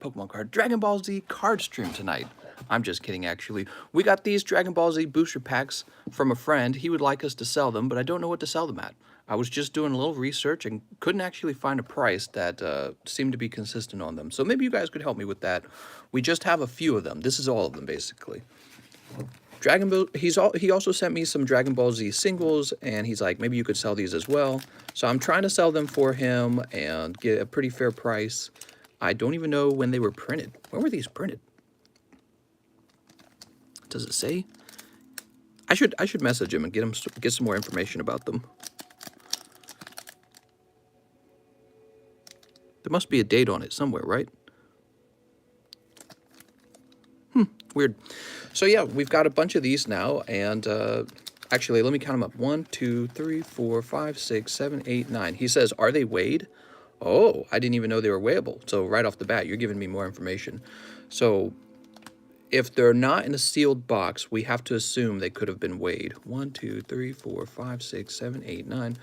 Pokemon card, Dragon Ball Z card stream tonight. I'm just kidding, actually. We got these Dragon Ball Z booster packs from a friend. He would like us to sell them, but I don't know what to sell them at. I was just doing a little research and couldn't actually find a price that seemed to be consistent on them. So maybe you guys could help me with that. We just have a few of them. This is all of them, basically. He also sent me some Dragon Ball Z singles, and he's like, maybe you could sell these as well. So I'm trying to sell them for him and get a pretty fair price. I don't even know when they were printed. When were these printed? Does it say? I should message him and get some more information about them. There must be a date on it somewhere, right? Weird. So yeah, we've got a bunch of these now, and actually, let me count them up. 1, 2, 3, 4, 5, 6, 7, 8, 9. He says, are they weighed? Oh, I didn't even know they were weighable. So right off the bat, you're giving me more information. So if they're not in a sealed box, we have to assume they could have been weighed. 1, 2, 3, 4, 5, 6, 7, 8, 9.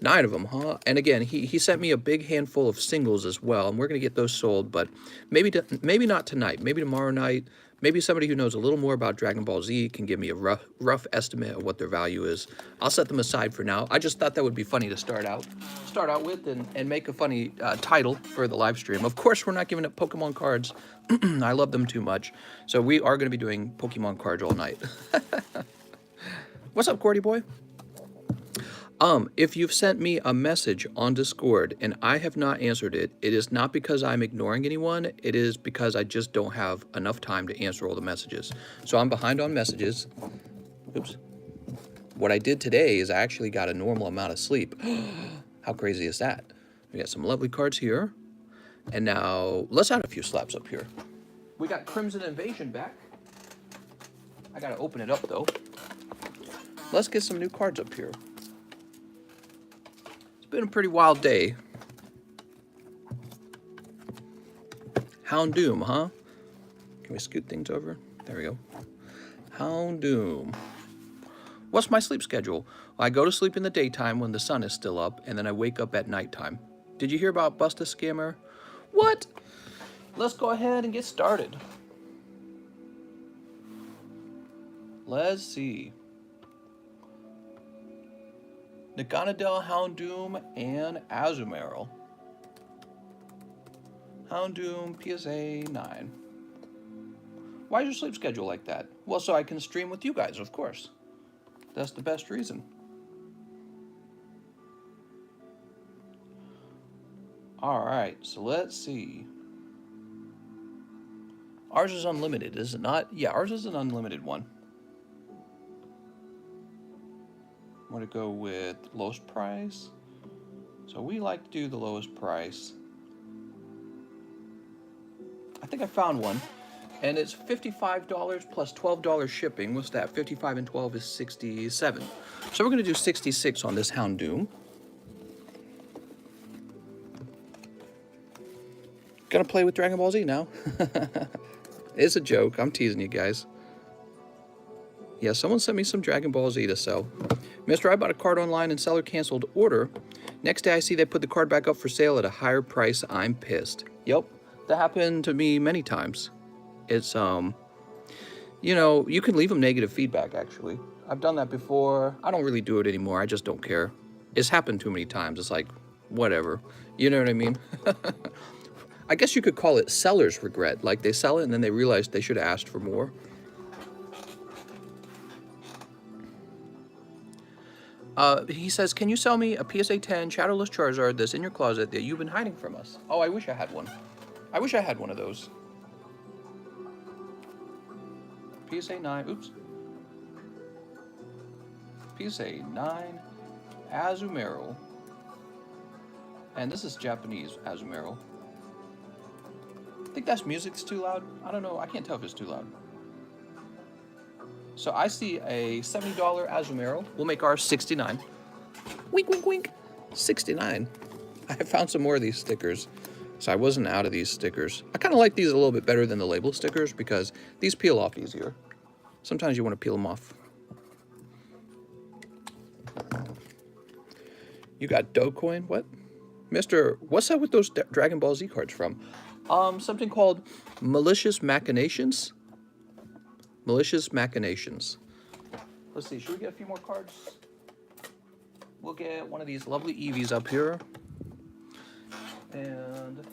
9 of them, huh? And again, he sent me a big handful of singles as well, and we're going to get those sold, but maybe not tonight. Maybe tomorrow night. Maybe somebody who knows a little more about Dragon Ball Z can give me a rough estimate of what their value is. I'll set them aside for now. I just thought that would be funny to start out with and make a funny title for the live stream. Of course, we're not giving up Pokemon cards. I love them too much. So we are going to be doing Pokemon cards all night. What's up, Cordy boy? If you've sent me a message on Discord and I have not answered it, it is not because I'm ignoring anyone. It is because I just don't have enough time to answer all the messages. So I'm behind on messages. Oops. What I did today is I actually got a normal amount of sleep. How crazy is that? We got some lovely cards here. And now let's add a few slaps up here. We got Crimson Invasion back. I gotta open it up though. Let's get some new cards up here. Been a pretty wild day. Houndoom, huh? Can we scoot things over? There we go. Houndoom. What's my sleep schedule? Well, I go to sleep in the daytime when the sun is still up, and then I wake up at nighttime. Did you hear about Bust a Scammer? What? Let's go ahead and get started. Let's see. Naganadel, Houndoom, and Azumarill. Houndoom, PSA 9. Why is your sleep schedule like that? Well, so I can stream with you guys, of course. That's the best reason. Alright, so let's see. Ours is unlimited, is it not? Yeah, ours is an unlimited one. I'm going to go with lowest price. So we like to do the lowest price. I think I found one. And it's $55 plus $12 shipping. What's that? 55 and 12 is 67. So we're going to do 66 on this Houndoom. Gonna play with Dragon Ball Z now. It's a joke. I'm teasing you guys. Yeah, someone sent me some Dragon Ball Z to sell. Mister, I bought a card online and seller canceled order. Next day I see they put the card back up for sale at a higher price. I'm pissed. Yep, that happened to me many times. It's, you know, you can leave them negative feedback, actually. I've done that before. I don't really do it anymore. I just don't care. It's happened too many times. It's like, whatever. You know what I mean? I guess you could call it seller's regret. Like, they sell it and then they realize they should have asked for more. He says, can you sell me a PSA 10 Shadowless Charizard that's in your closet that you've been hiding from us? Oh, I wish I had one. I wish I had one of those. PSA 9, oops. PSA 9 Azumarill. And this is Japanese Azumarill. I think that's music's too loud. I don't know. I can't tell if it's too loud. So I see a $70 Azumarill. We'll make ours 69. Wink, wink, wink. 69. I found some more of these stickers. So I wasn't out of these stickers. I kind of like these a little bit better than the label stickers because these peel off easier. Sometimes you want to peel them off. You got Dogecoin? What? Mister, what's up with those Dragon Ball Z cards from? Something called Malicious Machinations. Malicious Machinations. Let's see, should we get a few more cards? We'll get one of these lovely Eevees up here. And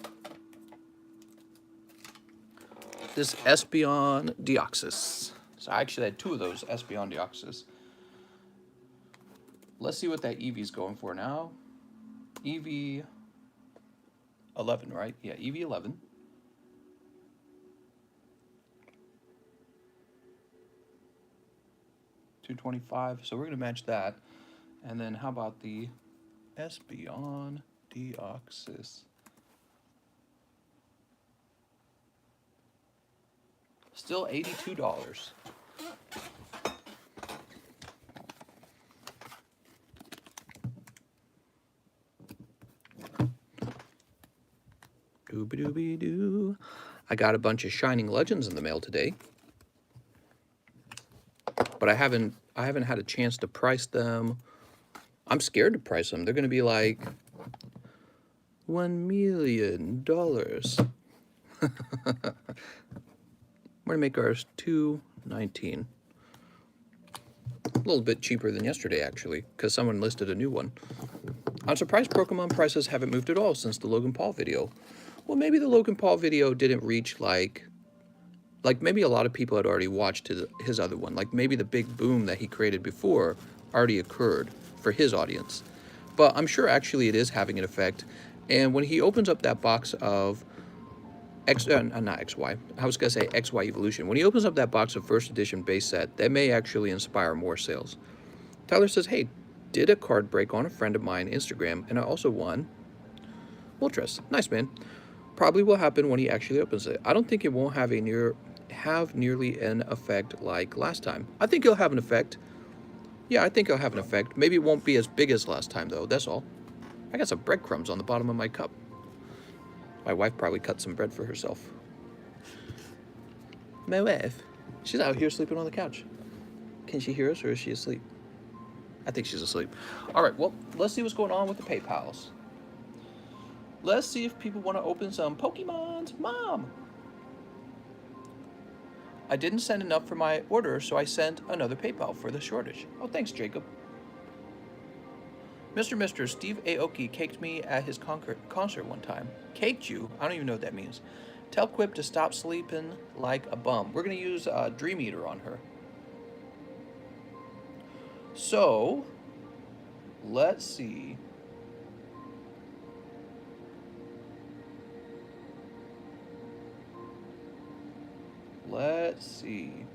this Espeon Deoxys. So I actually had two of those Espeon Deoxys. Let's see what that Eevee's going for now. Eevee 11, right? Yeah, Eevee 11. $225, so we're going to match that. And then how about the Espeon Deoxys? Still $82. Dooby-dooby-doo. I got a bunch of Shining Legends in the mail today, but I haven't had a chance to price them. I'm scared to price them. They're going to be like $1 million. We're going to make ours $219. A little bit cheaper than yesterday, actually, because someone listed a new one. I'm surprised Pokemon prices haven't moved at all since the Logan Paul video. Well, maybe the Logan Paul video didn't reach, like maybe a lot of people had already watched his other one. Like, maybe the big boom that he created before already occurred for his audience. But I'm sure, actually, it is having an effect. And when he opens up that box of not XY, I was going to say XY Evolution. When he opens up that box of first edition base set, that may actually inspire more sales. Tyler says, hey, did a card break on a friend of mine Instagram, and I also won Moltres. Nice, man. Probably will happen when he actually opens it. I don't think it won't have nearly an effect like last time. I think it'll have an effect. Yeah, I think it'll have an effect. Maybe it won't be as big as last time, though. That's all. I got some breadcrumbs on the bottom of my cup. My wife probably cut some bread for herself. My wife? She's out here sleeping on the couch. Can she hear us, or is she asleep? I think she's asleep. All right, well, let's see what's going on with the PayPals. Let's see if people want to open some Pokemons. Mom! I didn't send enough for my order, so I sent another PayPal for the shortage. Oh, thanks, Jacob. Mr. Steve Aoki caked me at his concert one time. Caked you? I don't even know what that means. Tell Quip to stop sleeping like a bum. We're going to use Dream Eater on her. So, let's see. Let's see.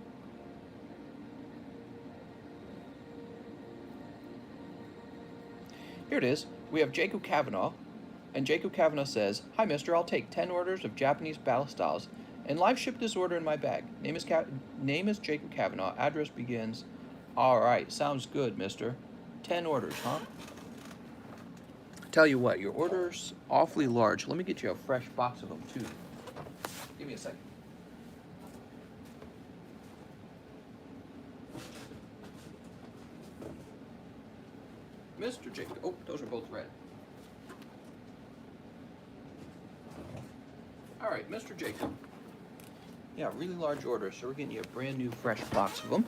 Here it is. We have Jacob Kavanaugh, and Jacob Kavanaugh says, "Hi, mister. I'll take 10 orders of Japanese battle styles and live ship this order in my bag. Name is Jacob Kavanaugh. Address begins." All right. Sounds good, mister. 10 orders, huh? Tell you what, your order's awfully large. Let me get you a fresh box of them, too. Give me a second. Mr. Jacob. Oh, those are both red. All right, Mr. Jacob. Yeah, really large order, so we're getting you a brand new fresh box of them.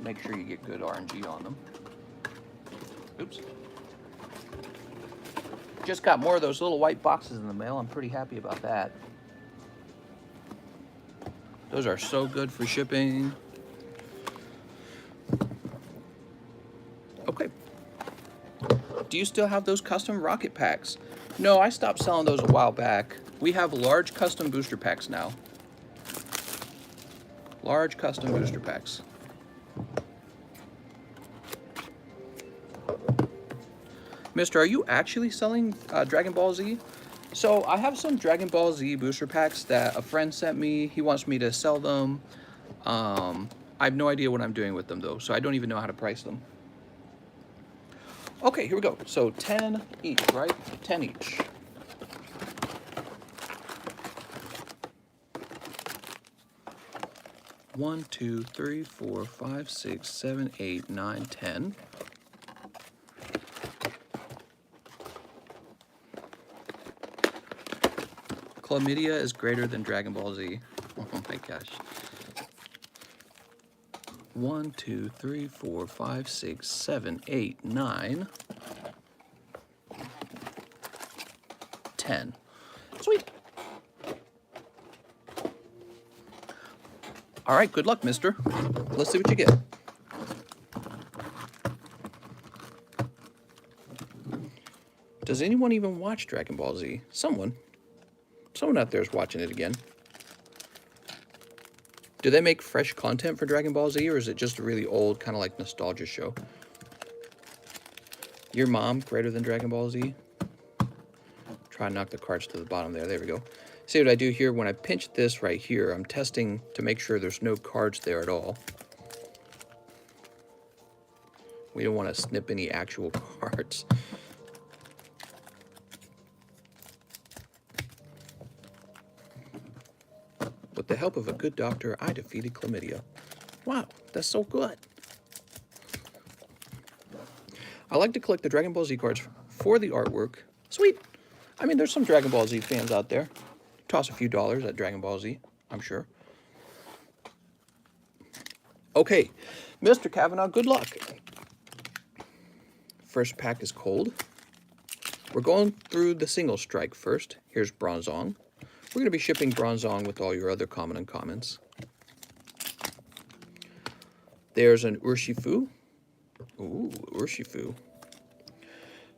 Make sure you get good RNG on them. Oops. Just got more of those little white boxes in the mail. I'm pretty happy about that. Those are so good for shipping. Okay. Do you still have those custom rocket packs? No, I stopped selling those a while back. We have large custom booster packs now. Large custom booster packs. Mister, are you actually selling Dragon Ball Z? So I have some Dragon Ball Z booster packs that a friend sent me. He wants me to sell them. I have no idea what I'm doing with them, though, so I don't even know how to price them. Okay, here we go. So 10 each, right? 10 each. One, 2, 3, 4, 5, 6, 7, 8, 9, 10. Chlamydia is greater than Dragon Ball Z. Oh my gosh. 1, 2, 3, 4, 5, 6, 7, 8, 9, 10. Sweet. All right, good luck, mister. Let's see what you get. Does anyone even watch Dragon Ball Z? Someone out there is watching it again. Do they make fresh content for Dragon Ball Z, or is it just a really old, kind of like nostalgia show? Your mom greater than Dragon Ball Z? Try and knock the cards to the bottom there. There we go. See what I do here? When I pinch this right here, I'm testing to make sure there's no cards there at all. We don't want to snip any actual cards. With the help of a good doctor, I defeated chlamydia. Wow, that's so good. I like to collect the Dragon Ball Z cards for the artwork. Sweet. I mean, there's some Dragon Ball Z fans out there. Toss a few dollars at Dragon Ball Z, I'm sure. Okay, Mr. Kavanaugh, good luck. First pack is cold. We're going through the single strike first. Here's Bronzong. We're going to be shipping Bronzong with all your other common uncommons. There's an Urshifu. Ooh, Urshifu.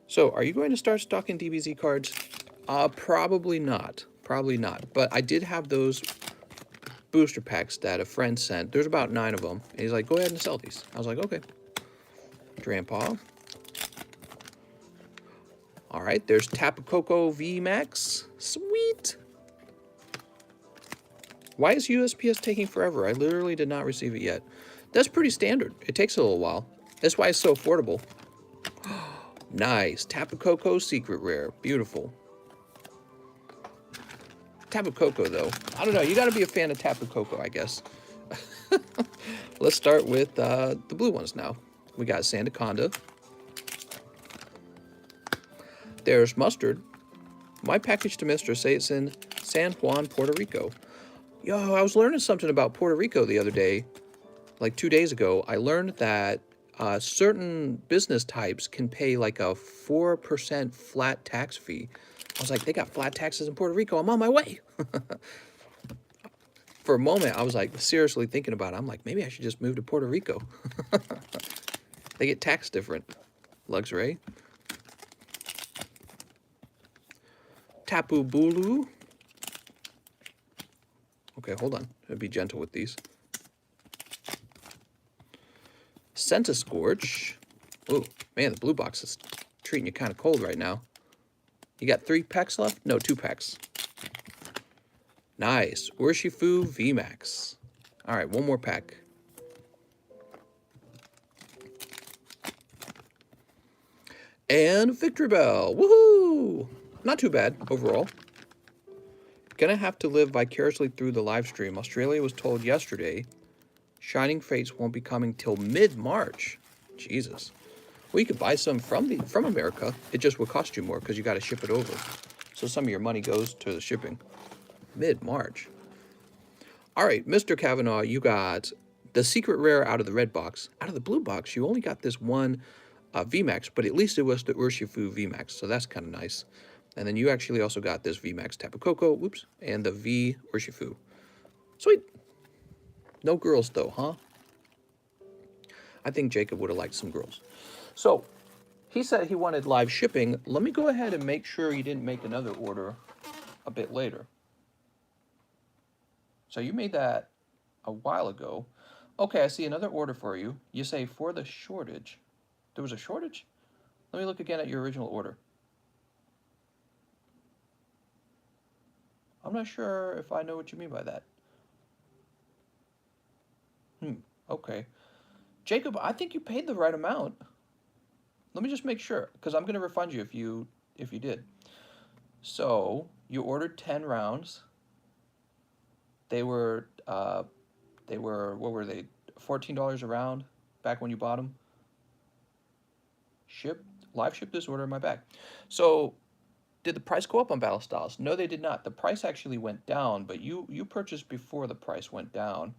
So, are you going to start stocking DBZ cards? Probably not. Probably not. But I did have those booster packs that a friend sent. There's about 9 of them. And he's like, go ahead and sell these. I was like, okay. Grandpa. All right, there's Tapu Koko VMAX. Sweet. Why is USPS taking forever? I literally did not receive it yet. That's pretty standard. It takes a little while. That's why it's so affordable. Nice. Tapu Koko Secret Rare. Beautiful. Tapu Koko, though. I don't know. You got to be a fan of Tapu Koko, I guess. Let's start with the blue ones now. We got Sandaconda. There's Mustard. My package to Mr. say it's in San Juan, Puerto Rico. Yo, I was learning something about Puerto Rico the other day. Like 2 days ago, I learned that certain business types can pay like a 4% flat tax fee. I was like, they got flat taxes in Puerto Rico. I'm on my way. For a moment, I was like seriously thinking about it. I'm like, maybe I should just move to Puerto Rico. They get taxed different. Luxray. Tapu Bulu. Okay, hold on. I'll be gentle with these. Centiscorch. Oh, man, the blue box is treating you kind of cold right now. You got 3 packs left? No, 2 packs. Nice. Urshifu VMAX. All right, one more pack. And Victory Bell. Woohoo! Not too bad overall. Gonna have to live vicariously through the live stream. Australia was told yesterday Shining Fates won't be coming till mid-March. Jesus. Well, you could buy some from America. It just would cost you more because you got to ship it over. So some of your money goes to the shipping. Mid-March. All right, Mr. Kavanaugh, you got the secret rare out of the red box. Out of the blue box, you only got this one VMAX, but at least it was the Urshifu VMAX, so that's kind of nice. And then you actually also got this VMAX Tapu Koko, whoops, and the V Urshifu. Sweet. No girls, though, huh? I think Jacob would have liked some girls. So, he said he wanted live shipping. Let me go ahead and make sure you didn't make another order a bit later. So you made that a while ago. Okay, I see another order for you. You say for the shortage. There was a shortage? Let me look again at your original order. I'm not sure if I know what you mean by that. Okay. Jacob, I think you paid the right amount. Let me just make sure, because I'm going to refund you if you did. So, you ordered 10 rounds. They were, what were they? $14 a round back when you bought them. Live ship this order in my bag. So, Did the price go up on Battle Styles? No, they did not. The price actually went down, but you purchased before the price went down.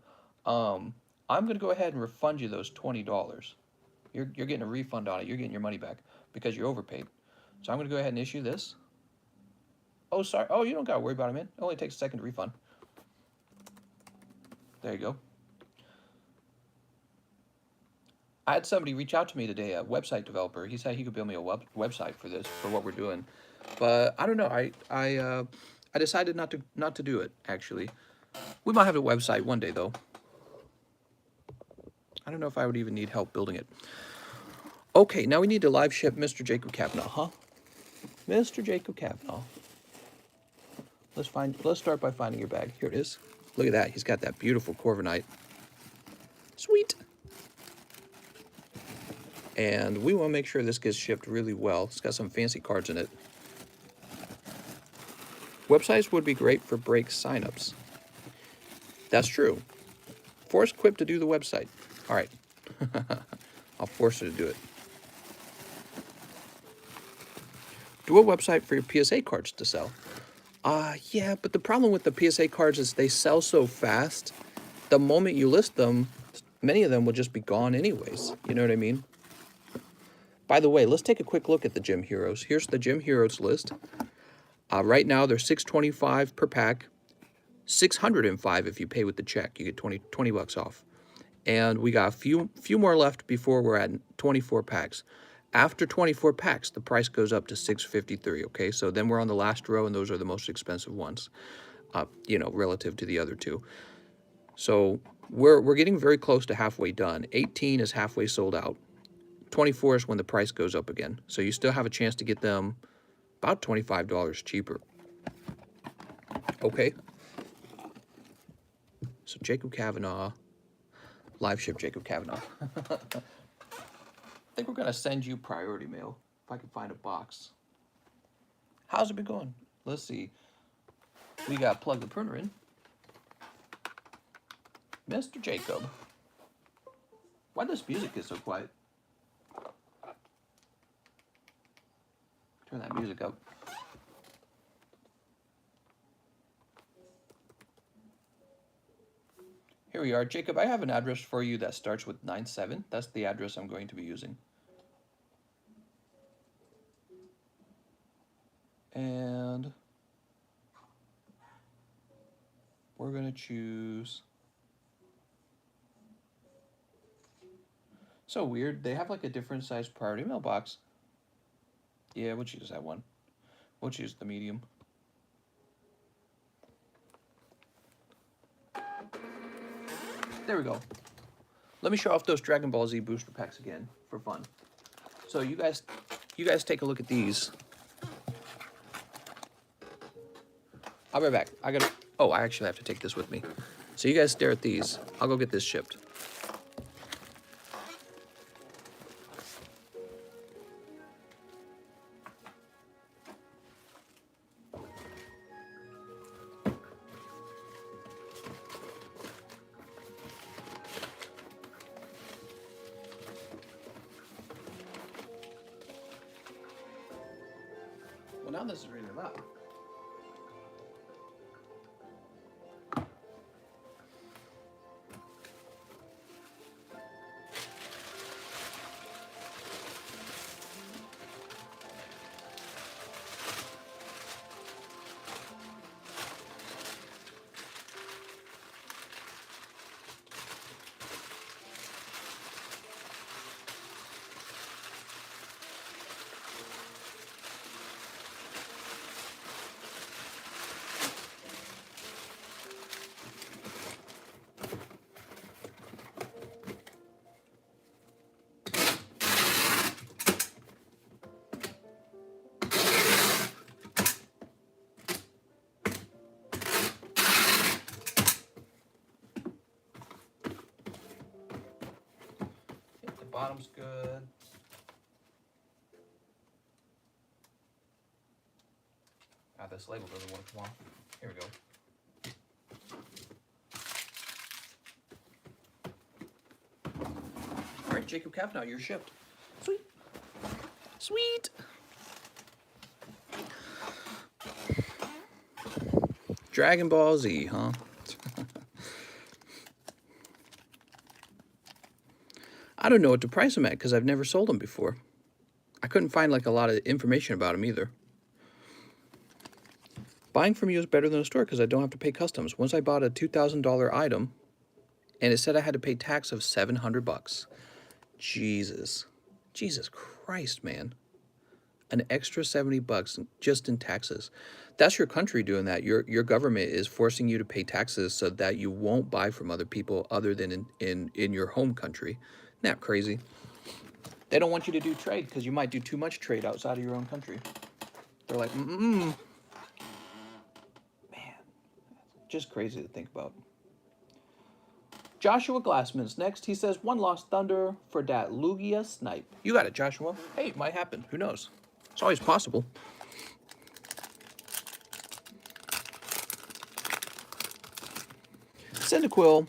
I'm going to go ahead and refund you those $20. You're getting a refund on it. You're getting your money back because you're overpaid. So I'm going to go ahead and issue this. Oh, sorry. Oh, you don't got to worry about it, man. It only takes a second to refund. There you go. I had somebody reach out to me today, a website developer. He said he could build me a website for this, for what we're doing. But I don't know. I decided not to do it, actually. We might have a website one day, though. I don't know if I would even need help building it. Okay, now we need to live ship Mr. Jacob Kavanaugh, huh? Mr. Jacob Kavanaugh. Let's start by finding your bag. Here it is. Look at that. He's got that beautiful Corviknight. Sweet. And we want to make sure this gets shipped really well. It's got some fancy cards in it. Websites would be great for break signups. That's true. Force Quip to do the website. All right. I'll force her to do it. Do a website for your PSA cards to sell. Yeah, but the problem with the PSA cards is they sell so fast. The moment you list them, many of them will just be gone anyways. You know what I mean? By the way, let's take a quick look at the Gym Heroes. Here's the Gym Heroes list. Right now, they're $6.25 per pack. $605 if you pay with the check. You get 20 bucks off. And we got a few more left before we're at 24 packs. After 24 packs, the price goes up to $653, okay? So then we're on the last row, and those are the most expensive ones, you know, relative to the other two. So we're getting very close to halfway done. 18 is halfway sold out. 24 is when the price goes up again. So you still have a chance to get them about $25 cheaper. Okay. So Jacob Kavanaugh, live ship Jacob Kavanaugh. I think we're going to send you priority mail, if I can find a box. How's it been going? Let's see. We got Plug the Printer in. Mr. Jacob. Why this music is so quiet? Turn that music up. Here we are. Jacob, I have an address for you that starts with 97. That's the address I'm going to be using. And we're going to choose... So weird. They have like a different size priority mailbox. Yeah, we'll choose that one. We'll choose the medium. There we go. Let me show off those Dragonball Z booster packs again for fun. So you guys take a look at these. I'll be right back. Oh, I actually have to take this with me. So you guys stare at these. I'll go get this shipped. Well, now this is really loud. Bottom's good. This label doesn't want to come off. Here we go. All right, Jacob Kavanaugh, you're shipped. Sweet. Sweet. Dragon Ball Z, huh? I don't know what to price them at because I've never sold them before. I couldn't find like a lot of information about them either. Buying from you is better than a store because I don't have to pay customs. Once I bought a $2,000 item, and it said I had to pay tax of $700. Jesus Christ, man! An extra $70 just in taxes. That's your country doing that. Your government is forcing you to pay taxes so that you won't buy from other people other than in your home country. Isn't that crazy? They don't want you to do trade because you might do too much trade outside of your own country. They're like, man, just crazy to think about. Joshua Glassman's next. He says, one lost thunder for that Lugia snipe. You got it, Joshua. Hey, it might happen. Who knows? It's always possible. Cyndaquil.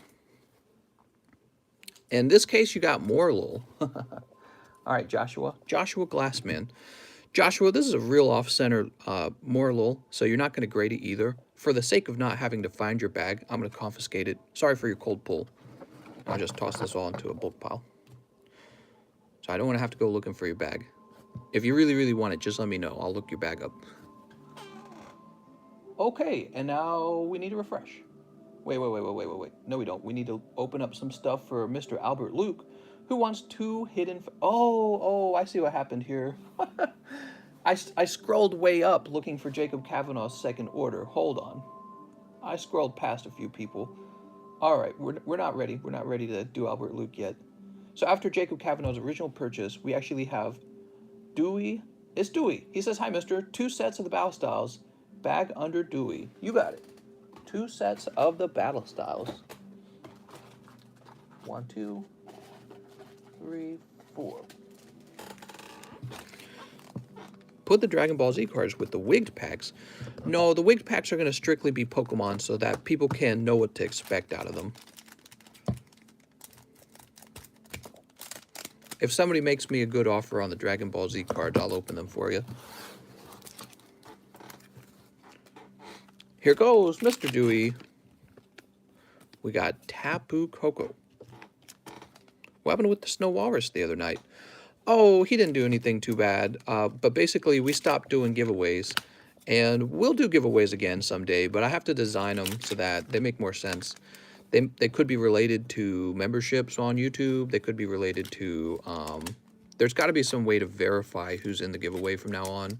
In this case, you got Morlul. All right, Joshua. Joshua Glassman. Joshua, this is a real off-center Morlul, so you're not going to grade it either. For the sake of not having to find your bag, I'm going to confiscate it. Sorry for your cold pull. I'll just toss this all into a bulk pile. So I don't want to have to go looking for your bag. If you really, really want it, just let me know. I'll look your bag up. Okay, and now we need to refresh. Wait. No, we don't. We need to open up some stuff for Mr. Albert Luke, who wants 2 hidden... Oh, I see what happened here. I scrolled way up looking for Jacob Kavanaugh's second order. Hold on. I scrolled past a few people. All right, we're not ready. We're not ready to do Albert Luke yet. So after Jacob Kavanaugh's original purchase, we actually have Dewey. It's Dewey. He says, hi, mister. 2 sets of the battle styles. Bag under Dewey. You got it. 2 sets of the battle styles. 1, 2, 3, 4. Put the Dragon Ball Z cards with the wigged packs. No, the wigged packs are going to strictly be Pokemon so that people can know what to expect out of them. If somebody makes me a good offer on the Dragon Ball Z cards, I'll open them for you. Here goes Mr. Dewey. We got Tapu Koko. What happened with the Snow Walrus the other night? Oh, he didn't do anything too bad. But basically, we stopped doing giveaways. And we'll do giveaways again someday, but I have to design them so that they make more sense. They could be related to memberships on YouTube. They could be related to... there's got to be some way to verify who's in the giveaway from now on.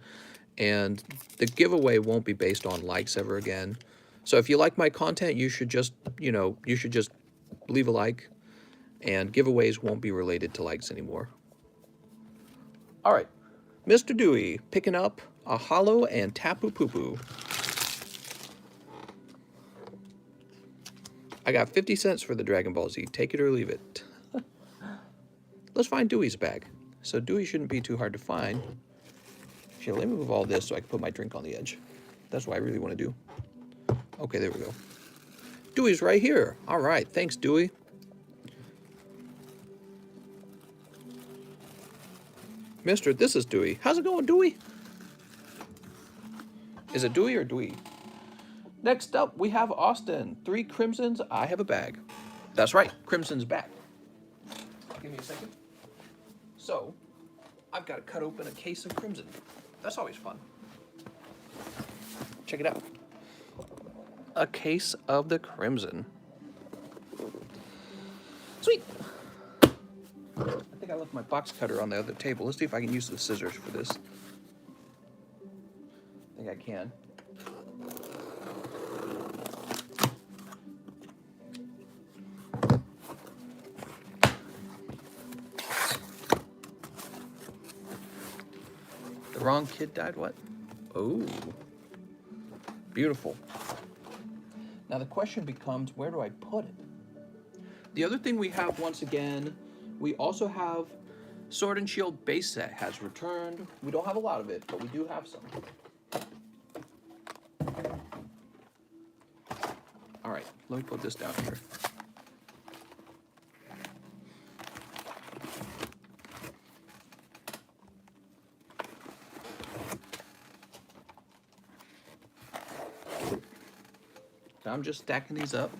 And the giveaway won't be based on likes ever again. So if you like my content, you should just, you should just leave a like. And giveaways won't be related to likes anymore. All right, Mr. Dewey picking up a Hollow and Tapu Pupu. I got 50 cents for the Dragon Ball Z. Take it or leave it. Let's find Dewey's bag. So Dewey shouldn't be too hard to find. Actually, let me move all this so I can put my drink on the edge. That's what I really want to do. Okay, there we go. Dewey's right here. All right, thanks, Dewey. Mister, this is Dewey. How's it going, Dewey? Is it Dewey or Dewey? Next up, we have Austin. 3 Crimsons, I have a bag. That's right, Crimson's back. Give me a second. So, I've got to cut open a case of Crimson. That's always fun. Check it out. A case of the Crimson. Sweet. I think I left my box cutter on the other table. Let's see if I can use the scissors for this. I think I can. The wrong kid died, what? Oh. Beautiful. Now the question becomes, where do I put it? The other thing we have, once again, we also have Sword and Shield base set has returned. We don't have a lot of it, but we do have some. All right, let me put this down here. I'm just stacking these up.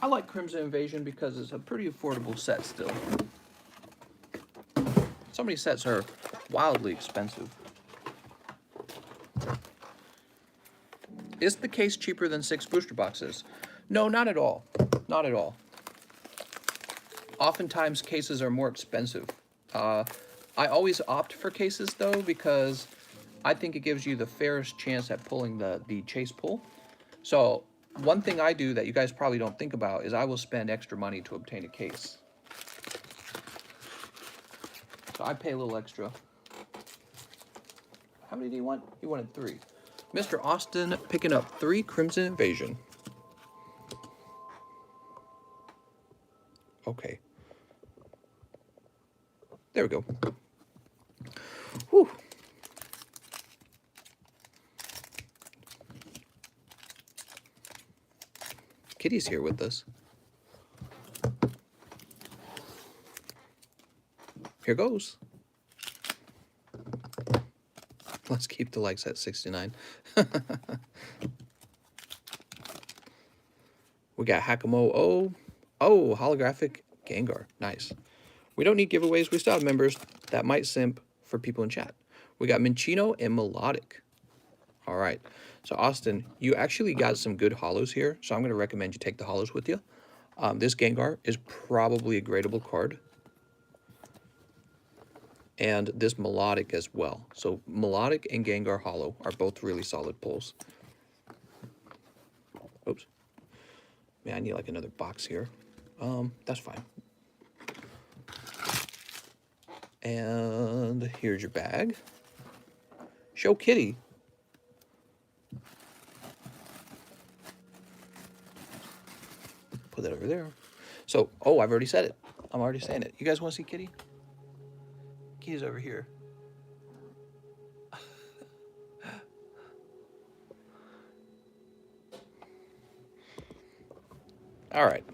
I like Crimson Invasion because it's a pretty affordable set still. Some of these sets are wildly expensive. Is the case cheaper than 6 booster boxes? No, not at all. Not at all. Oftentimes, cases are more expensive. I always opt for cases, though, because I think it gives you the fairest chance at pulling the chase pull. So, one thing I do that you guys probably don't think about is I will spend extra money to obtain a case. So, I pay a little extra. How many do you want? You wanted 3. Mr. Austin picking up 3 Crimson Invasion. Okay. There we go. Whew. Kitty's here with us. Here goes. Let's keep the likes at 69. We got Hakamo O. Oh, holographic Gengar. Nice. We don't need giveaways. We still have members that might simp for people in chat. We got Minchino and Melodic. All right. So, Austin, you actually got some good holos here. So, I'm going to recommend you take the holos with you. This Gengar is probably a gradable card. And this Melodic as well. So, Melodic and Gengar Holo are both really solid pulls. Oops. Man, I need like another box here. That's fine. And here's your bag. Show Kitty. Put that over there. So, oh, I've already said it. I'm already saying it. You guys want to see Kitty? Kitty's over here. All right.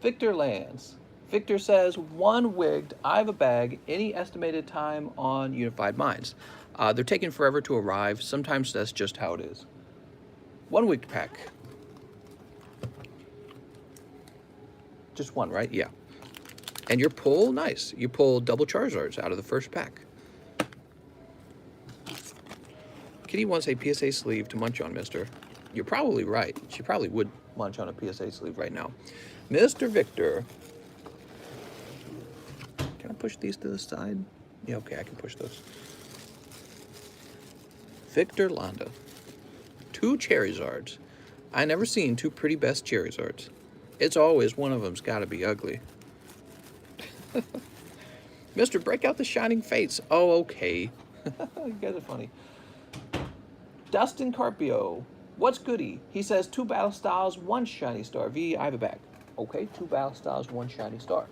Victor lands. Victor says, 1 wigged, I have a bag, any estimated time on Unified Minds? They're taking forever to arrive. Sometimes that's just how it is. 1 wigged pack. Just 1, right? Yeah. And your pull, nice. You pull double Charizards out of the first pack. Kitty wants a PSA sleeve to munch on, mister. You're probably right. She probably would munch on a PSA sleeve right now. Mr. Victor. Can I push these to the side? Yeah, okay, I can push those. Victor Londa. 2 Charizards. I never seen 2 pretty best Charizards. It's always one of them's got to be ugly. Mr. Break out the Shining Fates. Oh, okay. You guys are funny. Dustin Carpio. What's goody? He says 2 Battle Styles, 1 Shiny Star. V, I have a bag. Okay, 2 Battle Styles, 1 Shiny Star.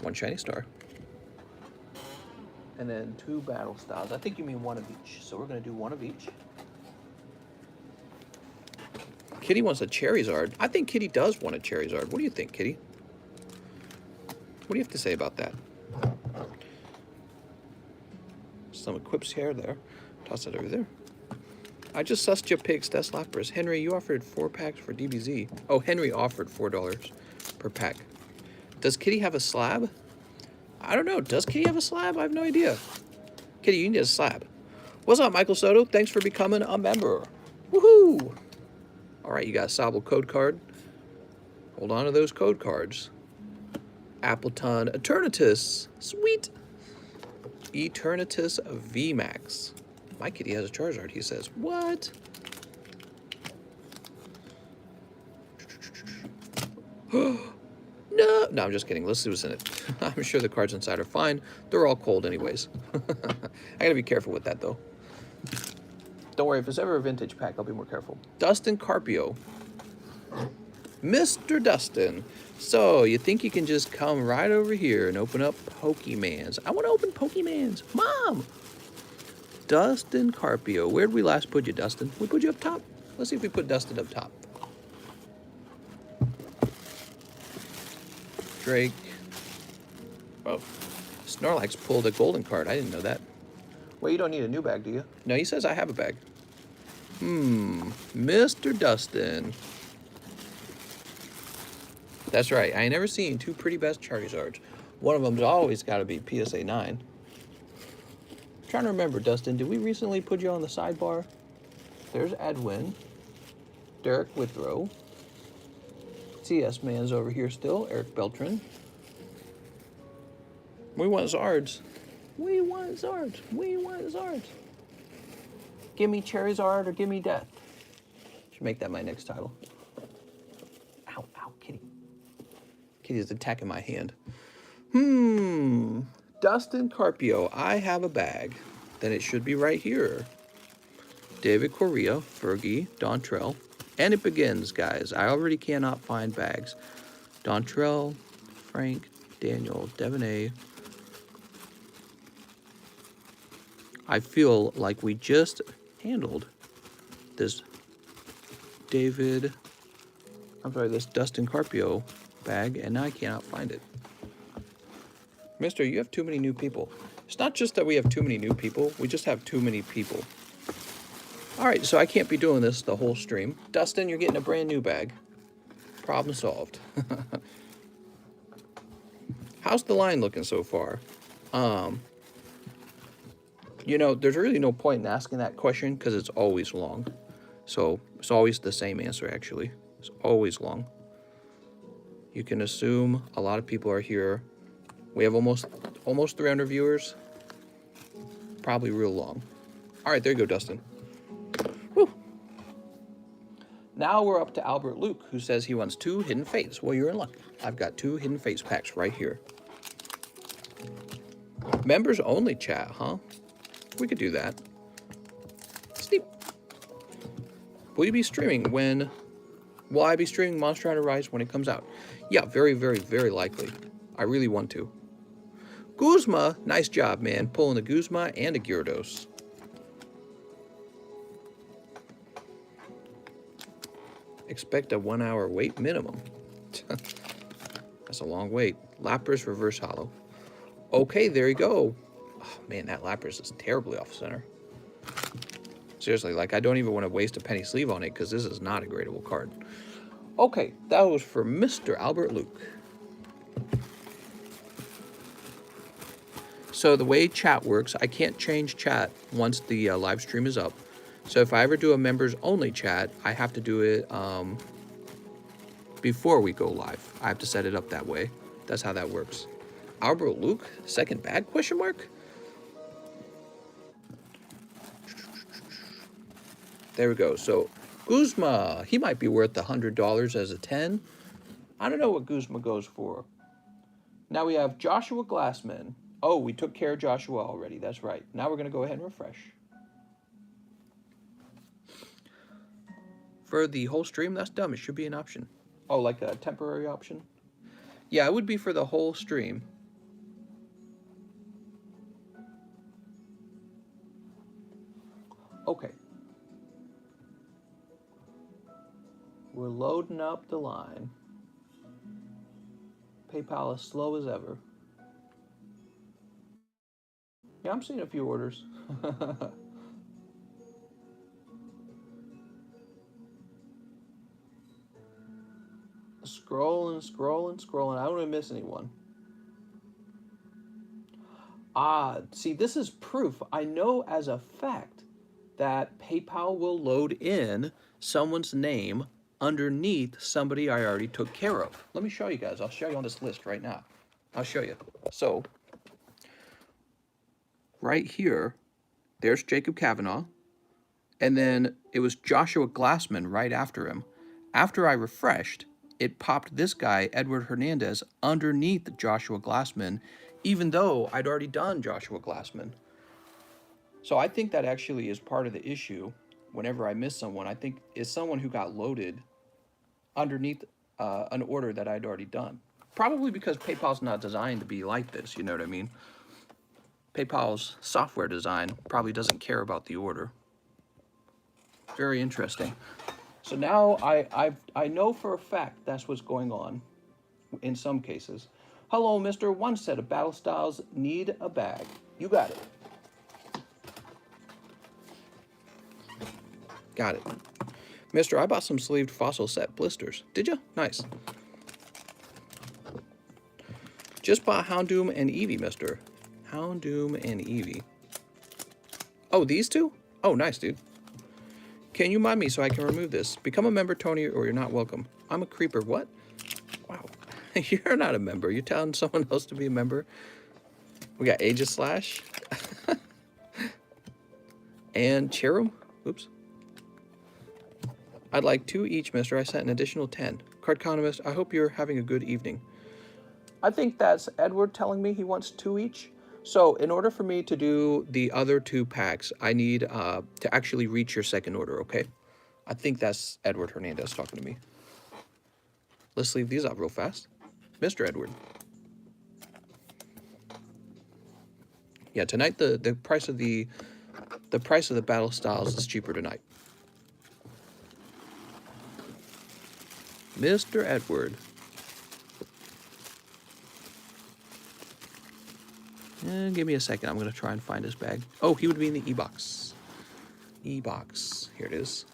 One Shiny Star. And then 2 Battle Styles. I think you mean 1 of each. So we're going to do 1 of each. Kitty wants a Charizard. I think Kitty does want a Charizard. What do you think, Kitty? What do you have to say about that? Some equips here, there. Toss it over there. I just sussed your pigs, Death Slappers. Henry, you offered 4 packs for DBZ. Oh, Henry offered $4 per pack. Does Kitty have a slab? I don't know. Does Kitty have a slab? I have no idea. Kitty, you need a slab. What's up, Michael Soto? Thanks for becoming a member. Woohoo! All right, you got a Sobble code card. Hold on to those code cards. Appleton Eternatus. Sweet. Eternatus VMAX. My kitty has a Charizard, he says. What? No, I'm just kidding. Let's see what's in it. I'm sure the cards inside are fine. They're all cold anyways. I gotta be careful with that, though. Don't worry, if it's ever a vintage pack, I'll be more careful. Dustin Carpio. Mr. Dustin. So, you think you can just come right over here and open up Pokemans? I want to open Pokemans. Mom! Dustin Carpio. Where did we last put you, Dustin? We put you up top. Let's see if we put Dustin up top. Drake. Oh. Snorlax pulled a golden card. I didn't know that. Well, you don't need a new bag, do you? No, he says I have a bag. Mr. Dustin. That's right. I ain't never seen two pretty best Charizards. One of them's always got to be PSA 9. I'm trying to remember, Dustin, did we recently put you on the sidebar? There's Edwin. Derek Withrow. CS Man's over here still. Eric Beltran. We want Zards. We want Zards. We want Zards. Give me Charizard or give me death. Should make that my next title. Ow, ow, kitty. Kitty's attacking my hand. Dustin Carpio, I have a bag. Then it should be right here. David Correa, Fergie, Dontrell. And it begins, guys. I already cannot find bags. Dontrell, Frank, Daniel, Devonay. I feel like we just handled this this Dustin Carpio bag, and now I cannot find it. Mister, you have too many new people. It's not just that we have too many new people, we just have too many people. All right, so I can't be doing this the whole stream. Dustin, you're getting a brand new bag. Problem solved. How's the line looking so far? You know, there's really no point in asking that question because it's always long. So it's always the same answer, actually. It's always long. You can assume a lot of people are here. We have almost 300 viewers. Probably real long. All right, there you go, Dustin. Whew. Now we're up to Albert Luke, who says he wants 2 Hidden Fates. Well, you're in luck. I've got 2 Hidden Fates packs right here. Members only chat, huh? We could do that. Steep. Will you be streaming when... Will I be streaming Monster Hunter Rise when it comes out? Yeah, very, very, very likely. I really want to. Guzma, nice job, man. Pulling a Guzma and a Gyarados. Expect a 1-hour wait minimum. That's a long wait. Lapras Reverse Hollow. Okay, there you go. Oh, man, that Lapras is terribly off center. Seriously, like, I don't even want to waste a penny sleeve on it because this is not a gradable card. Okay, that was for Mr. Albert Luke. So the way chat works, I can't change chat once the live stream is up. So if I ever do a members only chat, I have to do it before we go live. I have to set it up that way. That's how that works. Albert Luke, second bag, question mark? There we go. So Guzma, he might be worth $100 as a 10. I don't know what Guzma goes for. Now we have Joshua Glassman. Oh, we took care of Joshua already. That's right. Now we're going to go ahead and refresh. For the whole stream, that's dumb. It should be an option. Oh, like a temporary option? Yeah, it would be for the whole stream. Okay. We're loading up the line. PayPal is slow as ever. Yeah, I'm seeing a few orders. Scrolling, scrolling, scrolling. I don't want to miss anyone. Ah, see, this is proof. I know as a fact that PayPal will load in someone's name underneath somebody I already took care of. Let me show you guys. I'll show you on this list right now. I'll show you. So, right here, there's Jacob Kavanaugh. And then it was Joshua Glassman right after him. After I refreshed, it popped this guy, Edward Hernandez, underneath Joshua Glassman, even though I'd already done Joshua Glassman. So I think that actually is part of the issue. Whenever I miss someone, I think it's someone who got loaded underneath an order that I'd already done. Probably because PayPal's not designed to be like this, you know what I mean? PayPal's software design probably doesn't care about the order. Very interesting. So now I know for a fact that's what's going on in some cases. Hello, mister. One set of battle styles need a bag. You got it. Got it. Mister, I bought some sleeved fossil set blisters. Did you? Nice. Just bought Houndoom and Eevee, mister. Houndoom and Eevee. Oh, these two? Oh, nice, dude. Can you mind me so I can remove this? Become a member, Tony, or you're not welcome. I'm a creeper. What? Wow. You're not a member. You're telling someone else to be a member? We got Aegislash. And Cherum. Oops. I'd like 2 each, mister. I sent an additional 10. Cardconomist, I hope you're having a good evening. I think that's Edward telling me he wants 2 each. So in order for me to do the other 2 packs, I need to actually reach your second order, okay? I think that's Edward Hernandez talking to me. Let's leave these out real fast. Mr. Edward. Yeah, tonight the price of the battle styles is cheaper tonight. Mr. Edward. Give me a second. I'm going to try and find his bag. Oh, he would be in the E-box. E-box. Here it is.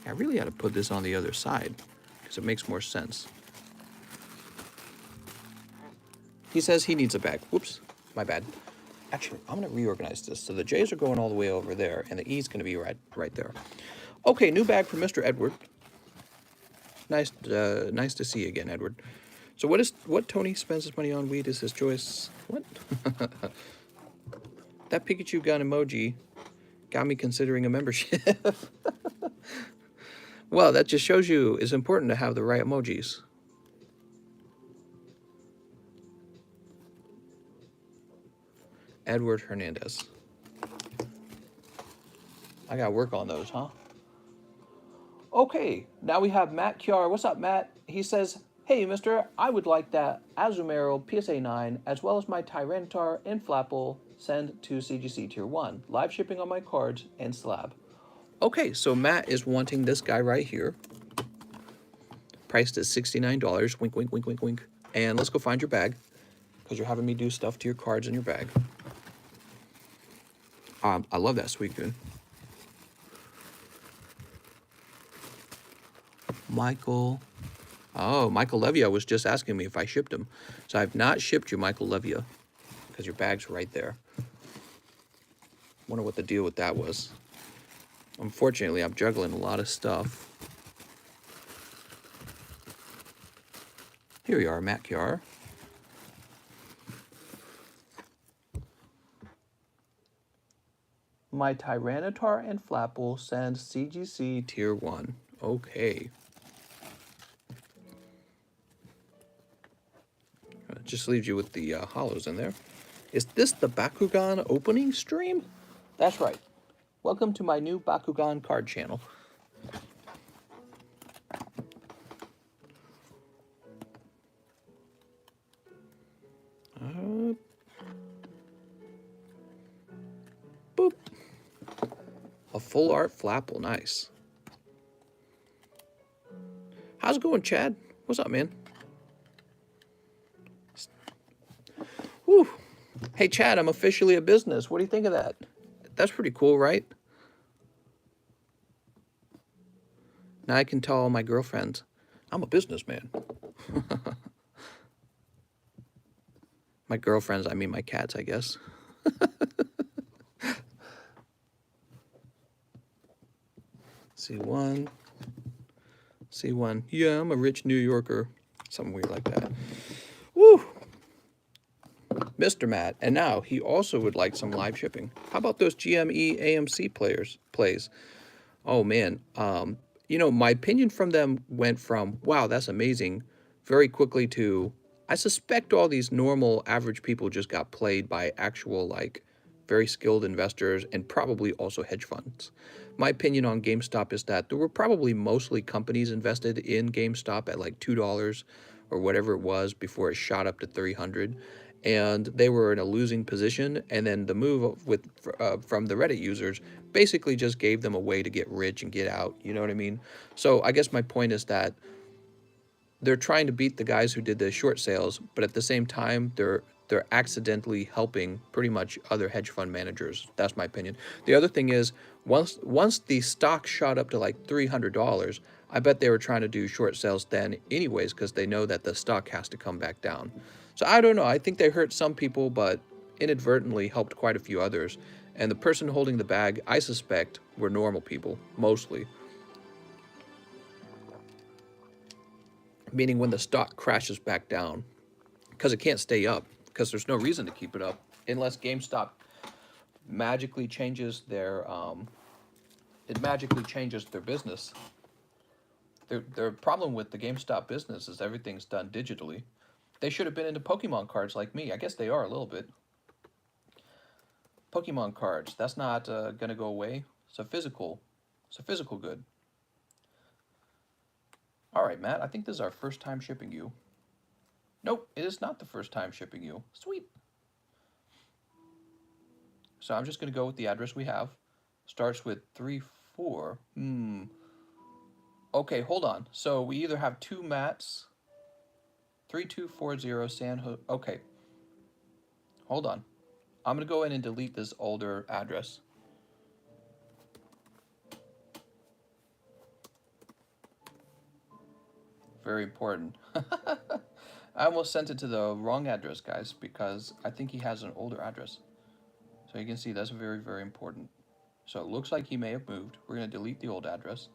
I really ought to put this on the other side because it makes more sense. He says he needs a bag. Whoops. My bad. Actually, I'm going to reorganize this. So the J's are going all the way over there, and the E's going to be right there. Okay, new bag for Mr. Edward. Nice to see you again, Edward. So what Tony spends his money on? Weed is his choice. What? That Pikachu gun emoji got me considering a membership. Well, that just shows you it's important to have the right emojis. Edward Hernandez. I gotta work on those, huh? Okay, now we have Matt Kiar. What's up, Matt? He says, hey, mister, I would like that Azumarill PSA 9 as well as my Tyranitar and Flapple send to CGC Tier 1. Live shipping on my cards and slab. Okay, so Matt is wanting this guy right here. Priced at $69. Wink, wink, wink, wink, wink. And let's go find your bag because you're having me do stuff to your cards in your bag. I love that Suicune. Michael. Oh, Michael Levia was just asking me if I shipped him. So I've not shipped you Michael Levia because your bag's right there. Wonder what the deal with that was. Unfortunately, I'm juggling a lot of stuff. Here you are, Matt Kiar. My Tyranitar and Flapple send CGC Tier 1. Okay. Just leaves you with the hollows in there. Is this the Bakugan opening stream? That's right. Welcome to my new Bakugan card channel. Boop. A full art Flapple, nice. How's it going, Chad? What's up, man? Whew. Hey, Chad, I'm officially a business. What do you think of that? That's pretty cool, right? Now I can tell all my girlfriends, I'm a businessman. My girlfriends, I mean my cats, I guess. C1. C1. Yeah, I'm a rich New Yorker. Something weird like that. Woo! Mr. Matt. And now he also would like some live shipping. How about those GME AMC plays? Oh, man. You know, my opinion from them went from, wow, that's amazing, very quickly to, I suspect all these normal average people just got played by actual, like, very skilled investors and probably also hedge funds. My opinion on GameStop is that there were probably mostly companies invested in GameStop at like $2 or whatever it was before it shot up to $300, and they were in a losing position. And then the move from the Reddit users basically just gave them a way to get rich and get out. You know what I mean? So I guess my point is that they're trying to beat the guys who did the short sales, but at the same time, they're accidentally helping pretty much other hedge fund managers. That's my opinion. The other thing is, once the stock shot up to like $300, I bet they were trying to do short sales then anyways, because they know that the stock has to come back down. So I don't know. I think they hurt some people, but inadvertently helped quite a few others. And the person holding the bag, I suspect, were normal people, mostly. Meaning when the stock crashes back down, because it can't stay up, because there's no reason to keep it up unless GameStop magically changes their business. Their problem with the GameStop business is everything's done digitally. They should have been into Pokemon cards like me. I guess they are a little bit. Pokemon cards, that's not gonna go away. It's a physical good. All right, Matt, I think this is our first time shipping you. Nope, it is not the first time shipping you. Sweet. So I'm just going to go with the address we have. Starts with 34. Okay, hold on. So we either have two Matts. 3240 San Jose. Okay. Hold on. I'm going to go in and delete this older address. Very important. I almost sent it to the wrong address, guys, because I think he has an older address. So you can see that's very, very important. So it looks like he may have moved. We're going to delete the old address.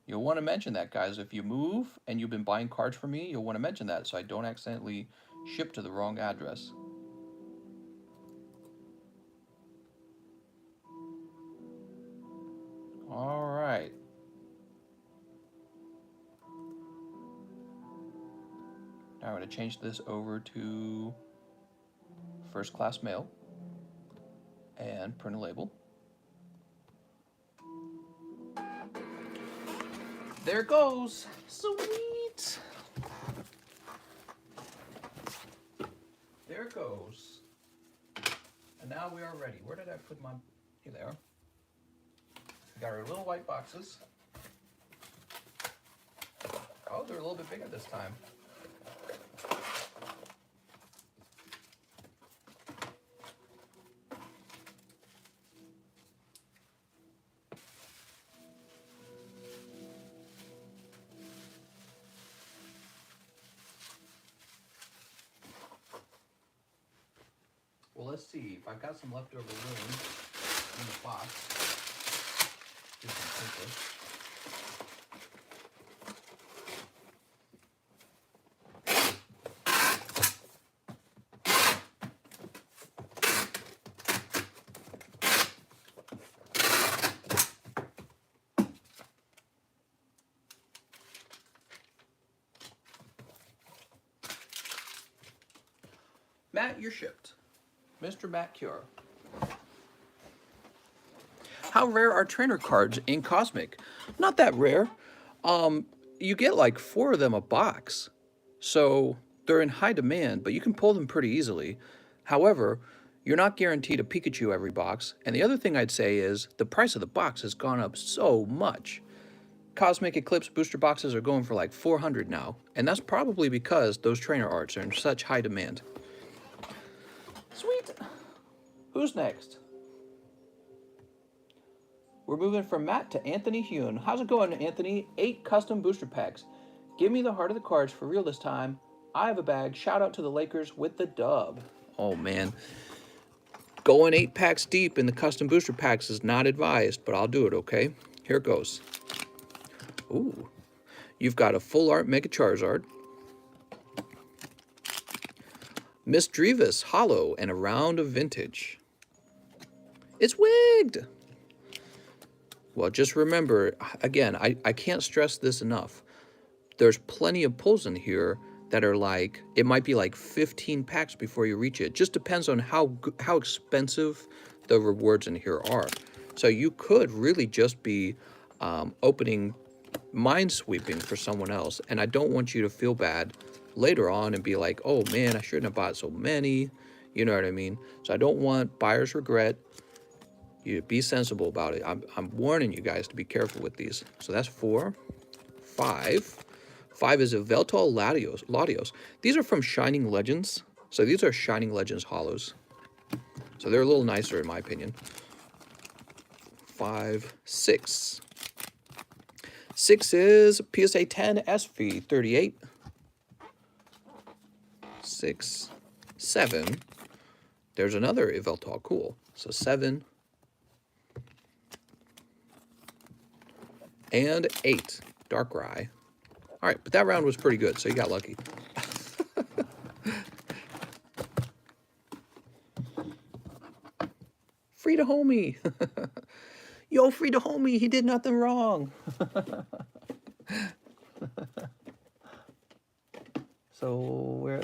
You'll want to mention that, guys. If you move and you've been buying cards from me, you'll want to mention that so I don't accidentally ship to the wrong address. All right. Now I'm going to change this over to first class mail and print a label. There it goes. Sweet. There it goes. And now we are ready. Where did I put my... Here they are. We got our little white boxes. Oh, they're a little bit bigger this time. Well, let's see. If I've got some leftover room in the box, do some paper. Matt, you're shipped. Mr. Matt Cure. How rare are trainer cards in Cosmic? Not that rare. You get like 4 of them a box. So they're in high demand, but you can pull them pretty easily. However, you're not guaranteed a Pikachu every box. And the other thing I'd say is the price of the box has gone up so much. Cosmic Eclipse booster boxes are going for like $400 now. And that's probably because those trainer arts are in such high demand. Sweet. Who's next? We're moving from Matt to Anthony Hune. How's it going, Anthony? 8 custom booster packs. Give me the heart of the cards for real this time. I have a bag. Shout out to the Lakers with the dub. Oh, man. Going 8 packs deep in the custom booster packs is not advised, but I'll do it, okay? Here it goes. Ooh. You've got a full art Mega Charizard. Miss Drevis, Hollow, and a round of Vintage. It's wigged! Well, just remember, again, I can't stress this enough. There's plenty of pulls in here that are like, it might be like 15 packs before you reach it. Just depends on how expensive the rewards in here are. So you could really just be opening Minesweeping for someone else. And I don't want you to feel bad later on and be like, oh man, I shouldn't have bought so many. You know what I mean? So I don't want buyer's regret. You be sensible about it. I'm warning you guys to be careful with these. So that's 4. 5. 5 is a Veltal Latios. These are from Shining Legends. So these are Shining Legends holos. So they're a little nicer in my opinion. 5. 6. 6 is PSA 10 SV 38. 6. 7. There's another Veltal. Cool. So 7. And 8. Darkrai. All right, but that round was pretty good, so you got lucky. Free to homie. Yo, free to homie. He did nothing wrong. So where?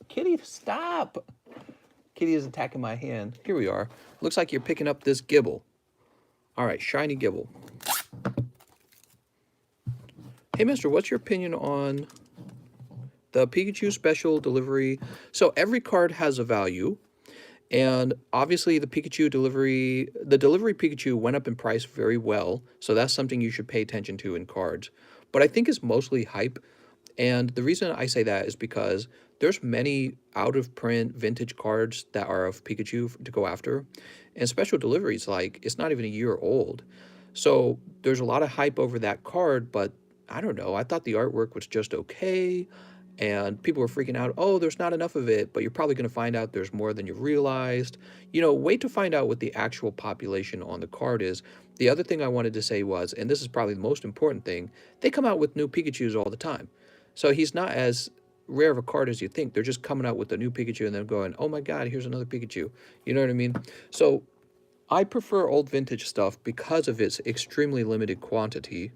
Kitty, stop. Kitty is attacking my hand. Here we are. Looks like you're picking up this Gibble. All right, shiny Gibble. Hey, mister, what's your opinion on the Pikachu special delivery? So every card has a value, and obviously the delivery Pikachu went up in price very well, so that's something you should pay attention to in cards. But I think it's mostly hype, and the reason I say that is because there's many out-of-print vintage cards that are of Pikachu to go after, and special deliveries, like, it's not even a year old. So there's a lot of hype over that card, but I don't know. I thought the artwork was just okay, and people were freaking out, oh, there's not enough of it, but you're probably going to find out there's more than you realized. You know, wait to find out what the actual population on the card is. The other thing I wanted to say was, and this is probably the most important thing, they come out with new Pikachus all the time. So he's not as rare of a card as you think. They're just coming out with a new Pikachu and then going, oh my god, here's another Pikachu. You know what I mean? So I prefer old vintage stuff because of its extremely limited quantity,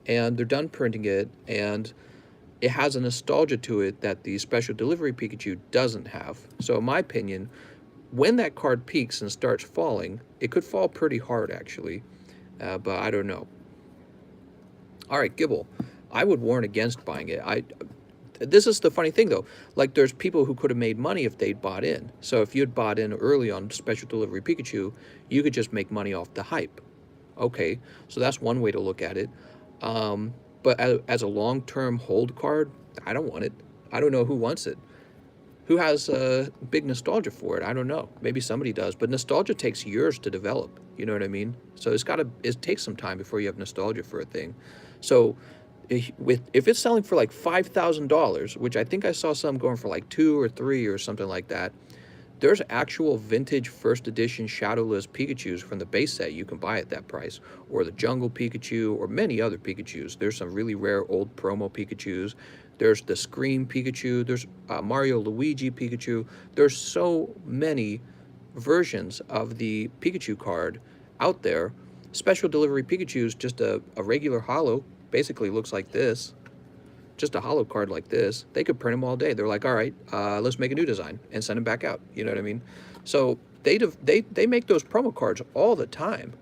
and they're done printing it, and it has a nostalgia to it that the special delivery Pikachu doesn't have. So in my opinion, when that card peaks and starts falling, it could fall pretty hard actually, but I don't know. All right, Gibble, I would warn against buying it. This is the funny thing though, like there's people who could have made money if they'd bought in. So if you'd bought in early on special delivery Pikachu, you could just make money off the hype. Okay, so that's one way to look at it. But as a long-term hold card, I don't want it. I don't know who wants it. Who has a big nostalgia for it? I don't know. Maybe somebody does, but nostalgia takes years to develop. You know what I mean? So it takes some time before you have nostalgia for a thing. So if it's selling for like $5,000, which I think I saw some going for like 2 or 3 or something like that, there's actual vintage first edition shadowless Pikachus from the base set you can buy at that price, or the Jungle Pikachu, or many other Pikachus. There's some really rare old promo Pikachus. There's the Scream Pikachu. There's Mario Luigi Pikachu. There's so many versions of the Pikachu card out there. Special delivery Pikachu's just a regular holo, basically looks like this. Just a holo card like this. They could print them all day. They're like, all right, let's make a new design and send them back out. You know what I mean? So they make those promo cards all the time,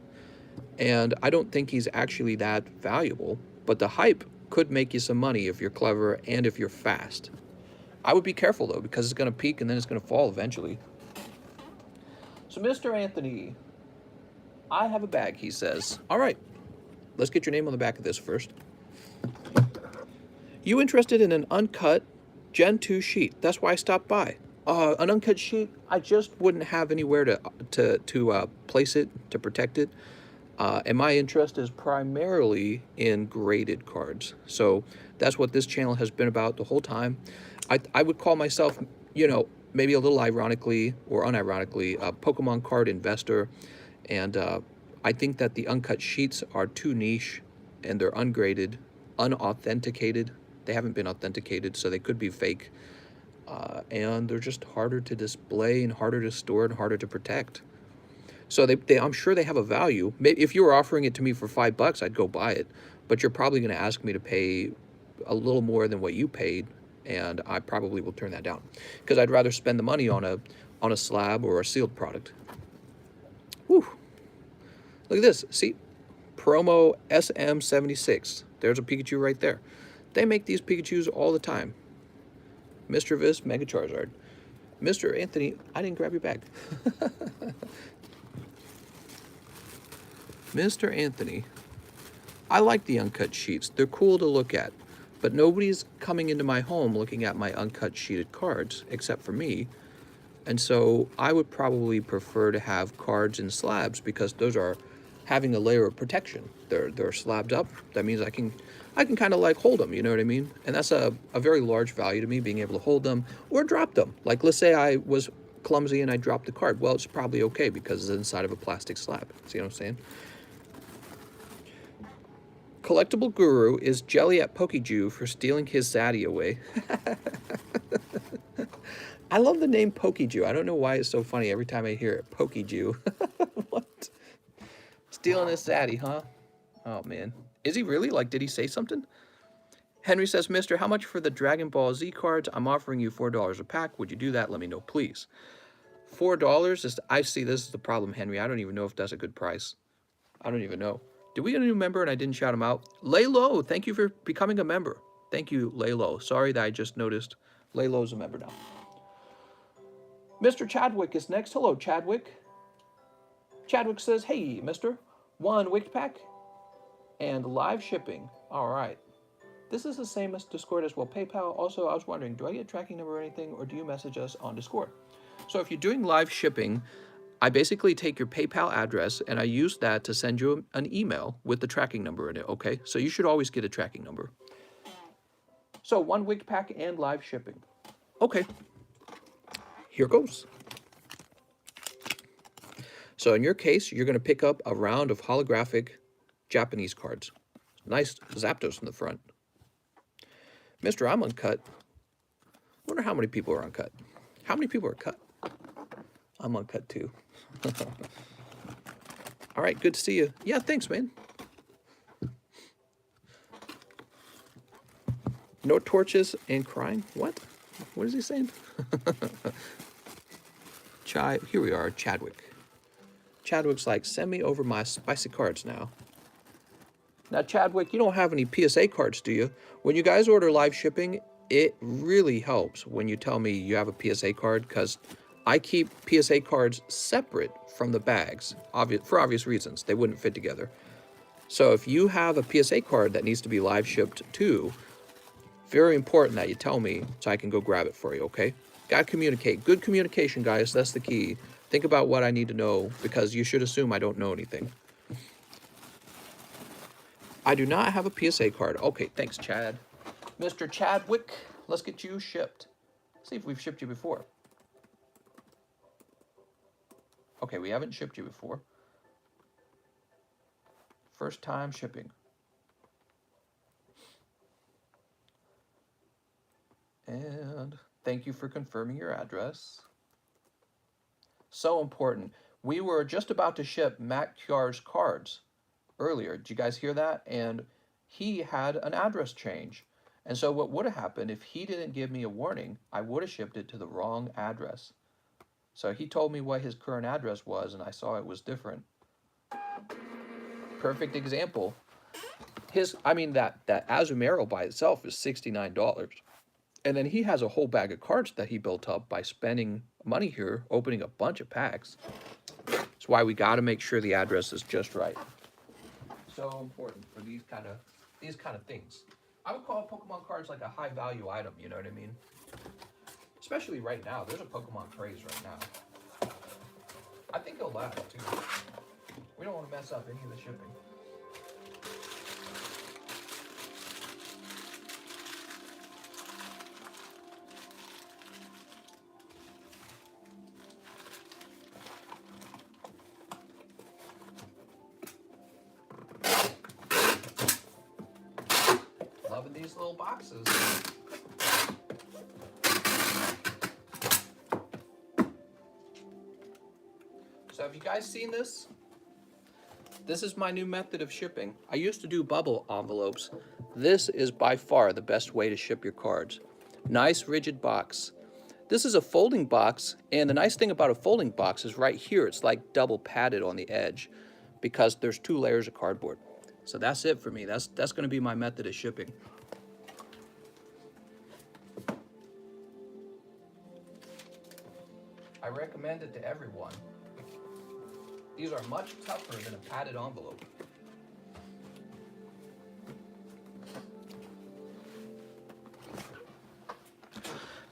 and I don't think he's actually that valuable. But the hype could make you some money if you're clever and if you're fast. I would be careful though, because it's going to peak and then it's going to fall eventually. So Mr. Anthony, I have a bag, he says. All right, let's get your name on the back of this first. You interested in an uncut Gen 2 sheet? That's why I stopped by. An uncut sheet, I just wouldn't have anywhere to place it, to protect it. And my interest is primarily in graded cards. So that's what this channel has been about the whole time. I would call myself, you know, maybe a little ironically or unironically, a Pokemon card investor. And I think that the uncut sheets are too niche, and they're ungraded, unauthenticated. They haven't been authenticated, so they could be fake. And they're just harder to display and harder to store and harder to protect. So I'm sure they have a value. If you were offering it to me for $5, I'd go buy it. But you're probably going to ask me to pay a little more than what you paid, and I probably will turn that down, because I'd rather spend the money on a slab or a sealed product. Whew. Look at this. See? Promo SM76. There's a Pikachu right there. They make these Pikachus all the time. Mischievous, Mega Charizard. Mr. Anthony, I didn't grab your bag. Mr. Anthony, I like the uncut sheets. They're cool to look at, but nobody's coming into my home looking at my uncut sheeted cards except for me. And so I would probably prefer to have cards in slabs because those are having a layer of protection. They're slabbed up. That means I can kind of like hold them, you know what I mean? And that's a very large value to me, being able to hold them or drop them. Like, let's say I was clumsy and I dropped the card. Well, it's probably okay because it's inside of a plastic slab. See what I'm saying? Collectible Guru is jelly at Pokeju for stealing his zaddy away. I love the name Pokeju. I don't know why it's so funny every time I hear it. Pokeju. What? Stealing his zaddy, huh? Oh, man. Is he really? Like, did he say something? Henry says, Mister, how much for the Dragon Ball Z cards? I'm offering you $4 a pack. Would you do that? Let me know, please. $4 is, I see this is the problem, Henry. I don't even know if that's a good price. I don't even know. Did we get a new member and I didn't shout him out? Laylo, thank you for becoming a member. Thank you, Laylo. Sorry that I just noticed Laylo's a member now. Mr. Chadwick is next. Hello, Chadwick. Chadwick says, hey, mister, 1 wicked pack and live shipping. All right. This is the same as Discord as well. PayPal. Also, I was wondering, do I get a tracking number or anything, or do you message us on Discord? So if you're doing live shipping, I basically take your PayPal address and I use that to send you an email with the tracking number in it, okay? So you should always get a tracking number. So 1 wig pack and live shipping. Okay, here goes. So in your case, you're gonna pick up a round of holographic Japanese cards. Nice Zapdos in the front. Mister, I'm uncut. Wonder how many people are uncut. How many people are cut? I'm uncut too. All right, good to see you. Yeah, thanks, man. No torches and crying? What? What is he saying? Here we are, Chadwick. Chadwick's like, send me over my spicy cards now. Now, Chadwick, you don't have any PSA cards, do you? When you guys order live shipping, it really helps when you tell me you have a PSA card, because I keep PSA cards separate from the bags, for obvious reasons. They wouldn't fit together. So if you have a PSA card that needs to be live shipped too, very important that you tell me so I can go grab it for you, okay? Gotta communicate. Good communication, guys. That's the key. Think about what I need to know, because you should assume I don't know anything. I do not have a PSA card. Okay, thanks, Chad. Mr. Chadwick, let's get you shipped. See if we've shipped you before. Okay, we haven't shipped you before. First time shipping. And thank you for confirming your address. So important. We were just about to ship Matt Kjar's cards earlier. Did you guys hear that? And he had an address change. And so what would have happened if he didn't give me a warning, I would have shipped it to the wrong address. So he told me what his current address was, and I saw it was different. Perfect example. That Azumarill by itself is $69. And then he has a whole bag of cards that he built up by spending money here, opening a bunch of packs. That's why we got to make sure the address is just right. So important for these kind of things. I would call Pokemon cards like a high value item, you know what I mean? Especially right now. There's a Pokemon craze right now. I think it'll last too. We don't want to mess up any of the shipping. Loving these little boxes. So have you guys seen this? This is my new method of shipping. I used to do bubble envelopes. This is by far the best way to ship your cards. Nice rigid box. This is a folding box, and the nice thing about a folding box is right here, it's like double padded on the edge because there's 2 layers of cardboard. So that's it for me. That's going to be my method of shipping. I recommend it to everyone. These are much tougher than a padded envelope.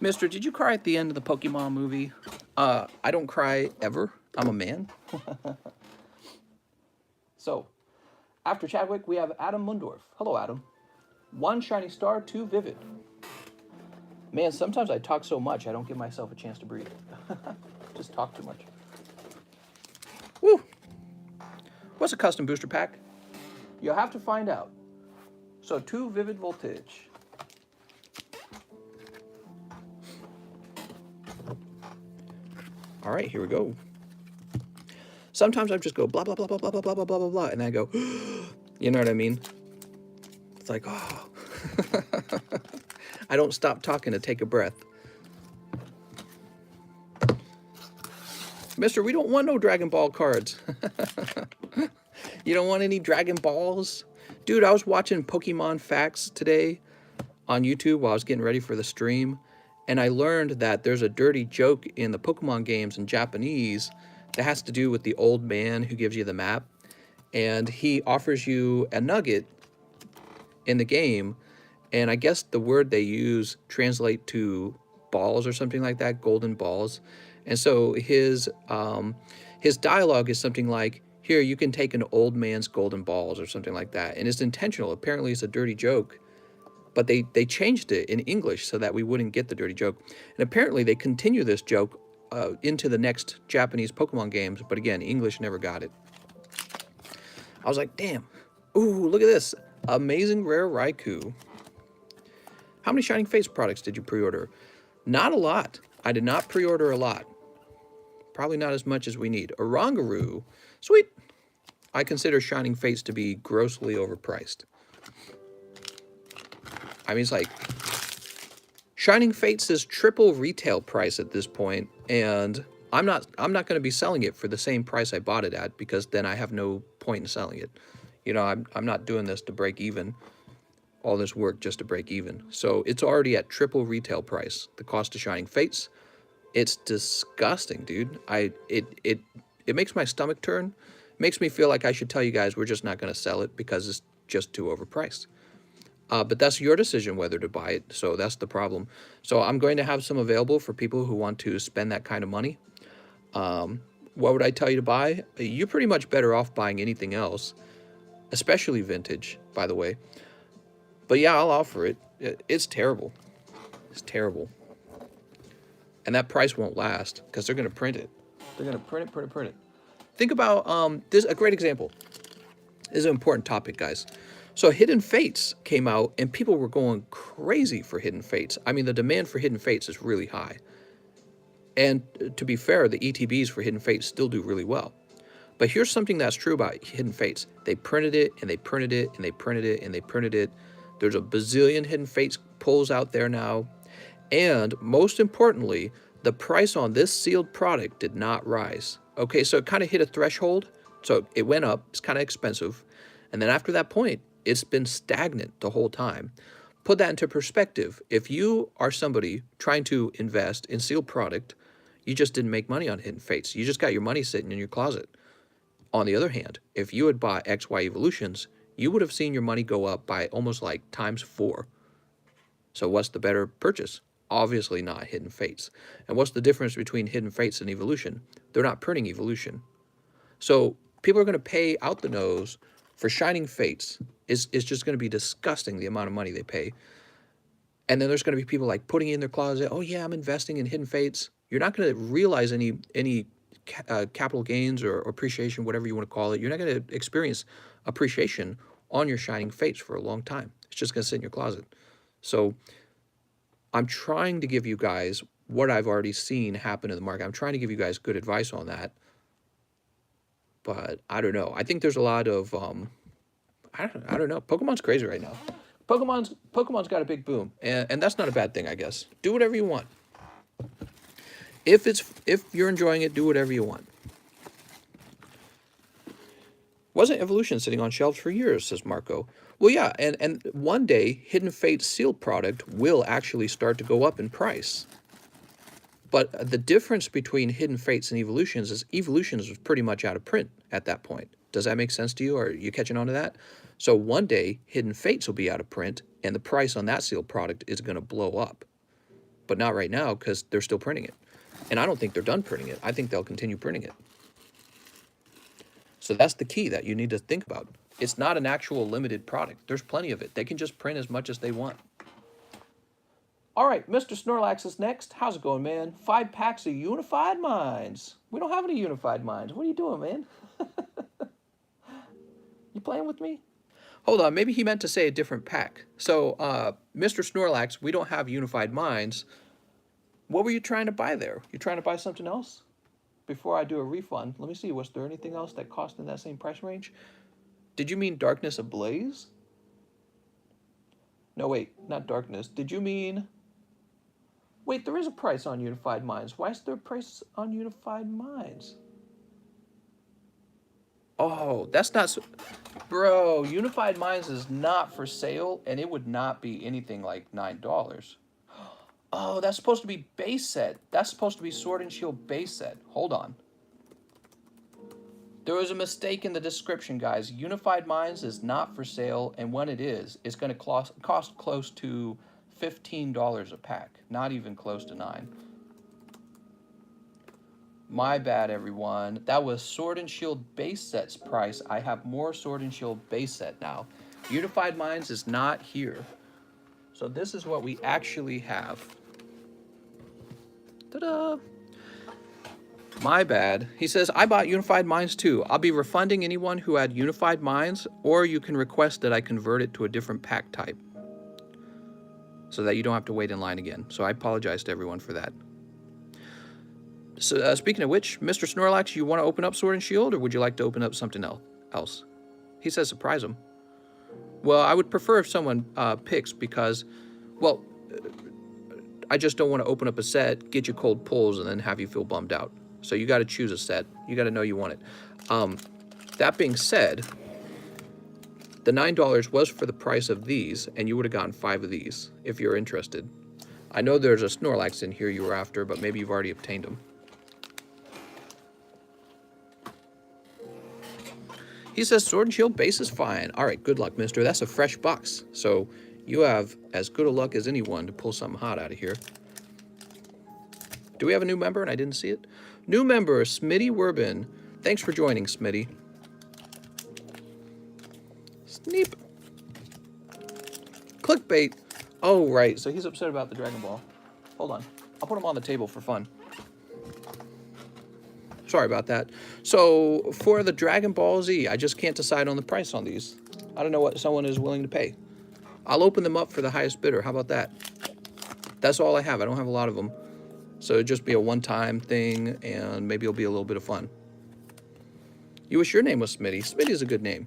Mister, did you cry at the end of the Pokemon movie? I don't cry ever. I'm a man. So, after Chadwick, we have Adam Mundorf. Hello, Adam. 1 shiny star, 2 vivid. Man, sometimes I talk so much I don't give myself a chance to breathe. Just talk too much. Woo! What's a custom booster pack? You'll have to find out. So 2 vivid voltage. All right, here we go. Sometimes I just go blah, blah, blah, blah, blah, blah, blah, blah, blah, blah, and I go, you know what I mean? It's like, oh. I don't stop talking to take a breath. Mister, we don't want no Dragon Ball cards. You don't want any Dragon Balls? Dude, I was watching Pokemon Facts today on YouTube while I was getting ready for the stream, and I learned that there's a dirty joke in the Pokemon games in Japanese that has to do with the old man who gives you the map, and he offers you a nugget in the game, and I guess the word they use translate to balls or something like that, golden balls. And so his dialogue is something like, here, you can take an old man's golden balls or something like that. And it's intentional. Apparently it's a dirty joke, but they changed it in English so that we wouldn't get the dirty joke. And apparently they continue this joke into the next Japanese Pokemon games, but again, English never got it. I was like, damn. Ooh, look at this. Amazing Rare Raikou. How many Shining Fates products did you pre-order? Not a lot. I did not pre-order a lot. Probably not as much as we need. Orangaroo. Sweet. I consider Shining Fates to be grossly overpriced. I mean, it's like Shining Fates is triple retail price at this point, and I'm not going to be selling it for the same price I bought it at, because then I have no point in selling it. You know, I'm not doing this to break even. All this work just to break even. So it's already at triple retail price. The cost of Shining Fates. It's disgusting, dude. It makes my stomach turn. It makes me feel like I should tell you guys we're just not going to sell it because it's just too overpriced. But that's your decision whether to buy it. So that's the problem. So I'm going to have some available for people who want to spend that kind of money. What would I tell you to buy? You're pretty much better off buying anything else, especially vintage, by the way. But yeah, I'll offer it. It's terrible. It's terrible. And that price won't last because they're going to print it. They're going to print it. Think about this. A great example. This is an important topic, guys. So Hidden Fates came out and people were going crazy for Hidden Fates. I mean, the demand for Hidden Fates is really high. And to be fair, the ETBs for Hidden Fates still do really well. But here's something that's true about Hidden Fates. They printed it and they printed it and they printed it and they printed it. There's a bazillion Hidden Fates pulls out there now. And most importantly, the price on this sealed product did not rise. Okay, so it kind of hit a threshold. So it went up. It's kind of expensive. And then after that point, it's been stagnant the whole time. Put that into perspective. If you are somebody trying to invest in sealed product, you just didn't make money on Hidden Fates. You just got your money sitting in your closet. On the other hand, if you had bought XY Evolutions, you would have seen your money go up by almost like ×4. So what's the better purchase? Obviously not Hidden Fates. And what's the difference between Hidden Fates and Evolution? They're not printing Evolution. So people are going to pay out the nose for Shining Fates. It's just going to be disgusting the amount of money they pay. And then there's going to be people like putting it in their closet, oh yeah, I'm investing in Hidden Fates. You're not going to realize any capital gains or appreciation, whatever you want to call it. You're not going to experience appreciation on your Shining Fates for a long time. It's just going to sit in your closet. So I'm trying to give you guys what I've already seen happen in the market. I'm trying to give you guys good advice on that. But I don't know. I think there's a lot of, I don't know. Pokemon's crazy right now. Pokemon's got a big boom. And that's not a bad thing, I guess. Do whatever you want. If you're enjoying it, do whatever you want. Wasn't Evolution sitting on shelves for years, says Marco. Well, yeah, and one day, Hidden Fates sealed product will actually start to go up in price. But the difference between Hidden Fates and Evolutions is Evolutions was pretty much out of print at that point. Does that make sense to you? Or are you catching on to that? So one day, Hidden Fates will be out of print, and the price on that sealed product is going to blow up. But not right now, because they're still printing it. And I don't think they're done printing it. I think they'll continue printing it. So that's the key that you need to think about. It's not an actual limited product. There's plenty of it. They can just print as much as they want. All right, Mr. Snorlax is next. How's it going, man? 5 packs of Unified Minds. We don't have any Unified Minds. What are you doing, man? You playing with me? Hold on, maybe he meant to say a different pack. So, Mr. Snorlax, we don't have Unified Minds. What were you trying to buy there? You trying to buy something else? Before I do a refund, let me see, was there anything else that cost in that same price range? Did you mean Darkness Ablaze? No, wait, not Darkness. Did you mean... Wait, there is a price on Unified Minds. Why is there a price on Unified Minds? Oh, that's not... Bro, Unified Minds is not for sale, and it would not be anything like $9. Oh, that's supposed to be base set. That's supposed to be Sword and Shield base set. Hold on. There was a mistake in the description, guys. Unified Minds is not for sale, and when it is, it's going to cost close to $15 a pack. Not even close to $9. My bad, everyone. That was Sword and Shield base set's price. I have more Sword and Shield base set now. Unified Minds is not here. So this is what we actually have. Ta-da! My bad. He says, I bought Unified Minds too. I'll be refunding anyone who had Unified Minds, or you can request that I convert it to a different pack type, so that you don't have to wait in line again. So I apologize to everyone for that. So speaking of which, Mr. Snorlax, you want to open up Sword and Shield, or would you like to open up something else? He says surprise him. Well, I would prefer if someone picks, because, well, I just don't want to open up a set, get you cold pulls, and then have you feel bummed out. So you got to choose a set. You got to know you want it. That being said, the $9 was for the price of these, and you would have gotten 5 of these if you're interested. I know there's a Snorlax in here you were after, but maybe you've already obtained them. He says Sword and Shield base is fine. All right, good luck, mister. That's a fresh box. So you have as good a luck as anyone to pull something hot out of here. Do we have a new member and I didn't see it? New member, Smitty Werbin. Thanks for joining, Smitty. Sneep. Clickbait. Oh, right. So he's upset about the Dragon Ball. Hold on. I'll put him on the table for fun. Sorry about that. So for the Dragon Ball Z, I just can't decide on the price on these. I don't know what someone is willing to pay. I'll open them up for the highest bidder. How about that? That's all I have. I don't have a lot of them. So it'd just be a one-time thing, and maybe it'll be a little bit of fun. You wish your name was Smitty. Smitty is a good name.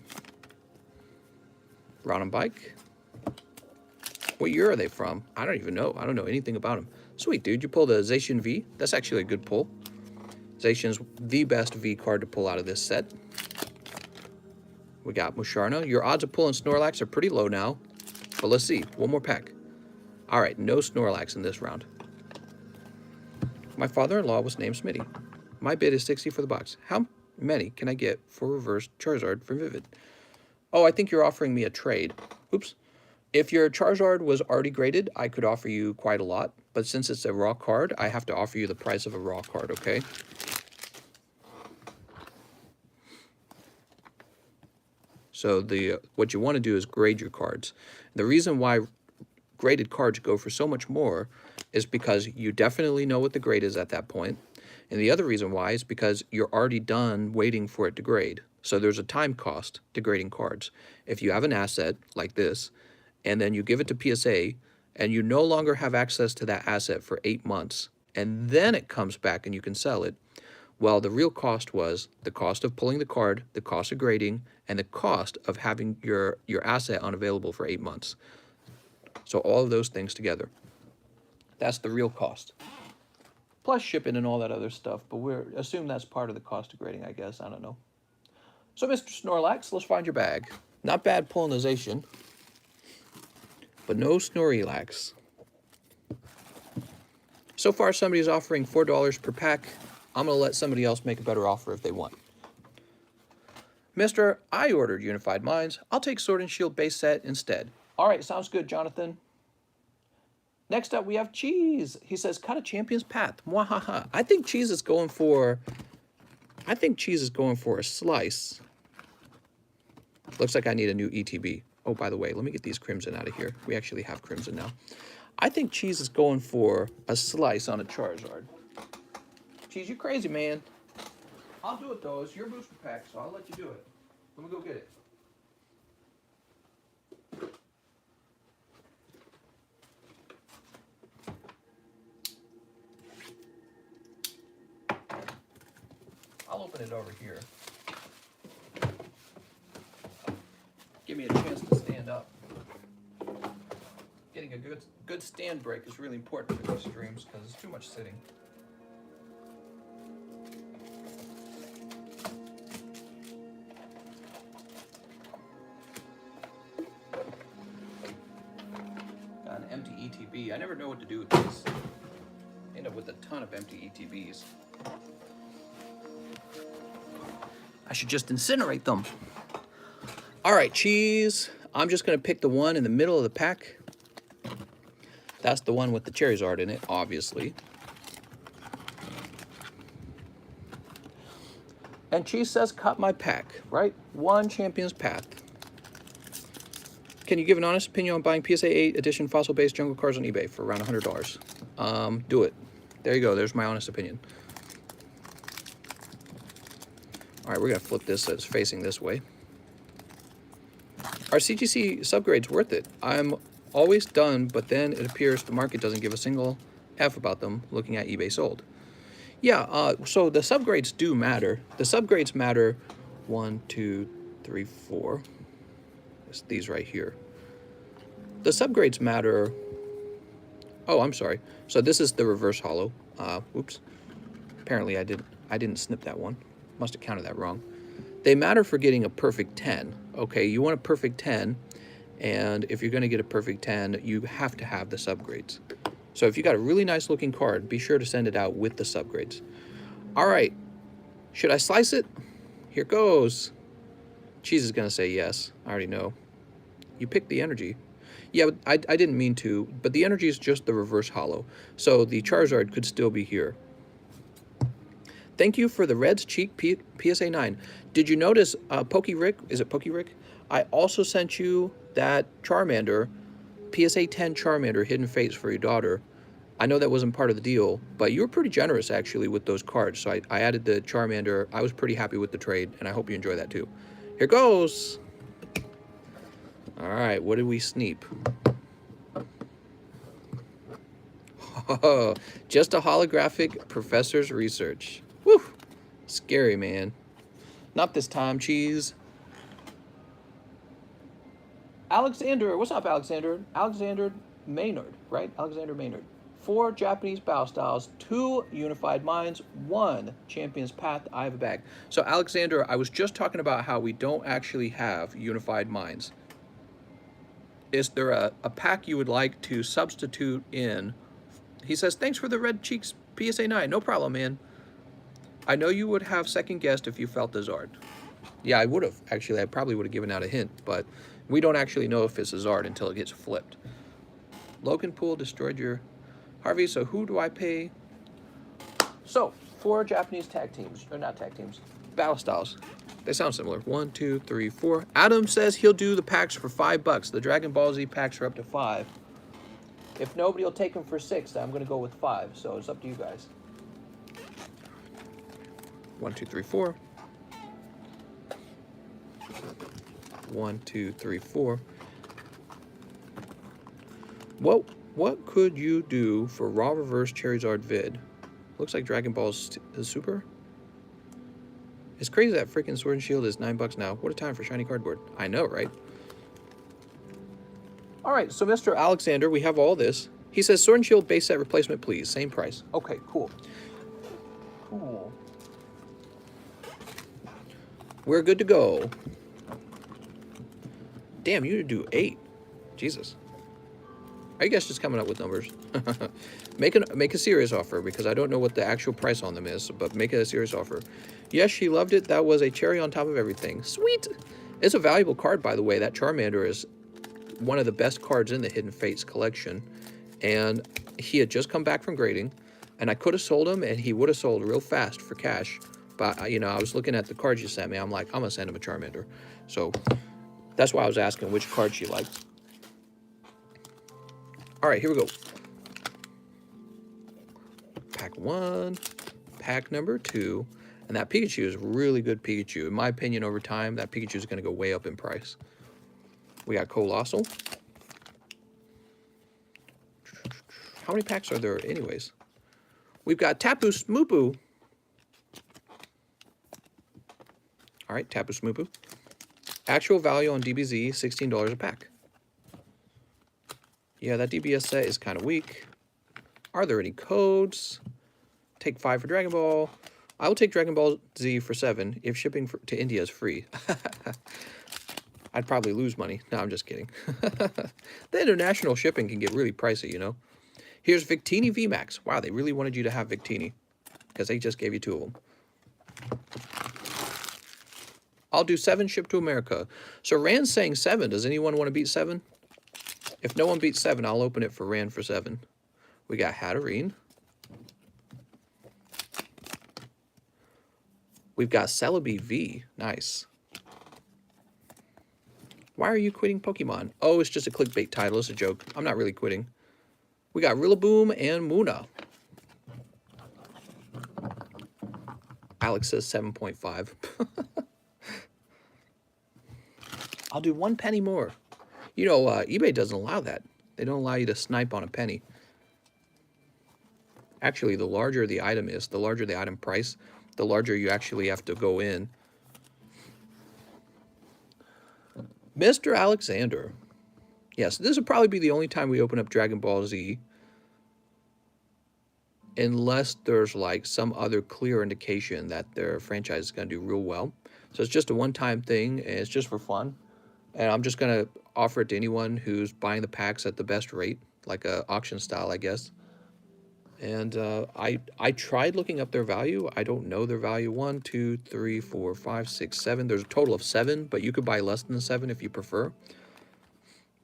Rod on Bike. What year are they from? I don't even know. I don't know anything about them. Sweet, dude. You pulled a Zacian V. That's actually a good pull. Zacian's the best V card to pull out of this set. We got Musharna. Your odds of pulling Snorlax are pretty low now. But let's see. One more pack. All right, no Snorlax in this round. My father-in-law was named Smitty. My bid is 60 for the box. How many can I get for reverse Charizard from Vivid? Oh, I think you're offering me a trade. Oops. If your Charizard was already graded, I could offer you quite a lot. But since it's a raw card, I have to offer you the price of a raw card, okay? So what you want to do is grade your cards. The reason why graded cards go for so much more is because you definitely know what the grade is at that point. And the other reason why is because you're already done waiting for it to grade. So there's a time cost to grading cards. If you have an asset like this, and then you give it to PSA, and you no longer have access to that asset for 8 months, and then it comes back and you can sell it, well, the real cost was the cost of pulling the card, the cost of grading, and the cost of having your asset unavailable for 8 months. So all of those things together. That's the real cost. Plus shipping and all that other stuff, but we're assume that's part of the cost of grading, I guess. I don't know. So, Mr. Snorlax, let's find your bag. Not bad pulling the Zacian, but no Snorlax. So far, somebody's offering $4 per pack. I'm going to let somebody else make a better offer if they want. Mister, I ordered Unified Minds. I'll take Sword and Shield base set instead. All right, sounds good, Jonathan. Next up, we have Cheese. He says, cut a champion's path. Mwahaha. I think Cheese is going for a slice. Looks like I need a new ETB. Oh, by the way, let me get these Crimson out of here. We actually have Crimson now. I think Cheese is going for a slice on a Charizard. Cheese, you crazy, man. I'll do it, though. It's your booster pack, so I'll let you do it. Let me go get it. I'll open it over here. Give me a chance to stand up. Getting a good stand break is really important for these streams because it's too much sitting. Got an empty ETB. I never know what to do with these. End up with a ton of empty ETBs. I should just incinerate them. All right, Cheese. I'm just going to pick the one in the middle of the pack. That's the one with the Charizard in it, obviously. And Cheese says, cut my pack, right? One Champion's Path. Can you give an honest opinion on buying PSA 8 edition fossil-based jungle cards on eBay for around $100? Do it. There you go. There's my honest opinion. All right, we're going to flip this so it's facing this way. Are CGC subgrades worth it? I'm always done, but then it appears the market doesn't give a single F about them looking at eBay sold. Yeah, so the subgrades do matter. The subgrades matter 1, 2, 3, 4. It's these right here. The subgrades matter. Oh, I'm sorry. So this is the reverse hollow. Oops. Apparently I didn't snip that one. Must have counted that wrong. They matter for getting a perfect 10. Okay, you want a perfect 10, and if you're going to get a perfect 10, you have to have the subgrades. So if you got a really nice looking card, be sure to send it out with the subgrades. All right, should I slice it? Here goes. Cheese is going to say yes. I already know. You picked the energy. Yeah, I didn't mean to, but the energy is just the reverse hollow. So the Charizard could still be here. Thank you for the Red's Cheek PSA 9. Did you notice Pokey Rick? Is it Pokey Rick? I also sent you that Charmander, PSA 10 Charmander Hidden Fates for your daughter. I know that wasn't part of the deal, but you were pretty generous actually with those cards. So I added the Charmander. I was pretty happy with the trade, and I hope you enjoy that too. Here goes. All right, what did we sneak? Oh, just a holographic professor's research. Woo! Scary, man. Not this time, Cheese. Alexander, what's up, Alexander? Alexander Maynard, right? Alexander Maynard. 4 Japanese battle styles, 2 unified minds, 1 champion's path. I have a bag. So, Alexander, I was just talking about how we don't actually have unified minds. Is there a pack you would like to substitute in? He says, thanks for the Red Cheeks PSA 9. No problem, man. I know you would have second guessed if you felt the Zard. Yeah, I would have. Actually, I probably would have given out a hint, but we don't actually know if it's a Zard until it gets flipped. Logan Pool destroyed your Harvey, so who do I pay? So, 4 Japanese tag teams, or not tag teams, battle styles. They sound similar. 1, 2, 3, 4. Adam says he'll do the packs for $5. The Dragon Ball Z packs are up to 5. If nobody will take them for 6, then I'm going to go with 5. So it's up to you guys. 1, 2, 3, 4. 1, 2, 3, 4. What could you do for raw reverse Charizard vid? Looks like Dragon Ball's Super. It's crazy that freaking Sword and Shield is $9 now. What a time for shiny cardboard. I know, right? All right, so Mr. Alexander, we have all this. He says, Sword and Shield base set replacement, please. Same price. Okay, cool. Cool. We're good to go. Damn, you do 8. Jesus. I guess just coming up with numbers. Make a serious offer, because I don't know what the actual price on them is, but make a serious offer. Yes, she loved it. That was a cherry on top of everything. Sweet. It's a valuable card, by the way. That Charmander is one of the best cards in the Hidden Fates collection, and he had just come back from grading, and I could have sold him, and he would have sold real fast for cash. But you know, I was looking at the cards you sent me. I'm like, I'm gonna send him a Charmander. So that's why I was asking which card she liked. All right, here we go. Pack 1, pack number 2, and that Pikachu is really good Pikachu. In my opinion, over time, that Pikachu is going to go way up in price. We got Colossal. How many packs are there anyways? We've got Tapu Smoopu. All right, Tapu Smoopu. Actual value on DBZ, $16 a pack. Yeah, that DBS set is kind of weak. Are there any codes? Take 5 for Dragon Ball. I will take Dragon Ball Z for 7 if shipping to India is free. I'd probably lose money. No, I'm just kidding. The international shipping can get really pricey, you know. Here's Victini VMAX. Wow, they really wanted you to have Victini, because they just gave you 2 of them. I'll do 7 shipped to America. So Rand's saying 7. Does anyone want to beat 7? If no one beats 7, I'll open it for Rand for 7. We got Hatterene. We've got Celebi V. Nice. Why are you quitting Pokemon? Oh, it's just a clickbait title. It's a joke. I'm not really quitting. We got Rillaboom and Muna. Alex says 7.5. I'll do 1 penny more. You know, eBay doesn't allow that. They don't allow you to snipe on a penny. Actually, the larger the item is, the larger the item price, the larger you actually have to go in. Mr. Alexander. Yes, this will probably be the only time we open up Dragon Ball Z, unless there's like some other clear indication that their franchise is going to do real well. So it's just a one-time thing, and it's just for fun. And I'm just going to offer it to anyone who's buying the packs at the best rate, like a auction style, I guess. And I tried looking up their value. I don't know their value. 1, 2, 3, 4, 5, 6, 7. There's a total of 7, but you could buy less than 7 if you prefer.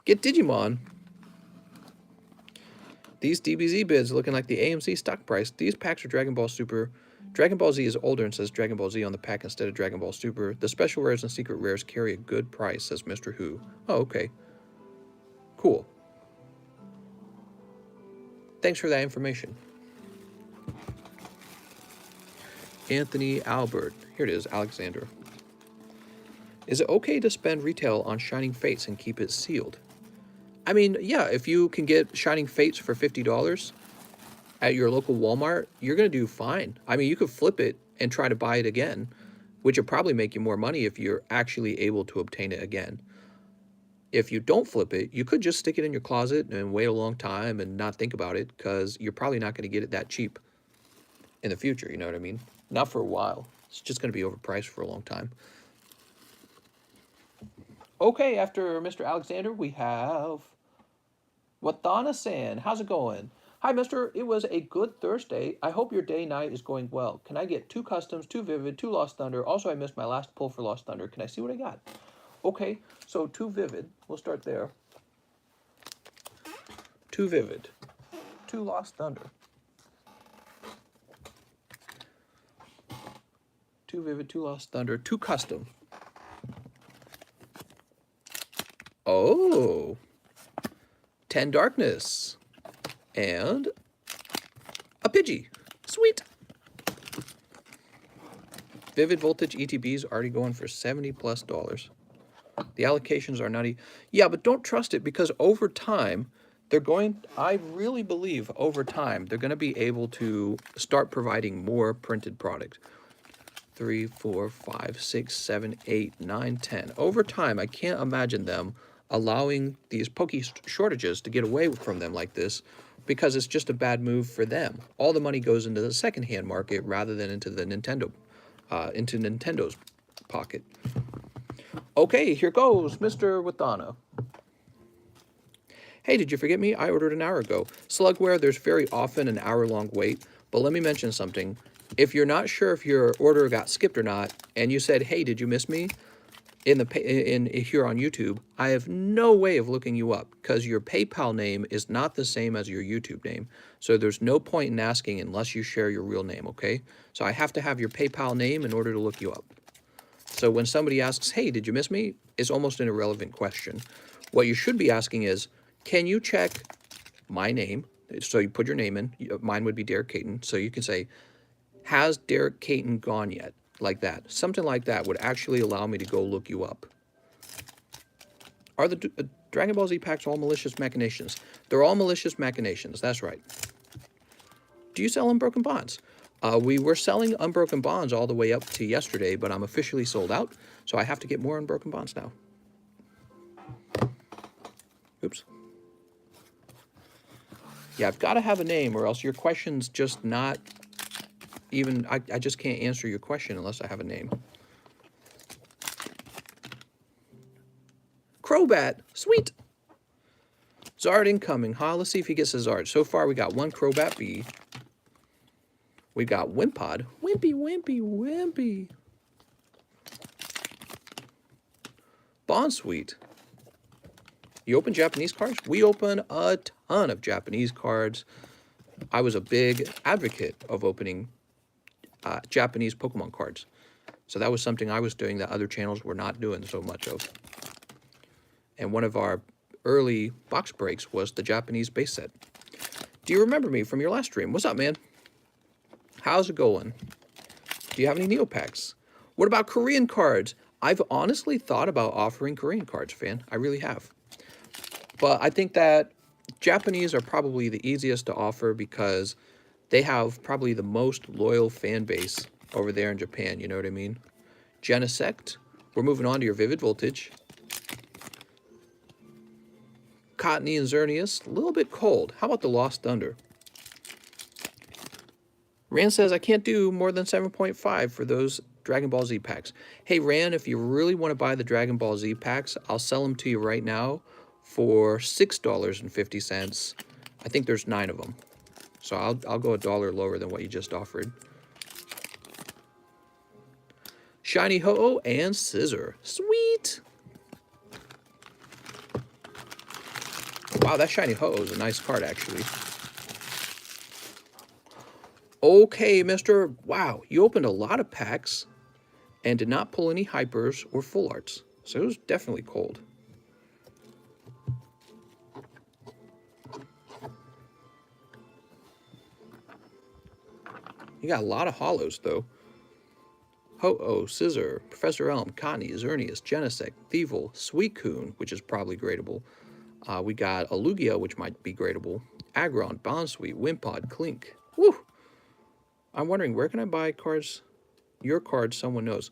Get Digimon. These DBZ bids looking like the AMC stock price. These packs are Dragon Ball Super. Dragon Ball Z is older and says Dragon Ball Z on the pack instead of Dragon Ball Super. The special rares and secret rares carry a good price, says Mr. Who. Oh, okay. Cool. Thanks for that information. Anthony Albert. Here it is, Alexander. Is it okay to spend retail on Shining Fates and keep it sealed? I mean, yeah, if you can get Shining Fates for $50 at your local Walmart, you're going to do fine. I mean, you could flip it and try to buy it again, which would probably make you more money if you're actually able to obtain it again. If you don't flip it, you could just stick it in your closet and wait a long time and not think about it, because you're probably not going to get it that cheap in the future, you know what I mean? Not for a while. It's just going to be overpriced for a long time. Okay, after Mr. Alexander, we have Watana-san. How's it going? Hi, mister. It was a good Thursday. I hope your day-night is going well. Can I get 2 customs, 2 Vivid, 2 Lost Thunder? Also, I missed my last pull for Lost Thunder. Can I see what I got? Okay, so 2 Vivid. We'll start there. 2 Vivid. 2 Lost Thunder. 2 Vivid, 2 Lost Thunder, 2 Custom. Oh. 10 Darkness. And a Pidgey. Sweet. Vivid Voltage ETBs already going for $70+. The allocations are nutty. Yeah, but don't trust it, because over time, I really believe over time, they're going to be able to start providing more printed product. 3, 4, 5, 6, 7, 8, 9, 10. Over time, I can't imagine them allowing these Poke shortages to get away from them like this, because it's just a bad move for them. All the money goes into the secondhand market rather than into the into Nintendo's pocket. Okay, here goes Mr. Watana. Hey, did you forget me? I ordered an hour ago. Slugware, there's very often an hour-long wait, but let me mention something. If you're not sure if your order got skipped or not, and you said, hey, did you miss me? Here on YouTube, I have no way of looking you up because your PayPal name is not the same as your YouTube name. So there's no point in asking unless you share your real name, okay? So I have to have your PayPal name in order to look you up. So when somebody asks, hey, did you miss me? It's almost an irrelevant question. What you should be asking is, can you check my name? So you put your name in. Mine would be Derek Caton. So you can say, has Derek Caton gone yet? Like that. Something like that would actually allow me to go look you up. Are the Dragon Ball Z packs all malicious machinations? They're all malicious machinations. That's right. Do you sell Unbroken Bonds? We were selling Unbroken Bonds all the way up to yesterday, but I'm officially sold out, so I have to get more Unbroken Bonds now. Oops. Yeah, I've got to have a name, or else your question's just not even... I just can't answer your question unless I have a name. Crobat! Sweet! Zard incoming, huh? Let's see if he gets a Zard. So far, we got one Crobat B. We got Wimpod. Wimpy, wimpy, wimpy. Bonsweet. You open Japanese cards? We open a ton of Japanese cards. I was a big advocate of opening Japanese Pokemon cards. So that was something I was doing that other channels were not doing so much of. And one of our early box breaks was the Japanese base set. Do you remember me from your last stream? What's up, man? How's it going? Do you have any Neopacks? What about Korean cards? I've honestly thought about offering Korean cards, fan. I really have. But I think that Japanese are probably the easiest to offer because they have probably the most loyal fan base over there in Japan, you know what I mean? Genesect, we're moving on to your Vivid Voltage. Cottony and Xerneas, a little bit cold. How about the Lost Thunder? Rand says, I can't do more than 7.5 for those Dragon Ball Z packs. Hey, Rand, if you really want to buy the Dragon Ball Z packs, I'll sell them to you right now for $6.50. I think there's 9 of them. So I'll go $1 lower than what you just offered. Shiny Ho-Oh and Scissor. Sweet! Wow, that Shiny Ho-Oh is a nice card, actually. Okay, mister. Wow, you opened a lot of packs and did not pull any hypers or full arts. So it was definitely cold. You got a lot of hollows, though. Ho-Oh, Scissor, Professor Elm, Connie, Xerneas, Genesect, Thievul, Suicune, which is probably gradable. We got a Lugia, which might be gradable. Aggron, Bonsweet, Wimpod, Clink. Woo! I'm wondering, where can I buy cards? Your cards, someone knows.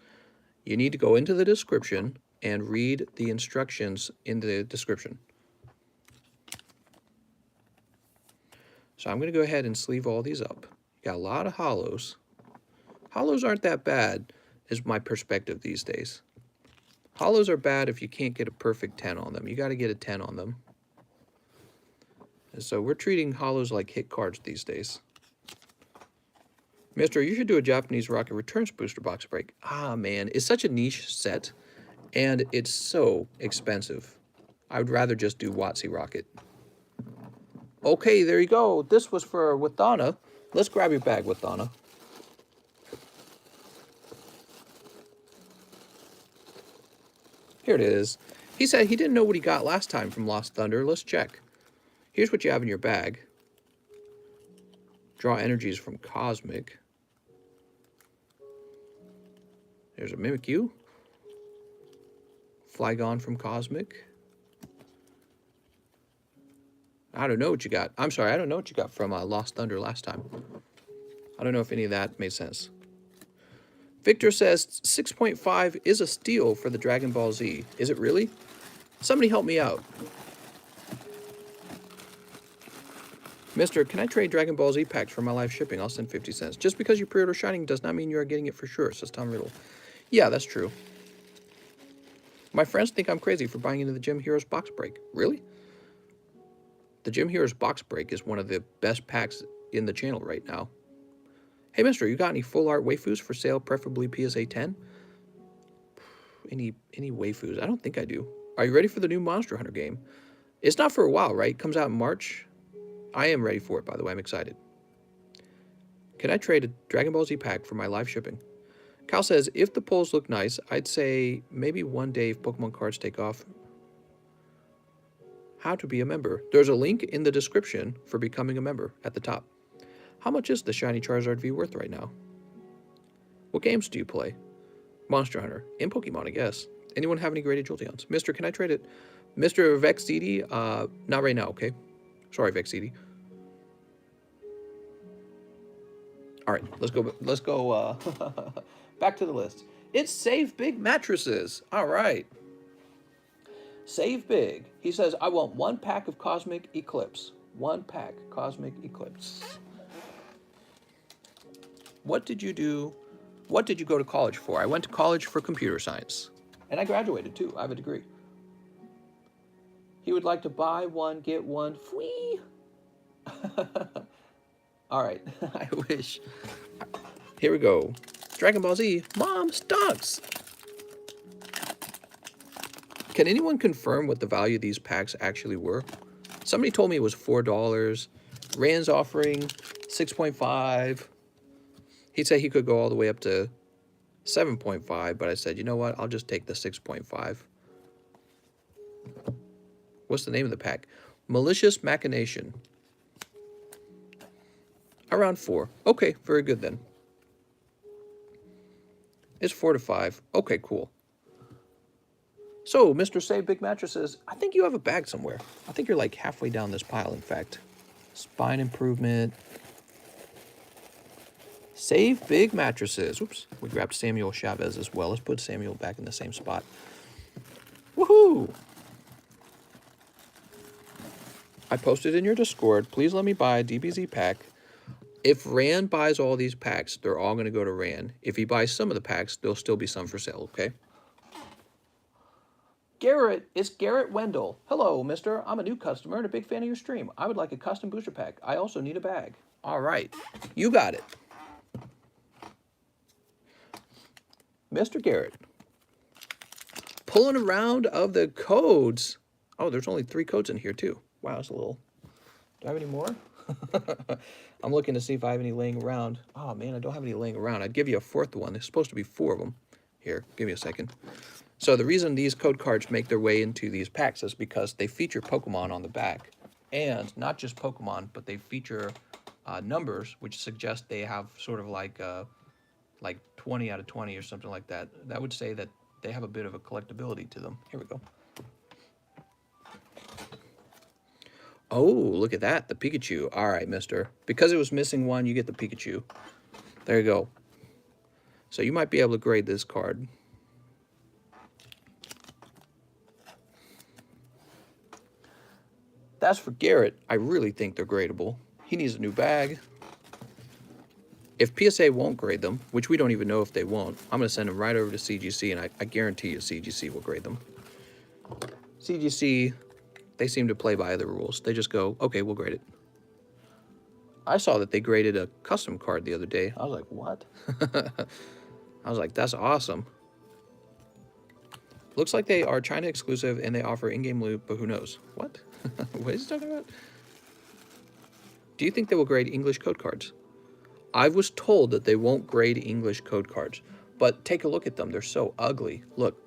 You need to go into the description and read the instructions in the description. So I'm going to go ahead and sleeve all these up. Got a lot of hollows. Hollows aren't that bad, is my perspective these days. Hollows are bad if you can't get a perfect 10 on them. You got to get a 10 on them. And so we're treating hollows like hit cards these days. Mister, you should do a Japanese Rocket Returns booster box break. Ah, man, it's such a niche set, and it's so expensive. I would rather just do WotC Rocket. Okay, there you go. This was for Wathana. Let's grab your bag, Wathana. Here it is. He said he didn't know what he got last time from Lost Thunder. Let's check. Here's what you have in your bag. Draw energies from Cosmic. There's a Mimikyu. Flygon from Cosmic. I don't know what you got. I'm sorry, I don't know what you got from Lost Thunder last time. I don't know if any of that made sense. Victor says 6.5 is a steal for the Dragon Ball Z. Is it really? Somebody help me out. Mister, can I trade Dragon Ball Z packs for my live shipping? I'll send 50 cents. Just because you pre-order Shining does not mean you are getting it for sure, says Tom Riddle. Yeah, that's true. My friends think I'm crazy for buying into the Gym Heroes box break. Really? The Gym Heroes box break is one of the best packs in the channel right now. Hey, mister, you got any full art waifus for sale, preferably PSA 10? Any waifus? I don't think I do. Are you ready for the new Monster Hunter game? It's not for a while, right? It comes out in March. I am ready for it, by the way. I'm excited. Can I trade a Dragon Ball Z pack for my live shipping? Cal says, if the polls look nice, I'd say maybe one day if Pokemon cards take off. How to be a member. There's a link in the description for becoming a member at the top. How much is the Shiny Charizard V worth right now? What games do you play? Monster Hunter. And Pokemon, I guess. Anyone have any graded Jolteons? Mister, can I trade it? Mr. Vexedy? Not right now, okay? Sorry, Vexedy. All right, let's go back to the list. It's Save Big Mattresses. All right. Save Big. He says, I want 1 pack of Cosmic Eclipse. 1 pack Cosmic Eclipse. What did you do? What did you go to college for? I went to college for computer science. And I graduated too. I have a degree. He would like to buy 1, get 1 free. All right. I wish. Here we go. Dragon Ball Z. Mom, stocks. Can anyone confirm what the value of these packs actually were? Somebody told me it was $4. Rand's offering 6.5. He'd say he could go all the way up to 7.5, but I said, you know what? I'll just take the 6.5. What's the name of the pack? Malicious Machination. Around 4. Okay, very good then. It's 4 to 5. Okay, cool. So, Mr. Save Big Mattresses, I think you have a bag somewhere. I think you're like halfway down this pile, in fact. Spine Improvement. Save Big Mattresses. Oops, we grabbed Samuel Chavez as well. Let's put Samuel back in the same spot. Woohoo! I posted in your Discord, please let me buy a DBZ pack. If Rand buys all these packs, they're all going to go to Rand. If he buys some of the packs, there'll still be some for sale, okay? Garrett, it's Garrett Wendell. Hello, mister. I'm a new customer and a big fan of your stream. I would like a custom booster pack. I also need a bag. All right. You got it. Mr. Garrett. Pulling around of the codes. Oh, there's only 3 codes in here, too. Wow, that's a little... Do I have any more? I'm looking to see if I have any laying around. Oh, man, I don't have any laying around. I'd give you a 4th one. There's supposed to be 4 of them. Here, give me a second. So the reason these code cards make their way into these packs is because they feature Pokemon on the back. And not just Pokemon, but they feature numbers, which suggest they have sort of like 20 out of 20 or something like that. That would say that they have a bit of a collectability to them. Here we go. Oh, look at that, the Pikachu. All right, mister. Because it was missing 1, you get the Pikachu. There you go. So you might be able to grade this card. That's for Garrett. I really think they're gradable. He needs a new bag. If PSA won't grade them, which we don't even know if they won't, I'm going to send them right over to CGC, and I guarantee you CGC will grade them. CGC, they seem to play by the rules. They just go, okay, we'll grade it. I saw that they graded a custom card the other day. I was like, what? I was like, that's awesome. Looks like they are China exclusive, and they offer in-game loot, but who knows? What? What is he talking about? Do you think they will grade English code cards? I was told that they won't grade English code cards, but take a look at them. They're so ugly. Look,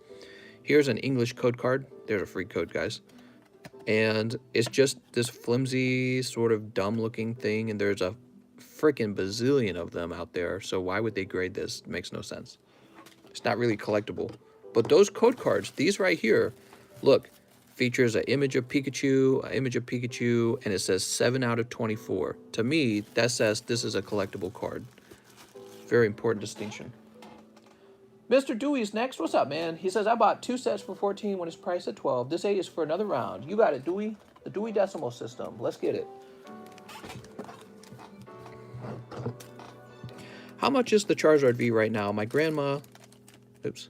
here's an English code card. There's a free code, guys. And it's just this flimsy, sort of dumb-looking thing, and there's a freaking bazillion of them out there, so why would they grade this? It makes no sense. It's not really collectible. But those code cards, these right here, look, features an image of Pikachu, and it says 7 out of 24. To me, that says this is a collectible card. Very important distinction. Mr. Dewey's next. What's up, man? He says, I bought 2 sets for 14 when it's priced at 12. This 8 is for another round. You got it, Dewey. The Dewey Decimal System. Let's get it. How much is the Charizard V right now? My grandma... Oops.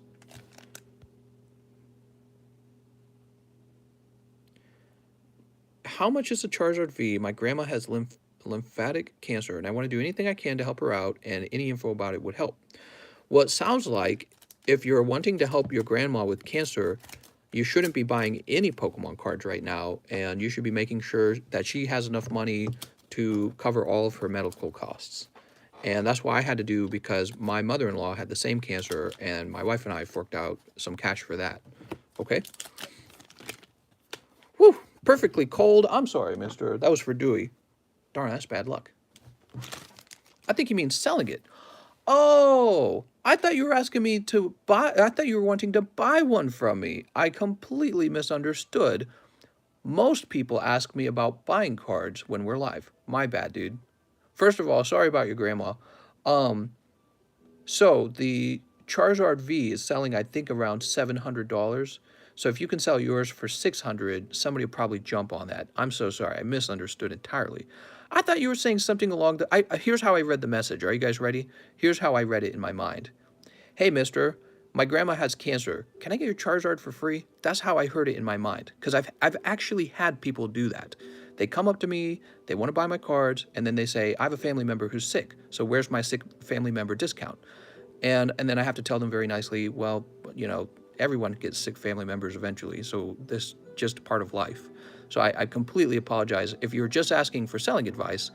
how much is the Charizard V? My grandma has lymphatic cancer, and I want to do anything I can to help her out, and any info about it would help. Well, it sounds like if you're wanting to help your grandma with cancer, you shouldn't be buying any Pokemon cards right now, and you should be making sure that she has enough money to cover all of her medical costs. And that's what I had to do, because my mother-in-law had the same cancer, and my wife and I forked out some cash for that. Okay? Whew, perfectly cold. I'm sorry, mister. That was for Dewey. Darn, that's bad luck. I think he means selling it. Oh, I thought you were asking me to buy. I thought you were wanting to buy one from me. I completely misunderstood. Most people ask me about buying cards when we're live. My bad, dude. First of all, sorry about your grandma. So the Charizard V is selling, I think, around $700. So if you can sell yours for $600, somebody will probably jump on that. I'm so sorry. I misunderstood entirely. I thought you were saying something along the... Here's how I read the message. Are you guys ready? Here's how I read it in my mind. Hey, mister, my grandma has cancer. Can I get your Charizard for free? That's how I heard it in my mind. Because I've actually had people do that. They come up to me, they want to buy my cards, and then they say, I have a family member who's sick, so where's my sick family member discount? And then I have to tell them very nicely, well, you know, everyone gets sick family members eventually, so this is just part of life. So I completely apologize. If you're just asking for selling advice,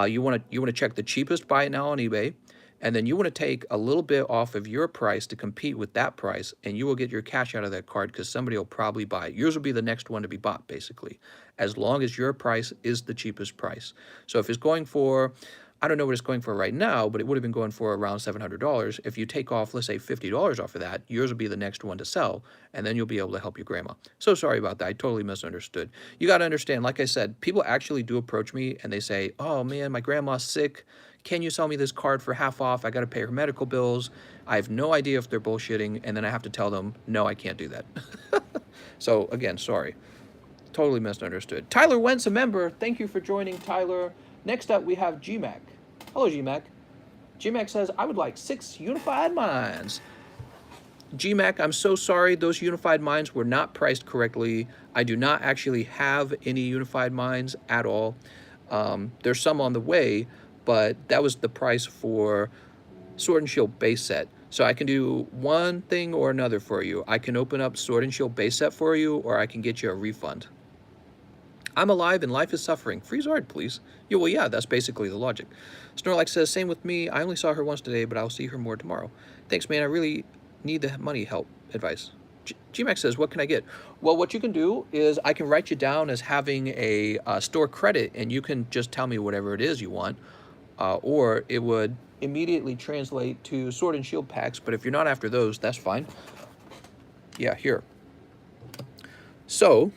you want to check the cheapest buy it now on eBay, and then you want to take a little bit off of your price to compete with that price, and you will get your cash out of that card because somebody will probably buy it. Yours will be the next one to be bought, basically, as long as your price is the cheapest price. So if it's going for, I don't know what it's going for right now, but it would have been going for around $700. If you take off, let's say, $50 off of that, yours will be the next one to sell, and then you'll be able to help your grandma. So sorry about that. I totally misunderstood. You got to understand, like I said, people actually do approach me, and they say, oh, man, my grandma's sick. Can you sell me this card for half off? I got to pay her medical bills. I have no idea if they're bullshitting, and then I have to tell them, no, I can't do that. So, again, sorry. Totally misunderstood. Tyler Wentz, a member. Thank you for joining, Tyler. Next up, we have GMAC. Hello, GMAC. GMAC says, I would like 6 unified mines. GMAC, I'm so sorry. Those unified mines were not priced correctly. I do not actually have any unified mines at all. There's some on the way, but that was the price for Sword and Shield base set. So I can do one thing or another for you. I can open up Sword and Shield base set for you, or I can get you a refund. I'm alive and life is suffering. Freeze hard, please. Yeah, well, yeah, that's basically the logic. Snorlax says, same with me. I only saw her once today, but I'll see her more tomorrow. Thanks, man. I really need the money help advice. GMAX says, what can I get? Well, what you can do is I can write you down as having a store credit, and you can just tell me whatever it is you want. Or it would immediately translate to Sword and Shield packs, but if you're not after those, that's fine. Yeah, here. So,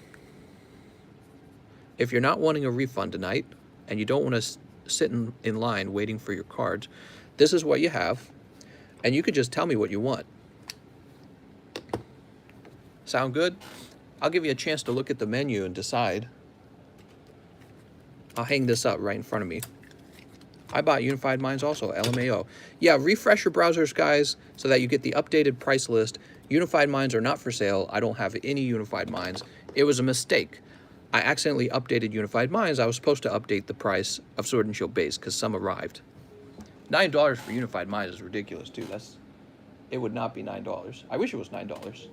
if you're not wanting a refund tonight, and you don't want to sit in line waiting for your cards, this is what you have, and you could just tell me what you want. Sound good? I'll give you a chance to look at the menu and decide. I'll hang this up right in front of me. I bought Unified Mines also, LMAO. Yeah, refresh your browsers, guys, so that you get the updated price list. Unified Mines are not for sale. I don't have any Unified Mines. It was a mistake. I accidentally updated Unified Mines. I was supposed to update the price of Sword and Shield base because some arrived. $9 for Unified Mines is ridiculous, too. It would not be $9. I wish it was $9.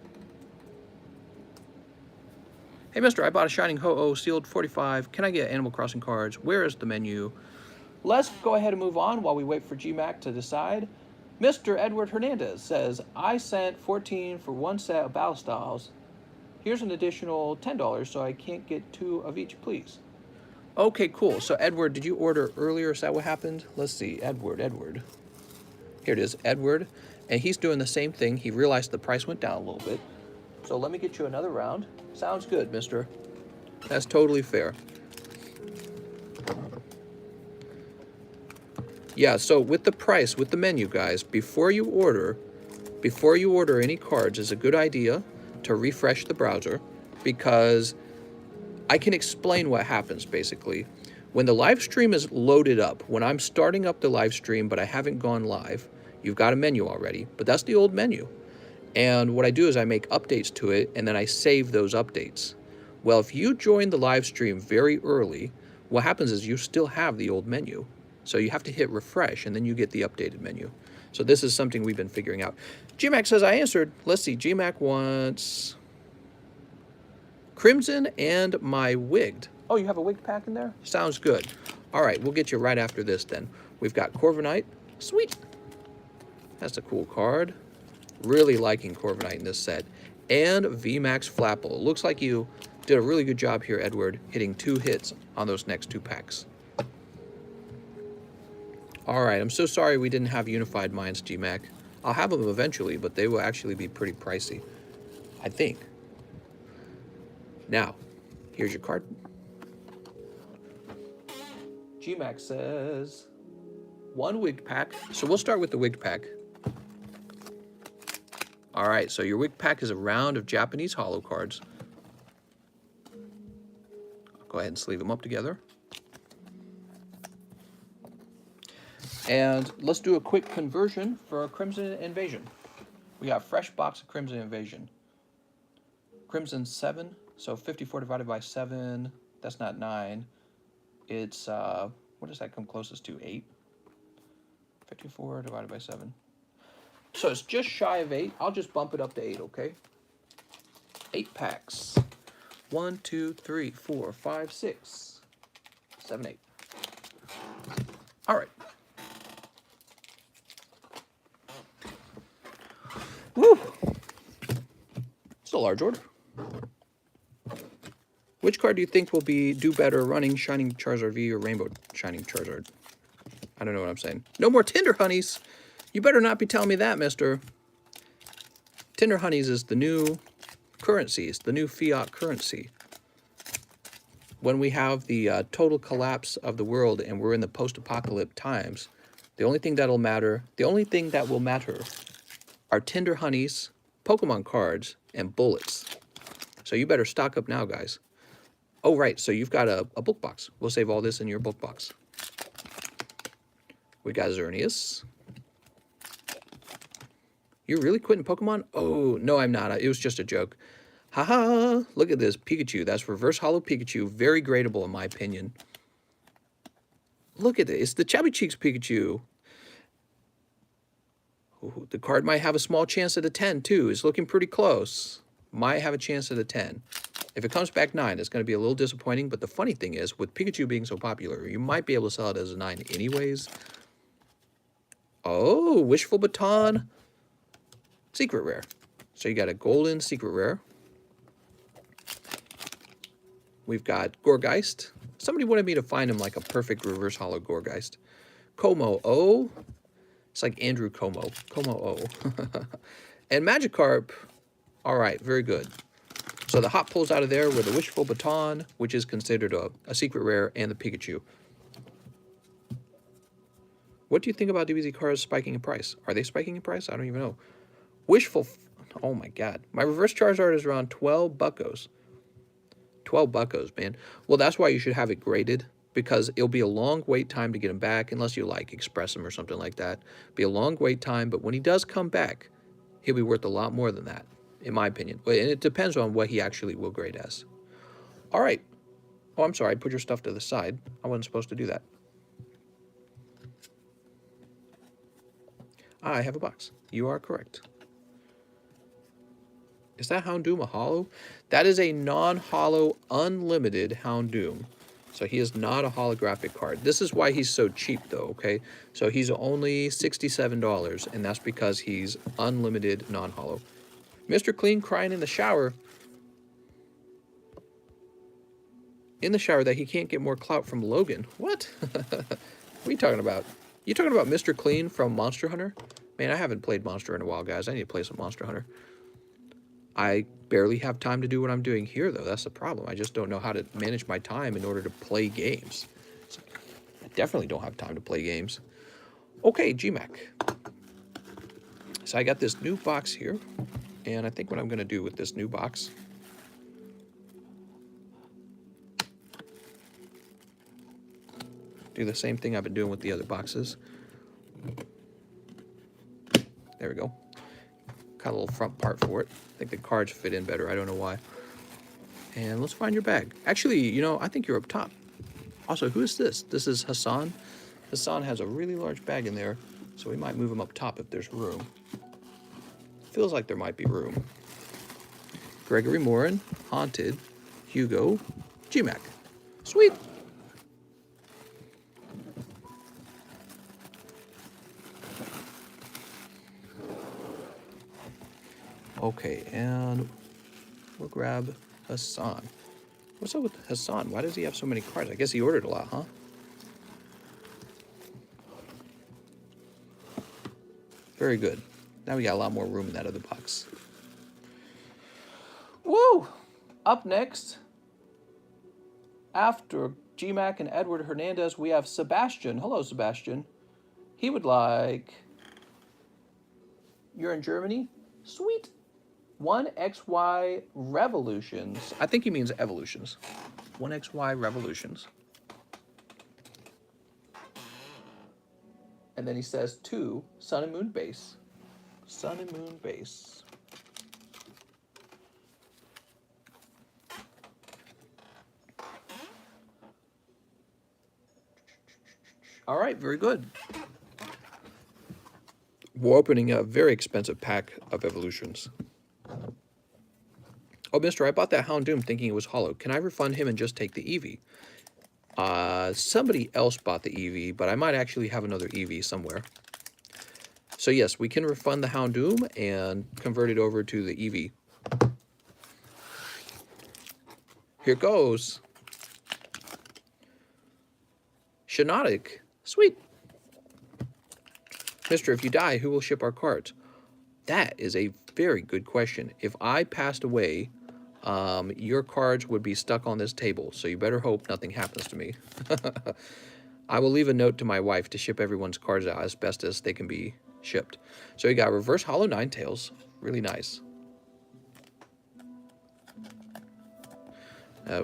Hey, mister, I bought a Shining Ho-Oh sealed 45. Can I get Animal Crossing cards? Where is the menu? Let's go ahead and move on while we wait for GMAC to decide. Mr. Edward Hernandez says, I sent 14 for one set of Battle Styles. Here's an additional $10, so I can't get 2 of each, please. Okay, cool. So, Edward, did you order earlier? Is that what happened? Let's see. Edward. Here it is, Edward. And he's doing the same thing. He realized the price went down a little bit. So let me get you another round. Sounds good, mister. That's totally fair. Yeah, so with the price, with the menu, guys, before you order any cards, is a good idea to refresh the browser, because I can explain what happens, basically. When the live stream is loaded up, when I'm starting up the live stream but I haven't gone live, you've got a menu already, but that's the old menu. And what I do is I make updates to it, and then I save those updates. Well, if you join the live stream very early, what happens is you still have the old menu. So you have to hit refresh, and then you get the updated menu. So this is something we've been figuring out. GMAC says I answered. Let's see. GMAC wants Crimson and my Wigged. Oh, you have a Wigged pack in there? Sounds good. All right, we'll get you right after this then. We've got Corviknight. Sweet. That's a cool card. Really liking Corviknight in this set. And VMAX Flapple. Looks like you did a really good job here, Edward, hitting 2 hits on those next 2 packs. All right, I'm so sorry we didn't have unified mines, GMAC. I'll have them eventually, but they will actually be pretty pricey, I think. Now, here's your card. GMAC says 1 wig pack. So we'll start with the wig pack. All right, so your wig pack is a round of Japanese holo cards. I'll go ahead and sleeve them up together. And let's do a quick conversion for Crimson Invasion. We got a fresh box of Crimson Invasion. Crimson 7, so 54 divided by 7, that's not 9. It's, what does that come closest to, 8? 54 divided by 7. So it's just shy of 8. I'll just bump it up to 8, okay? 8 packs. 1, 2, 3, 4, 5, 6, 7, 8. All right. Woo! It's a large order. Which card do you think will do better running Shining Charizard V or Rainbow Shining Charizard? I don't know what I'm saying. No more Tinder Honeys. You better not be telling me that, mister. Tinder Honeys is the new currency. It's the new fiat currency. When we have the total collapse of the world and we're in the post-apocalypse times, the only thing that will matter are Tinder Honeys, Pokemon cards, and bullets. So you better stock up now, guys. Oh, right, so you've got a book box. We'll save all this in your book box. We got Xerneas. You're really quitting Pokemon? Oh, no, I'm not. It was just a joke. Haha, look at this Pikachu. That's reverse holo Pikachu. Very gradable, in my opinion. Look at this. It's the Chubby Cheeks Pikachu. Ooh, the card might have a small chance at a 10, too. It's looking pretty close. Might have a chance at a 10. If it comes back 9, it's going to be a little disappointing. But the funny thing is, with Pikachu being so popular, you might be able to sell it as a 9 anyways. Oh, Wishful Baton. Secret rare. So you got a golden secret rare. We've got Gourgeist. Somebody wanted me to find him like a perfect reverse holo Gourgeist. Como O. It's like Andrew Como. Como O. And Magikarp. All right, very good. So the hot pulls out of there were the Wishful Baton, which is considered a secret rare, and the Pikachu. What do you think about DBZ cards spiking in price? Are they spiking in price? I don't even know. Wishful, oh my God. My reverse Charizard is around 12 buckos. 12 buckos, man. Well, that's why you should have it graded, because it'll be a long wait time to get him back, unless you like express him or something like that. Be a long wait time, but when he does come back, he'll be worth a lot more than that, in my opinion. And it depends on what he actually will grade as. All right. Oh, I'm sorry. Put your stuff to the side. I wasn't supposed to do that. I have a box. You are correct. Is that Houndoom a holo? That is a non-holo unlimited Houndoom. So he is not a holographic card. This is why he's so cheap though, okay? So he's only $67, and that's because he's unlimited non-holo. Mr. Clean crying in the shower. In the shower that he can't get more clout from Logan. What? What are you talking about? You talking about Mr. Clean from Monster Hunter? Man, I haven't played Monster in a while, guys. I need to play some Monster Hunter. I barely have time to do what I'm doing here, though. That's the problem. I just don't know how to manage my time in order to play games. So I definitely don't have time to play games. Okay, GMAC. So I got this new box here, and I think what I'm going to do with this new box... do the same thing I've been doing with the other boxes. There we go. Got a little front part for it. I think the cards fit in better. I don't know why. And let's find your bag. Actually, you know, I think you're up top. Also, who is this? This is Hassan. Hassan has a really large bag in there, so we might move him up top if there's room. Feels like there might be room. Gregory Morin, Haunted, Hugo, GMAC. Sweet. Okay, and we'll grab Hassan. What's up with Hassan? Why does he have so many cards? I guess he ordered a lot, huh? Very good. Now we got a lot more room in that other box. Woo! Up next, after GMAC and Edward Hernandez, we have Sebastian. Hello, Sebastian. He would like... You're in Germany? Sweet. 1XY Revolutions. I think he means evolutions. 1XY Revolutions. And then he says 2 Sun and Moon Base. Sun and Moon Base. All right, very good. We're opening a very expensive pack of evolutions. Oh, mister, I bought that Houndoom thinking it was hollow. Can I refund him and just take the Eevee? Somebody else bought the Eevee, but I might actually have another Eevee somewhere. So yes, we can refund the Houndoom and convert it over to the Eevee. Here goes. Shinotic. Sweet. Mister, if you die, who will ship our cards? That is a very good question. If I passed away, your cards would be stuck on this table, so you better hope nothing happens to me. I will leave a note to my wife to ship everyone's cards out as best as they can be shipped. So you got Reverse Hollow Ninetales. Really nice.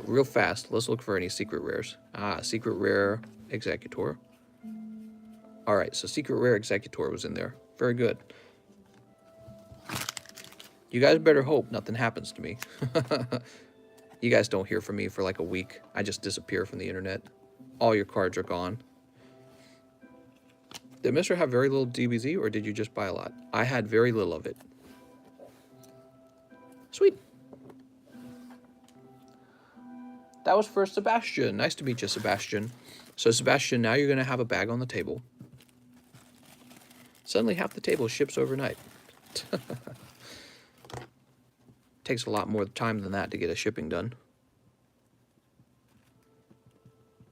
Real fast, let's look for any secret rares. Secret rare Executor. All right, so secret rare Executor was in there. Very good. You guys better hope nothing happens to me. You guys don't hear from me for like a week. I just disappear from the internet. All your cards are gone. Did Mr. have very little DBZ, or did you just buy a lot? I had very little of it. Sweet. That was for Sebastian. Nice to meet you, Sebastian. So, Sebastian, now you're going to have a bag on the table. Suddenly, half the table ships overnight. Takes a lot more time than that to get a shipping done.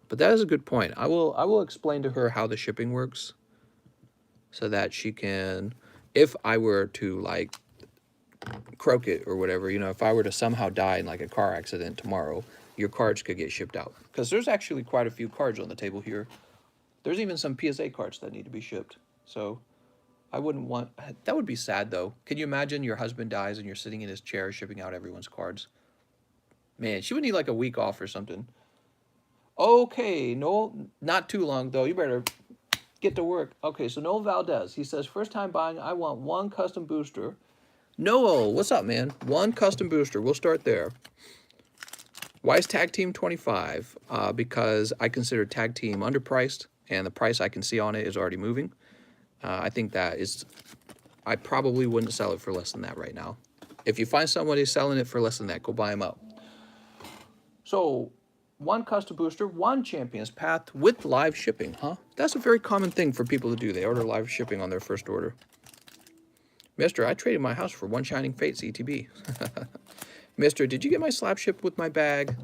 But that is a good point. I will explain to her how the shipping works, so that she can, if I were to like croak it or whatever, you know, if I were to somehow die in like a car accident tomorrow, your cards could get shipped out. Because there's actually quite a few cards on the table here. There's even some PSA cards that need to be shipped. So I wouldn't want... That would be sad, though. Can you imagine your husband dies and you're sitting in his chair shipping out everyone's cards? Man, she would need like a week off or something. Okay, no, not too long, though. You better get to work. Okay, so Noel Valdez. He says, first time buying, I want 1 custom booster. Noel, what's up, man? 1 custom booster. We'll start there. Why is Tag Team 25? Because I consider Tag Team underpriced, and the price I can see on it is already moving. I think that is... I probably wouldn't sell it for less than that right now. If you find somebody selling it for less than that, go buy them up. So, 1 custom booster, 1 Champion's Path with live shipping, huh? That's a very common thing for people to do. They order live shipping on their first order. Mister, I traded my house for 1 Shining Fates ETB. Mister, did you get my slab ship with my bag?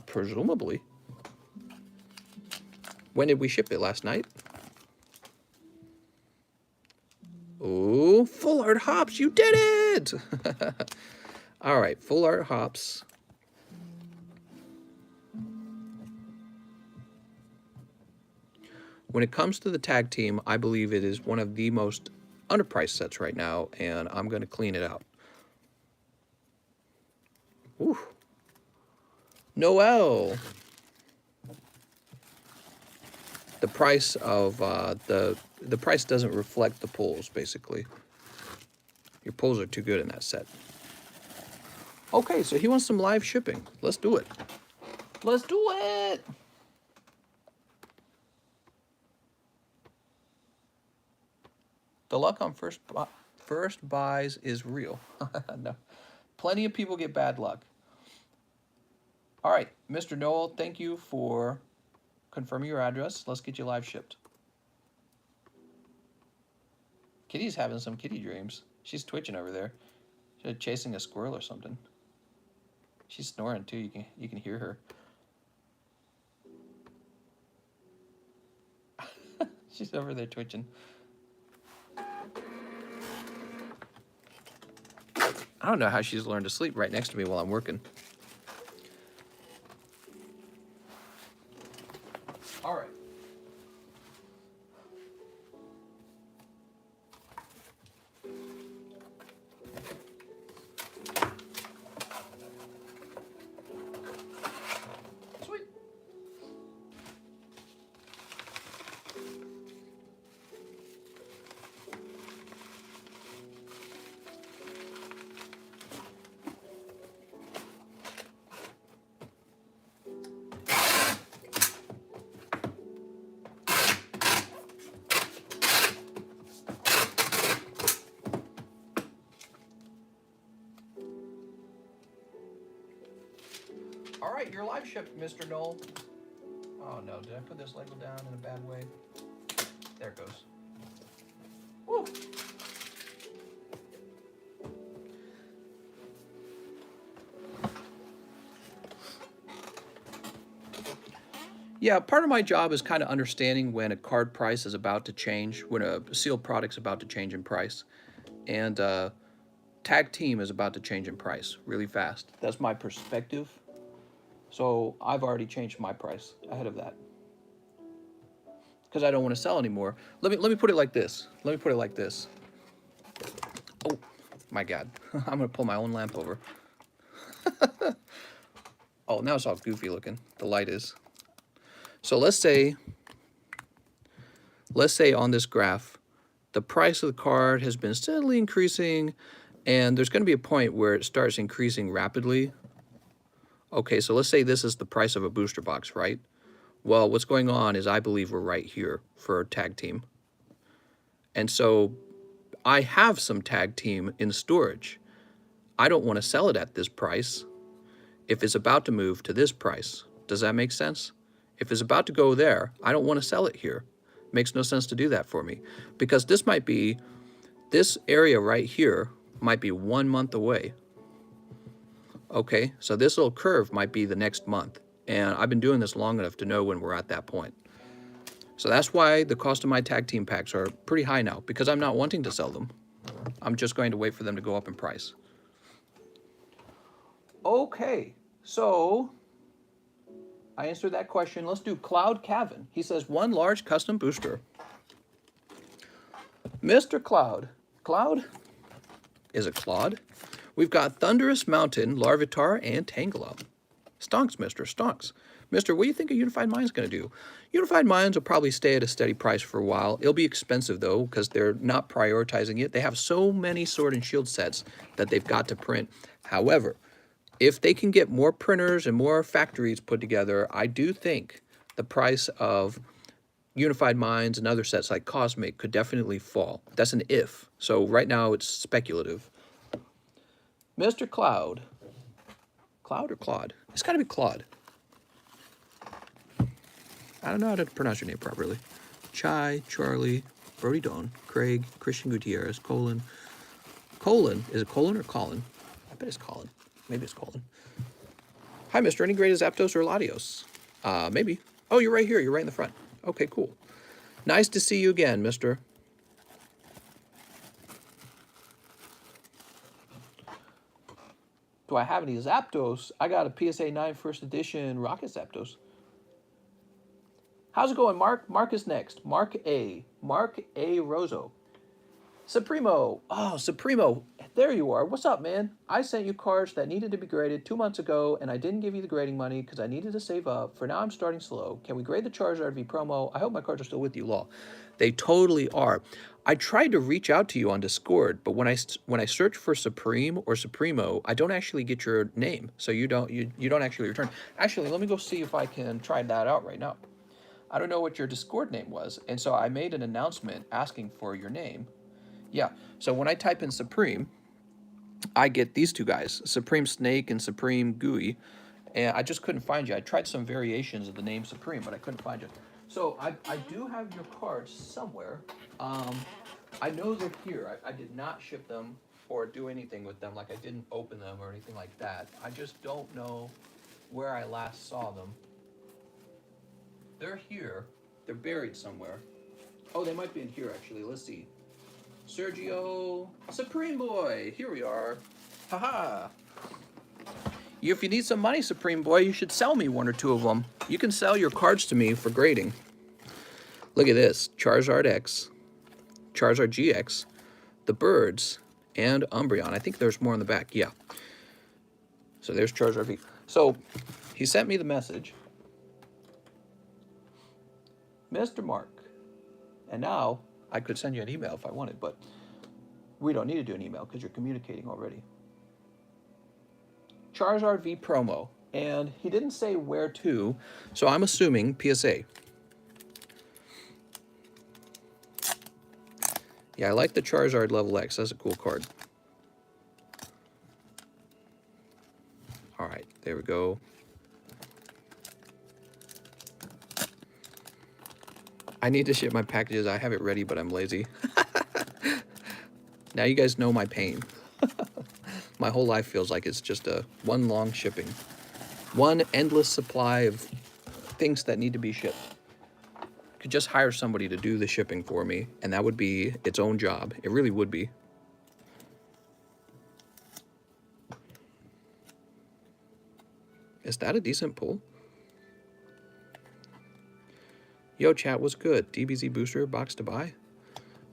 Presumably. When did we ship it? Last night? Ooh, Full Art Hops, you did it! All right, Full Art Hops. When it comes to the tag team, I believe it is one of the most underpriced sets right now, and I'm going to clean it out. Ooh. Noel. The price of the price doesn't reflect the pulls, basically. Your pulls are too good in that set. Okay, so he wants some live shipping. Let's do it. Let's do it. The luck on first buys is real. No. Plenty of people get bad luck. All right, Mr. Noel, thank you for confirming your address. Let's get you live shipped. Kitty's having some kitty dreams. She's twitching over there. She's chasing a squirrel or something. She's snoring too. You can hear her. She's over there twitching. I don't know how she's learned to sleep right next to me while I'm working. All right. Sweet. All right, you're live shipped, Mr. Knoll. Oh no, did I put this Lego down in a bad way? There it goes. Woo! Yeah, part of my job is kind of understanding when a card price is about to change, when a sealed product's about to change in price. And Tag Team is about to change in price really fast. That's my perspective. So I've already changed my price ahead of that, because I don't want to sell anymore. Let me put it like this. Oh my God, I'm gonna pull my own lamp over. Oh, now it's all goofy looking. The light is. So let's say on this graph, the price of the card has been steadily increasing, and there's going to be a point where it starts increasing rapidly. Okay, so let's say this is the price of a booster box, right? Well, what's going on is I believe we're right here for Tag Team. And so I have some Tag Team in storage. I don't want to sell it at this price if it's about to move to this price. Does that make sense? If it's about to go there, I don't want to sell it here. Makes no sense to do that for me, because this area right here might be 1 month away. Okay, so this little curve might be the next month, and I've been doing this long enough to know when we're at that point. So that's why the cost of my Tag Team packs are pretty high now, because I'm not wanting to sell them. I'm just going to wait for them to go up in price. Okay, so I answered that question. Let's do Cloud Cavan. He says, 1 large custom booster. Mr. Cloud. Cloud? Is it Claude? We've got Thunderous Mountain, Larvitar, and Tangela. Stonks, Mr. Stonks. Mister, what do you think a Unified Mind's going to do? Unified Minds will probably stay at a steady price for a while. It'll be expensive, though, because they're not prioritizing it. They have so many Sword and Shield sets that they've got to print. However, if they can get more printers and more factories put together, I do think the price of Unified Minds and other sets like Cosmic could definitely fall. That's an if. So right now it's speculative. Mr. Cloud. Cloud or Claude? It's got to be Claude. I don't know how to pronounce your name properly. Chai, Charlie, Brody Dawn, Craig, Christian Gutierrez, Colin. Colin. Is it Colin or Colin? I bet it's Colin. Maybe it's Colin. Hi, Mister. Any graded Zapdos or Latios? Maybe. Oh, you're right here. You're right in the front. Okay, cool. Nice to see you again, Mister. Do I have any Zapdos? I got a PSA 9 first edition Rocket Zapdos. How's it going, Mark? Mark is next. Mark A. Rosso. Supremo. Oh, Supremo. There you are. What's up, man? I sent you cards that needed to be graded 2 months ago, and I didn't give you the grading money because I needed to save up. For now, I'm starting slow. Can we grade the Charizard V promo? I hope my cards are still with you, lol. They totally are. I tried to reach out to you on Discord, but when I search for Supreme or Supremo, I don't actually get your name, so you don't actually return. Actually, let me go see if I can try that out right now. I don't know what your Discord name was, and so I made an announcement asking for your name. Yeah, so when I type in Supreme, I get these two guys, Supreme Snake and Supreme Gooey, and I just couldn't find you. I tried some variations of the name Supreme, but I couldn't find you. So I do have your cards somewhere. I know they're here. I did not ship them or do anything with them, like I didn't open them or anything like that. I just don't know where I last saw them. They're here. They're buried somewhere. Oh, they might be in here, actually. Let's see. Sergio, Supreme Boy, here we are. Haha. If you need some money, Supreme Boy, you should sell me one or two of them. You can sell your cards to me for grading. Look at this, Charizard X, Charizard GX, the Birds, and Umbreon. I think there's more on the back, yeah. So there's Charizard V. So he sent me the message. Mr. Mark, and now I could send you an email if I wanted, but we don't need to do an email because you're communicating already. Charizard V promo, and he didn't say where to, so I'm assuming PSA. Yeah, I like the Charizard Level X. That's a cool card. All right, there we go. I need to ship my packages. I have it ready, but I'm lazy. Now you guys know my pain. My whole life feels like it's just one long shipping. One endless supply of things that need to be shipped. Could just hire somebody to do the shipping for me, and that would be its own job. It really would be. Is that a decent pull? Yo, chat, what's good? DBZ booster box to buy?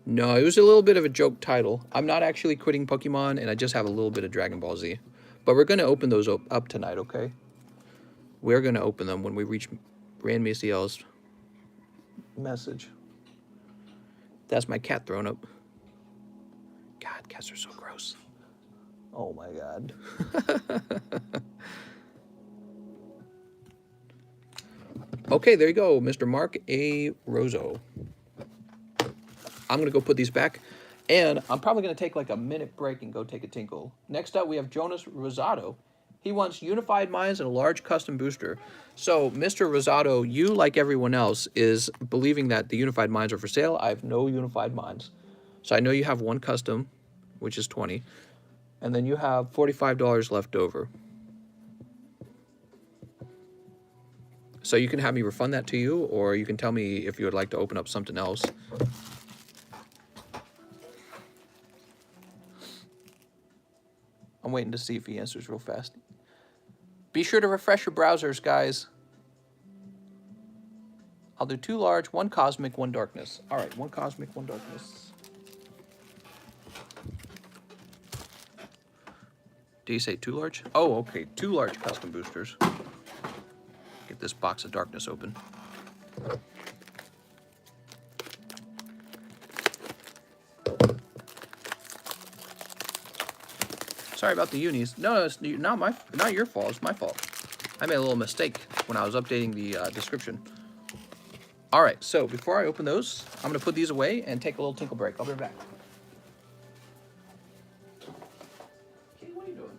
No, it was a little bit of a joke title. I'm not actually quitting Pokemon, and I just have a little bit of Dragon Ball Z. But we're going to open those up tonight, okay? We're going to open them when we reach Rand Misiel's message. That's my cat thrown up. God, cats are so gross. Oh my God. Okay, there you go, Mr. Mark A. Rosso. I'm going to go put these back, and I'm probably going to take like a minute break and go take a tinkle. Next up, we have Jonas Rosado. He wants unified mines and a large custom booster. So, Mr. Rosado, you, like everyone else, is believing that the unified mines are for sale. I have no unified mines. So, I know you have one custom, which is 20, and then you have $45 left over. So you can have me refund that to you, or you can tell me if you would like to open up something else. I'm waiting to see if he answers real fast. Be sure to refresh your browsers, guys. I'll do 2 large, 1 cosmic, 1 darkness. All right, 1 cosmic, 1 darkness. Did you say 2 large? Oh, okay, 2 large custom boosters. Get this box of darkness open. Sorry about the unis. No, it's not your fault. It's my fault. I made a little mistake when I was updating the description. All right, so before I open those, I'm going to put these away and take a little tinkle break. I'll be right back. Kitty, what are you doing?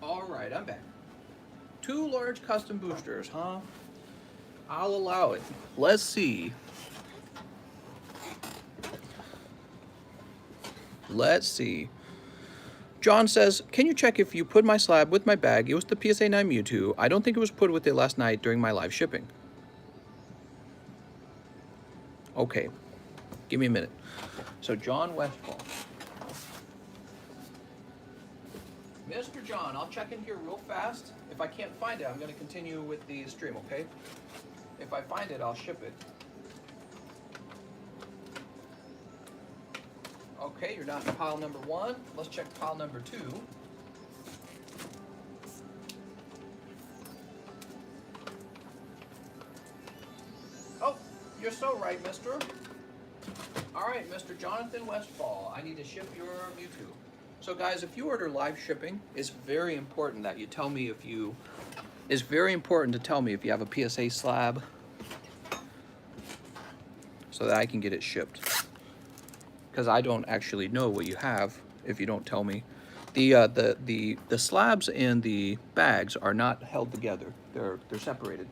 All right, I'm back. 2 large custom boosters, huh? I'll allow it. Let's see. Let's see. John says, can you check if you put my slab with my bag? It was the PSA 9 Mewtwo. I don't think it was put with it last night during my live shipping. Okay, give me a minute. So John Westfall. Mr. John, I'll check in here real fast. If I can't find it, I'm going to continue with the stream, okay? If I find it, I'll ship it. Okay, you're not in pile number 1. Let's check pile number 2. Oh, you're so right, mister. All right, Mr. Jonathan Westfall, I need to ship your Mewtwo. So guys, if you order live shipping, it's very important that you tell me if you... It's very important to tell me if you have a PSA slab so that I can get it shipped. Because I don't actually know what you have if you don't tell me. The slabs and the bags are not held together. They're separated.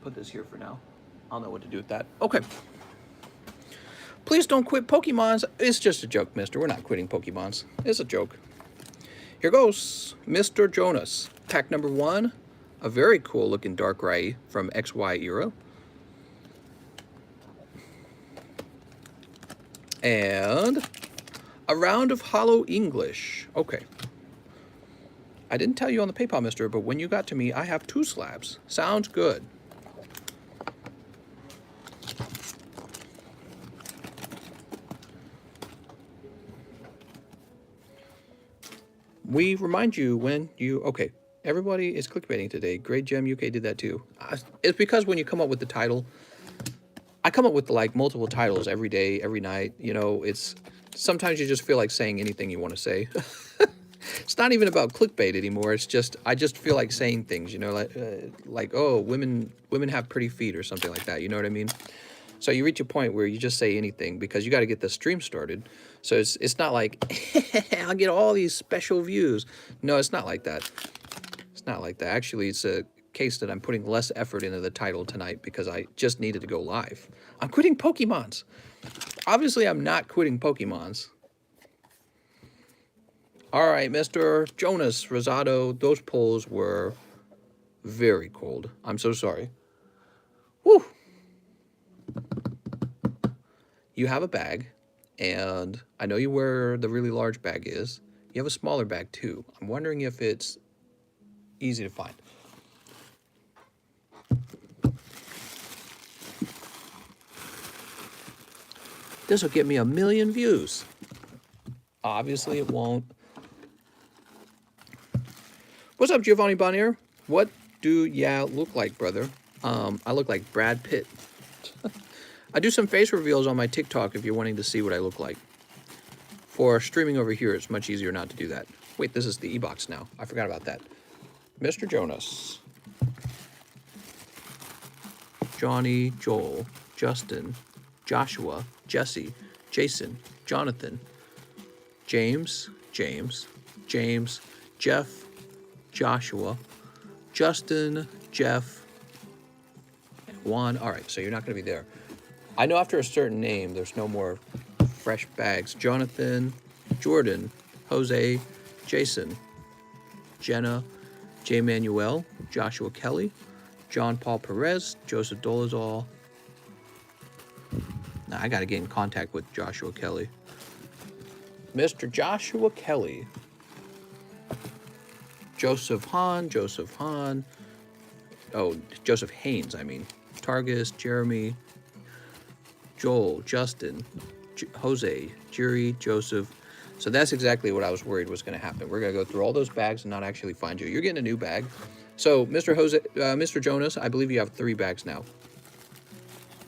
Put this here for now. I'll know what to do with that. Okay. Please don't quit Pokemons. It's just a joke, mister. We're not quitting Pokemons. It's a joke. Here goes Mr. Jonas. Pack number 1. A very cool looking Darkrai from XY era. And a round of Hollow English. Okay. I didn't tell you on the PayPal, mister, but when you got to me, I have 2 slabs. Sounds good. We remind you when you... Okay, everybody is clickbaiting today. Great Gem UK did that too. It's because when you come up with the title... I come up with like multiple titles every day, every night. You know, it's... Sometimes you just feel like saying anything you want to say. It's not even about clickbait anymore. It's just... I just feel like saying things, you know, like oh, women have pretty feet or something like that. You know what I mean? So you reach a point where you just say anything because you got to get the stream started. So it's not like, I'll get all these special views. No, it's not like that. It's not like that. Actually, it's a case that I'm putting less effort into the title tonight because I just needed to go live. I'm quitting Pokemons. Obviously, I'm not quitting Pokemons. All right, Mr. Jonas Rosado, those polls were very cold. I'm so sorry. Whew. You have a bag, and I know you where the really large bag is. You have a smaller bag too. I'm wondering if it's easy to find. This will get me 1 million views. Obviously it won't. What's up, Giovanni Bonnier? What do ya look like, brother? I look like Brad Pitt. I do some face reveals on my TikTok if you're wanting to see what I look like. For streaming over here, it's much easier not to do that. Wait, this is the e-box now. I forgot about that. Mr. Jonas. Johnny, Joel, Justin, Joshua, Jesse, Jason, Jonathan, James, Jeff, Joshua, Justin, Jeff, and Juan. All right, so you're not going to be there. I know after a certain name, there's no more fresh bags. Jonathan, Jordan, Jose, Jason, Jenna, J. Manuel, Joshua Kelly, John Paul Perez, Joseph Dolezal. Now, I got to get in contact with Joshua Kelly. Mr. Joshua Kelly. Joseph Hahn. Oh, Joseph Haynes, I mean. Targus, Jeremy, Joel, Justin, Jose, Jerry, Joseph. So that's exactly what I was worried was going to happen. We're going to go through all those bags and not actually find you. You're getting a new bag. So, Mr. Jonas, I believe you have 3 bags now.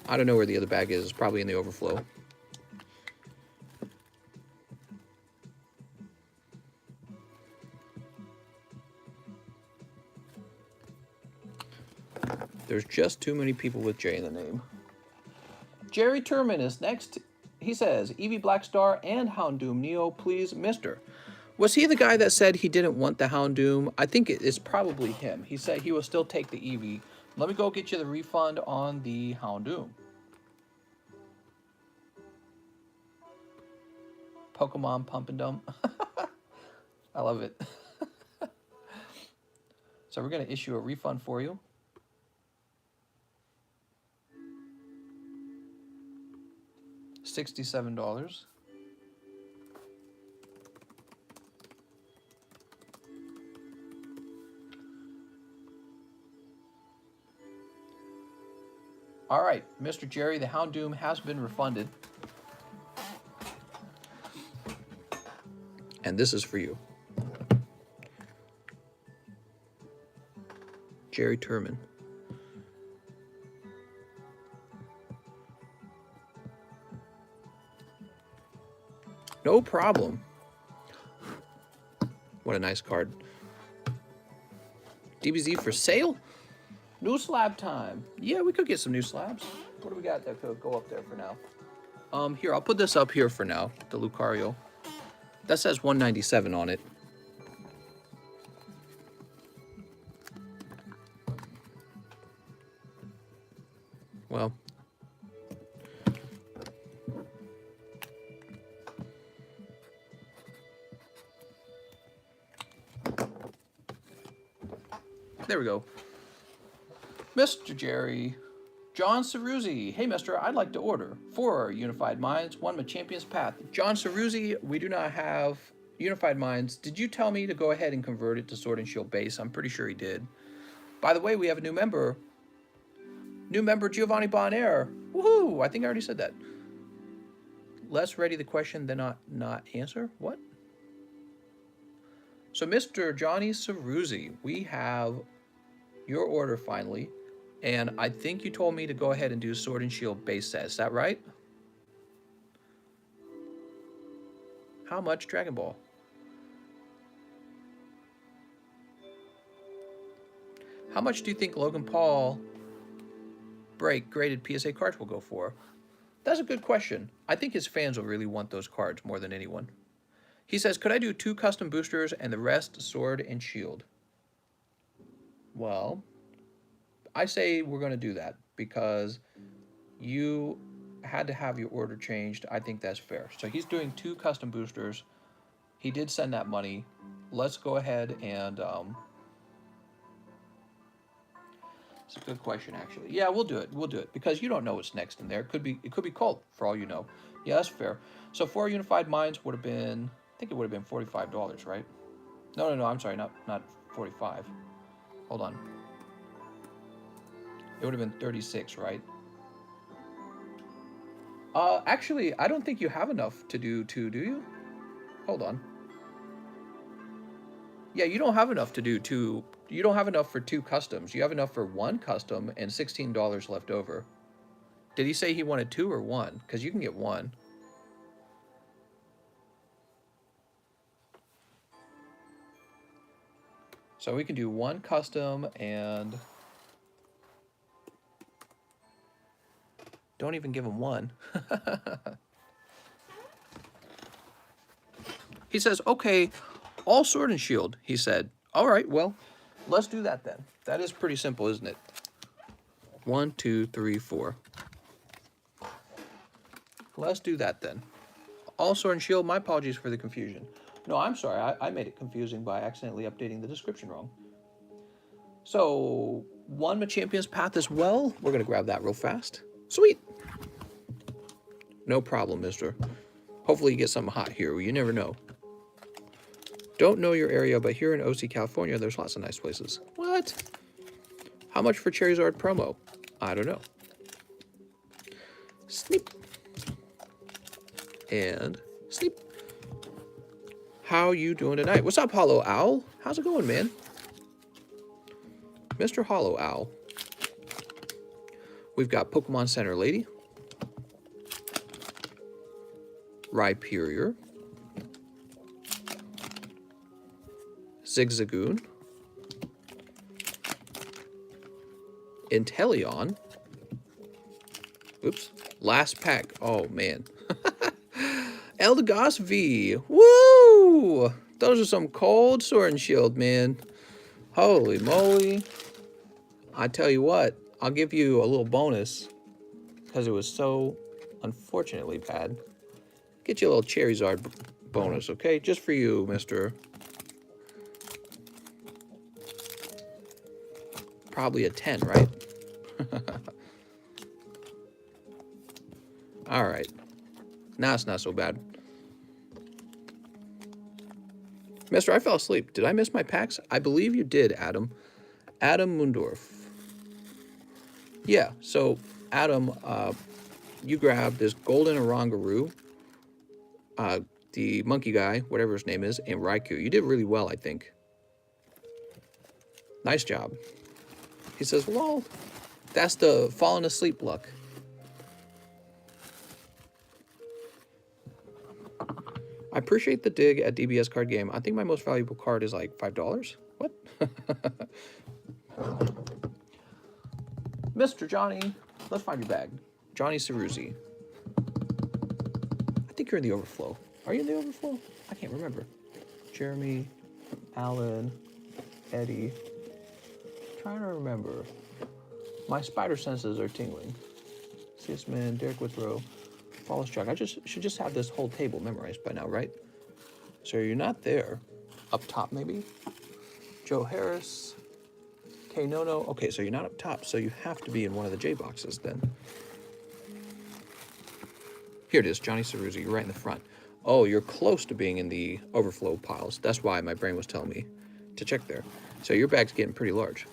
I don't know where the other bag is. It's probably in the overflow. There's just too many people with J in the name. Jerry Turman is next. He says, Eevee Blackstar and Houndoom Neo, please, mister. Was he the guy that said he didn't want the Houndoom? I think it's probably him. He said he will still take the Eevee. Let me go get you the refund on the Houndoom. Pokemon Pump and Dump. I love it. So we're going to issue a refund for you. $67. All right, Mr. Jerry, the Houndoom has been refunded. And this is for you. Jerry Turman. No problem. What a nice card. DBZ for sale? New slab time. Yeah, we could get some new slabs. What do we got that could go up there for now? Here, I'll put this up here for now. The Lucario. That says 197 on it. Well. There we go. Mr. Jerry. John Ceruzzi. Hey, mister, I'd like to order 4 Unified Minds, 1 Machampion's Path. John Ceruzzi, we do not have Unified Minds. Did you tell me to go ahead and convert it to Sword and Shield base? I'm pretty sure he did. By the way, we have a new member. New member, Giovanni Bonaire. Woohoo! I think I already said that. Less ready the question than not answer? What? So, Mr. Johnny Ceruzzi, we have your order finally. And I think you told me to go ahead and do Sword and Shield base set. Is that right? How much Dragon Ball? How much do you think Logan Paul break graded PSA cards will go for? That's a good question. I think his fans will really want those cards more than anyone. He says, could I do 2 custom boosters and the rest Sword and Shield? Well, I say we're going to do that because you had to have your order changed. I think that's fair. So he's doing 2 custom boosters. He did send that money. Let's go ahead and... it's a good question, actually. Yeah, we'll do it. We'll do it because you don't know what's next in there. It could be Colt for all you know. Yeah, that's fair. So 4 Unified Minds would have been... I think it would have been $45, right? No, I'm sorry. Not 45. Hold on. It would have been 36, right? Actually, I don't think you have enough to do 2, do you? Hold on. Yeah, you don't have enough to do 2. You don't have enough for 2 customs. You have enough for 1 custom and $16 left over. Did he say he wanted 2 or 1? Because you can get 1. So we can do 1 custom and... Don't even give him 1. He says, okay, all Sword and Shield, he said. All right, well, let's do that then. That is pretty simple, isn't it? 1, 2, 3, 4. Let's do that then. All Sword and Shield, my apologies for the confusion. No, I'm sorry, I made it confusing by accidentally updating the description wrong. So, 1 Machampion's Path as well. We're going to grab that real fast. Sweet. No problem, mister. Hopefully you get something hot here. You never know. Don't know your area, but here in OC, California, there's lots of nice places. What? How much for Charizard promo? I don't know. Sneep. And sneep. How you doing tonight? What's up, Hollow Owl? How's it going, man? Mr. Hollow Owl. We've got Pokemon Center Lady. Rhyperior. Zigzagoon. Inteleon. Oops. Last pack. Oh, man. Eldegoss V. Woo! Those are some cold Sword and Shield, man. Holy moly. I tell you what, I'll give you a little bonus because it was so unfortunately bad. Get you a little Charizard bonus, okay? Just for you, mister. Probably a 10, right? All right. Now it's not so bad. Mister, I fell asleep. Did I miss my packs? I believe you did, Adam. Adam Mundorf. Yeah, so Adam, you grabbed this Golden Orangaroo, the monkey guy, whatever his name is, and Raikou. You did really well, I think. Nice job. He says, well, that's the falling asleep luck. I appreciate the dig at DBS card game. I think my most valuable card is like $5. What? Mr. Johnny, let's find your bag. Johnny Ceruzzi. I think you're in the overflow. Are you in the overflow? I can't remember. Jeremy, Alan, Eddie. Trying to remember. My spider senses are tingling. Sisman, Derek Withrow, Follows Chuck. I should just have this whole table memorized by now, right? So you're not there. Up top, maybe? Joe Harris. K Nono. Okay, so you're not up top, so you have to be in one of the J boxes then. Here it is, Johnny Ceruzzi. You're right in the front. Oh, you're close to being in the overflow piles. That's why my brain was telling me to check there. So your bag's getting pretty large.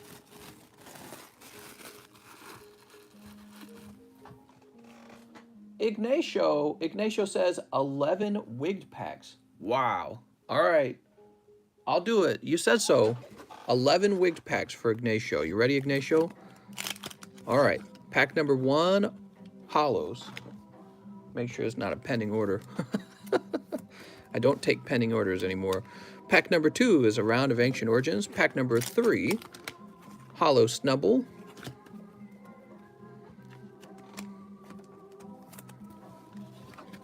Ignacio says 11 wigged packs. Wow. All right. I'll do it. You said so. 11 wigged packs for Ignacio. You ready, Ignacio? All right. Pack number 1, hollows. Make sure it's not a pending order. I don't take pending orders anymore. Pack number 2 is a round of Ancient Origins. Pack number 3, hollow Snubble.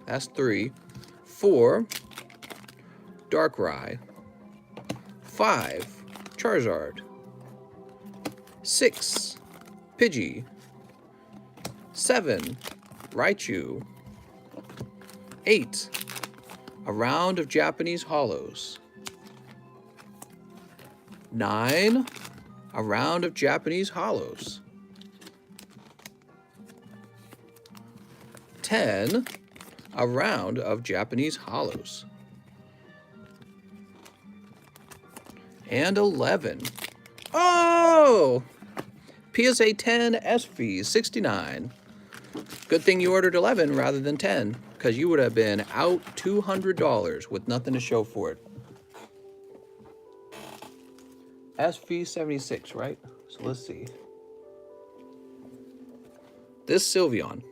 That's 3. 4, Darkrai. 5, Charizard. 6, Pidgey. 7, Raichu. 8, a round of Japanese hollows. 9, a round of Japanese hollows. 10, a round of Japanese hollows. And 11. Oh! PSA 10 SV 69. Good thing you ordered 11 rather than 10, because you would have been out $200 with nothing to show for it. SV 76, right? So let's see. This Sylveon.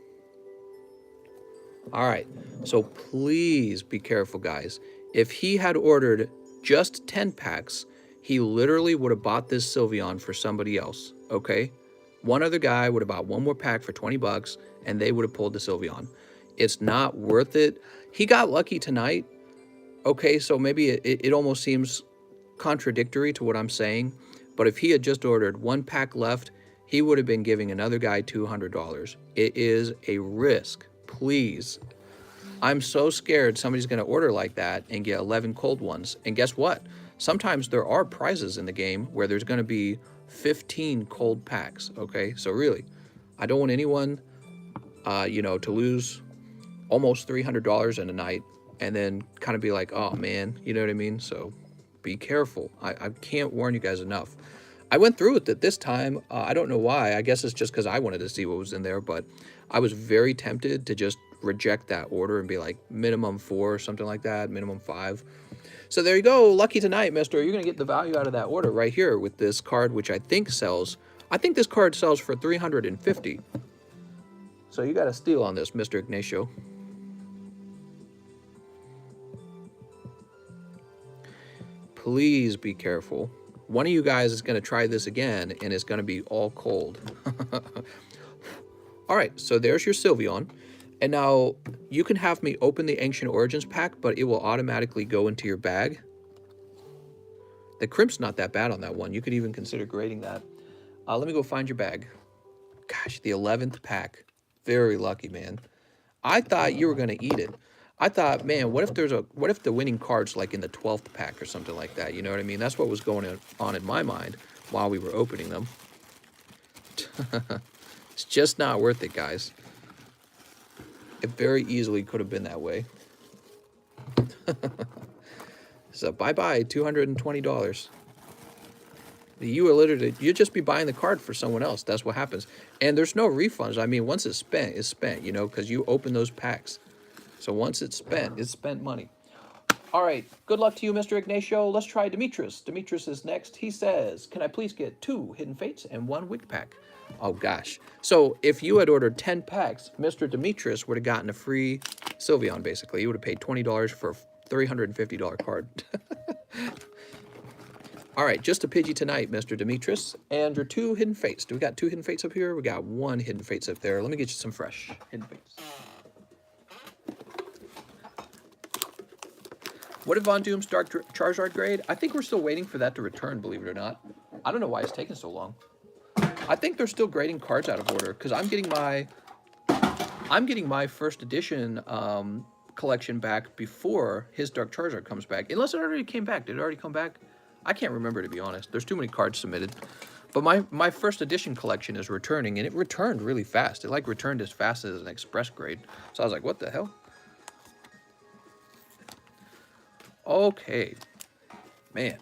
All right, so please be careful, guys. If he had ordered just 10 packs, he literally would have bought this Sylveon for somebody else, okay? One other guy would have bought one more pack for 20 bucks, and they would have pulled the Sylveon. It's not worth it. He got lucky tonight, okay? So maybe it almost seems contradictory to what I'm saying, but if he had just ordered one pack left, he would have been giving another guy $200. It is a risk. Please. I'm so scared somebody's going to order like that and get 11 cold ones. And guess what? Sometimes there are prizes in the game where there's going to be 15 cold packs, okay? So really, I don't want anyone, to lose almost $300 in a night and then kind of be like, oh, man, you know what I mean? So be careful. I can't warn you guys enough. I went through with it this time. I don't know why. I guess it's just because I wanted to see what was in there, but I was very tempted to just reject that order and be like minimum 4 or something like that, minimum 5. So there you go. Lucky tonight, mister. You're going to get the value out of that order right here with this card, which I think this card sells for $350. So you got a steal on this, Mr. Ignacio. Please be careful. One of you guys is going to try this again, and it's going to be all cold. All right, so there's your Sylveon. And now you can have me open the Ancient Origins pack, but it will automatically go into your bag. The crimp's not that bad on that one. You could even consider grading that. Let me go find your bag. Gosh, the 11th pack. Very lucky, man. I thought you were going to eat it. I thought, man, what if the winning card's like in the 12th pack or something like that? You know what I mean? That's what was going on in my mind while we were opening them. It's just not worth it, guys. It very easily could have been that way. So bye-bye, $220. You'd just be buying the card for someone else. That's what happens. And there's no refunds. I mean, once it's spent, you know, because you open those packs. So once it's spent money. All right, good luck to you, Mr. Ignacio. Let's try Demetrius. Demetrius is next. He says, can I please get 2 Hidden Fates and 1 Wig Pack? Oh, gosh. So if you had ordered 10 packs, Mr. Demetrius would have gotten a free Sylveon, basically. You would have paid $20 for a $350 card. All right, just a Pidgey tonight, Mr. Demetrius. And your 2 Hidden Fates. Do we got 2 Hidden Fates up here? We got 1 Hidden Fates up there. Let me get you some fresh Hidden Fates. What did Von Doom's Dark Charizard grade? I think we're still waiting for that to return, believe it or not. I don't know why it's taking so long. I think they're still grading cards out of order because I'm getting my first edition collection back before his Dark Charizard comes back. Unless it already came back. Did it already come back? I can't remember, to be honest. There's too many cards submitted. But my first edition collection is returning, and it returned really fast. It like returned as fast as an express grade. So I was like, what the hell? Okay. Man.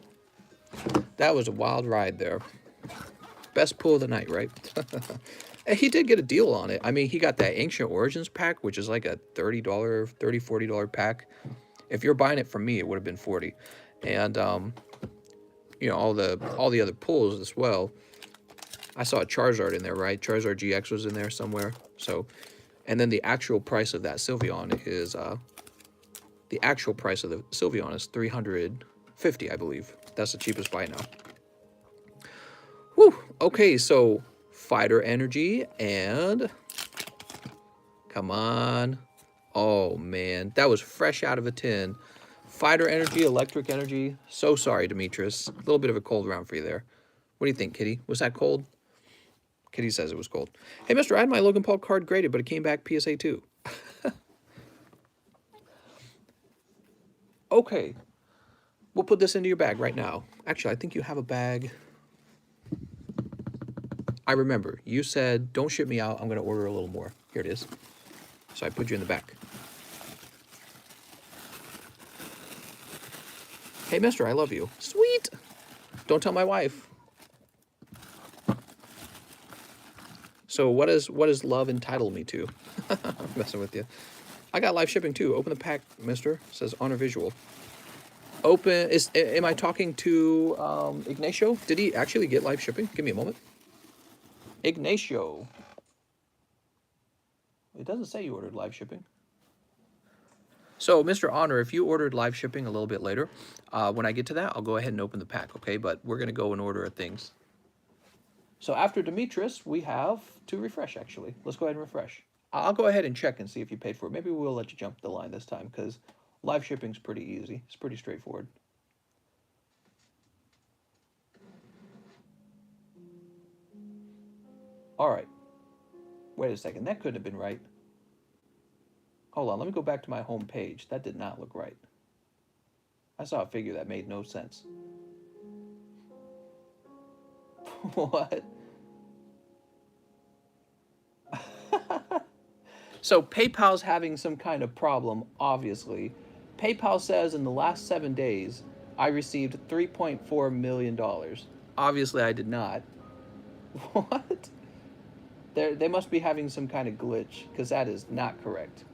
That was a wild ride there. Best pull of the night, right? And he did get a deal on it. I mean, he got that Ancient Origins pack, which is like a $40 pack. If you're buying it from me, it would have been $40. And you know, all the other pulls as well. I saw a Charizard in there, right? Charizard GX was in there somewhere. So, and then the actual price of that Sylveon is $350, I believe. That's the cheapest buy now. Whew. Okay, so Fighter Energy and come on. Oh man, that was fresh out of a tin. Fighter Energy, Electric Energy. So sorry, Demetrius. A little bit of a cold round for you there. What do you think, Kitty? Was that cold? Kitty says it was cold. Hey, mister, I had my Logan Paul card graded, but it came back PSA 2. Okay. We'll put this into your bag right now. Actually, I think you have a bag. I remember. You said, don't ship me out. I'm going to order a little more. Here it is. So I put you in the back. Hey, mister, I love you. Sweet. Don't tell my wife. So what does love entitle me to? I'm messing with you. I got live shipping too. Open the pack, mister. It says honor visual. Open. Am I talking to Ignacio? Did he actually get live shipping? Give me a moment. Ignacio. It doesn't say you ordered live shipping. So, Mr. Honor, if you ordered live shipping a little bit later, when I get to that, I'll go ahead and open the pack, okay? But we're going to go in order of things. So after Demetrius, we have to refresh, actually. Let's go ahead and refresh. I'll go ahead and check and see if you paid for it. Maybe we'll let you jump the line this time because live shipping's pretty easy. It's pretty straightforward. All right. Wait a second. That couldn't have been right. Hold on. Let me go back to my home page. That did not look right. I saw a figure that made no sense. What? So PayPal's having some kind of problem, obviously. PayPal says in the last 7 days, I received $3.4 million. Obviously, I did not. What? They must be having some kind of glitch, because that is not correct.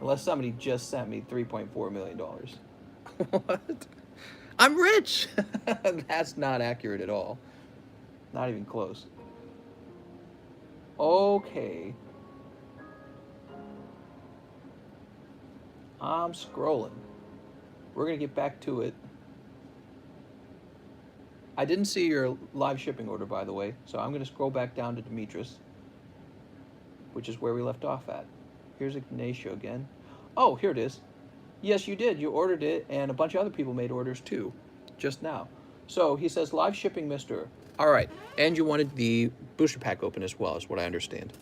Unless somebody just sent me $3.4 million. What? I'm rich! That's not accurate at all. Not even close. Okay. I'm scrolling. We're going to get back to it. I didn't see your live shipping order, by the way, so I'm going to scroll back down to Demetrius, which is where we left off at. Here's Ignacio again. Oh, here it is. Yes, you did. You ordered it, and a bunch of other people made orders too, just now. So he says live shipping, mister. All right. And you wanted the booster pack open as well, is what I understand.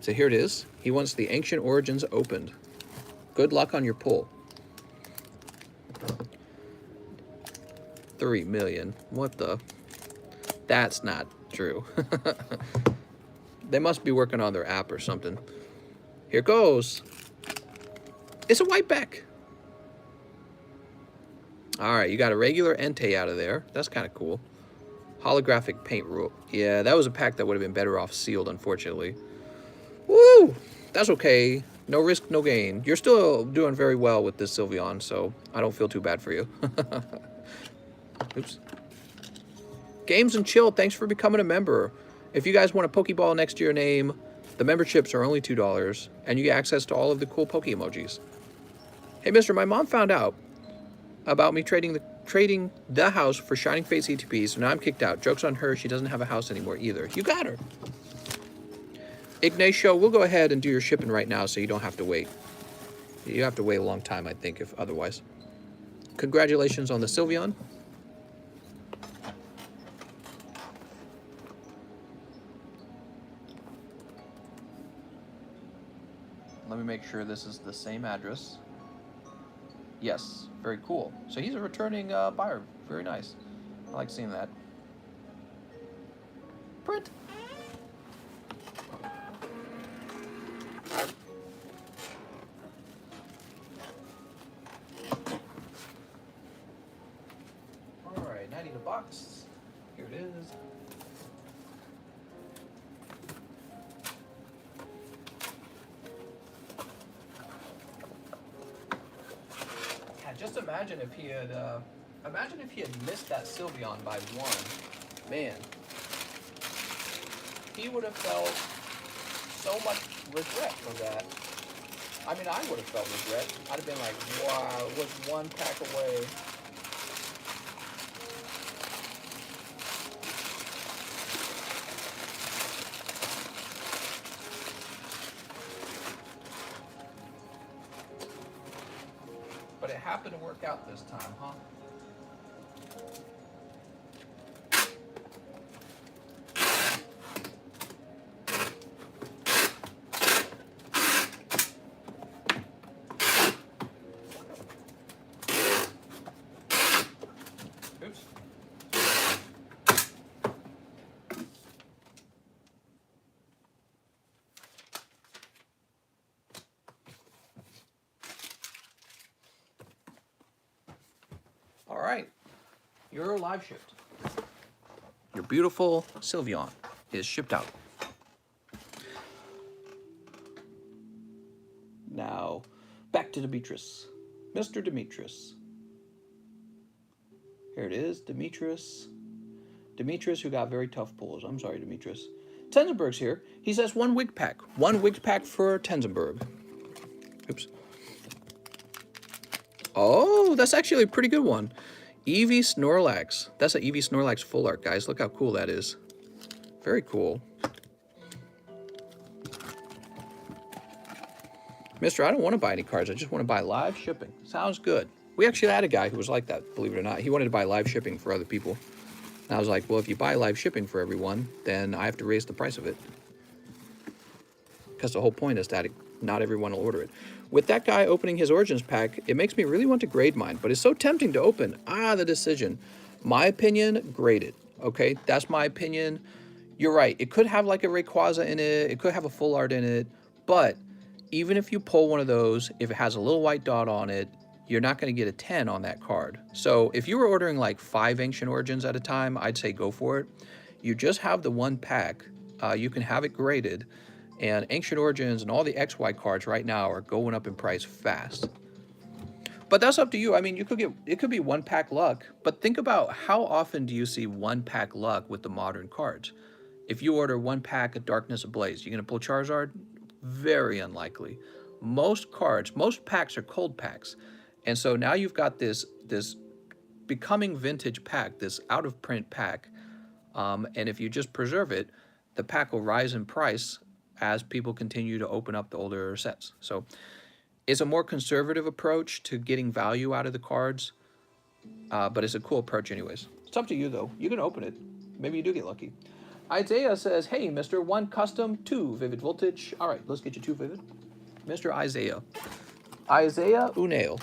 So here it is. He wants the Ancient Origins opened. Good luck on your pull. 3 million. What the? That's not true. They must be working on their app or something. Here goes. It's a white back. All right, you got a regular Entei out of there. That's kind of cool. Holographic paint rule. Yeah, that was a pack that would have been better off sealed, unfortunately. Woo! That's okay. No risk, no gain. You're still doing very well with this Sylveon, so I don't feel too bad for you. Oops. Games and Chill, thanks for becoming a member. If you guys want a Pokeball next to your name, the memberships are only $2, and you get access to all of the cool Poke emojis. Hey, mister, my mom found out about me trading the house for Shining Fates ETP, so now I'm kicked out. Joke's on her, she doesn't have a house anymore either. You got her. Ignacio, we'll go ahead and do your shipping right now so you don't have to wait. You have to wait a long time, I think, if otherwise. Congratulations on the Sylveon. Let me make sure this is the same address. Yes, very cool. So he's a returning buyer. Very nice. I like seeing that. Print. All right, now I need a box. Here it is. Just imagine if he had, missed that Sylveon by one. Man, he would have felt so much regret for that. I mean, I would have felt regret. I'd have been like, wow, it was one pack away. But it happened to work out this time, huh? Oops. All right, you're live shipped. Your beautiful Sylveon is shipped out. Now, back to Demetrius. Mr. Demetrius. Here it is, Demetrius. Demetrius, who got very tough pulls. I'm sorry, Demetrius. Tenzenberg's here. He says one wig pack. One wig pack for Tenzenberg. Oops. Oh, that's actually a pretty good one. Eevee Snorlax. That's an Eevee Snorlax full art, guys. Look how cool that is. Very cool. Mister, I don't want to buy any cards. I just want to buy live shipping. Sounds good. We actually had a guy who was like that, believe it or not. He wanted to buy live shipping for other people. And I was like, well, if you buy live shipping for everyone, then I have to raise the price of it. Because the whole point is that not everyone will order it. With that guy opening his Origins pack, it makes me really want to grade mine, but it's so tempting to open. The decision. My opinion, grade it. Okay, that's my opinion. You're right. It could have like a Rayquaza in it. It could have a full art in it. But even if you pull one of those, if it has a little white dot on it, you're not going to get a 10 on that card. So if you were ordering like 5 Ancient Origins at a time, I'd say go for it. You just have the one pack. You can have it graded. And Ancient Origins and all the XY cards right now are going up in price fast. But that's up to you. I mean, it could be one pack luck, but think about how often do you see one pack luck with the modern cards? If you order one pack of Darkness Ablaze, you're going to pull Charizard? Very unlikely. Most packs are cold packs. And so now you've got this becoming vintage pack, this out of print pack. And if you just preserve it, the pack will rise in price as people continue to open up the older sets. So it's a more conservative approach to getting value out of the cards. But it's a cool approach anyways. It's up to you, though. You can open it. Maybe you do get lucky. Isaiah says, hey, Mr. 1 custom, 2 vivid voltage. All right, let's get you 2 vivid. Mr. Isaiah. Isaiah Unail.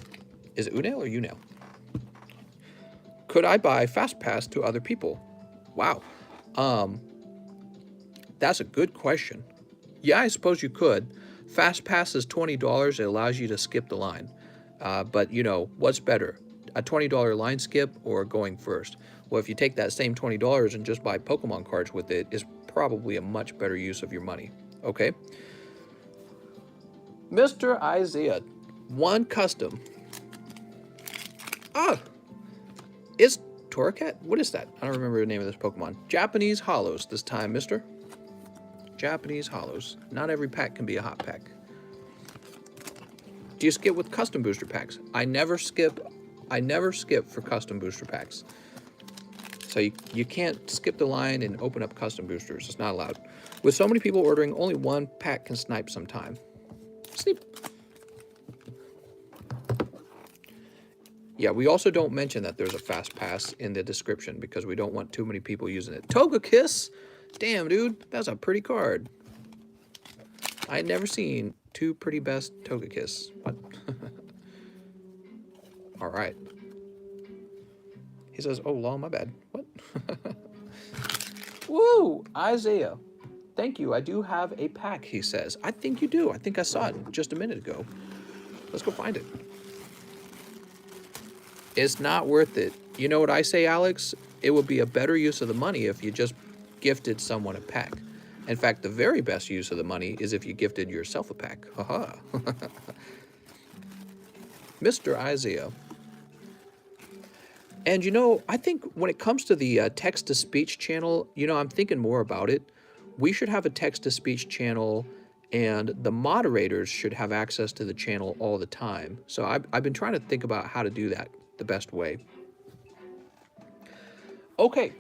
Is it Unail or Unail? Could I buy Fast Pass to other people? Wow. That's a good question. Yeah, I suppose you could. Fast Pass is $20. It allows you to skip the line. But, you know, what's better? A $20 line skip or going first? Well, if you take that same $20 and just buy Pokemon cards with it, is probably a much better use of your money. Okay? Mr. Isaiah, 1 custom. Ah! Is Torracat? What is that? I don't remember the name of this Pokemon. Japanese Hollows this time, mister. Japanese Hollows. Not every pack can be a hot pack. Do you skip with custom booster packs? I never skip for custom booster packs. So you can't skip the line and open up custom boosters. It's not allowed. With so many people ordering, only 1 pack can snipe sometime. Snipe. Yeah, we also don't mention that there's a Fast Pass in the description because we don't want too many people using it. Togekiss? Damn, dude, that's a pretty card. I had never seen 2 pretty best Togekiss. What? All right. He says, oh, law, my bad. What? Woo! Isaiah. Thank you. I do have a pack, he says. I think you do. I think I saw it just a minute ago. Let's go find it. It's not worth it. You know what I say, Alex? It would be a better use of the money if you just gifted someone a pack. In fact, the very best use of the money is if you gifted yourself a pack. Haha. Mr. Isaiah. And, you know, I think when it comes to the text-to-speech channel, you know, I'm thinking more about it. We should have a text-to-speech channel, and the moderators should have access to the channel all the time. So I've been trying to think about how to do that the best way. Okay.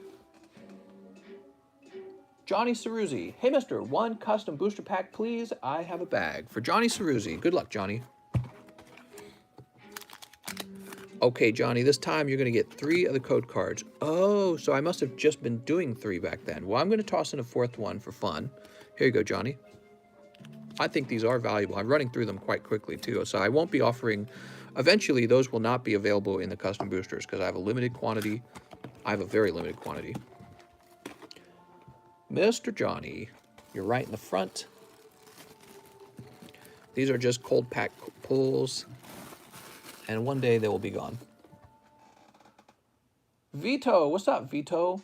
Johnny Ceruzzi. Hey, mister, 1 custom booster pack, please. I have a bag. For Johnny Ceruzzi. Good luck, Johnny. Okay, Johnny, this time you're going to get 3 of the code cards. Oh, so I must have just been doing 3 back then. Well, I'm going to toss in a 4th one for fun. Here you go, Johnny. I think these are valuable. I'm running through them quite quickly, too. So I won't be offering... Eventually, those will not be available in the custom boosters because I have a limited quantity. I have a very limited quantity. Mr. Johnny, you're right in the front. These are just cold pack pulls. And one day they will be gone. Vito, what's up, Vito?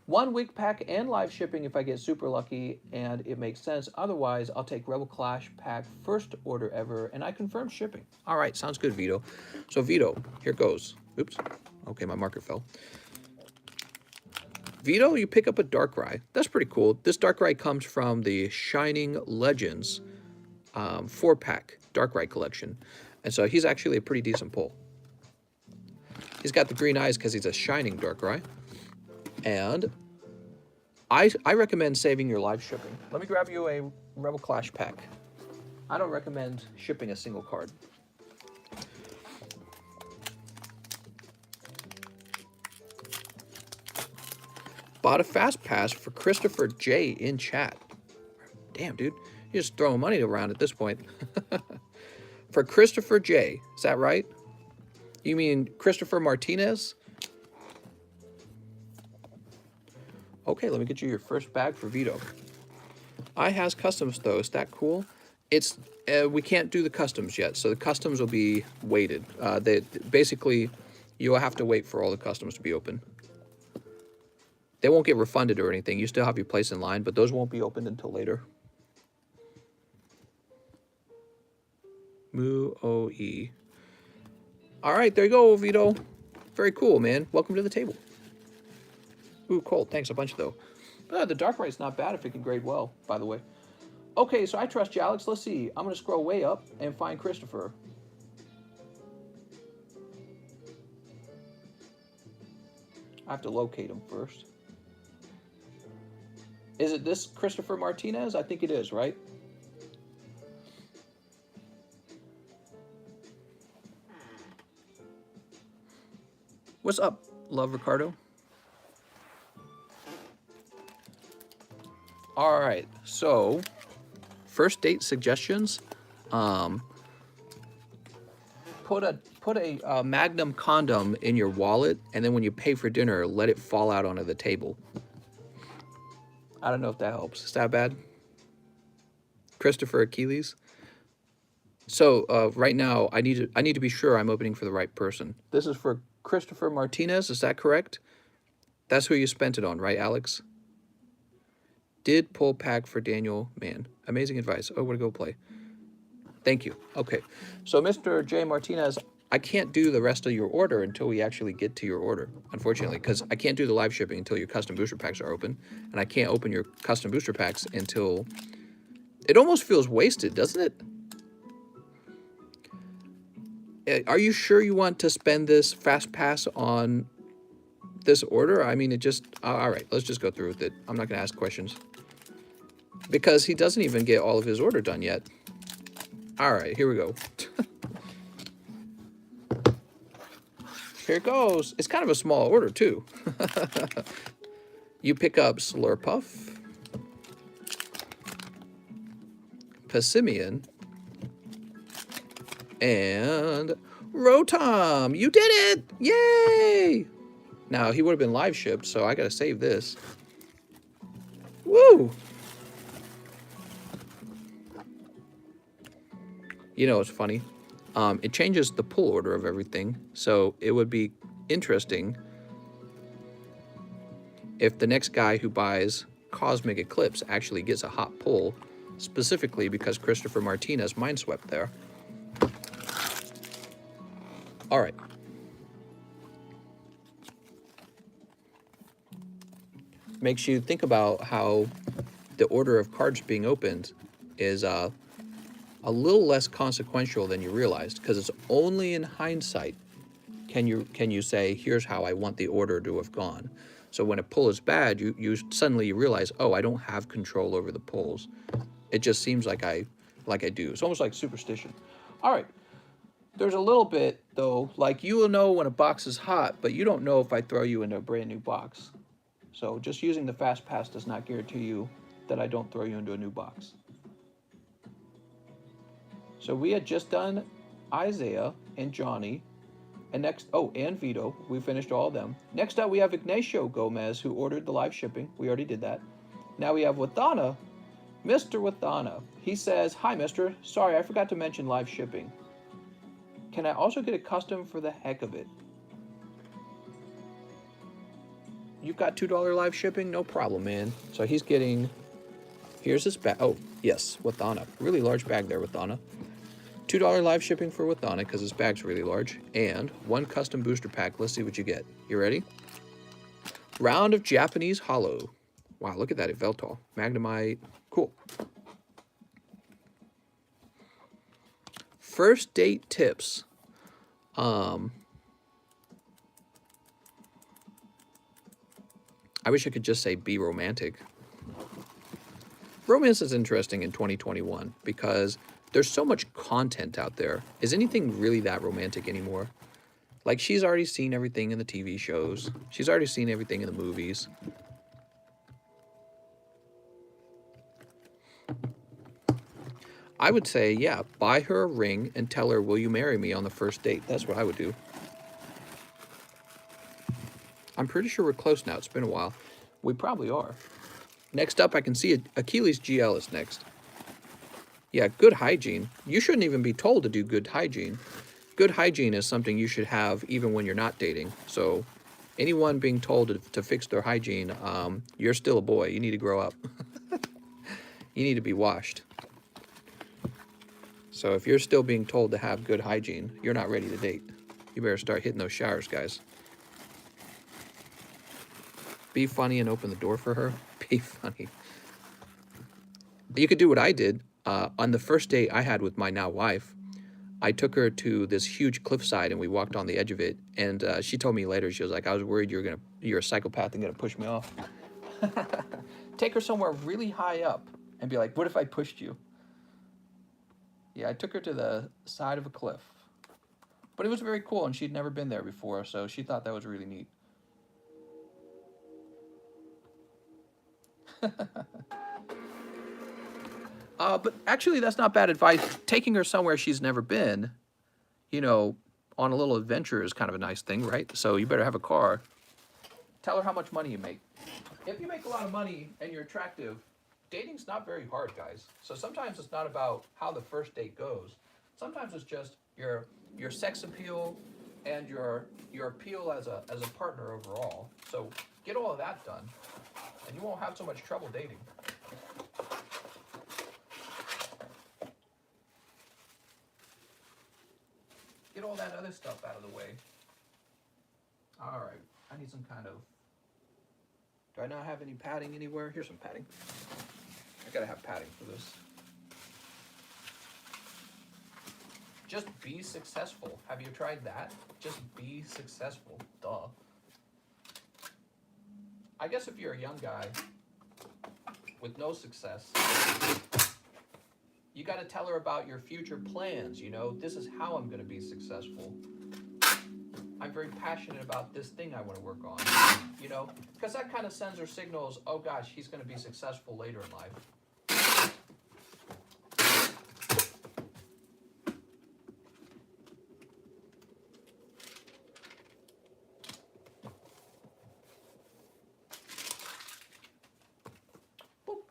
1 week pack and live shipping if I get super lucky and it makes sense. Otherwise, I'll take Rebel Clash pack first order ever and I confirm shipping. All right, sounds good, Vito. So Vito, here goes. Oops. Okay, my marker fell. Vito, you pick up a Darkrai. That's pretty cool. This Darkrai comes from the Shining Legends 4-pack Darkrai collection. And so he's actually a pretty decent pull. He's got the green eyes because he's a shining Darkrai. And I recommend saving your live shipping. Let me grab you a Rebel Clash pack. I don't recommend shipping a single card. Bought a Fast Pass for Christopher J in chat. Damn, dude. You're just throwing money around at this point. For Christopher J. Is that right? You mean Christopher Martinez? Okay, let me get you your first bag for Vito. I has customs, though. Is that cool? It's we can't do the customs yet, so the customs will be weighted. Basically, you'll have to wait for all the customs to be open. They won't get refunded or anything. You still have your place in line, but those won't be opened until later. Moo-O-E. All right, there you go, Vito. Very cool, man. Welcome to the table. Ooh, cold. Thanks a bunch, though. The Darkrai's not bad if it can grade well, by the way. Okay, so I trust you, Alex. Let's see. I'm going to scroll way up and find Christopher. I have to locate him first. Is it this Christopher Martinez? I think it is, right? What's up, Love Ricardo? All right, so first date suggestions. Put a Magnum condom in your wallet, and then when you pay for dinner, let it fall out onto the table. I don't know if that helps. Is that bad? Christopher Achilles. So right now, I need to be sure I'm opening for the right person. This is for Christopher Martinez. Is that correct? That's who you spent it on, right, Alex? Did pull pack for Daniel Mann. Amazing advice. Oh, what a go play. Thank you. Okay. So, Mr. J. Martinez, I can't do the rest of your order until we actually get to your order, unfortunately, because I can't do the live shipping until your custom booster packs are open, and I can't open your custom booster packs until... It almost feels wasted, doesn't it? Are you sure you want to spend this fast pass on this order? I mean, it just... all right, let's just go through with it. I'm not going to ask questions. Because he doesn't even get all of his order done yet. All right, here we go. Here it goes. It's kind of a small order, too. You pick up Slurpuff, Passimian, and Rotom. You did it! Yay! Now, he would have been live shipped, so I got to save this. Woo! You know, it's funny. It changes the pull order of everything. So it would be interesting if the next guy who buys Cosmic Eclipse actually gets a hot pull, specifically because Christopher Martinez mindswept there. All right. Makes you think about how the order of cards being opened is a little less consequential than you realized, because it's only in hindsight can you say, here's how I want the order to have gone. So when a pull is bad, you suddenly realize, oh, I don't have control over the pulls. It just seems like I do. It's almost like superstition. All right. There's a little bit, though, like you will know when a box is hot, but you don't know if I throw you into a brand new box. So just using the fast pass does not guarantee you that I don't throw you into a new box. So we had just done Isaiah and Johnny, and next, oh, and Vito. We finished all of them. Next up, we have Ignacio Gomez, who ordered the live shipping. We already did that. Now we have Wathana, Mr. Wathana. He says, hi, mister. Sorry, I forgot to mention live shipping. Can I also get a custom for the heck of it? You've got $2 live shipping? No problem, man. So he's getting, here's his bag. Oh, yes, Wathana. Really large bag there, Wathana. $2 live shipping for Wathana because his bag's really large. And one custom booster pack. Let's see what you get. You ready? Round of Japanese Hollow. Wow, look at that. Yveltal. Magnemite. Cool. First date tips. I wish I could just say be romantic. Romance is interesting in 2021 because there's so much content out there. Is anything really that romantic anymore? Like, she's already seen everything in the TV shows. She's already seen everything in the movies. I would say, yeah, buy her a ring and tell her, will you marry me on the first date? That's what I would do. I'm pretty sure we're close now. It's been a while. We probably are. Next up, I can see Achilles GL is next. Yeah, good hygiene. You shouldn't even be told to do good hygiene. Good hygiene is something you should have even when you're not dating. So anyone being told to fix their hygiene, you're still a boy. You need to grow up. You need to be washed. So if you're still being told to have good hygiene, you're not ready to date. You better start hitting those showers, guys. Be funny and open the door for her. Be funny. You could do what I did. On the first date I had with my now wife, I took her to this huge cliffside and we walked on the edge of it. And she told me later, she was like, I was worried you're a psychopath and gonna push me off. Take her somewhere really high up and be like, what if I pushed you? Yeah, I took her to the side of a cliff. But it was very cool, and she'd never been there before, so she thought that was really neat. But actually, that's not bad advice. Taking her somewhere she's never been, you know, on a little adventure is kind of a nice thing, right? So you better have a car. Tell her how much money you make. If you make a lot of money and you're attractive, dating's not very hard, guys. So sometimes it's not about how the first date goes. Sometimes it's just your sex appeal and your appeal as a partner overall. So get all of that done, and you won't have so much trouble dating. Get all that other stuff out of the way. All right, I need some kind of. Do I not have any padding anywhere? Here's some padding. I gotta have padding for this. Just be successful. Have you tried that? Just be successful. Duh. I guess if you're a young guy with no success, you gotta tell her about your future plans. You know, this is how I'm gonna be successful. I'm very passionate about this thing I want to work on, you know, because that kind of sends her signals, oh gosh, he's going to be successful later in life. Boop.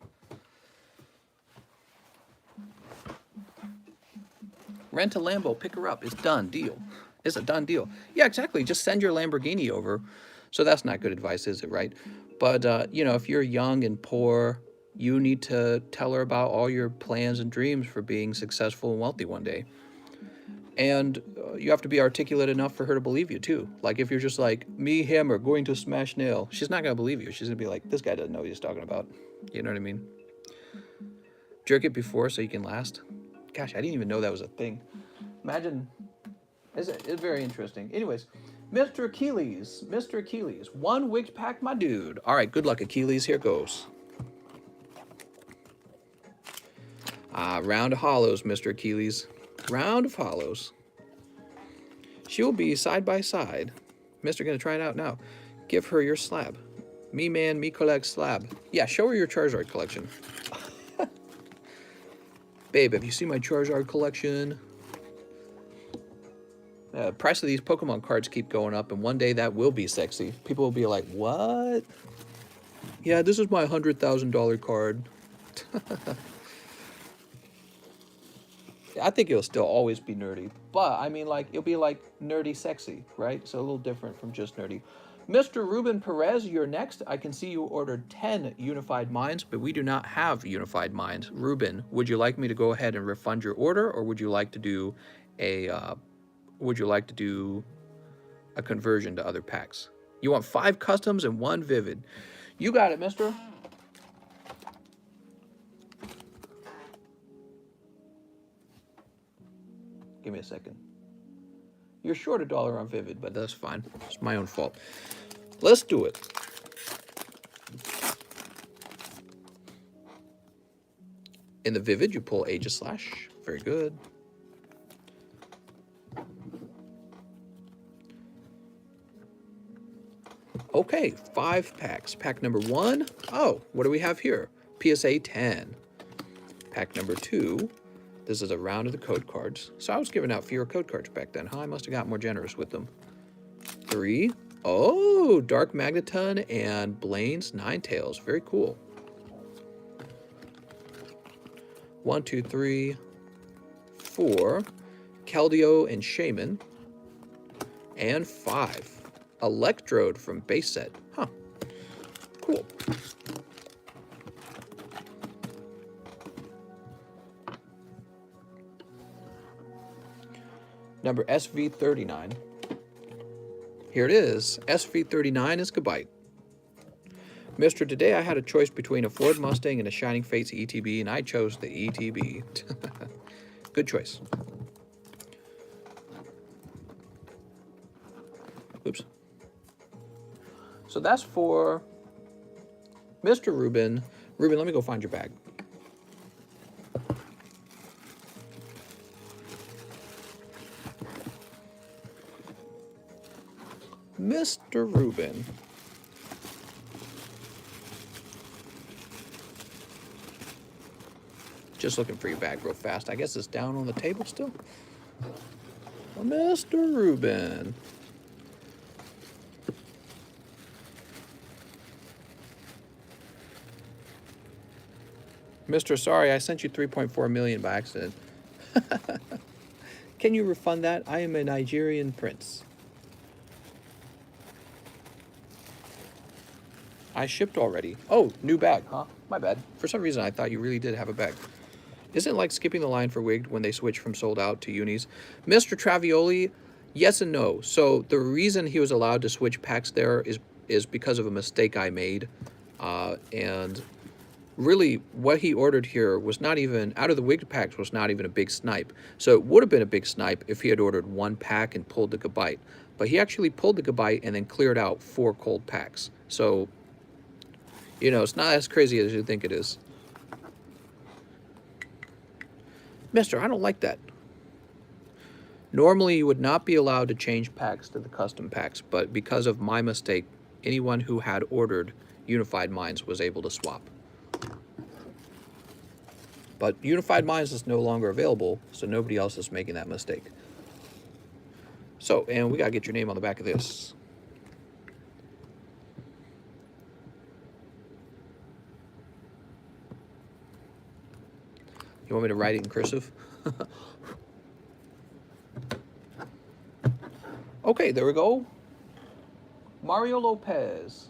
Rent a Lambo, pick her up, it's done, deal. It's a done deal. Yeah, exactly. Just send your Lamborghini over. So that's not good advice, is it, right? But, you know, if you're young and poor, you need to tell her about all your plans and dreams for being successful and wealthy one day. And you have to be articulate enough for her to believe you, too. Like, if you're just like, me, him, or going to smash nail, she's not going to believe you. She's going to be like, this guy doesn't know what he's talking about. You know what I mean? Jerk it before so you can last. Gosh, I didn't even know that was a thing. Imagine... It's very interesting. Anyways, Mr. Achilles, one wig pack, my dude. All right, good luck, Achilles. Here goes. Round of hollows, Mr. Achilles. Round of hollows. She'll be side by side. Mister, gonna try it out now. Give her your slab. Me man, me collect slab. Yeah, show her your Charizard collection. Babe, have you seen my Charizard collection? Price of these Pokemon cards keep going up, and one day that will be sexy. People will be like, what? Yeah, this is my $100,000 card. I think it'll still always be nerdy. But, I mean, like, it'll be like nerdy sexy, right? So a little different from just nerdy. Mr. Ruben Perez, you're next. I can see you ordered 10 Unified Minds, but we do not have Unified Minds. Ruben, would you like me to go ahead and refund your order, or would you like to do a conversion to other packs? You want 5 customs and 1 vivid. You got it, mister. Give me a second. You're short $1 on vivid, but that's fine. It's my own fault. Let's do it. In the vivid, you pull Aegis Slash. Very good. Okay, 5 packs. Pack number 1. Oh, what do we have here? PSA 10. Pack number 2. This is a round of the code cards. So I was giving out fewer code cards back then, huh? I must have got more generous with them. 3. Oh, Dark Magneton and Blaine's Ninetales. Very cool. 1, 2, 3, 4. Keldeo and Shaman. And 5. Electrode from base set. Huh. Cool. Number SV39. Here it is. SV39 is Gabite. Mister, today I had a choice between a Ford Mustang and a Shining Fates ETB, and I chose the ETB. Good choice. Oops. So that's for Mr. Ruben. Ruben, let me go find your bag. Mr. Rubin. Just looking for your bag real fast. I guess it's down on the table still. Mr. Rubin. Mr. Sorry, I sent you 3.4 million by accident. Can you refund that? I am a Nigerian prince. I shipped already. Oh, new bag, huh? My bad. For some reason, I thought you really did have a bag. Isn't it like skipping the line for Wigged when they switch from sold out to unis? Mr. Travioli, yes and no. So the reason he was allowed to switch packs there is because of a mistake I made. And really what he ordered here was not even, out of the Wigged packs, was not even a big snipe. So it would have been a big snipe if he had ordered one pack and pulled the Gabite. But he actually pulled the Gabite and then cleared out 4 cold packs. So, you know, it's not as crazy as you think it is. Mister, I don't like that. Normally, you would not be allowed to change packs to the custom packs, but because of my mistake, anyone who had ordered Unified Minds was able to swap. But Unified Minds is no longer available, so nobody else is making that mistake. So, and we gotta get your name on the back of this. You want me to write it in cursive? Okay, there we go. Mario Lopez.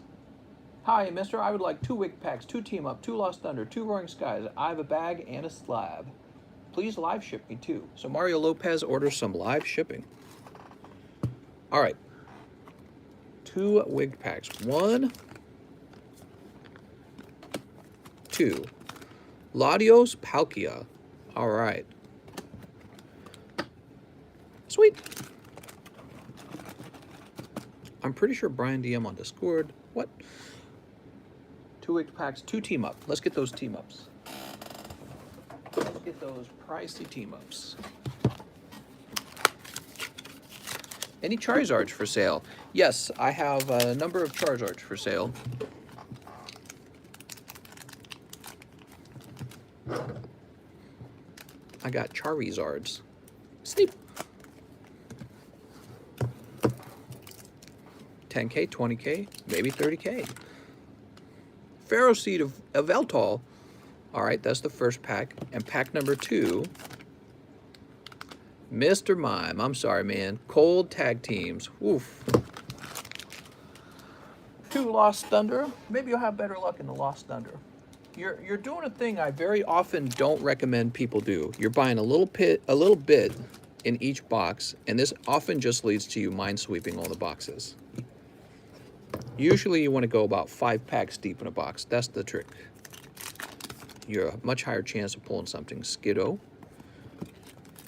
Hi, mister. I would like 2 Wig packs, 2 Team Up, 2 Lost Thunder, 2 Roaring Skies. I have a bag and a slab. Please live ship me too. So Mario Lopez orders some live shipping. All right. 2 Wig packs. 1, 2. Ladios Palkia. All right. Sweet. I'm pretty sure Brian DM on Discord. What? 2 Wig packs, 2 Team Up. Let's get those Team Ups. Let's get those pricey Team Ups. Any Charizards for sale? Yes, I have a number of Charizards for sale. I got Charizards. Sneep. 10K, 20K, maybe 30K. Pharaoh Seed of Eltol. All right, that's the first pack. And pack number 2. Mr. Mime. I'm sorry, man. Cold tag teams. Oof. 2 Lost Thunder. Maybe you'll have better luck in the Lost Thunder. You're doing a thing I very often don't recommend people do. You're buying a little bit in each box, and this often just leads to you minesweeping all the boxes. Usually you want to go about 5 packs deep in a box. That's the trick. You're a much higher chance of pulling something. Skiddo.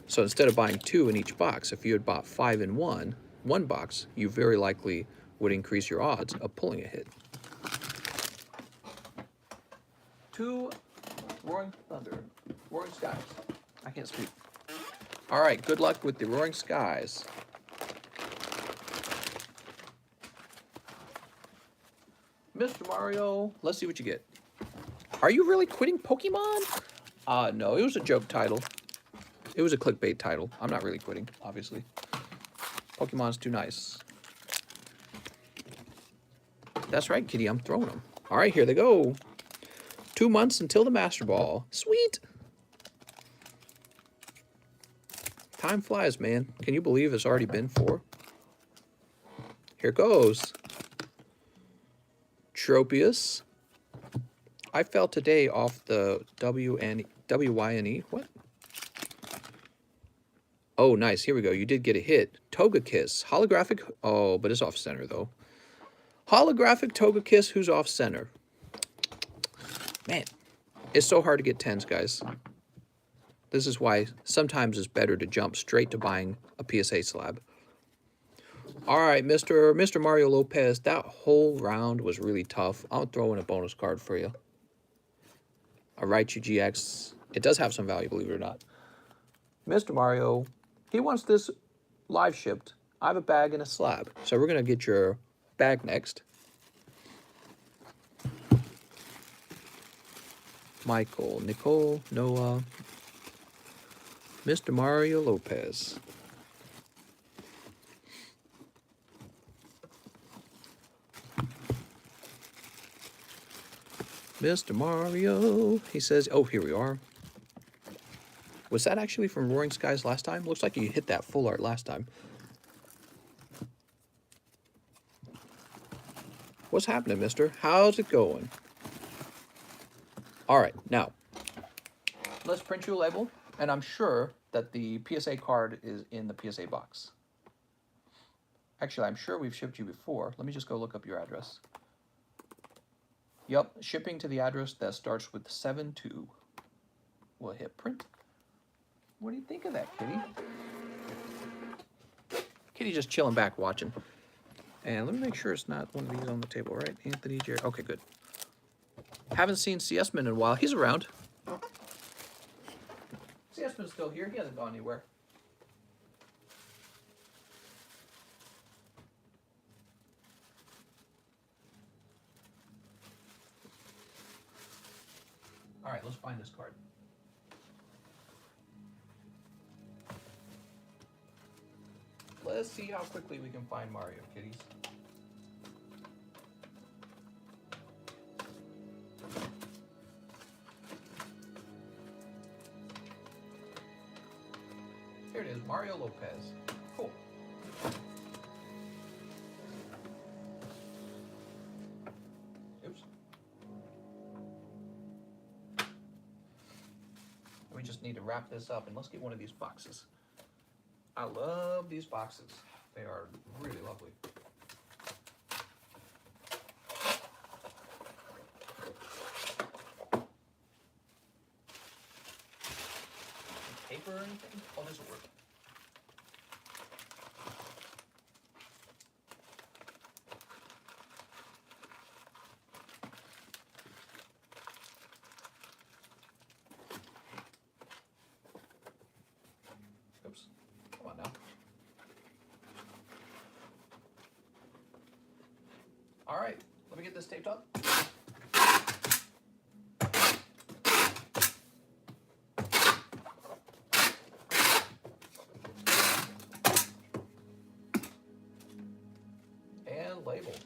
So instead of buying 2 in each box, if you had bought 5 in one box, you very likely would increase your odds of pulling a hit. 2 Roaring Thunder. Roaring Skies. I can't speak. All right, good luck with the Roaring Skies. Mr. Mario, let's see what you get. Are you really quitting Pokemon? No, it was a joke title. It was a clickbait title. I'm not really quitting, obviously. Pokemon's too nice. That's right, kitty, I'm throwing them. All right, here they go. 2 months until the Master Ball. Sweet. Time flies, man. Can you believe it's already been 4? Here goes. Tropius. I fell today off the WYNE. What? Oh, nice. Here we go. You did get a hit. Togekiss. Holographic. Oh, but it's off center, though. Holographic Togekiss who's off center. Man, it's so hard to get 10s, guys. This is why sometimes it's better to jump straight to buying a PSA slab. All right, Mr. Mario Lopez, that whole round was really tough. I'll throw in a bonus card for you. All right, you GX. It does have some value, believe it or not. Mr. Mario, he wants this live shipped. I have a bag and a slab. So we're going to get your bag next. Michael, Nicole, Noah, Mr. Mario Lopez. Mr. Mario, he says, oh, here we are. Was that actually from Roaring Skies last time? Looks like you hit that full art last time. What's happening, mister? How's it going? All right, now, let's print you a label, and I'm sure that the PSA card is in the PSA box. Actually, I'm sure we've shipped you before. Let me just go look up your address. Yup, shipping to the address that starts with 72. We'll hit print. What do you think of that, Kitty? Kitty just chilling back watching. And let me make sure it's not one of these on the table, right? Anthony, Jerry. Okay, good. Haven't seen CS Man in a while. He's around. CS Man's still here. He hasn't gone anywhere. All right, let's find this card. Let's see how quickly we can find Mario, kitties. Here it is, Mario Lopez. Cool. Oops. We just need to wrap this up, and let's get one of these boxes. I love these boxes. They are really lovely. Paper or anything? Oh, this will work. Oops. Come on now. All right, let me get this taped up. And labeled.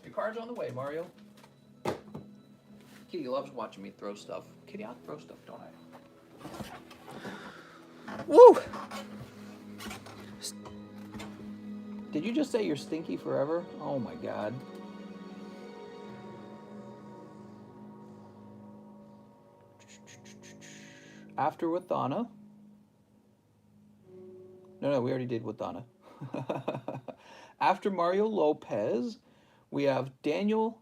Your card's on the way, Mario. Kitty loves watching me throw stuff. Kitty, I throw stuff, don't I? Woo! Did you just say you're stinky forever? Oh my God. After Wathana. No, we already did Wathana. After Mario Lopez, we have Daniel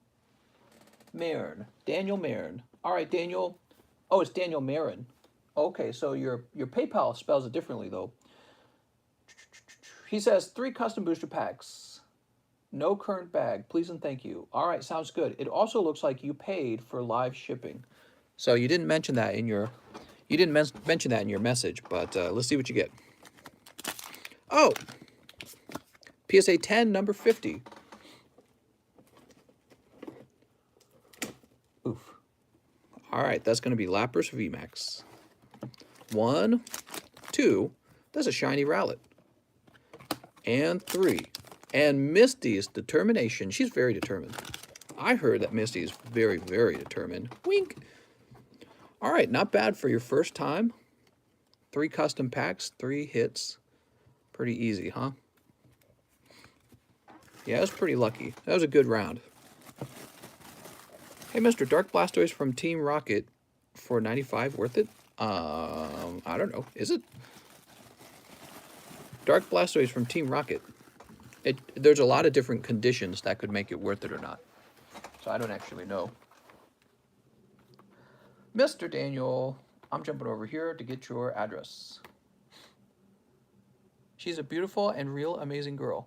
Marin. Daniel Marin. All right, Daniel. Oh, it's Daniel Marin. Okay, so your PayPal spells it differently, though. He says 3 custom booster packs. No current bag. Please and thank you. All right, sounds good. It also looks like you paid for live shipping. So you didn't mention that in your mention that in your message, but let's see what you get. Oh, PSA 10, number 50. Oof. All right, that's going to be Lapras VMAX. 1, 2. That's a shiny Rowlet. And 3. And Misty's determination. She's very determined. I heard that Misty is very, very determined. Wink. All right, not bad for your first time. 3 custom packs, 3 hits. Pretty easy, huh? Yeah, it was pretty lucky. That was a good round. Hey, Mr. Dark Blastoise from Team Rocket for 95 worth it? I don't know. Is it? Dark Blastoise from Team Rocket. There's a lot of different conditions that could make it worth it or not. So I don't actually know. Mr. Daniel, I'm jumping over here to get your address. She's a beautiful and real amazing girl.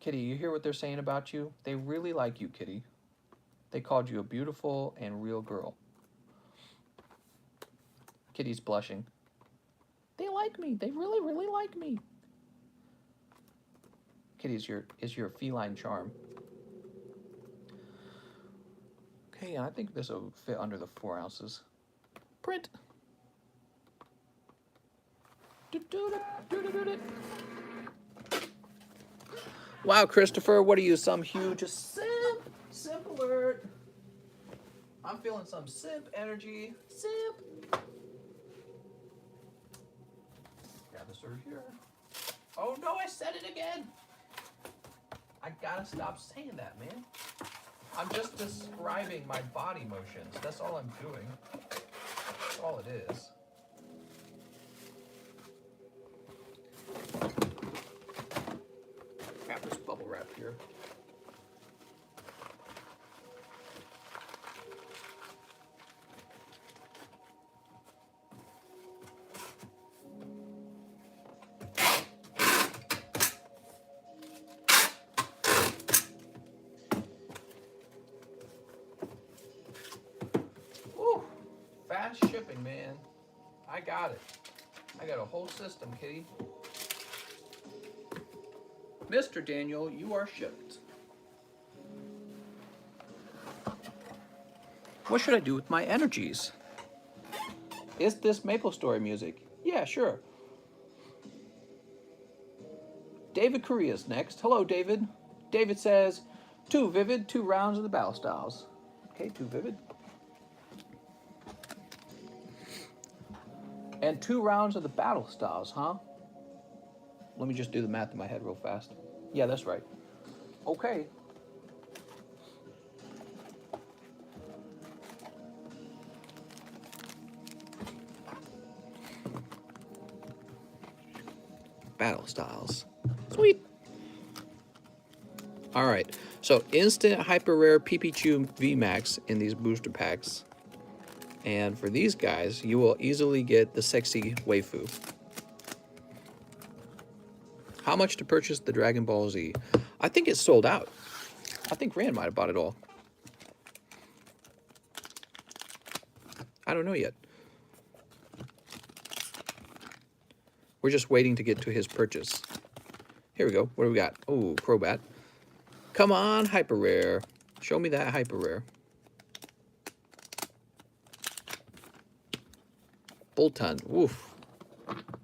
Kitty, you hear what they're saying about you? They really like you, Kitty. They called you a beautiful and real girl. Kitty's blushing. They like like me. They really, really like me. Kitty is your feline charm. Okay, and I think this will fit under the 4 ounces. Print. Wow, Christopher, what are you, some huge simp alert? I'm feeling some simp energy. Simp. Grab this over here. Oh no, I said it again. I gotta stop saying that, man. I'm just describing my body motions. That's all I'm doing. That's all it is. Grab this bubble wrap here. Woo! Fast shipping, man. I got it. I got a whole system, kitty. Mr. Daniel, you are shipped. What should I do with my energies? Is this Maple Story music? Yeah, sure. David Correa's next. Hello, David. David says, 2 Vivid, 2 rounds of the battle styles. Okay, 2 Vivid. And 2 rounds of the battle styles, huh? Let me just do the math in my head real fast. Yeah, that's right. Okay. Battle styles. Sweet. All right. So instant hyper rare Pipichu VMAX in these booster packs. And for these guys, you will easily get the sexy waifu. How much to purchase the Dragon Ball Z? I think it's sold out. I think Rand might have bought it all. I don't know yet. We're just waiting to get to his purchase. Here we go. What do we got? Oh, Crobat. Come on, hyper rare. Show me that hyper rare. Bolton. Oof.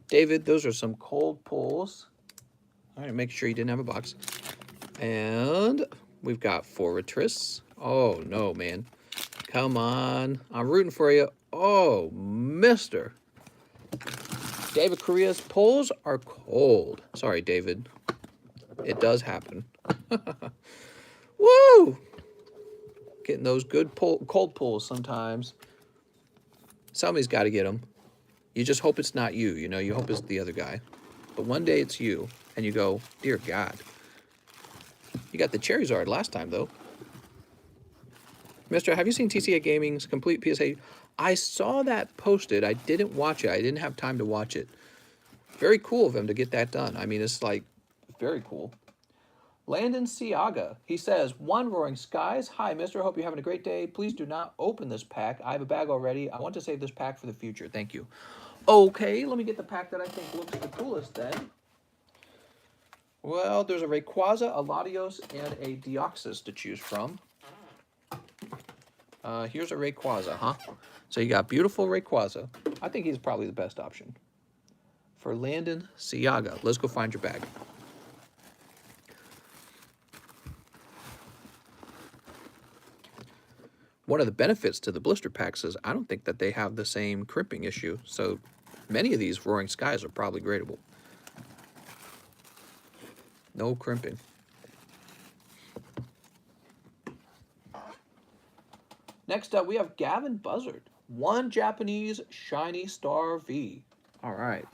David, those are some cold pulls. All right, make sure you didn't have a box. And we've got Fortress. Oh, no, man. Come on. I'm rooting for you. Oh, mister. David Correa's pulls are cold. Sorry, David. It does happen. Woo! Getting those good cold pulls sometimes. Somebody's got to get them. You just hope it's not you, you know. You hope it's the other guy. But one day it's you, and you go, dear God. You got the Charizard last time, though. Mister, have you seen TCA Gaming's complete PSA? I saw that posted. I didn't watch it. I didn't have time to watch it. Very cool of him to get that done. I mean, it's like, very cool. Landon Siaga, he says, 1 Roaring Skies. Hi, mister. Hope you're having a great day. Please do not open this pack. I have a bag already. I want to save this pack for the future. Thank you. Okay, let me get the pack that I think looks the coolest then. Well, there's a Rayquaza, a Latios, and a Deoxys to choose from. Here's a Rayquaza, huh? So you got beautiful Rayquaza. I think he's probably the best option. For Landon Siaga. Let's go find your bag. One of the benefits to the blister packs is I don't think that they have the same crimping issue. So many of these Roaring Skies are probably gradable. No crimping. Next up, we have Gavin Buzzard. 1 Japanese Shiny Star V. All right.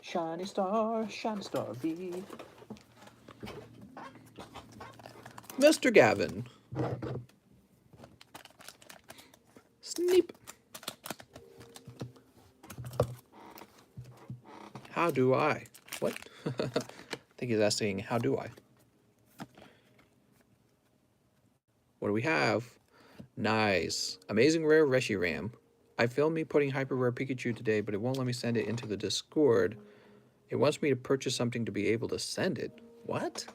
Shiny Star V. Mr. Gavin. Sneep. How do I? What? I think he's asking, how do I? What do we have? Nice. Amazing Rare Reshiram. I filmed me putting Hyper Rare Pikachu today, but it won't let me send it into the Discord. It wants me to purchase something to be able to send it. What?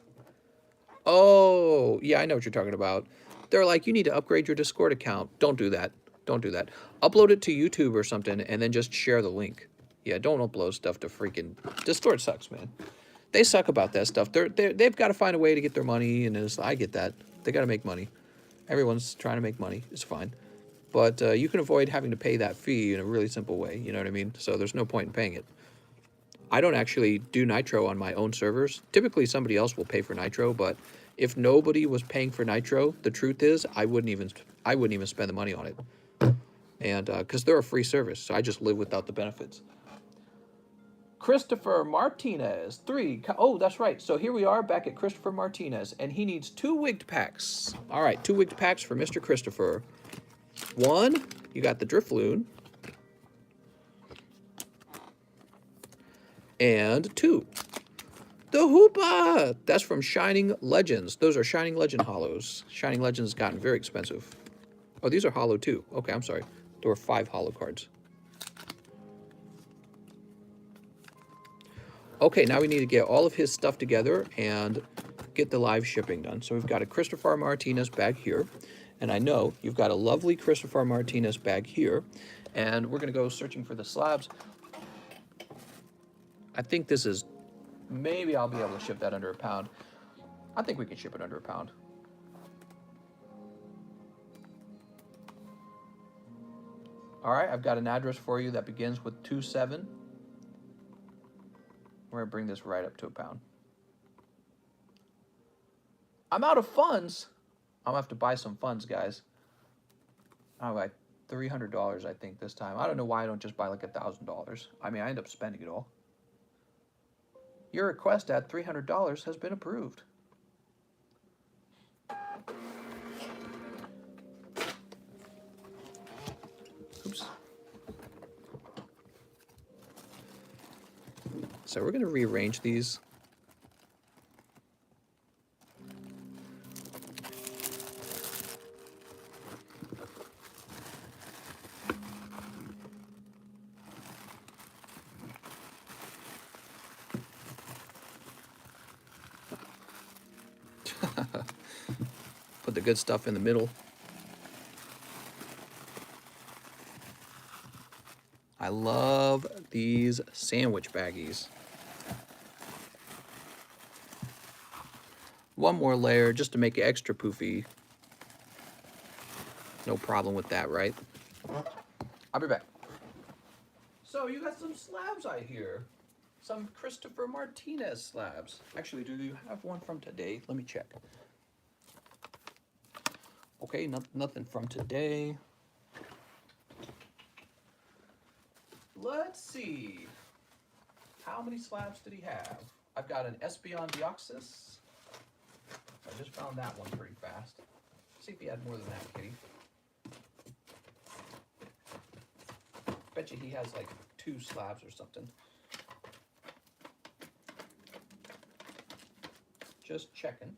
Oh, yeah, I know what you're talking about. They're like, you need to upgrade your Discord account. Don't do that. Don't do that. Upload it to YouTube or something and then just share the link. Yeah, don't upload stuff to freaking... Discord sucks, man. They suck about that stuff. They've got to find a way to get their money, and I get that. They got to make money. Everyone's trying to make money. It's fine. But you can avoid having to pay that fee in a really simple way. You know what I mean? So there's no point in paying it. I don't actually do Nitro on my own servers. Typically, somebody else will pay for Nitro, but if nobody was paying for Nitro, the truth is I wouldn't even spend the money on it. And because they're a free service, so I just live without the benefits. Christopher Martinez, 3. Oh, that's right. So here we are back at Christopher Martinez, and he needs 2 wigged packs. All right, 2 wigged packs for Mr. Christopher. 1, you got the Drifloon. And 2, the Hoopa. That's from Shining Legends. Those are Shining Legend hollows. Shining Legends has gotten very expensive. Oh, these are hollow too. Okay, I'm sorry. There were 5 hollow cards. Okay, now we need to get all of his stuff together and get the live shipping done. So we've got a Christopher Martinez bag here. And I know you've got a lovely Christopher Martinez bag here. And we're going to go searching for the slabs. I think this is... Maybe I'll be able to ship that under £1. I think we can ship it under £1. All right, I've got an address for you that begins with 27. We're going to bring this right up to £1. I'm out of funds. I'm going to have to buy some funds, guys. I'll buy $300, I think, this time. I don't know why I don't just buy like $1,000. I mean, I end up spending it all. Your request at $300 has been approved. Oops. So we're going to rearrange these. Put the good stuff in the middle. I love these sandwich baggies. One more layer just to make it extra poofy. No problem with that, right? I'll be back. So you got some slabs I hear. Some Christopher Martinez slabs. Actually, do you have one from today? Let me check. Okay, nothing from today. Let's see. How many slabs did he have? I've got an Espeon Deoxys. I just found that one pretty fast. See if he had more than that, kitty. Bet you he has like 2 slabs or something. Just checking.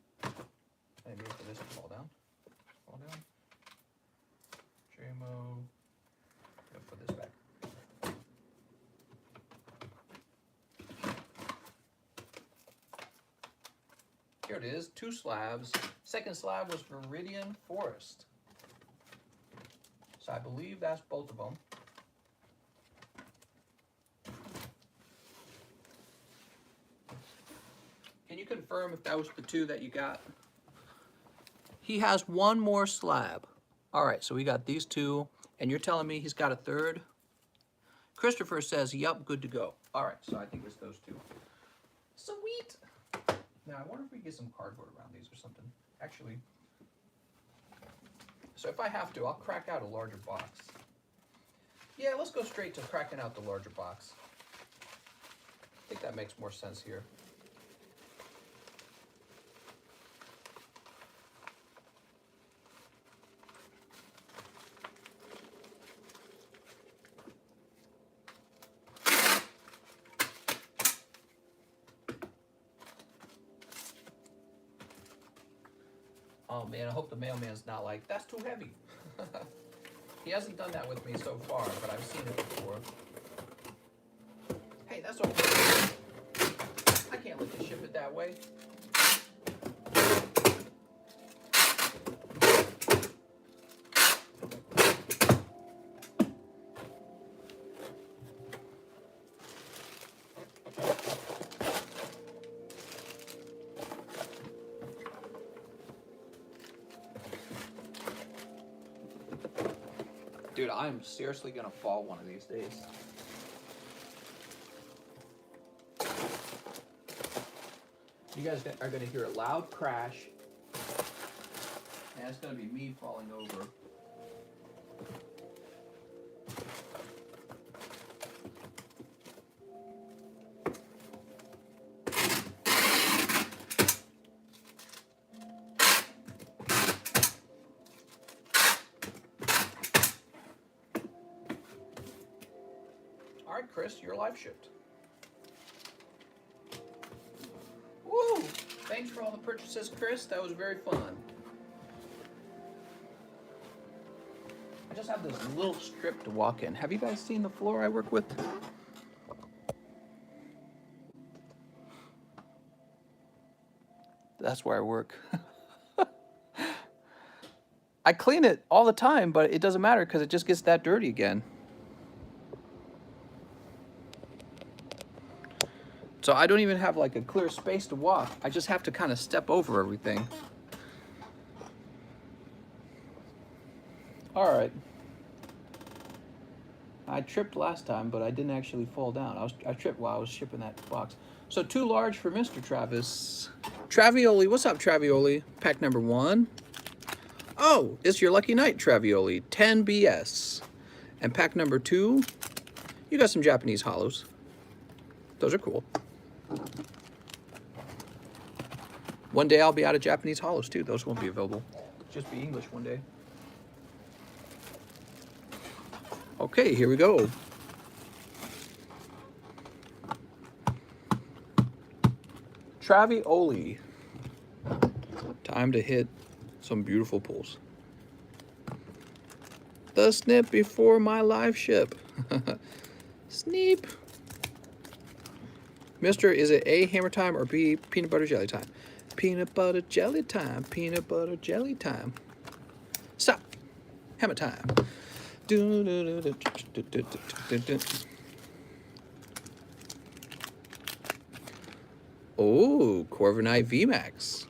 Maybe for this to fall down. Fall down. JMO. Gotta put this back. Here it is, 2 slabs. Second slab was Viridian Forest. So I believe that's both of them. Can you confirm if that was the 2 that you got? He has 1 more slab. All right, so we got these 2, and you're telling me he's got a 3rd? Christopher says, yup, good to go. All right, so I think it's those 2. Sweet. Now, I wonder if we can get some cardboard around these or something. Actually, so if I have to, I'll crack out a larger box. Yeah, let's go straight to cracking out the larger box. I think that makes more sense here. Oh man, I hope the mailman's not like, that's too heavy. He hasn't done that with me so far, but I've seen it before. Hey, that's okay. I can't let you ship it that way. Dude, I'm seriously gonna fall one of these days. You guys are gonna hear a loud crash, and it's gonna be me falling over. All right, Chris, you're live shipped. Woo! Thanks for all the purchases, Chris. That was very fun. I just have this little strip to walk in. Have you guys seen the floor I work with? That's where I work. I clean it all the time, but it doesn't matter because it just gets that dirty again. So I don't even have like a clear space to walk. I just have to kind of step over everything. All right. I tripped last time, but I didn't actually fall down. I tripped while I was shipping that box. So too large for Mr. Travis. Travioli, what's up, Travioli? Pack number 1. Oh, it's your lucky night, Travioli. 10 BS. And pack number 2, you got some Japanese hollows. Those are cool. One day I'll be out of Japanese hollows too. Those won't be available. Just be English one day. Okay, here we go. Travioli. Time to hit some beautiful pulls. The snip before my live ship. Sneep. Mister, is it A, hammer time, or B, peanut butter jelly time? Peanut butter jelly time. Peanut butter jelly time. Stop. Hammer time. Oh, Corviknight VMAX.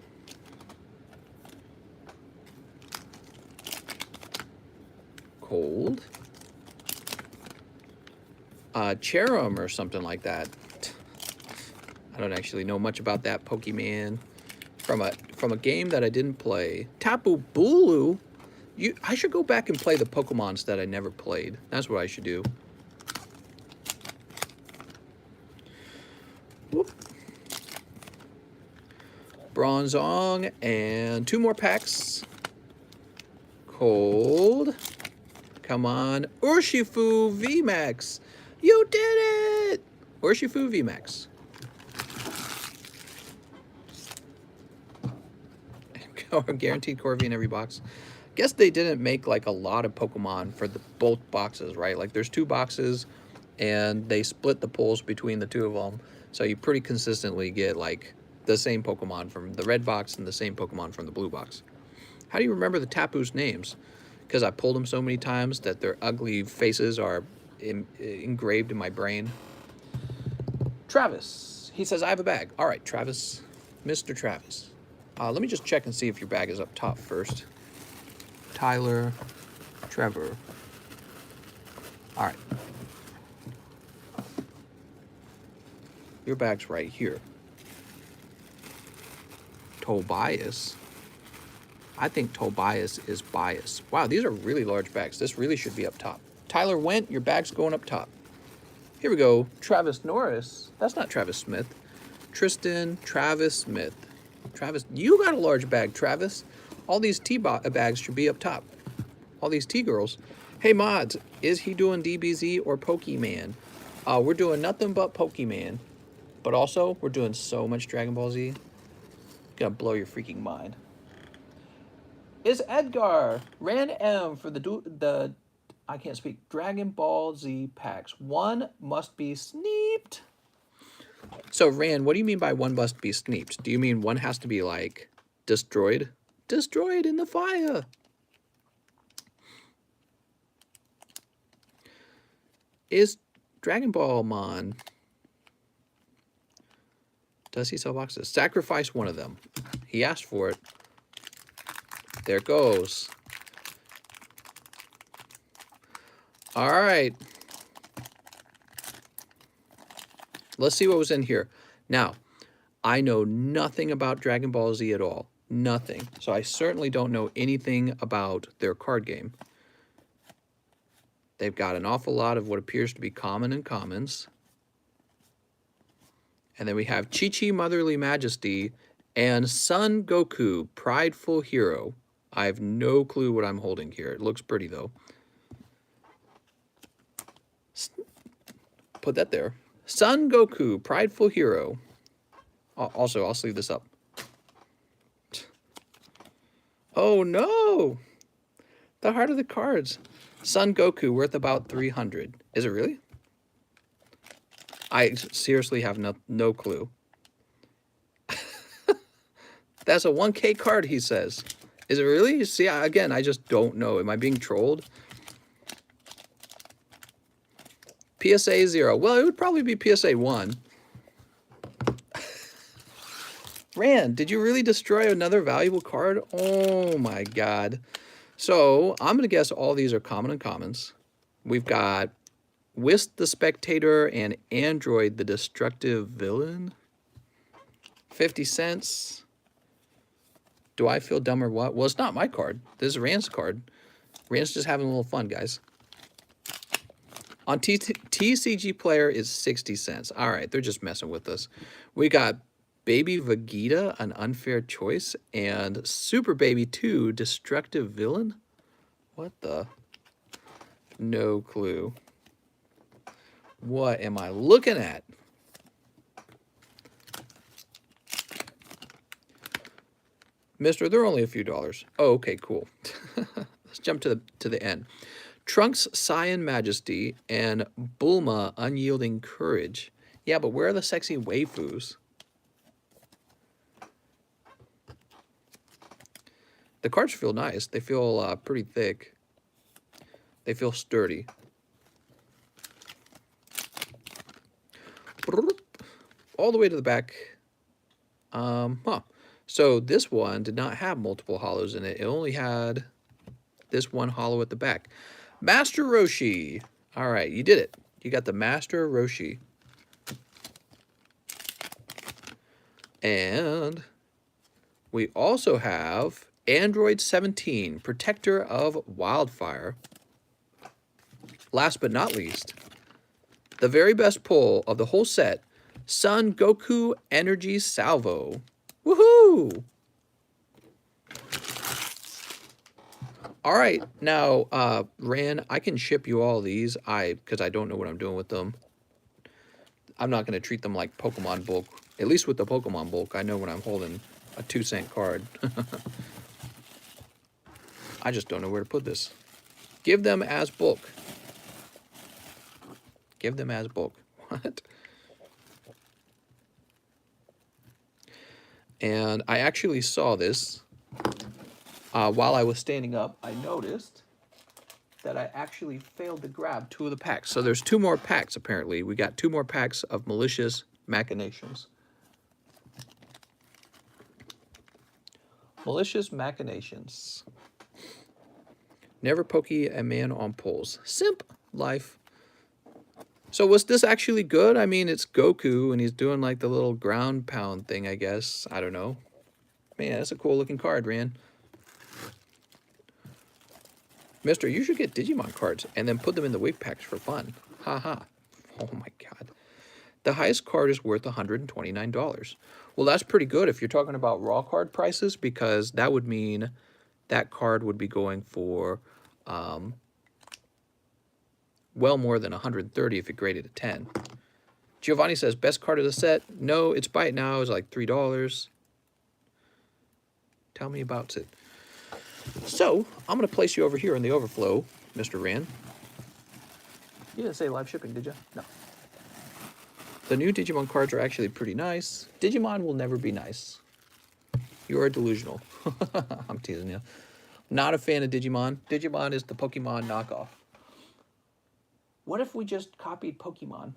Cold. Cherum or something like that. I don't actually know much about that Pokemon from a game that I didn't play. Tapu Bulu. I should go back and play the Pokemons that I never played. That's what I should do. Whoop. Bronzong and 2 more packs. Cold. Come on. Urshifu VMAX. You did it! Urshifu VMAX. Guaranteed Corvi in every box. Guess they didn't make like a lot of Pokemon for both boxes, right? Like there's 2 boxes and they split the pulls between the 2 of them. So you pretty consistently get like the same Pokemon from the red box and the same Pokemon from the blue box. How do you remember the Tapu's names? Because I pulled them so many times that their ugly faces are engraved in my brain. Travis. He says, I have a bag. All right, Travis. Mr. Travis. Let me just check and see if your bag is up top first. Tyler, Trevor. All right. Your bag's right here. Tobias. I think Tobias is biased. Wow, these are really large bags. This really should be up top. Tyler Went, your bag's going up top. Here we go. Travis Norris. That's not Travis Smith. Tristan, Travis Smith. Travis, you got a large bag, Travis. All these bags should be up top. All these T-girls. Hey, mods, is he doing DBZ or Pokemon? We're doing nothing but Pokemon. But also, we're doing so much Dragon Ball Z. Gonna blow your freaking mind. Is Edgar. Ran M for the I can't speak. Dragon Ball Z packs. One must be sneeped. So, Rand, what do you mean by one must be sneeped? Do you mean one has to be, like, destroyed? Destroyed in the fire. Is Dragon Ball Mon... Does he sell boxes? Sacrifice one of them. He asked for it. There it goes. All right. Let's see what was in here. Now, I know nothing about Dragon Ball Z at all. Nothing. So I certainly don't know anything about their card game. They've got an awful lot of what appears to be common and commons. And then we have Chi-Chi Motherly Majesty and Son Goku, Prideful Hero. I have no clue what I'm holding here. It looks pretty, though. Put that there. Son Goku, Prideful Hero. Also, I'll sleeve this up. Oh, no! The heart of the cards. Son Goku, worth about 300. Is it really? I seriously have no clue. That's a 1K card, he says. Is it really? See, again, I just don't know. Am I being trolled? PSA 0. Well, it would probably be PSA 1. Rand, did you really destroy another valuable card? Oh my god. So, I'm going to guess all these are common and commons. We've got Whisk the Spectator and Android the Destructive Villain. 50 cents. Do I feel dumb or what? Well, it's not my card. This is Rand's card. Rand's just having a little fun, guys. On TCG Player is 60 cents. All right, they're just messing with us. We got Baby Vegeta, An Unfair Choice, and Super Baby 2, Destructive Villain. What the? No clue. What am I looking at? Mister, they're only a few dollars. Oh, okay, cool. Let's jump to the end. Trunks Saiyan Majesty and Bulma Unyielding Courage. Yeah, but where are the sexy waifus? The cards feel nice. They feel pretty thick. They feel sturdy. All the way to the back. So this one did not have multiple hollows in it. It only had this one hollow at the back. Master Roshi. All right, you did it. You got the Master Roshi. And we also have Android 17, Protector of Wildfire. Last but not least, the very best pull of the whole set, Son Goku Energy Salvo. Woohoo! All right, now, Ran, I can ship you all these, because I don't know what I'm doing with them. I'm not going to treat them like Pokemon bulk. At least with the Pokemon bulk, I know when I'm holding a 2-cent card. I just don't know where to put this. Give them as bulk. Give them as bulk. What? And I actually saw this while I was standing up. I noticed that I actually failed to grab 2 of the packs. So there's 2 more packs, apparently. We got 2 more packs of Malicious Machinations. Malicious Machinations. Never pokey a man on poles. Simp life. So was this actually good? I mean, it's Goku, and he's doing like the little ground pound thing, I guess. I don't know. Man, that's a cool looking card, Ran. Mister, you should get Digimon cards and then put them in the wig packs for fun. Ha ha. Oh my god. The highest card is worth $129. Well, that's pretty good if you're talking about raw card prices, because that would mean that card would be going for well more than 130 if it graded a 10. Giovanni says, best card of the set? No, its Byte now is like $3. Tell me about it. So, I'm going to place you over here in the overflow, Mr. Ran. You didn't say live shipping, did you? No. The new Digimon cards are actually pretty nice. Digimon will never be nice. You are delusional. I'm teasing you. Not a fan of Digimon. Digimon is the Pokemon knockoff. What if we just copied Pokemon?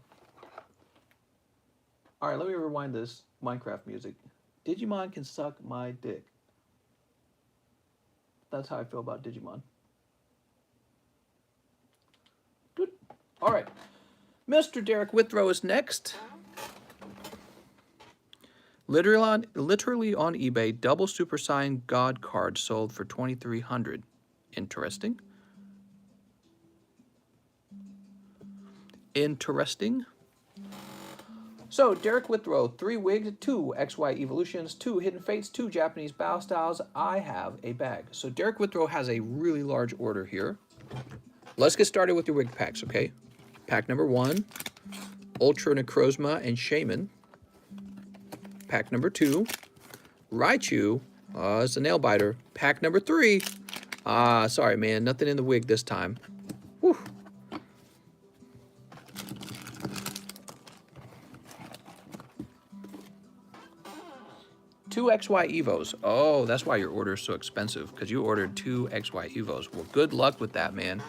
All right, let me rewind this Minecraft music. Digimon can suck my dick. That's how I feel about Digimon. Good. All right. Mr. Derek Withrow is next. Literally on eBay, double Super Saiyan God card sold for $2,300. Interesting. Interesting. So, Derek Withrow, 3 wigs, 2 XY evolutions, 2 hidden fates, 2 Japanese battle styles. I have a bag. So, Derek Withrow has a really large order here. Let's get started with your wig packs, okay? Pack number 1, Ultra Necrozma and Shaman. Pack number 2, Raichu. It's a nail biter. Pack number 3. Sorry, man. Nothing in the wig this time. Whew. Two XY Evos. Oh, that's why your order is so expensive, because you ordered 2 XY Evos. Well, good luck with that, man.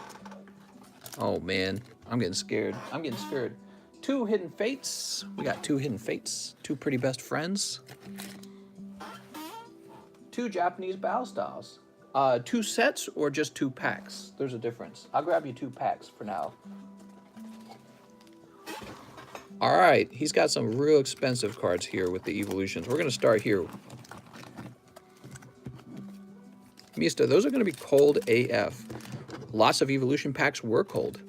Oh, man. I'm getting scared. 2 hidden fates. We got 2 hidden fates. 2 pretty best friends. 2 Japanese battle styles. 2 sets or just 2 packs? There's a difference. I'll grab you 2 packs for now. All right, he's got some real expensive cards here with the evolutions. We're going to start here. Mista, those are going to be cold AF. Lots of evolution packs were cold.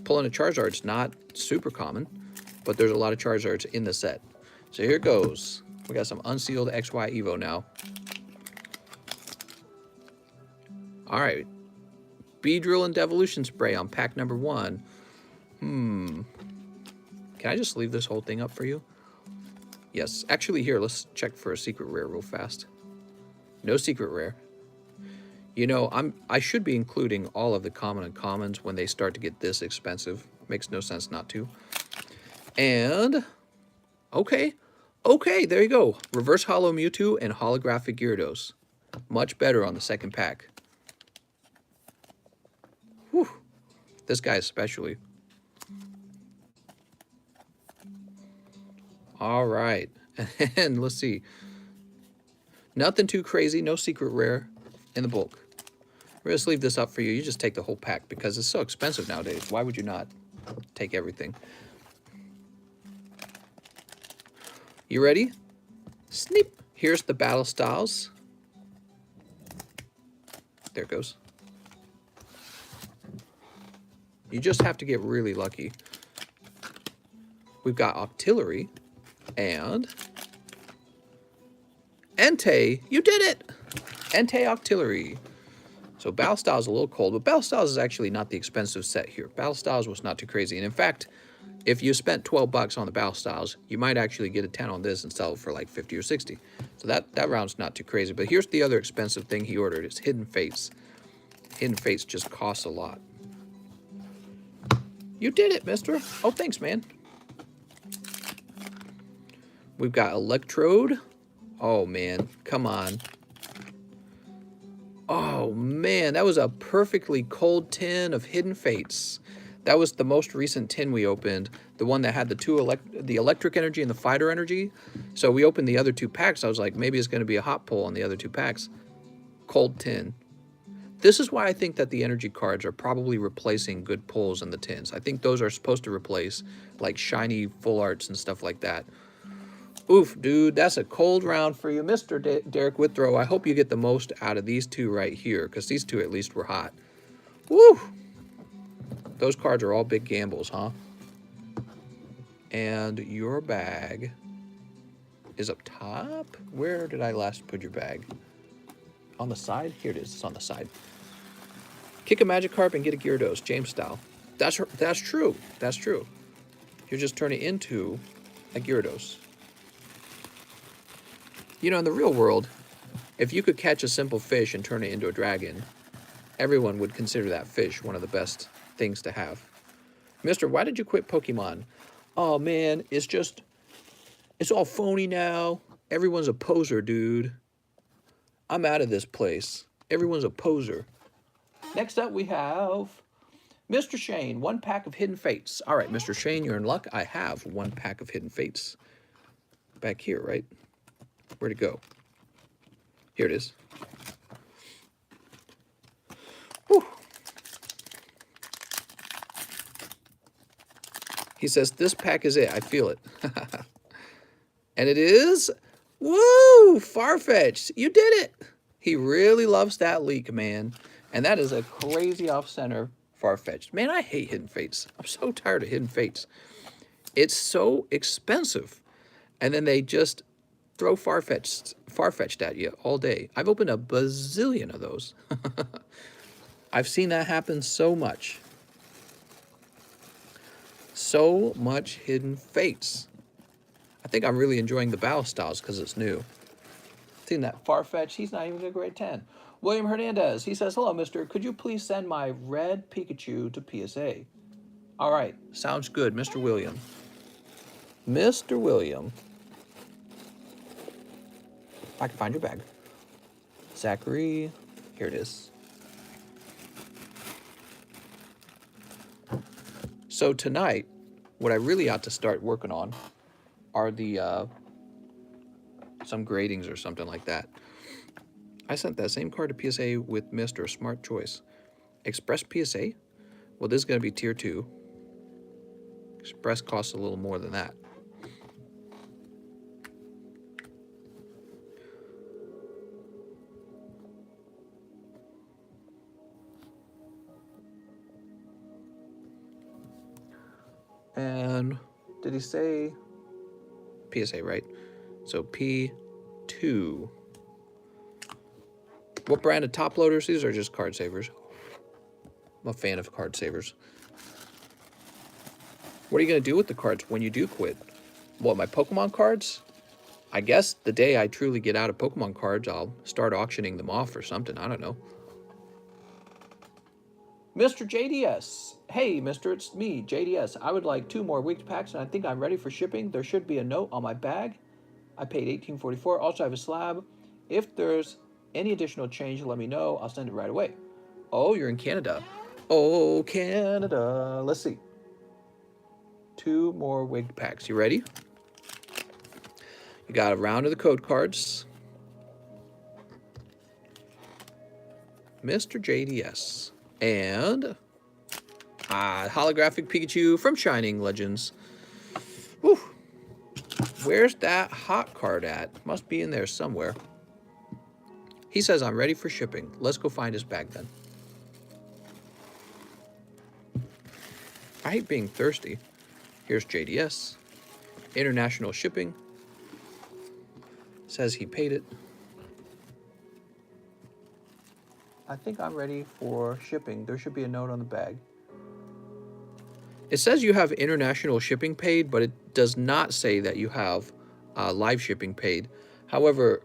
Pulling a Charizard's not super common, but there's a lot of Charizards in the set. So here goes. We got some unsealed XY Evo now. All right. Beedrill and Devolution Spray on pack number 1. Can I just leave this whole thing up for you? Yes. Actually, here, let's check for a secret rare real fast. No secret rare. You know, I should be including all of the common and commons when they start to get this expensive. Makes no sense not to. And, okay, there you go. Reverse Holo Mewtwo and Holographic Gyarados. Much better on the second pack. Whew. This guy especially. All right, and let's see. Nothing too crazy, no secret rare in the bulk. We're just leave this up for you. You just take the whole pack because it's so expensive nowadays. Why would you not take everything? You ready? Snip. Here's the battle styles. There it goes. You just have to get really lucky. We've got Octillery and Entei. You did it! Entei Octillery. So Battle Styles is a little cold, but Battle Styles is actually not the expensive set here. Battle Styles was not too crazy. And in fact, if you spent 12 bucks on the Battle Styles, you might actually get a 10 on this and sell it for like 50 or 60. So that round's not too crazy. But here's the other expensive thing he ordered. It's Hidden Fates. Hidden Fates just costs a lot. You did it, mister. Oh, thanks, man. We've got Electrode. Oh, man. Come on. Oh, man. That was a perfectly cold tin of Hidden Fates. That was the most recent tin we opened. The one that had the electric energy and the fighter energy. So we opened the other 2 packs. I was like, maybe it's going to be a hot pull on the other 2 packs. Cold tin. This is why I think that the energy cards are probably replacing good pulls in the tins. I think those are supposed to replace like shiny full arts and stuff like that. Oof, dude, that's a cold round for you, Mr. Derek Withrow. I hope you get the most out of these 2 right here, because these 2 at least were hot. Woo! Those cards are all big gambles, huh? And your bag is up top. Where did I last put your bag? On the side? Here it is. It's on the side. Kick a Magikarp and get a Gyarados, James style. That's true. That's true. You just turn it into a Gyarados. You know, in the real world, if you could catch a simple fish and turn it into a dragon, everyone would consider that fish one of the best things to have. Mister, why did you quit Pokemon? Oh, man, it's all phony now. Everyone's a poser, dude. I'm out of this place. Everyone's a poser. Next up, we have Mr. Shane, 1 pack of Hidden Fates. All right, Mr. Shane, you're in luck. I have 1 pack of Hidden Fates. Back here, right? Where'd it go? Here it is. Whew. He says, this pack is it. I feel it. And it is, woo, Farfetch'd. You did it. He really loves that leak, man. And that is a crazy off-center Farfetch'd. Man, I hate Hidden Fates. I'm so tired of Hidden Fates. It's so expensive. And then they just throw Farfetch'd at you all day. I've opened a bazillion of those. I've seen that happen so much. So much Hidden Fates. I think I'm really enjoying the Bow Styles because it's new. Seen that Farfetch'd, he's not even a grade 10. William Hernandez, he says, hello, mister. Could you please send my red Pikachu to PSA? All right, sounds good, Mr. William. Mr. William. If I can find your bag. Zachary, here it is. So tonight, what I really ought to start working on are the some gradings or something like that. I sent that same card to PSA with Mr. Smart Choice. Express PSA? Well, this is going to be tier 2. Express costs a little more than that. And did he say PSA, right? So P2. What brand of top loaders? These are just card savers. I'm a fan of card savers. What are you going to do with the cards when you do quit? What, my Pokemon cards? I guess the day I truly get out of Pokemon cards, I'll start auctioning them off or something. I don't know. Mr. JDS. Hey, mister, it's me, JDS. I would like 2 more week packs, and I think I'm ready for shipping. There should be a note on my bag. I paid $18.44. Also, I have a slab. If there's any additional change, let me know. I'll send it right away. Oh, you're in Canada. Oh, Canada. Let's see. 2 more wig packs. You ready? You got a round of the code cards. Mr. JDS. And holographic Pikachu from Shining Legends. Whew. Where's that hot card at? Must be in there somewhere. He says, I'm ready for shipping. Let's go find his bag then. I hate being thirsty. Here's JDS. International shipping. Says he paid it. I think I'm ready for shipping. There should be a note on the bag. It says you have international shipping paid, but it does not say that you have live shipping paid. However,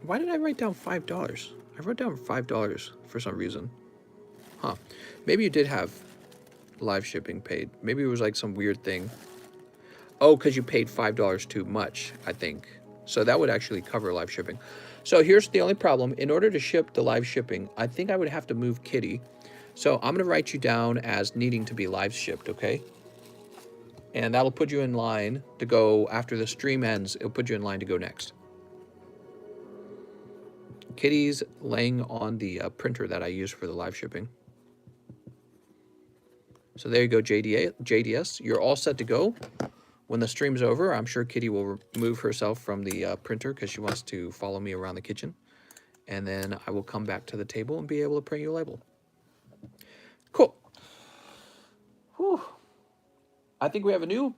why did I write down $5? I wrote down $5 for some reason. Huh. Maybe you did have live shipping paid. Maybe it was like some weird thing. Oh, because you paid $5 too much, I think. So that would actually cover live shipping. So here's the only problem. In order to ship the live shipping, I think I would have to move Kitty. So I'm going to write you down as needing to be live shipped, okay? And that'll put you in line to go after the stream ends. It'll put you in line to go next. Kitty's laying on the printer that I use for the live shipping. So there you go, JDS. You're all set to go. When the stream's over, I'm sure Kitty will remove herself from the printer because she wants to follow me around the kitchen. And then I will come back to the table and be able to print you a label. Cool. Whew. I think we have a new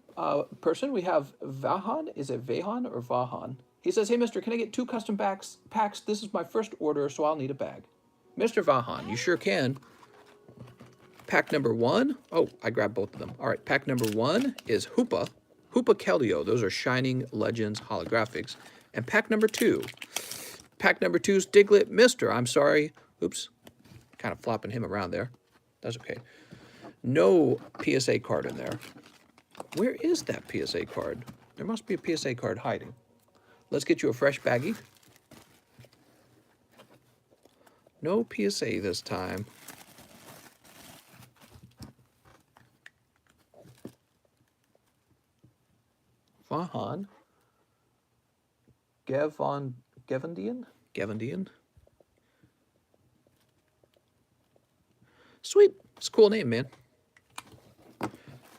person. We have Vahan. Is it Vahan or Vahan? He says, hey, mister, can I get 2 custom packs? This is my first order, so I'll need a bag. Mr. Vahan, you sure can. Pack number 1. Oh, I grabbed both of them. All right, pack number 1 is Hoopa Kelio. Those are Shining Legends holographics. And pack number 2. Pack number 2 is Diglett Mister. I'm sorry. Oops. Kind of flopping him around there. That's okay. No PSA card in there. Where is that PSA card? There must be a PSA card hiding. Let's get you a fresh baggie. No PSA this time. Vahan. Gevandian? Sweet. It's a cool name, man.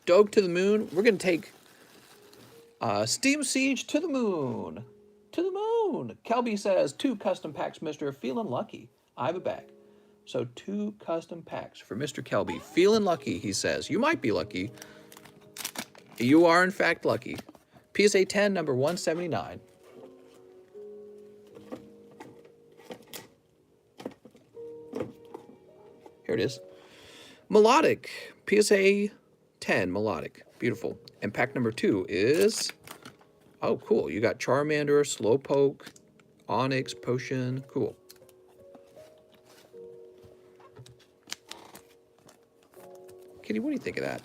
Dog to the moon. We're going to take Steam Siege to the moon. To the moon. Kelby says 2 custom packs, Mr. Feeling lucky. I have a bag. So 2 custom packs for Mr. Kelby. Feeling lucky, he says. You might be lucky. You are, in fact, lucky. PSA 10, number 179. Here it is. Melodic. PSA 10, Melodic. Beautiful. And pack number 2 is... Oh, cool. You got Charmander, Slowpoke, Onyx, Potion. Cool. Kitty, what do you think of that?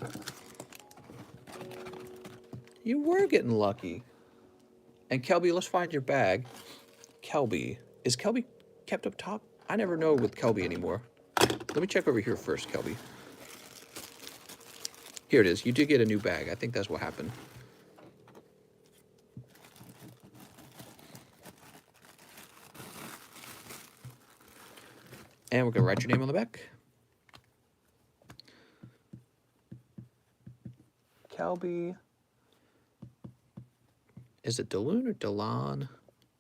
You were getting lucky. And Kelby, let's find your bag. Kelby. Is Kelby kept up top? I never know with Kelby anymore. Let me check over here first, Kelby. Here it is. You did get a new bag. I think that's what happened. And we're going to write your name on the back. Kelby. Is it Deloon or Delon?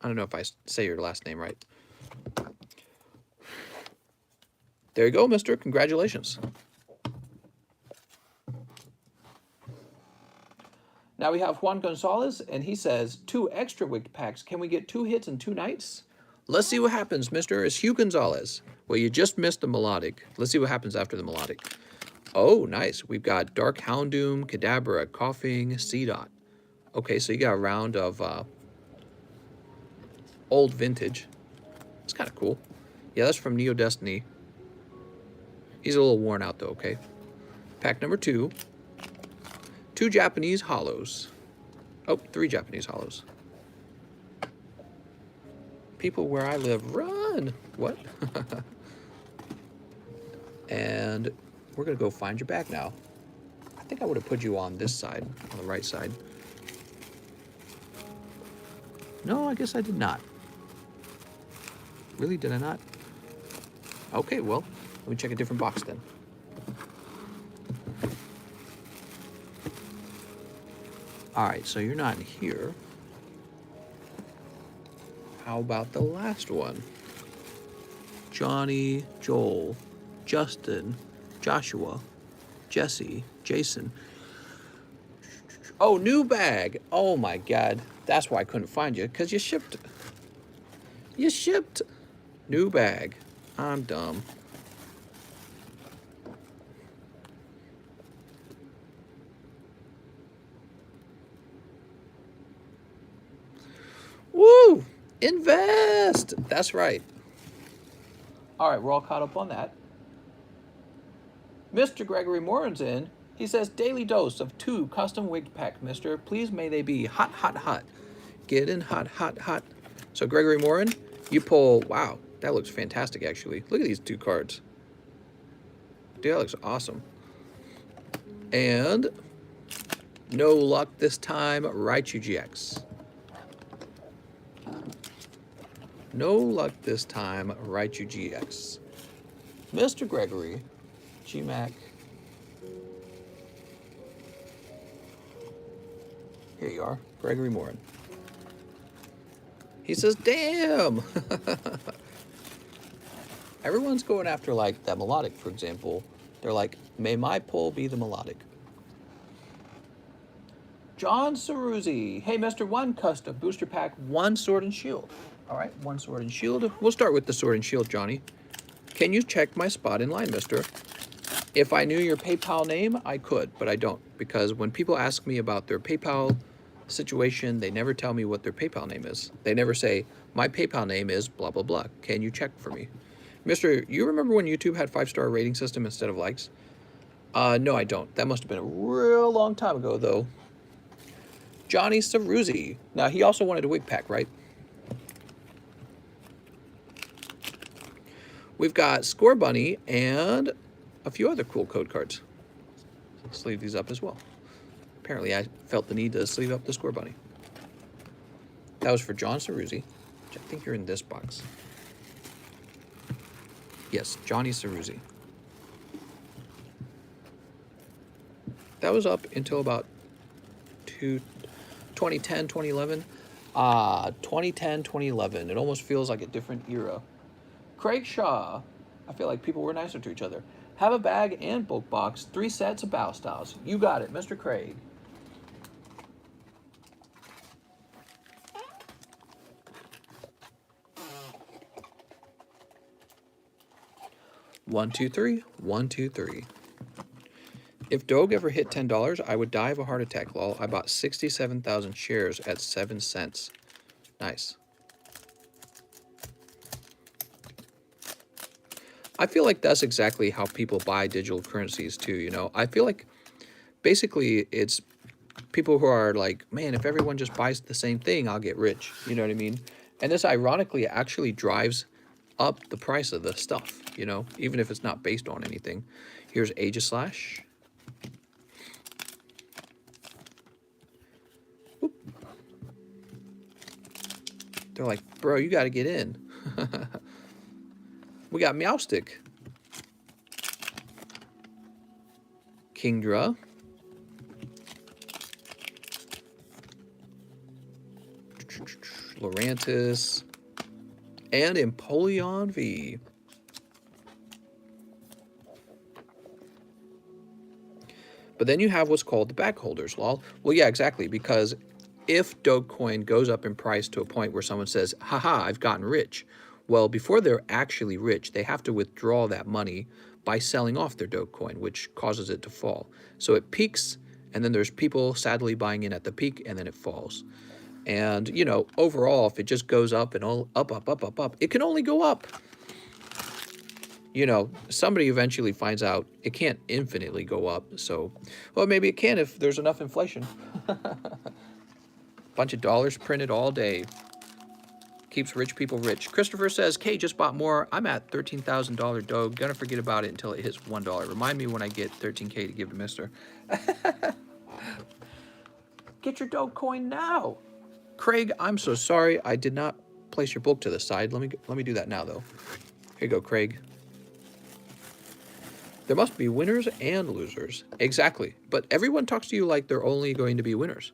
I don't know if I say your last name right. There you go, mister. Congratulations. Now we have Juan Gonzalez, and he says, 2 extra wicked packs. Can we get 2 hits in 2 nights? Let's see what happens, mister. It's Hugh Gonzalez. Well, you just missed the Melodic. Let's see what happens after the Melodic. Oh, nice. We've got Dark Houndoom, Kadabra, Coughing, Seedot. Okay, so you got a round of old vintage. It's kind of cool. Yeah, that's from Neo Destiny. He's a little worn out, though, okay? Pack number 2. 2 Japanese hollows. Oh, 3 Japanese hollows. People where I live, run! What? And we're going to go find your bag now. I think I would have put you on this side, on the right side. No, I guess I did not. Really, did I not? Okay, well, let me check a different box then. All right, so you're not in here. How about the last one? Johnny, Joel, Justin, Joshua, Jesse, Jason. Oh, new bag. Oh my God. That's why I couldn't find you, because you shipped. You shipped. New bag. I'm dumb. Woo! Invest! That's right. All right, we're all caught up on that. Mr. Gregory Morin's in. He says, daily dose of 2 custom wigged pack, mister. Please may they be hot, hot, hot. Get in hot, hot, hot. So Gregory Morin, you pull, wow, that looks fantastic, actually. Look at these 2 cards. Dude, that looks awesome. And no luck this time, Raichu GX. No luck this time, Raichu GX. Mr. Gregory, GMAC. Here you are, Gregory Morin. He says, damn! Everyone's going after, like, that Melodic, for example. They're like, may my pull be the Melodic. John Ceruzzi. Hey, Mr. 1 custom booster pack, 1 Sword and Shield. All right, 1 Sword and Shield. We'll start with the Sword and Shield, Johnny. Can you check my spot in line, mister? If I knew your PayPal name, I could, but I don't. Because when people ask me about their PayPal situation, they never tell me what their PayPal name is. They never say, my PayPal name is blah, blah, blah. Can you check for me? Mister, you remember when YouTube had 5-star rating system instead of likes? No, I don't. That must have been a real long time ago, though. Johnny Ceruzzi. Now, he also wanted a wig pack, right? We've got Score Bunny and a few other cool code cards. Sleeve these up as well. Apparently, I felt the need to sleeve up the Score Bunny. That was for John Ceruzzi, which I think you're in this box. Yes, Johnny Ceruzzi. That was up until about 2010, 2011. 2010, 2011. It almost feels like a different era. Craig Shaw. I feel like people were nicer to each other. Have a bag and bulk box. 3 sets of bow styles. You got it, Mr. Craig. One, two, three. 1, 2, 3. If Doge ever hit $10, I would die of a heart attack, lol. I bought 67,000 shares at 7 cents. Nice. I feel like that's exactly how people buy digital currencies too, you know? I feel like basically it's people who are like, man, if everyone just buys the same thing, I'll get rich. You know what I mean? And this ironically actually drives up the price of the stuff, you know, even if it's not based on anything. Here's Aegislash. Whoop. They're like, bro, you got to get in. We got Meowstick. Kingdra. Lurantis. And Empoleon V. But then you have what's called the bag holders, lol. Well, yeah, exactly, because if Dogecoin goes up in price to a point where someone says, haha, I've gotten rich, well, before they're actually rich, they have to withdraw that money by selling off their Dogecoin, which causes it to fall. So it peaks, and then there's people sadly buying in at the peak, and then it falls. And, you know, overall, if it just goes up and all up, it can only go up. You know, somebody eventually finds out it can't infinitely go up. So, well, maybe it can if there's enough inflation. Bunch of dollars printed all day. Keeps rich people rich. Christopher says, Kay just bought more. I'm at $13,000 Doge. Gonna forget about it until it hits $1. Remind me when I get 13K to give to Mister. Get your Dogecoin now. Craig, I'm so sorry. I did not place your book to the side. Let me do that now, though. Here you go, Craig. There must be winners and losers. Exactly. But everyone talks to you like they're only going to be winners.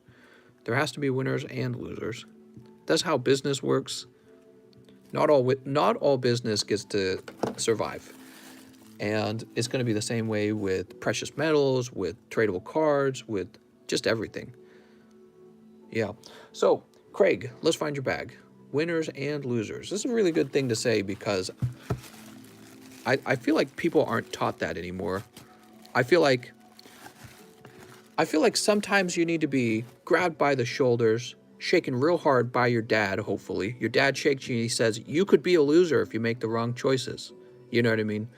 There has to be winners and losers. That's how business works. Not all business gets to survive. And it's going to be the same way with precious metals, with tradable cards, with just everything. Yeah. So, Craig, let's find your bag. Winners and losers. This is a really good thing to say because I feel like people aren't taught that anymore. I feel like sometimes you need to be grabbed by the shoulders, shaken real hard by your dad, hopefully. Your dad shakes you and he says, you could be a loser if you make the wrong choices. You know what I mean?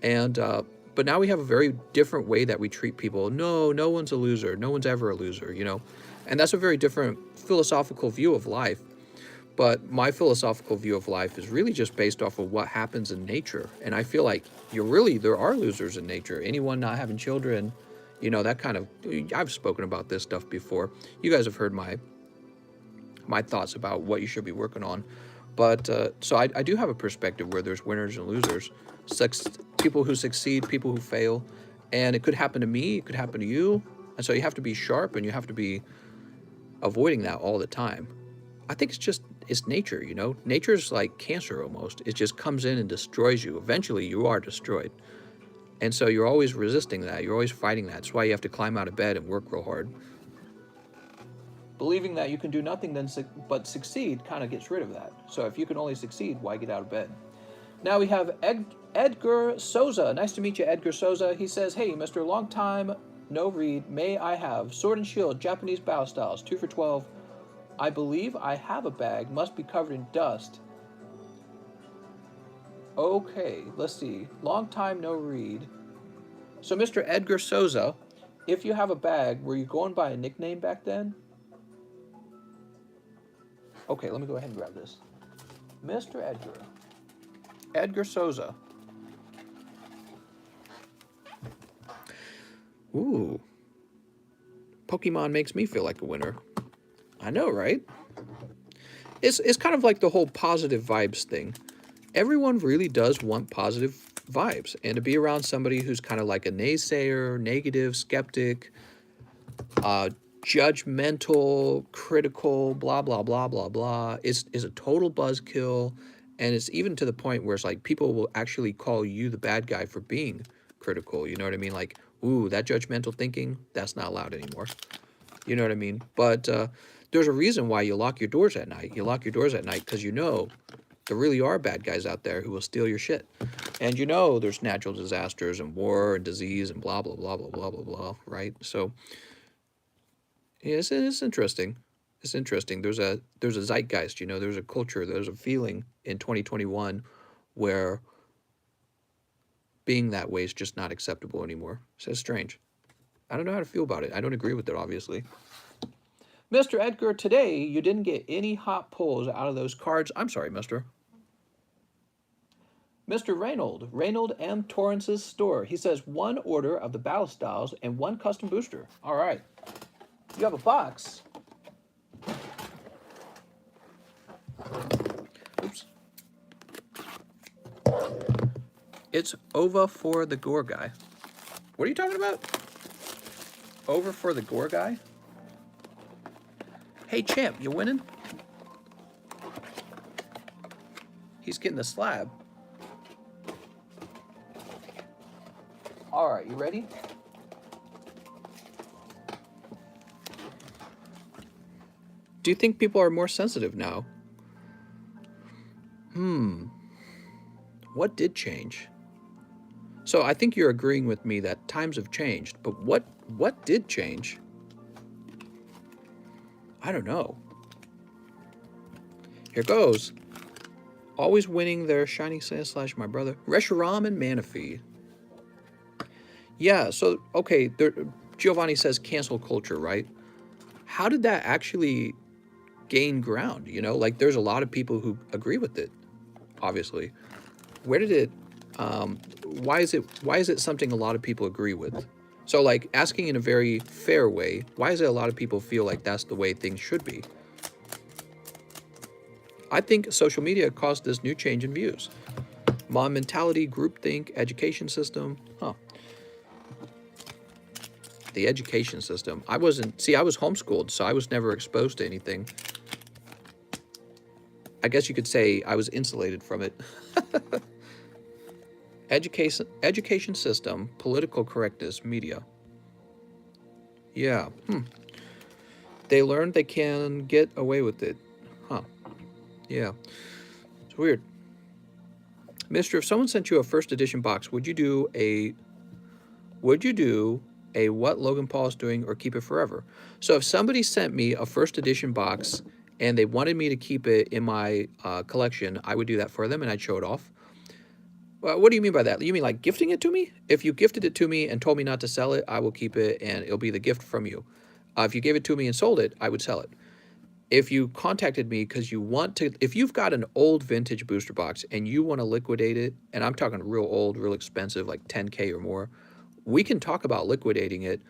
And, but now we have a very different way that we treat people. No one's a loser. No one's ever a loser, you know? And that's a very different philosophical view of life. But my philosophical view of life is really just based off of what happens in nature. And I feel like there are losers in nature. Anyone not having children, you know, that kind of, I've spoken about this stuff before. You guys have heard my thoughts about what you should be working on. But so I do have a perspective where there's winners and losers, people who succeed, people who fail. And it could happen to me, it could happen to you. And so you have to be sharp and you have to be avoiding that all the time. I think it's nature, you know? Nature's like cancer almost. It just comes in and destroys you. Eventually you are destroyed. And so you're always resisting that. You're always fighting that. That's why you have to climb out of bed and work real hard. Believing that you can do nothing but succeed kind of gets rid of that. So if you can only succeed, why get out of bed? Now we have Edgar Souza. Nice to meet you, Edgar Souza. He says, hey, Mr. Long Time No Read, may I have Sword and Shield, Japanese Bow Styles, 2 for 12. I believe I have a bag, must be covered in dust. Okay, let's see. Long time no read. So, Mr. Edgar Souza, if you have a bag, were you going by a nickname back then? Okay, let me go ahead and grab this. Mr. Edgar Souza. Ooh. Pokemon makes me feel like a winner. I know, right? It's kind of like the whole positive vibes thing. Everyone really does want positive vibes, and to be around somebody who's kind of like a naysayer, negative, skeptic, judgmental, critical, blah, blah, blah, blah, blah, is a total buzzkill. And it's even to the point where it's like people will actually call you the bad guy for being critical. You know what I mean? Like, ooh, that judgmental thinking, that's not allowed anymore. You know what I mean? But there's a reason why you lock your doors at night. You lock your doors at night because you know there really are bad guys out there who will steal your shit. And you know there's natural disasters and war and disease and blah, blah, blah, blah, blah, blah, blah, right? So yeah, it's interesting. It's interesting. There's a zeitgeist, you know, there's a culture, there's a feeling in 2021 where being that way is just not acceptable anymore. So it's strange. I don't know how to feel about it. I don't agree with it, obviously. Mr. Edgar, today you didn't get any hot pulls out of those cards. I'm sorry, mister. Mr. Reynold M. Torrance's store. He says 1 order of the Battle Styles and 1 custom booster. All right. You have a box. Oops. It's over for the gore guy. What are you talking about? Over for the gore guy? Hey, champ, you winning? He's getting the slab. All right, you ready? Do you think people are more sensitive now? What did change? So I think you're agreeing with me that times have changed, but what did change? I don't know. Here goes. Always winning their shiny / my brother. Reshiram and Manaphy. Yeah, so, okay, Giovanni says cancel culture, right? How did that actually gain ground? You know, like there's a lot of people who agree with it, obviously. Where did it, why is it something a lot of people agree with? So like asking in a very fair way, why is it a lot of people feel like that's the way things should be? I think social media caused this new change in views. Mom mentality, groupthink, education system. Huh. The education system. I was homeschooled, so I was never exposed to anything. I guess you could say I was insulated from it. Education system, political correctness, media. Yeah. They learned they can get away with it. Huh. Yeah. It's weird. Mister, if someone sent you a first edition box, would you do a what Logan Paul is doing or keep it forever? So if somebody sent me a first edition box and they wanted me to keep it in my collection, I would do that for them and I'd show it off. What do you mean by that? You mean like gifting it to me? If you gifted it to me and told me not to sell it, I will keep it and it'll be the gift from you. If you gave it to me and sold it, I would sell it. If you contacted me because you want to, if you've got an old vintage booster box and you want to liquidate it, and I'm talking real old, real expensive, like 10K or more, we can talk about liquidating it.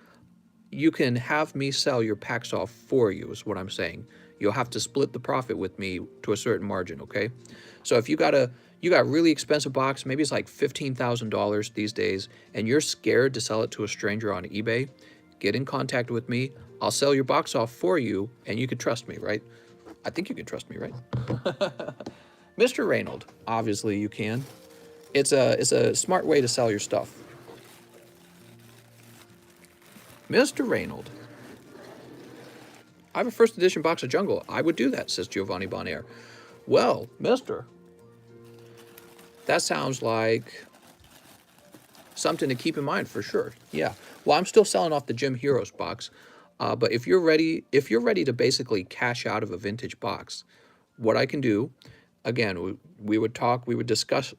You can have me sell your packs off for you, is what I'm saying. You'll have to split the profit with me to a certain margin, okay? So if you got a really expensive box, maybe it's like $15,000 these days, and you're scared to sell it to a stranger on eBay, get in contact with me. I'll sell your box off for you, and you can trust me, right? I think you can trust me, right? Mr. Reynold, obviously you can. It's a smart way to sell your stuff. Mr. Reynold. I have a first edition box of Jungle. I would do that, says Giovanni Bonaire. Well, mister, that sounds like something to keep in mind for sure. Yeah. Well, I'm still selling off the Gym Heroes box. But if you're ready to basically cash out of a vintage box, what I can do, again, we would discuss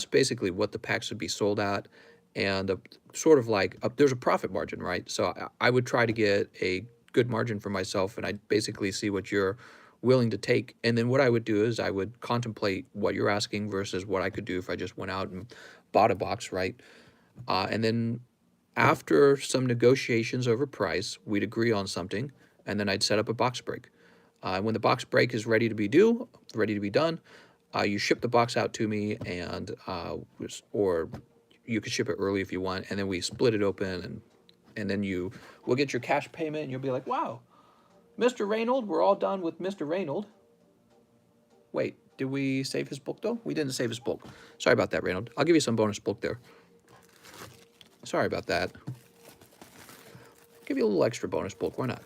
basically what the packs would be sold at, and sort of like there's a profit margin, right? So I would try to get a good margin for myself, and I'd basically see what you're willing to take. And then what I would do is I would contemplate what you're asking versus what I could do if I just went out and bought a box, right? And then after some negotiations over price, we'd agree on something, and then I'd set up a box break. When the box break is ready to be done, you ship the box out to me, and or you could ship it early if you want, and then we split it open, and then we'll get your cash payment, and you'll be like, wow, Mr. Reynold, we're all done with Mr. Reynold. Wait, did we save his book, though? We didn't save his book. Sorry about that, Reynold. I'll give you some bonus book there. Sorry about that. Give you a little extra bonus book. Why not?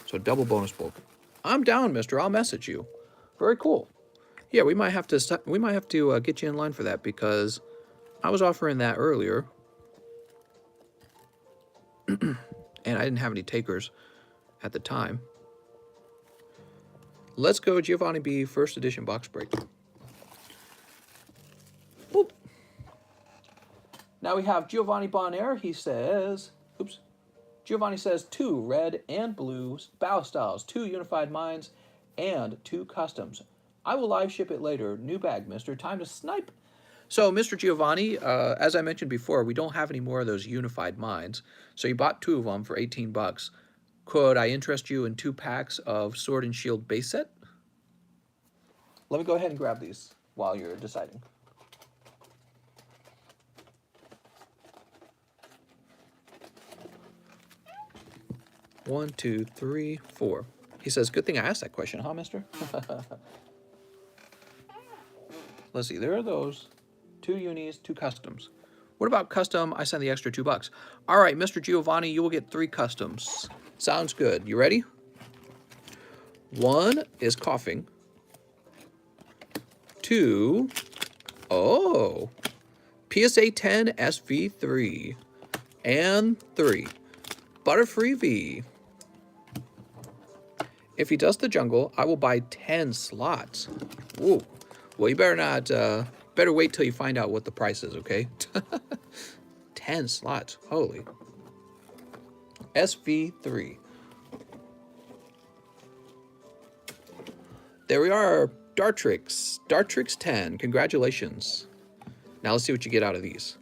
So double bonus book. I'm down, mister. I'll message you. Very cool. Yeah, we might have to get you in line for that, because I was offering that earlier, and I didn't have any takers at the time. Let's go Giovanni B. First Edition box break. Boop. Now we have Giovanni Bonaire. He says, oops. Giovanni says 2 red and blue battle styles, 2 unified minds, and 2 customs. I will live ship it later. New bag, mister. Time to snipe. So, Mr. Giovanni, as I mentioned before, we don't have any more of those unified minds. So you bought 2 of them for 18 bucks. Could I interest you in 2 packs of Sword and Shield base set? Let me go ahead and grab these while you're deciding. One, two, three, 4. He says, good thing I asked that question, huh, mister? Let's see, there are those. 2 unis, 2 customs. What about custom? I send the extra $2. All right, Mr. Giovanni, you will get 3 customs. Sounds good. You ready? 1 is coughing. 2, oh, PSA 10 SV3. And 3, Butterfree V. If he does the jungle, I will buy 10 slots. Whoa. Well, you better not, better wait till you find out what the price is, okay? 10 slots. Holy. SV3. There we are. Dartrix. Dartrix 10. Congratulations. Now let's see what you get out of these.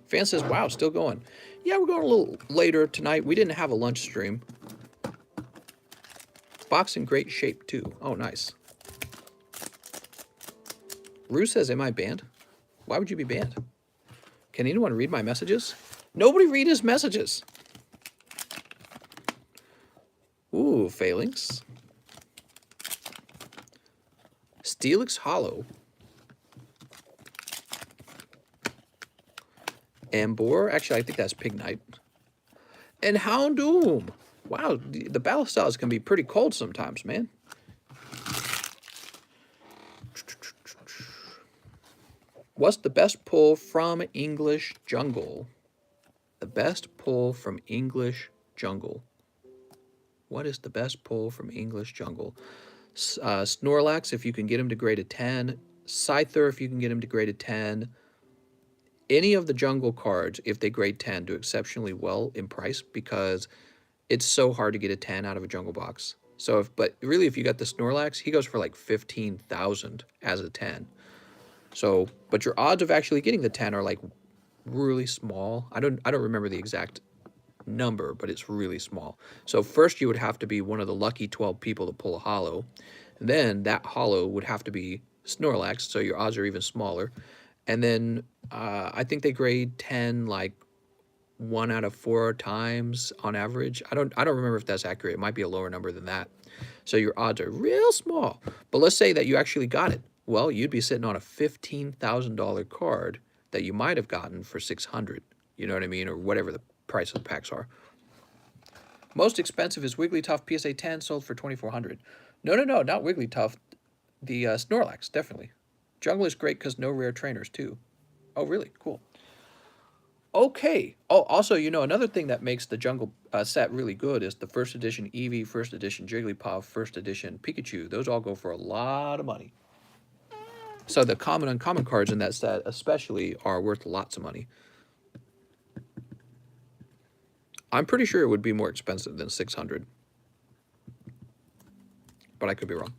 Fan says, wow, still going. Yeah, we're going a little later tonight. We didn't have a lunch stream. Box in great shape, too. Oh, nice. Rue says, am I banned? Why would you be banned? Can anyone read my messages? Nobody read his messages. Ooh, Phalanx. Steelix Hollow. Ambor. Actually, I think that's Pignite. And Houndoom. Wow, the battle styles can be pretty cold sometimes, man. What's the best pull from English Jungle? The best pull from English Jungle. What is the best pull from English Jungle? Snorlax, if you can get him to grade a 10. Scyther, if you can get him to grade a 10. Any of the jungle cards, if they grade 10, do exceptionally well in price, because it's so hard to get a 10 out of a jungle box. So, but really, if you got the Snorlax, he goes for like 15,000 as a 10. So, but your odds of actually getting the 10 are like really small. I don't remember the exact number, but it's really small. So first you would have to be one of the lucky 12 people to pull a holo. And then that holo would have to be Snorlax, so your odds are even smaller. And then I think they grade 10 like 1 out of 4 times on average. I don't remember if that's accurate. It might be a lower number than that. So your odds are real small. But let's say that you actually got it. Well, you'd be sitting on a $15,000 card that you might have gotten for $600. You know what I mean? Or whatever the price of the packs are. Most expensive is Wigglytuff PSA 10, sold for $2,400. No, not Wigglytuff. The Snorlax, definitely. Jungle is great because no rare trainers, too. Oh, really? Cool. Okay. Oh, also, you know, another thing that makes the jungle set really good is the first edition Eevee, first edition Jigglypuff, first edition Pikachu. Those all go for a lot of money. So the common uncommon cards in that set especially are worth lots of money. I'm pretty sure it would be more expensive than 600. But I could be wrong.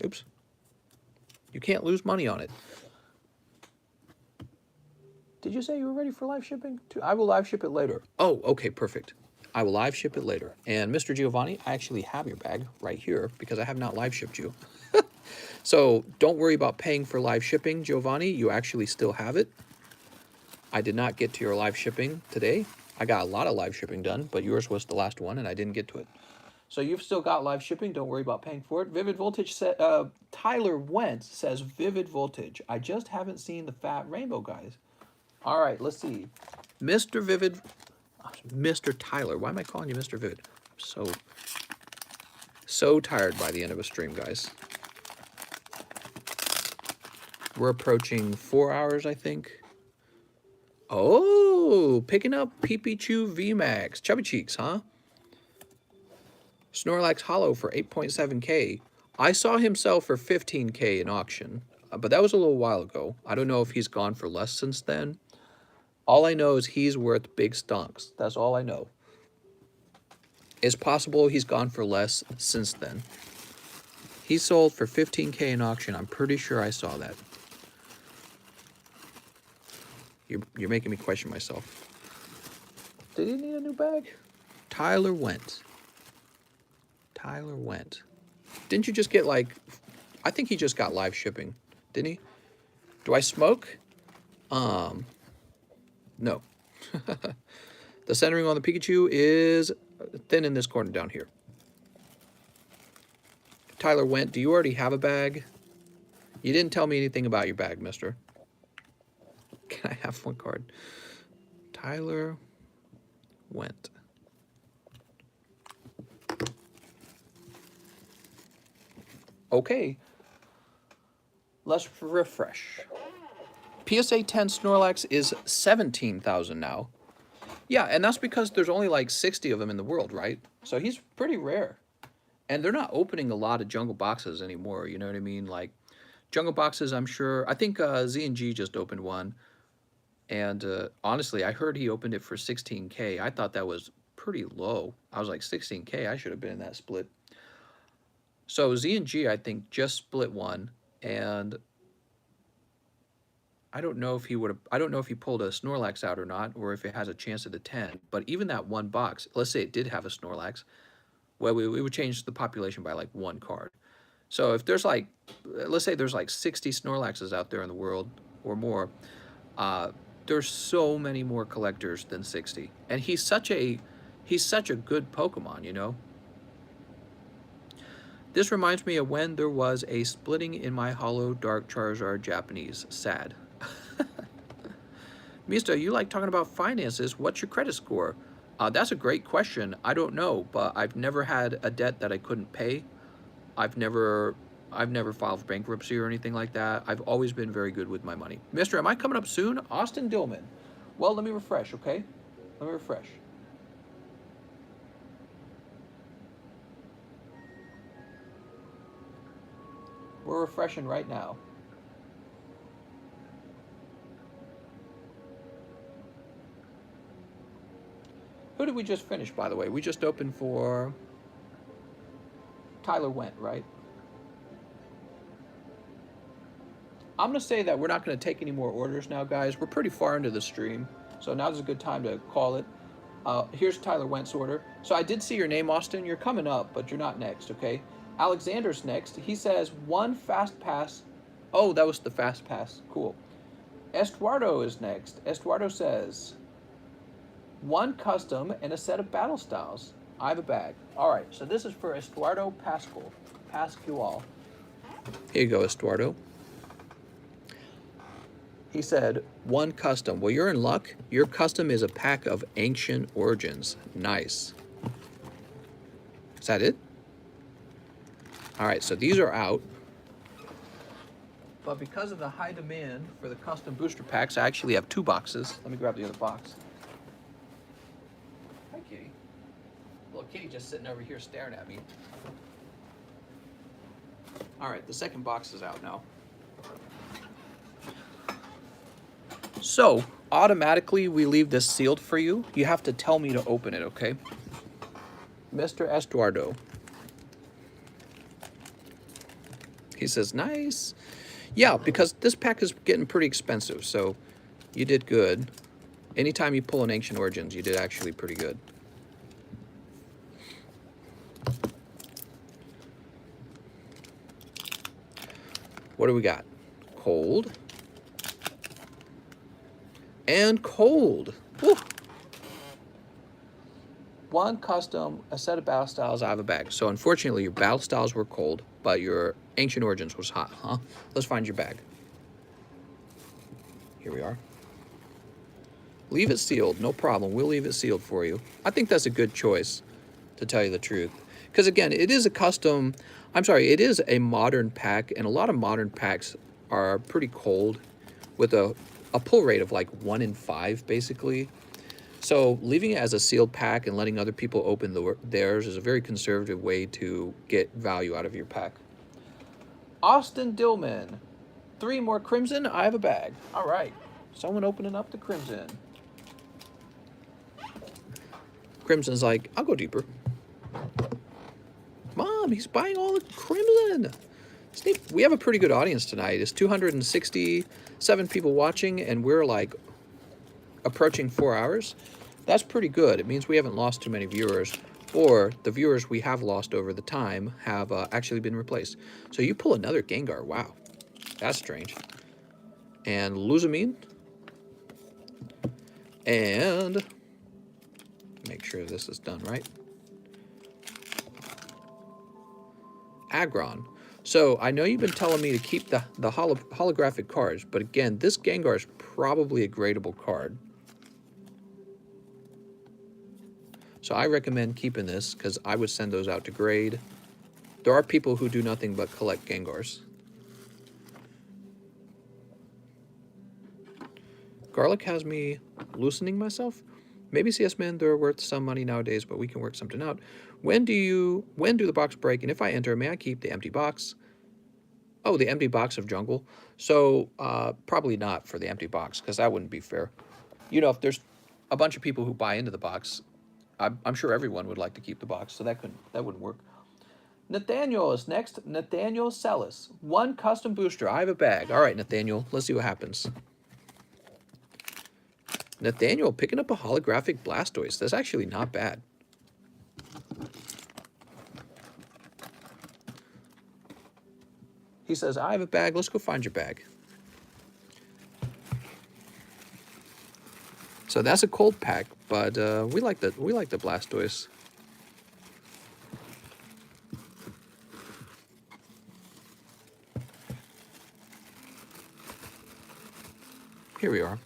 Oops. You can't lose money on it. Did you say you were ready for live shipping? I will live ship it later. Oh, okay, perfect. I will live ship it later. And Mr. Giovanni, I actually have your bag right here because I have not live shipped you. So don't worry about paying for live shipping, Giovanni. You actually still have it. I did not get to your live shipping today. I got a lot of live shipping done, but yours was the last one and I didn't get to it. So you've still got live shipping. Don't worry about paying for it. Vivid Voltage said, Tyler Wentz says, Vivid Voltage. I just haven't seen the fat rainbow guys. All right, let's see. Mr. Vivid, Mr. Tyler. Why am I calling you Mr. Vivid? I'm so tired by the end of a stream, guys. We're approaching 4 hours, I think. Oh, picking up Pikachu VMAX. Chubby Cheeks, huh? Snorlax Hollow for 8.7K. I saw him sell for 15K in auction, but that was a little while ago. I don't know if he's gone for less since then. All I know is he's worth big stonks. That's all I know. It's possible he's gone for less since then. He sold for 15K in auction. I'm pretty sure I saw that. You're making me question myself. Did he need a new bag? Tyler Went. Tyler Went. Didn't you just get like... I think he just got live shipping. Didn't he? Do I smoke? No. The centering on the Pikachu is thin in this corner down here. Tyler Went, do you already have a bag? You didn't tell me anything about your bag, mister. Can I have one card? Tyler Went. Okay. Let's refresh. PSA 10 Snorlax is 17,000 now. Yeah, and that's because there's only like 60 of them in the world, right? So he's pretty rare. And they're not opening a lot of jungle boxes anymore, you know what I mean? Like, jungle boxes, I'm sure... I think Z&G just opened one. And honestly, I heard he opened it for 16K. I thought that was pretty low. I was like, 16K, I should have been in that split. So Z&G, I think, just split one. And I don't know if he would have... I don't know if he pulled a Snorlax out or not, or if it has a chance at a 10. But even that one box, let's say it did have a Snorlax, well, we would change the population by like one card. So if there's like, let's say there's like 60 Snorlaxes out there in the world or more, there's so many more collectors than 60. And he's such a good Pokemon, you know? This reminds me of when there was a splitting in my Hollow Dark Charizard Japanese. Sad. Mista, you like talking about finances. What's your credit score? That's a great question. I don't know, but I've never had a debt that I couldn't pay. I've never filed for bankruptcy or anything like that. I've always been very good with my money. Mister, am I coming up soon? Austin Dillman. Well, let me refresh, okay? Let me refresh. We're refreshing right now. Who did we just finish, by the way? We just opened for Tyler Went, right? I'm going to say that we're not going to take any more orders now, guys. We're pretty far into the stream, so now's a good time to call it. Here's Tyler Went's order. So I did see your name, Austin. You're coming up, but you're not next, okay? Alexander's next. He says, one fast pass. Oh, that was the fast pass. Cool. Estuardo is next. Estuardo says, one custom and a set of battle styles. I have a bag. All right, so this is for Estuardo Pascual. Here you go, Estuardo. He said, one custom. Well, you're in luck. Your custom is a pack of Ancient Origins. Nice. Is that it? All right, so these are out. But because of the high demand for the custom booster packs, I actually have 2 boxes. Let me grab the other box. Hi, Kitty. Little kitty just sitting over here staring at me. All right, the second box is out now. So, automatically we leave this sealed for you. You have to tell me to open it, okay? Mr. Estuardo. He says, nice. Yeah, because this pack is getting pretty expensive, so you did good. Anytime you pull an Ancient Origins, you did actually pretty good. What do we got? Cold. And cold. Woo. One custom, a set of battle styles out of a bag. So unfortunately, your battle styles were cold, but your Ancient Origins was hot, huh? Let's find your bag. Here we are. Leave it sealed, no problem. We'll leave it sealed for you. I think that's a good choice, to tell you the truth. Because again, it is a custom, it is a modern pack, and a lot of modern packs are pretty cold with a pull rate of like 1 in 5, basically. So leaving it as a sealed pack and letting other people open theirs is a very conservative way to get value out of your pack. Austin Dillman. 3 more Crimson, I have a bag. All right, someone opening up the Crimson. Crimson's like, I'll go deeper. Mom, he's buying all the Crimson. We have a pretty good audience tonight. It's 267 people watching, and we're like approaching 4 hours. That's pretty good. It means we haven't lost too many viewers, or the viewers we have lost over the time have actually been replaced. So you pull another Gengar. Wow, that's strange. And Luzamine. And make sure this is done right. Aggron. So I know you've been telling me to keep the holographic cards, but again, this Gengar is probably a gradable card. So I recommend keeping this because I would send those out to grade. There are people who do nothing but collect Gengars. Garlic has me loosening myself. Maybe CS Men, they're worth some money nowadays, but we can work something out. When do the box break? And if I enter, may I keep the empty box? Oh, the empty box of jungle. So probably not for the empty box, because that wouldn't be fair. You know, if there's a bunch of people who buy into the box, I'm sure everyone would like to keep the box, so that wouldn't work. Nathaniel is next. Nathaniel Sellis. 1 custom booster. I have a bag. All right, Nathaniel. Let's see what happens. Nathaniel picking up a holographic Blastoise. That's actually not bad. He says, I have a bag. Let's go find your bag. So that's a cold pack, but we like the Blastoise. Here we are.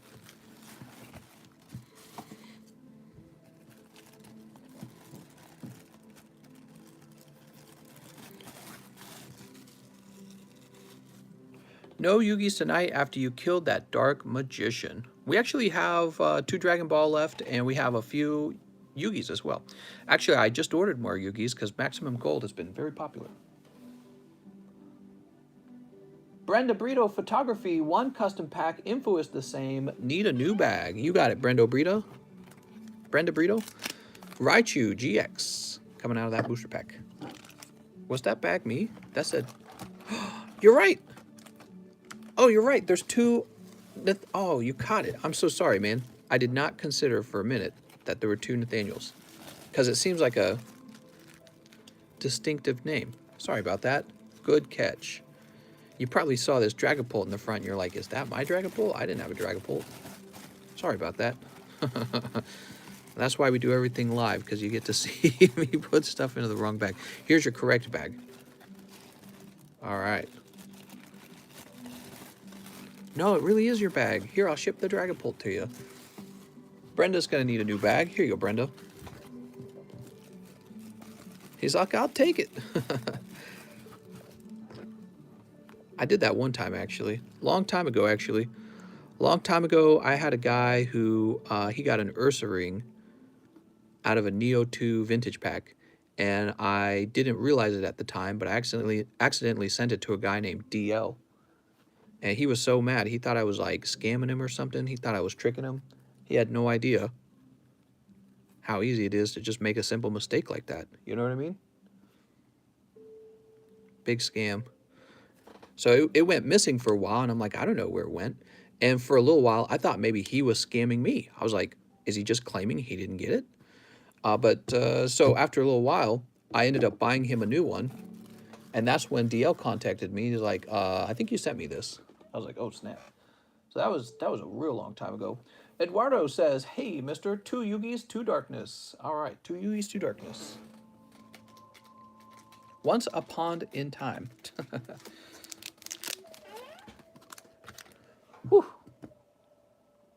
No Yugis tonight after you killed that Dark Magician. We actually have 2 Dragon Ball left, and we have a few Yugis as well. Actually, I just ordered more Yugis because Maximum Gold has been very popular. Brenda Brito Photography, 1 custom pack. Info is the same. Need a new bag. You got it, Brenda Brito. Brenda Brito. Raichu GX coming out of that booster pack. Was that bag me? That said, you're right. Oh, you're right. There's 2. Oh, you caught it. I'm so sorry, man. I did not consider for a minute that there were 2 Nathaniels, because it seems like a distinctive name. Sorry about that. Good catch. You probably saw this Dragapult in the front, and you're like, is that my Dragapult? I didn't have a Dragapult. Sorry about that. That's why we do everything live, because you get to see me put stuff into the wrong bag. Here's your correct bag. All right. No, it really is your bag. Here, I'll ship the Dragapult to you. Brenda's going to need a new bag. Here you go, Brenda. He's like, I'll take it. I did that one time, actually. Long time ago, actually. Long time ago, I had a guy who, he got an Ursa ring out of a Neo 2 vintage pack. and I didn't realize it at the time, but I accidentally sent it to a guy named DL. And he was so mad. He thought I was like scamming him or something. He thought I was tricking him. He had no idea how easy it is to just make a simple mistake like that. You know what I mean? Big scam. So it went missing for a while, and I'm like, I don't know where it went. And for a little while, I thought maybe he was scamming me. I was like, is he just claiming he didn't get it? So after a little while, I ended up buying him a new one. And that's when DL contacted me. He's like, I think you sent me this. I was like, oh, snap. So that was a real long time ago. Eduardo says, hey, mister, 2 Yugis, 2 darkness. All right, 2 Yugis, 2 darkness. Once a pond in time. Whew.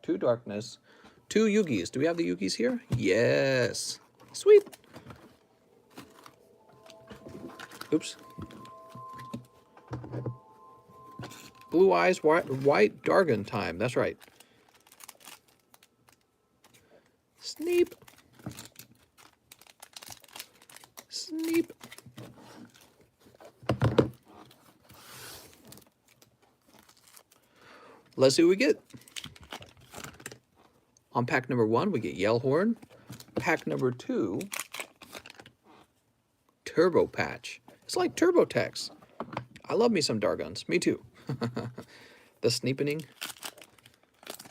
2 darkness, 2 Yugis. Do we have the Yugis here? Yes. Sweet. Oops. Blue eyes, white Dargon time. That's right. Sneep. Sneep. Let's see what we get. On pack number 1, we get Yellhorn. Pack number 2, Turbo Patch. It's like TurboTax. I love me some Dargons. Me too. The sneepening.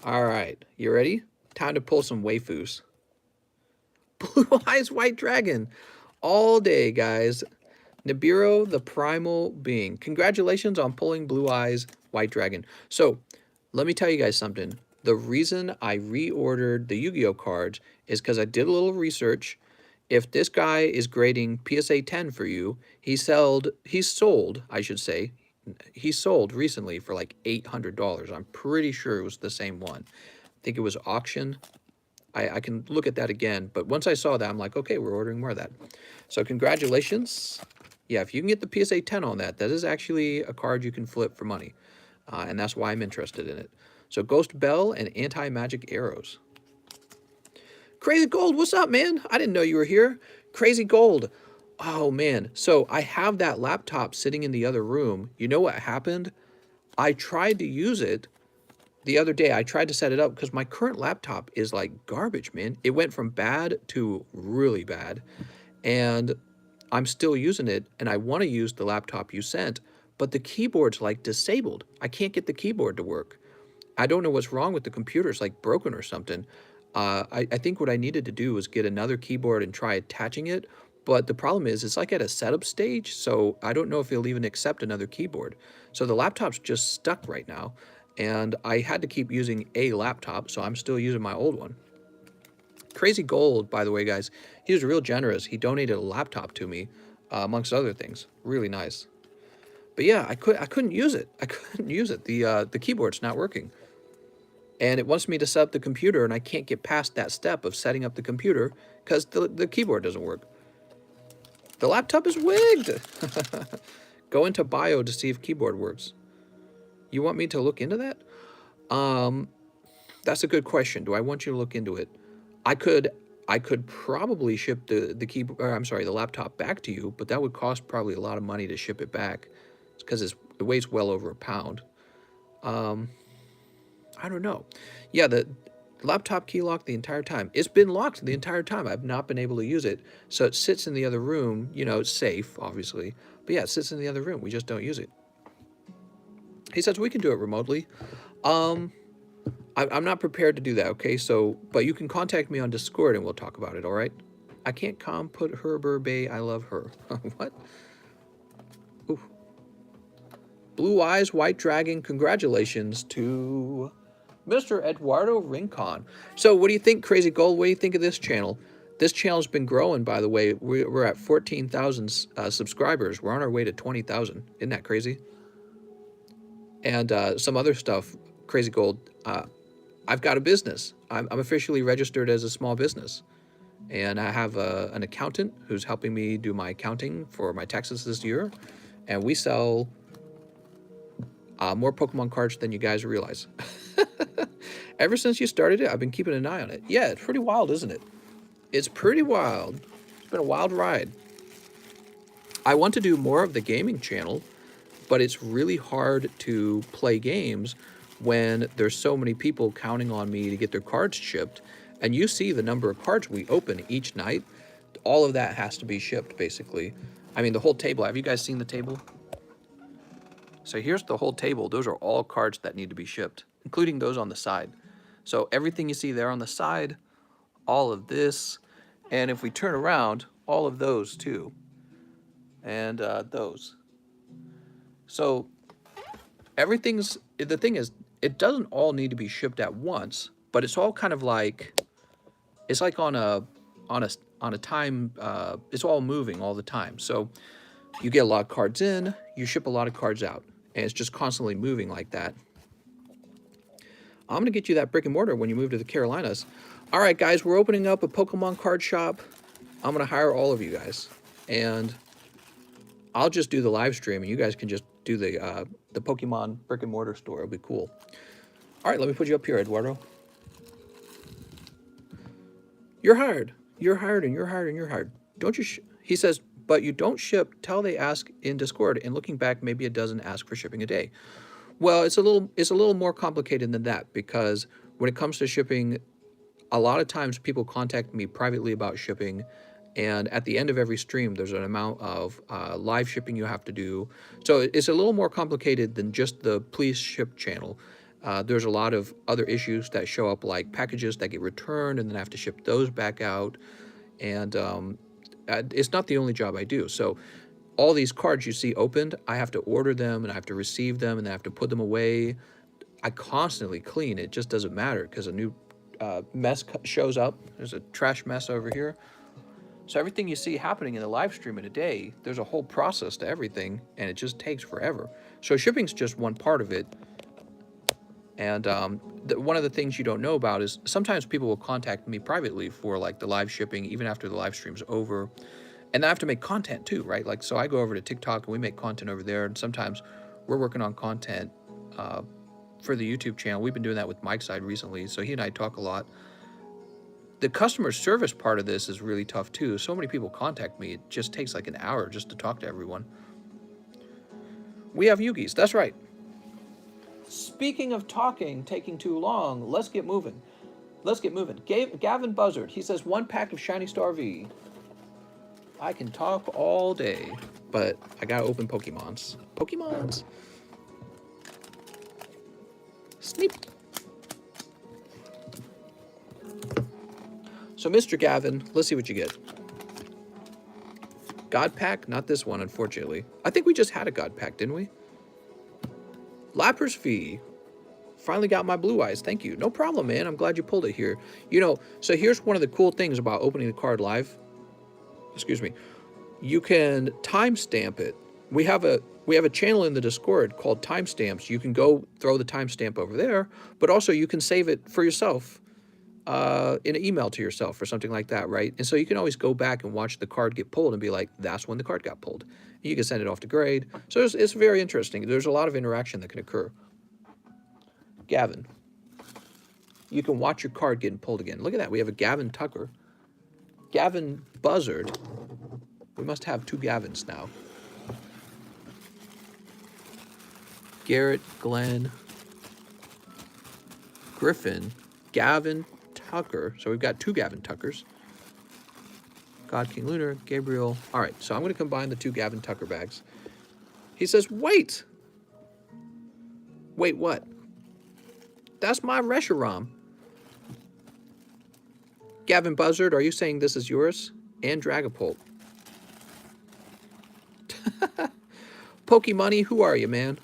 All right, you ready? Time to pull some waifus. Blue Eyes White Dragon. All day, guys. Nibiru, the primal being. Congratulations on pulling Blue Eyes White Dragon. So, let me tell you guys something. The reason I reordered the Yu-Gi-Oh cards is because I did a little research. If this guy is grading PSA 10 for you, he sold, I should say, he sold recently for like $800. I'm pretty sure it was the same one. I think it was auction. I can look at that again, but once I saw that, I'm like, okay, we're ordering more of that. So congratulations. Yeah, if you can get the PSA 10 on that, that is actually a card you can flip for money. And that's why I'm interested in it. So Ghost Bell and Anti-Magic Arrows. Crazy Gold, what's up, man? I didn't know you were here. Crazy Gold. Oh, man. So I have that laptop sitting in the other room. You know what happened? I tried to use it the other day. I tried to set it up because my current laptop is like garbage, man. It went from bad to really bad. And I'm still using it, and I want to use the laptop you sent, but the keyboard's like disabled. I can't get the keyboard to work. I don't know what's wrong with the computer. It's like broken or something. I think what I needed to do was get another keyboard and try attaching it. But the problem is it's like at a setup stage, so I don't know if it'll even accept another keyboard. So the laptop's just stuck right now, and I had to keep using a laptop, so I'm still using my old one. Crazy Gold, by the way, guys, he was real generous. He donated a laptop to me, amongst other things. Really nice. But yeah, I couldn't use it. I couldn't use it. The keyboard's not working. And it wants me to set up the computer, and I can't get past that step of setting up the computer because the keyboard doesn't work. The laptop is wigged. Go into bio to see if keyboard works. You want me to look into that? That's a good question. Do I want you to look into it? I could probably ship the keyboard, or I'm sorry, the laptop back to you, but that would cost probably a lot of money to ship it back because it weighs well over a pound. I don't know. Yeah, the laptop key locked the entire time. It's been locked the entire time. I've not been able to use it. So it sits in the other room. You know, it's safe, obviously. But yeah, it sits in the other room. We just don't use it. He says we can do it remotely. I'm not prepared to do that, okay? So, but you can contact me on Discord and we'll talk about it, all right? I can't put her Bay. I love her. What? Ooh. Blue Eyes White Dragon. Congratulations to Mr. Eduardo Rincon. So what do you think, Crazy Gold? What do you think of this channel? This channel's been growing, by the way. We're at 14,000 subscribers. We're on our way to 20,000. Isn't that crazy? And some other stuff, Crazy Gold. I've got a business. I'm officially registered as a small business. And I have an accountant who's helping me do my accounting for my taxes this year. And we sell more Pokemon cards than you guys realize. Ever since you started it, I've been keeping an eye on it. Yeah, it's pretty wild, isn't it? It's pretty wild. It's been a wild ride. I want to do more of the gaming channel, but it's really hard to play games when there's so many people counting on me to get their cards shipped. And you see the number of cards we open each night. All of that has to be shipped, basically. I mean, the whole table. Have you guys seen the table? So here's the whole table. Those are all cards that need to be shipped, including those on the side. So everything you see there on the side, all of this, and if we turn around, all of those too, and those. So the thing is, it doesn't all need to be shipped at once, but it's all kind of like, it's like on a time, it's all moving all the time. So you get a lot of cards in, you ship a lot of cards out, and it's just constantly moving like that. I'm going to get you that brick and mortar when you move to the Carolinas. All right, guys, we're opening up a Pokemon card shop. I'm going to hire all of you guys, and I'll just do the live stream, and you guys can just do the Pokemon brick and mortar store. It'll be cool. All right, let me put you up here, Eduardo. You're hired. You're hired, and you're hired, and you're hired. Don't you? He says, but you don't ship till they ask in Discord. And looking back, maybe it doesn't ask for shipping a day. Well, it's a little more complicated than that, because when it comes to shipping, a lot of times people contact me privately about shipping, and at the end of every stream, there's an amount of live shipping you have to do. So it's a little more complicated than just the please ship channel. There's a lot of other issues that show up, like packages that get returned and then I have to ship those back out. And it's not the only job I do. So all these cards you see opened, I have to order them and I have to receive them and I have to put them away. I constantly clean. It just doesn't matter because a new mess shows up. There's a trash mess over here. So everything you see happening in the live stream in a day, there's a whole process to everything, and it just takes forever. So shipping's just one part of it. And one of the things you don't know about is sometimes people will contact me privately for like the live shipping, even after the live stream's over. And I have to make content too, right? Like, so I go over to TikTok and we make content over there. And sometimes we're working on content for the YouTube channel. We've been doing that with Mike's side recently. So he and I talk a lot. The customer service part of this is really tough too. So many people contact me. It just takes like an hour just to talk to everyone. We have Yugis. That's right. Speaking of taking too long, let's get moving. Let's get moving. Gavin Buzzard, he says 1 pack of Shiny Star V. I can talk all day, but I gotta open Pokemons. Pokemons. Sneep. So, Mr. Gavin, let's see what you get. God Pack? Not this one, unfortunately. I think we just had a God Pack, didn't we? Lapras V. Finally got my blue eyes. Thank you. No problem, man. I'm glad you pulled it here. You know, so here's one of the cool things about opening the card live. Excuse me. You can timestamp it. We have a channel in the Discord called Timestamps. You can go throw the timestamp over there, but also you can save it for yourself in an email to yourself or something like that, right? And so you can always go back and watch the card get pulled and be like, that's when the card got pulled. And you can send it off to grade. So it's very interesting. There's a lot of interaction that can occur. Gavin. You can watch your card getting pulled again. Look at that. We have a Gavin Tucker. Gavin Buzzard. We must have 2 Gavins now. Garrett, Glenn, Griffin, Gavin Tucker. So we've got 2 Gavin Tuckers. God King Lunar, Gabriel. All right, so I'm going to combine the 2 Gavin Tucker bags. He says, wait. Wait, what? That's my Reshiram. Gavin Buzzard, are you saying this is yours? And Dragapult. Pokemoney, who are you, man?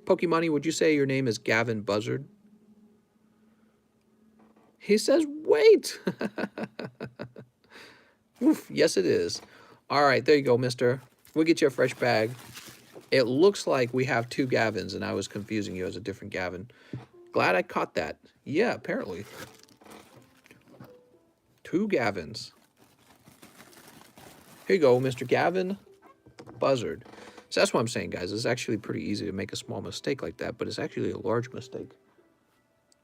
Pokemoney, would you say your name is Gavin Buzzard? He says, wait. Oof, yes, it is. All right, there you go, mister. We'll get you a fresh bag. It looks like we have 2 Gavins, and I was confusing you as a different Gavin. Glad I caught that. Yeah, apparently. 2 Gavins. Here you go, Mr. Gavin Buzzard. So that's what I'm saying, guys. It's actually pretty easy to make a small mistake like that, but it's actually a large mistake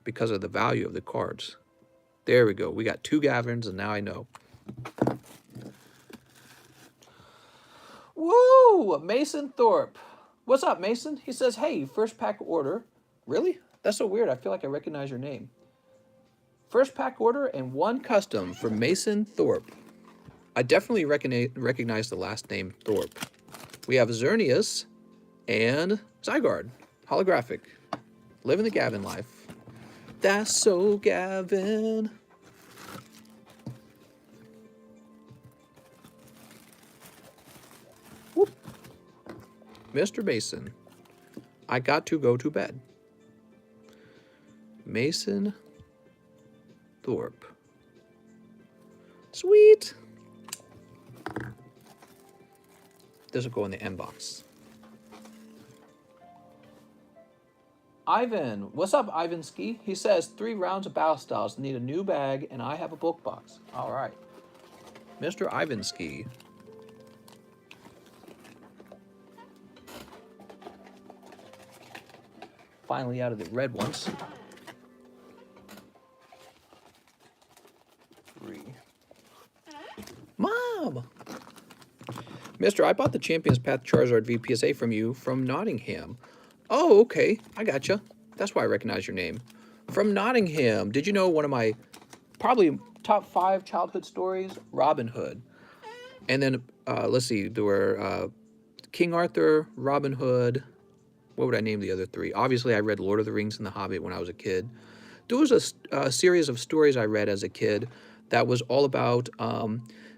because of the value of the cards. There we go. We got 2 Gavins, and now I know. Woo! Oh, Mason Thorpe. What's up, Mason? He says, hey, first pack order. Really? That's so weird. I feel like I recognize your name. First pack order and one custom for Mason Thorpe. I definitely recognize the last name Thorpe. We have Xerneas and Zygarde. Holographic. Living the Gavin life. That's so Gavin. Whoop. Mr. Mason. I got to go to bed. Mason Thorpe. Sweet. This will go in the end box. Ivan. What's up, Ivan Ski? He says 3 rounds of Battle Styles. Need a new bag, and I have a book box. All right. Mr. Ivan Ski. Finally out of the red ones. 3. Mom! Mister, I bought the Champions Path Charizard VPSA from you from Nottingham. Oh, okay. I gotcha. That's why I recognize your name. From Nottingham. Did you know one of my probably top 5 childhood stories? Robin Hood. And then, let's see, there were King Arthur, Robin Hood. What would I name the other 3? Obviously, I read Lord of the Rings and The Hobbit when I was a kid. There was a series of stories I read as a kid that was all about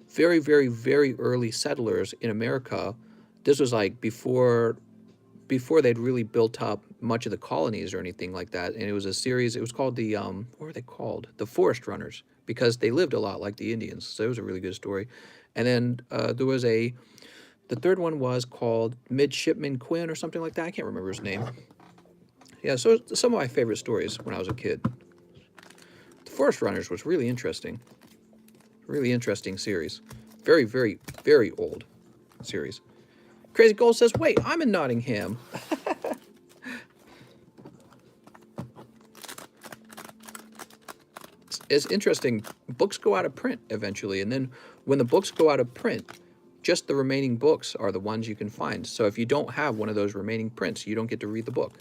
very, very, very early settlers in America. This was like before they'd really built up much of the colonies or anything like that. And it was a series, it was called the, what were they called? The Forest Runners, because they lived a lot like the Indians. So it was a really good story. And then there was the 3rd one was called Midshipman Quinn or something like that. I can't remember his name. Yeah, so some of my favorite stories when I was a kid. The Forest Runners was really interesting. Really interesting series. Very, very, very old series. Crazy Gold says, wait, I'm in Nottingham. It's interesting. Books go out of print eventually. And then when the books go out of print, just the remaining books are the ones you can find. So if you don't have one of those remaining prints, you don't get to read the book.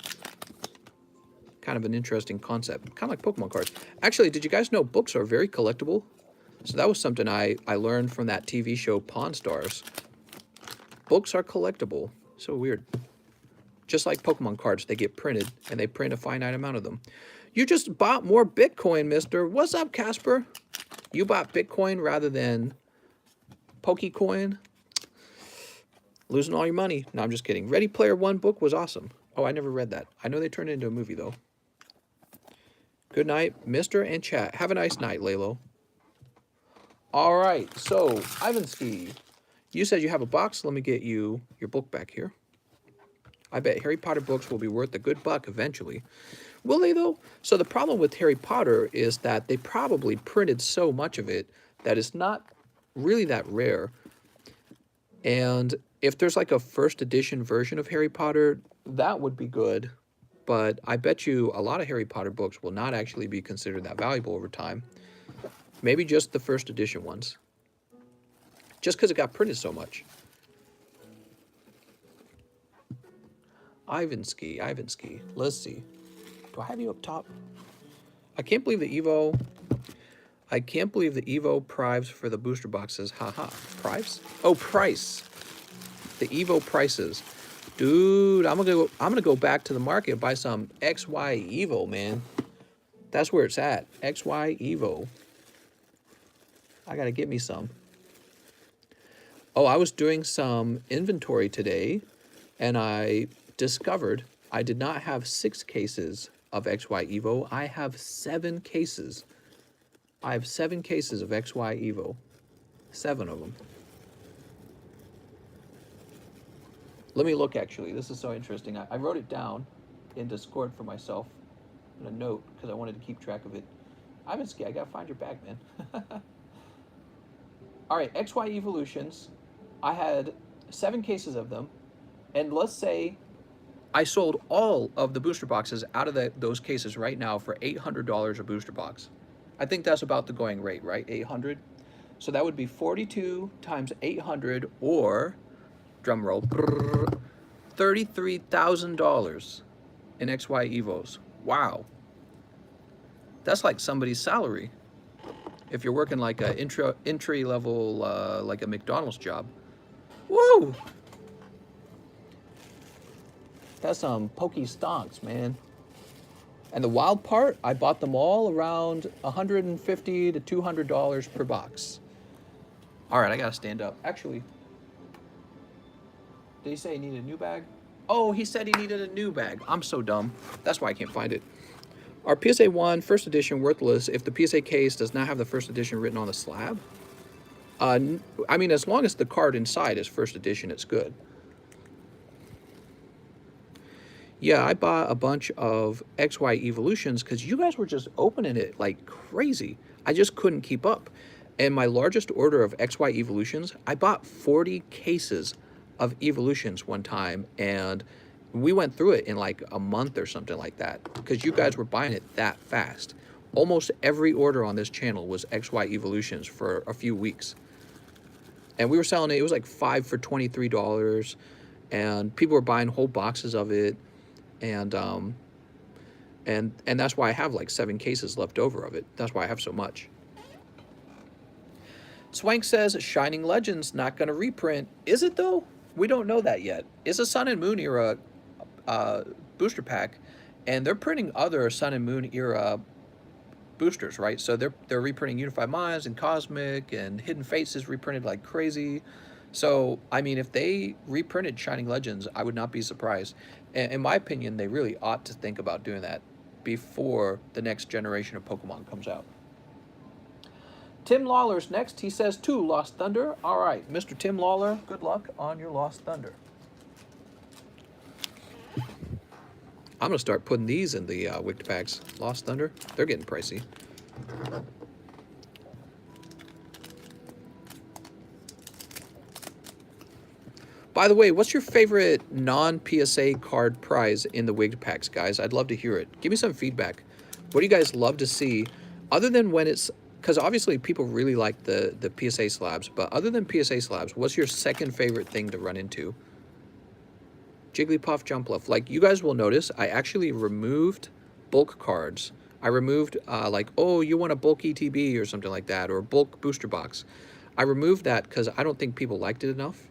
Kind of an interesting concept. Kind of like Pokemon cards. Actually, did you guys know books are very collectible? So that was something I learned from that TV show Pawn Stars. Books are collectible. So weird. Just like Pokemon cards, they get printed, and they print a finite amount of them. You just bought more Bitcoin, mister. What's up, Casper? You bought Bitcoin rather than Pokecoin? Losing all your money. No, I'm just kidding. Ready Player One book was awesome. Oh, I never read that. I know they turned it into a movie, though. Good night, mister and chat. Have a nice night, Lalo. All right, so, Ivansky, you said you have a box. Let me get you your book back here. I bet Harry Potter books will be worth a good buck eventually. Will they, though? So the problem with Harry Potter is that they probably printed so much of it that it's not really that rare. And if there's like a first edition version of Harry Potter, that would be good. But I bet you a lot of Harry Potter books will not actually be considered that valuable over time. Maybe just the first edition ones. Just because it got printed so much. Ivansky. Let's see. Do I have you up top? I can't believe the Evo prives for the booster boxes. Haha. Prives? Oh, price. The Evo prices. Dude, I'm gonna go back to the market and buy some XY Evo, man. That's where it's at. XY Evo. I gotta get me some. Oh, I was doing some inventory today, and I discovered I did not have 6 cases of XY Evo. I have 7 cases. I have 7 cases of XY Evo. 7 of them. Let me look, actually. This is so interesting. I wrote it down in Discord for myself in a note because I wanted to keep track of it. Ivansky, I gotta find your bag, man. All right, XY Evolutions. I had 7 cases of them. And let's say I sold all of the booster boxes out of those cases right now for $800 a booster box. I think that's about the going rate, right? 800. So that would be 42 times 800, or Drum roll. $33,000 in XY Evos. Wow. That's like somebody's salary. If you're working like a entry level, like a McDonald's job. Woo! That's some pokey stonks, man. And the wild part, I bought them all around $150 to $200 per box. All right, I gotta stand up. Actually, did he say he needed a new bag? Oh, he said he needed a new bag. I'm so dumb. That's why I can't find it. Our PSA 1 first edition worthless if the PSA case does not have the first edition written on the slab? I mean, as long as the card inside is first edition, it's good. Yeah, I bought a bunch of XY Evolutions because you guys were just opening it like crazy. I just couldn't keep up. And my largest order of XY Evolutions, I bought 40 cases of Evolutions one time, and we went through it in like a month or something like that because you guys were buying it that fast. Almost every order on this channel was XY Evolutions for a few weeks. And we were selling it, it was like 5 for $23, and people were buying whole boxes of it. And that's why I have like 7 cases left over of it. That's why I have so much. Swank says Shining Legends not going to reprint. Is it though? We don't know that yet. It's a Sun and Moon era booster pack, and they're printing other Sun and Moon era boosters, right? So they're reprinting Unified Minds and Cosmic, and Hidden Fates is reprinted like crazy. So, I mean, if they reprinted Shining Legends, I would not be surprised. And in my opinion, they really ought to think about doing that before the next generation of Pokemon comes out. Tim Lawler's next. He says 2 Lost Thunder. All right, Mr. Tim Lawler, good luck on your Lost Thunder. I'm going to start putting these in the wicked packs. Lost Thunder, they're getting pricey. By the way, what's your favorite non-PSA card prize in the wigged packs, guys? I'd love to hear it. Give me some feedback. What do you guys love to see? Other than when it's... Because obviously people really like the PSA slabs, but other than PSA slabs, what's your second favorite thing to run into? Jigglypuff, Jumpluff. Like, you guys will notice, I actually removed bulk cards. I removed, like, oh, you want a bulk ETB or something like that, or a bulk booster box. I removed that because I don't think people liked it enough.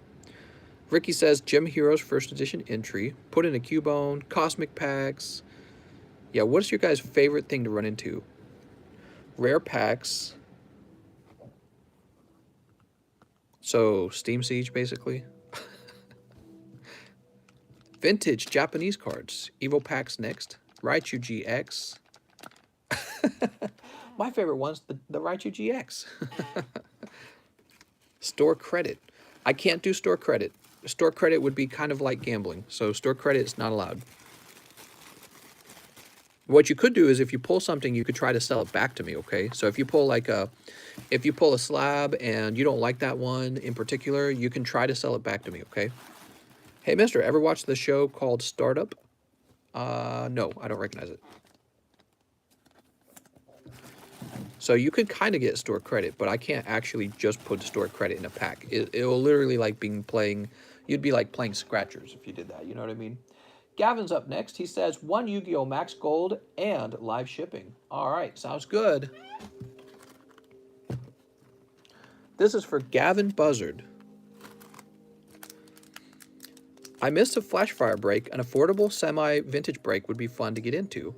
Ricky says, Gem Heroes first edition entry. Put in a Cubone, Cosmic Packs. Yeah, what's your guys' favorite thing to run into? Rare packs. So, Steam Siege, basically. Vintage Japanese cards. Evo packs next. Raichu GX. My favorite one's the Raichu GX. Store credit. I can't do store credit. Store credit would be kind of like gambling, so store credit is not allowed. What you could do is if you pull something, you could try to sell it back to me, okay? So if you pull like a slab and you don't like that one in particular, you can try to sell it back to me, okay? Hey, mister, ever watch the show called Startup? No, I don't recognize it. So you could kind of get store credit, but I can't actually just put store credit in a pack. It will literally like you'd be like playing scratchers if you did that, you know what I mean? Gavin's up next. He says 1 Yu-Gi-Oh! Max Gold and live shipping. All right, sounds good. This is for Gavin Buzzard. I missed a Flashfire break. An affordable semi-vintage break would be fun to get into.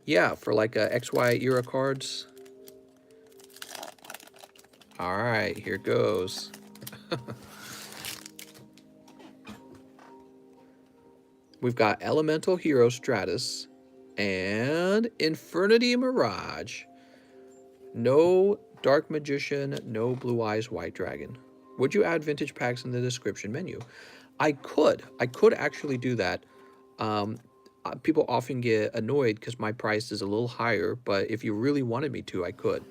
Yeah, for like XY era cards. All right, here goes. We've got Elemental Hero Stratus and Infernity Mirage. No Dark Magician, no Blue Eyes White Dragon. Would you add vintage packs in the description menu? I could actually do that. People often get annoyed because my price is a little higher, but if you really wanted me to, I could.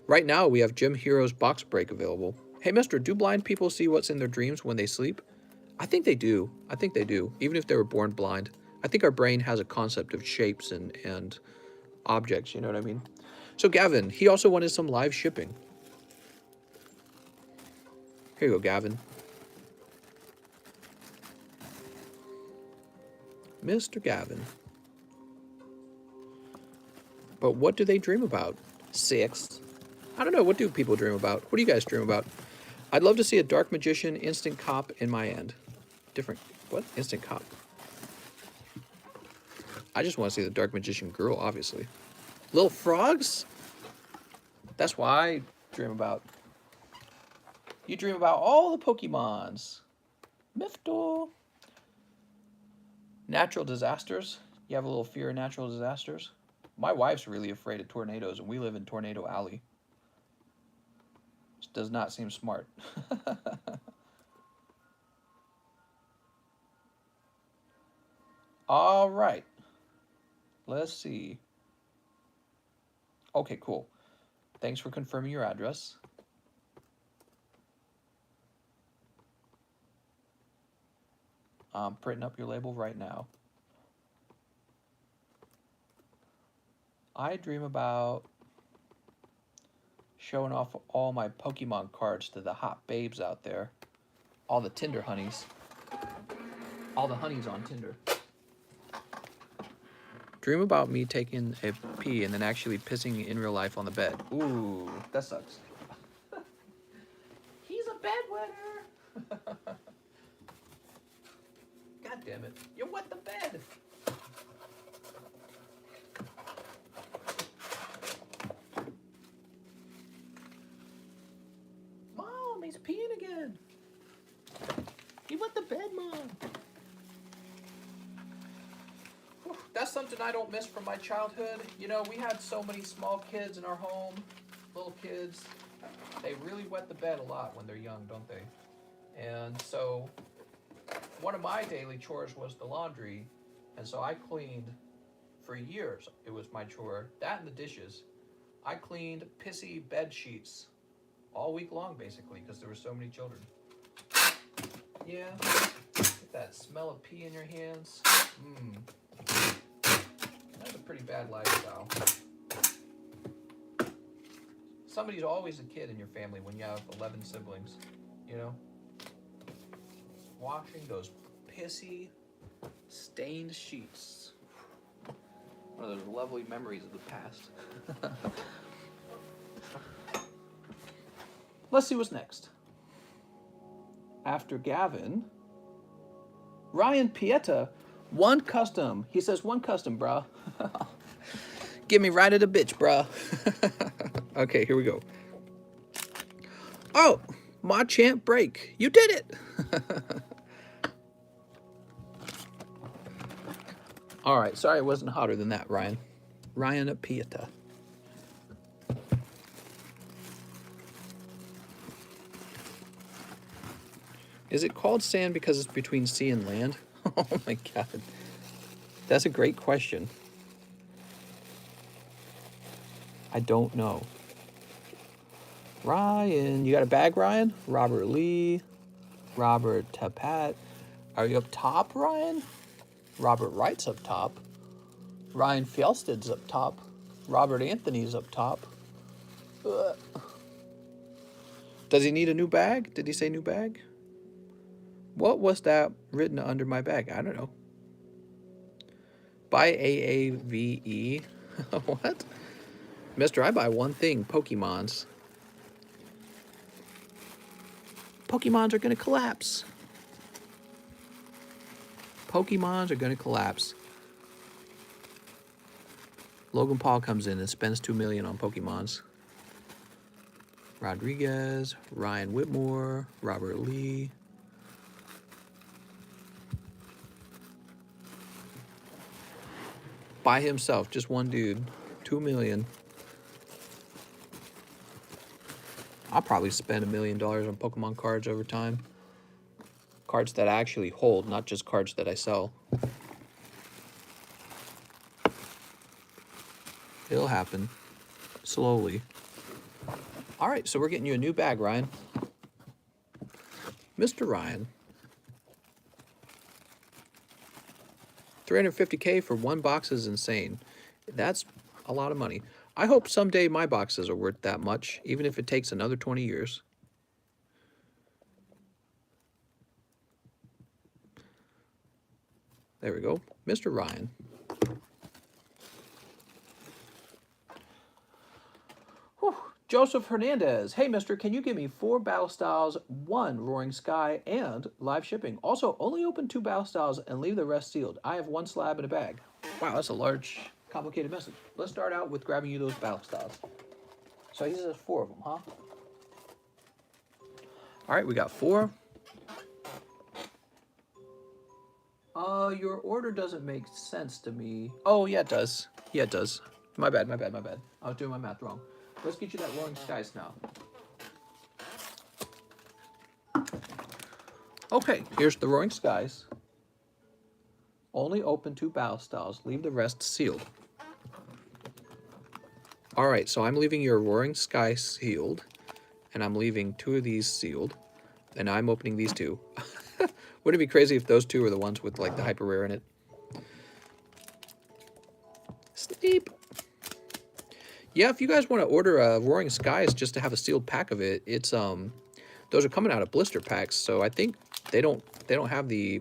Right now, we have Gem Heroes box break available. Hey, mister, do blind people see what's in their dreams when they sleep? I think they do. I think they do, even if they were born blind. I think our brain has a concept of shapes and objects, you know what I mean? So Gavin, he also wanted some live shipping. Here you go, Gavin. Mr. Gavin. But what do they dream about? 6. I don't know. What do people dream about? What do you guys dream about? I'd love to see a Dark Magician instant cop in my end. Different. What? Instant cop. I just want to see the Dark Magician girl, obviously. Little frogs? That's what I dream about. You dream about all the Pokemons. Miftle. Natural disasters. You have a little fear of natural disasters? My wife's really afraid of tornadoes, and we live in Tornado Alley. This does not seem smart. All right. Let's see. Okay, cool. Thanks for confirming your address. I'm printing up your label right now. I dream about showing off all my Pokemon cards to the hot babes out there. All the Tinder honeys. All the honeys on Tinder. Dream about me taking a pee and then actually pissing in real life on the bed. Ooh, that sucks. He's a bedwetter. God damn it. You wet the bed. Mom, he's peeing again. He wet the bed, Mom. Whew, that's something I don't miss from my childhood. You know, we had so many small kids in our home, little kids. They really wet the bed a lot when they're young, don't they? And so one of my daily chores was the laundry, and so I cleaned for years. It was my chore. That and the dishes. I cleaned pissy bed sheets all week long, basically, because there were so many children. Yeah, get that smell of pee in your hands. That's a pretty bad lifestyle. Somebody's always a kid in your family when you have 11 siblings, you know? Washing those pissy, stained sheets. One of those lovely memories of the past. Let's see what's next. After Gavin, Ryan Pieta, one custom. He says one custom, bruh. Get me right at a bitch, bruh. Okay, here we go. Oh, Machamp break. You did it. All right, sorry it wasn't hotter than that, Ryan. Ryan Pieta. Is it called sand because it's between sea and land? Oh my God. That's a great question. I don't know. Ryan, you got a bag, Ryan? Robert Lee, Robert Tapat. Are you up top, Ryan? Robert Wright's up top. Ryan Fjellsted's up top. Robert Anthony's up top. Does he need a new bag? Did he say new bag? What was that written under my bag? I don't know. Buy AAVE. What? Mister, I buy one thing, Pokemons. Pokemons are going to collapse. Pokemons are going to collapse. Logan Paul comes in and spends $2 million on Pokemons. Rodriguez, Ryan Whitmore, Robert Lee. By himself, just one dude, $2 million. I'll probably spend $1 million on Pokemon cards over time. Cards that I actually hold, not just cards that I sell. It'll happen. Slowly. All right, so we're getting you a new bag, Ryan. Mr. Ryan. $350K for one box is insane. That's a lot of money. I hope someday my boxes are worth that much, even if it takes another 20 years. There we go. Mr. Ryan. Whew. Joseph Hernandez. Hey, mister, can you give me 4 battle styles, 1 Roaring Sky, and live shipping? Also, only open 2 battle styles and leave the rest sealed. I have 1 slab in a bag. Wow, that's a large, complicated message. Let's start out with grabbing you those battle styles. So he says 4 of them, huh? All right, we got 4. Your order doesn't make sense to me. Oh, yeah, it does. Yeah, it does. My bad. I was doing my math wrong. Let's get you that Roaring Skies now. Okay, here's the Roaring Skies. Only open 2 battle styles. Leave the rest sealed. All right, so I'm leaving your Roaring Sky sealed, and I'm leaving 2 of these sealed, and I'm opening these 2. Wouldn't it be crazy if those 2 were the ones with like the hyper rare in it? Sleep. Yeah, if you guys want to order a Roaring Skies just to have a sealed pack of it, it's those are coming out of blister packs, so I think they don't have the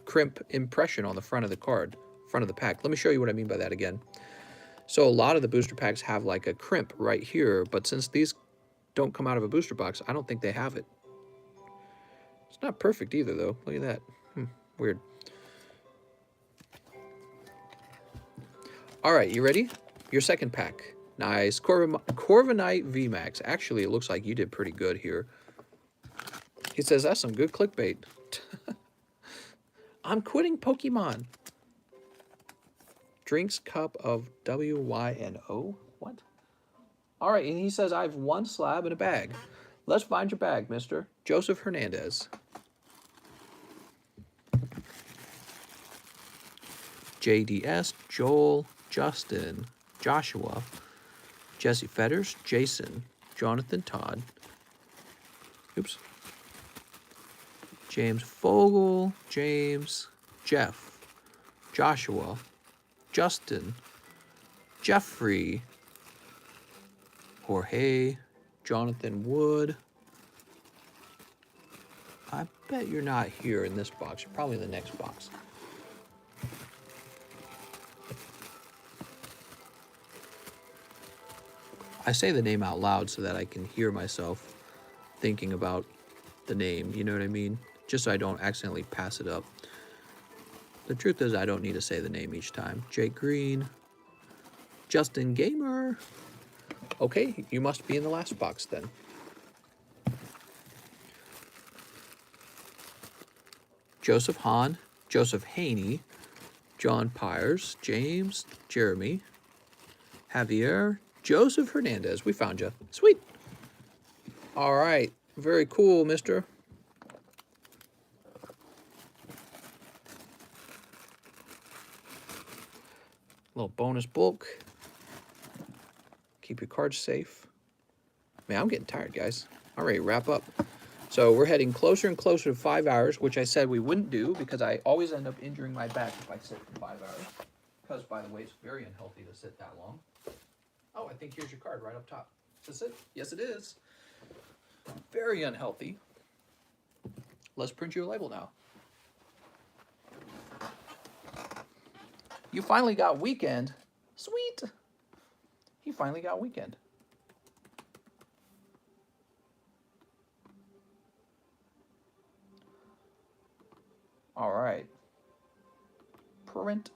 crimp impression on the front of the card, front of the pack. Let me show you what I mean by that again. So a lot of the booster packs have like a crimp right here, but since these don't come out of a booster box, I don't think they have it. It's not perfect either, though. Look at that. Weird. All right, you ready? Your second pack. Nice. Corviknight VMAX. Actually, it looks like you did pretty good here. He says, that's some good clickbait. I'm quitting Pokemon. Drinks cup of WYNO? What? All right, and he says, I have 1 slab in a bag. Let's find your bag, mister. Joseph Hernandez. JDS, Joel, Justin, Joshua, Jesse Fetters, Jason, Jonathan Todd, oops, James Fogel, James, Jeff, Joshua, Justin, Jeffrey, Jorge, Jonathan Wood. I bet you're not here in this box. You're probably in the next box. I say the name out loud so that I can hear myself thinking about the name, you know what I mean? Just so I don't accidentally pass it up. The truth is I don't need to say the name each time. Jake Green, Justin Gamer. Okay, you must be in the last box then. Joseph Hahn, Joseph Haney, John Pyers, James, Jeremy, Javier, Joseph Hernandez. We found you. Sweet. All right. Very cool, mister. Little bonus bulk. Keep your cards safe. Man, I'm getting tired, guys. I'm ready to wrap up. So we're heading closer and closer to 5 hours, which I said we wouldn't do because I always end up injuring my back if I sit for 5 hours. Because, by the way, it's very unhealthy to sit that long. Oh, I think here's your card right up top. Is this it? Yes, it is. Very unhealthy. Let's print you a label now. You finally got Weekend. Sweet. He finally got Weekend. All right. Print.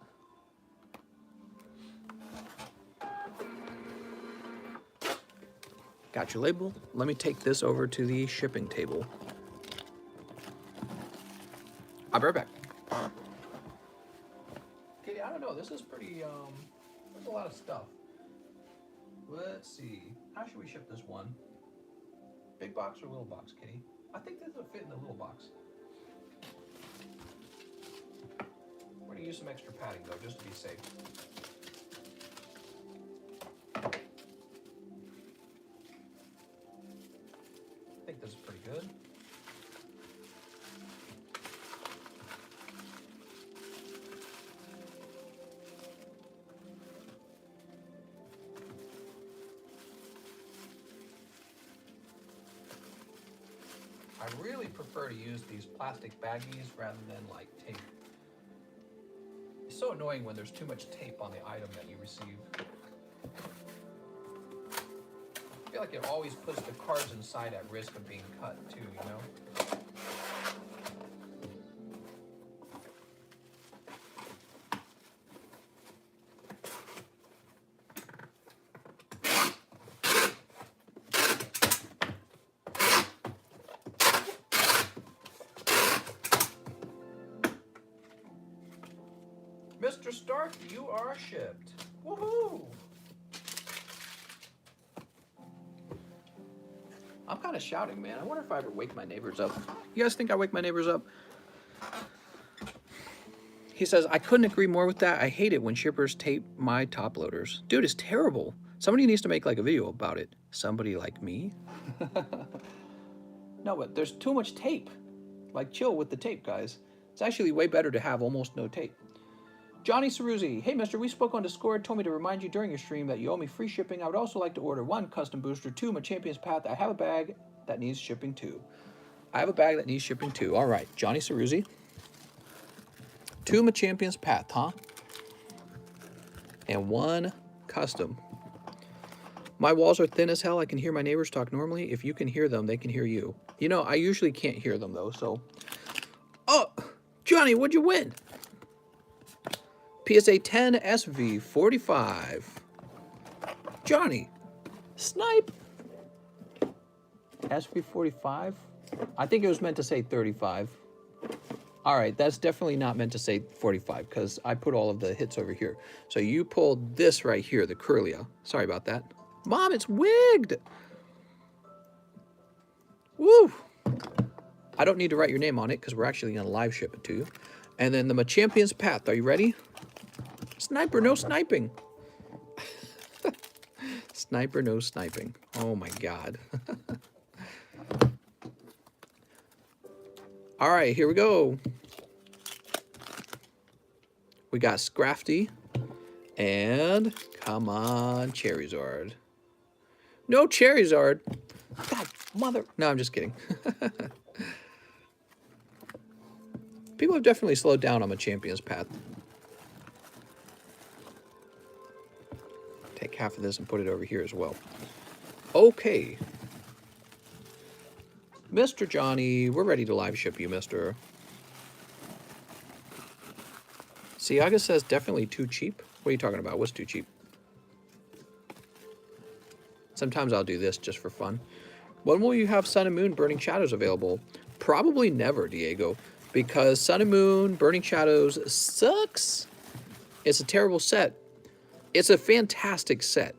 Got your label. Let me take this over to the shipping table. I'll be right back. Katie, I don't know. This is pretty, there's a lot of stuff. Let's see. How should we ship this one? Big box or little box, Katie? I think this will fit in the little box. We're going to use some extra padding, though, just to be safe. I think this is pretty good. I really prefer to use these plastic baggies rather than like tape. It's so annoying when there's too much tape on the item that you receive. I feel like it always puts the cards inside at risk of being cut too, you know? Mr. Stark, you are shipped. Woohoo! I'm kind of shouting, man. I wonder if I ever wake my neighbors up. You guys think I wake my neighbors up? He says, I couldn't agree more with that. I hate it when shippers tape my top loaders. Dude, it's terrible. Somebody needs to make like a video about it. Somebody like me? No, but there's too much tape. Like, chill with the tape, guys. It's actually way better to have almost no tape. Johnny Ceruzzi, hey mister, we spoke on Discord, told me to remind you during your stream that you owe me free shipping. I would also like to order 1 custom booster, 2 my Champion's Path. I have a bag that needs shipping too. I have a bag that needs shipping too. All right, Johnny Ceruzzi. 2 my Champion's Path, huh? And 1 custom. My walls are thin as hell. I can hear my neighbors talk normally. If you can hear them, they can hear you. You know, I usually can't hear them though, so. Oh, Johnny, what'd you win? PSA 10 SV 45. Johnny, snipe. SV 45? I think it was meant to say 35. All right, that's definitely not meant to say 45 because I put all of the hits over here. So you pulled this right here, the Curlia. Sorry about that. Mom, it's wigged. Woo. I don't need to write your name on it because we're actually going to live ship it to you. And then the Machampion's Path. Are you ready? Sniper, no sniping. Sniper, no sniping. Oh my God. All right, here we go. We got Scrafty. And come on, Charizard. No Charizard. God, mother. No, I'm just kidding. People have definitely slowed down on a Champion's Path. Take half of this and put it over here as well. Okay. Mr. Johnny, we're ready to live ship you, mister. Siaga says definitely too cheap. What are you talking about? What's too cheap? Sometimes I'll do this just for fun. When will you have Sun and Moon Burning Shadows available? Probably never, Diego, because Sun and Moon Burning Shadows sucks. It's a terrible set. It's a fantastic set.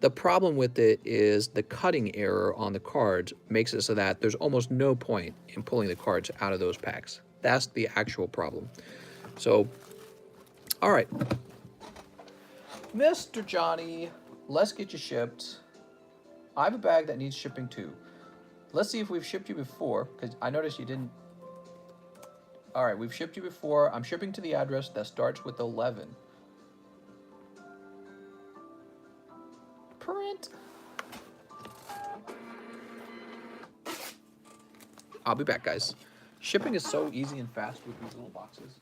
The problem with it is the cutting error on the cards makes it so that there's almost no point in pulling the cards out of those packs. That's the actual problem. So, all right. Mr. Johnny, let's get you shipped. I have a bag that needs shipping too. Let's see if we've shipped you before, because I noticed you didn't. All right, we've shipped you before. I'm shipping to the address that starts with 11. Print. I'll be back, guys. Shipping is so easy and fast with these little boxes.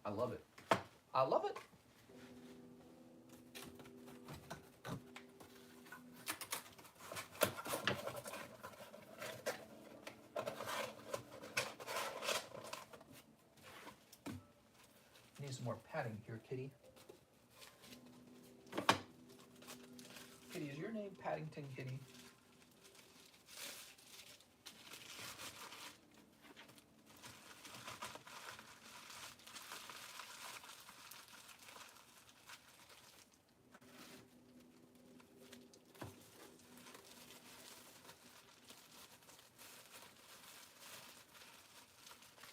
I love it. I love it. Need some more padding here, kitty. Kitty, is your name Paddington Kitty?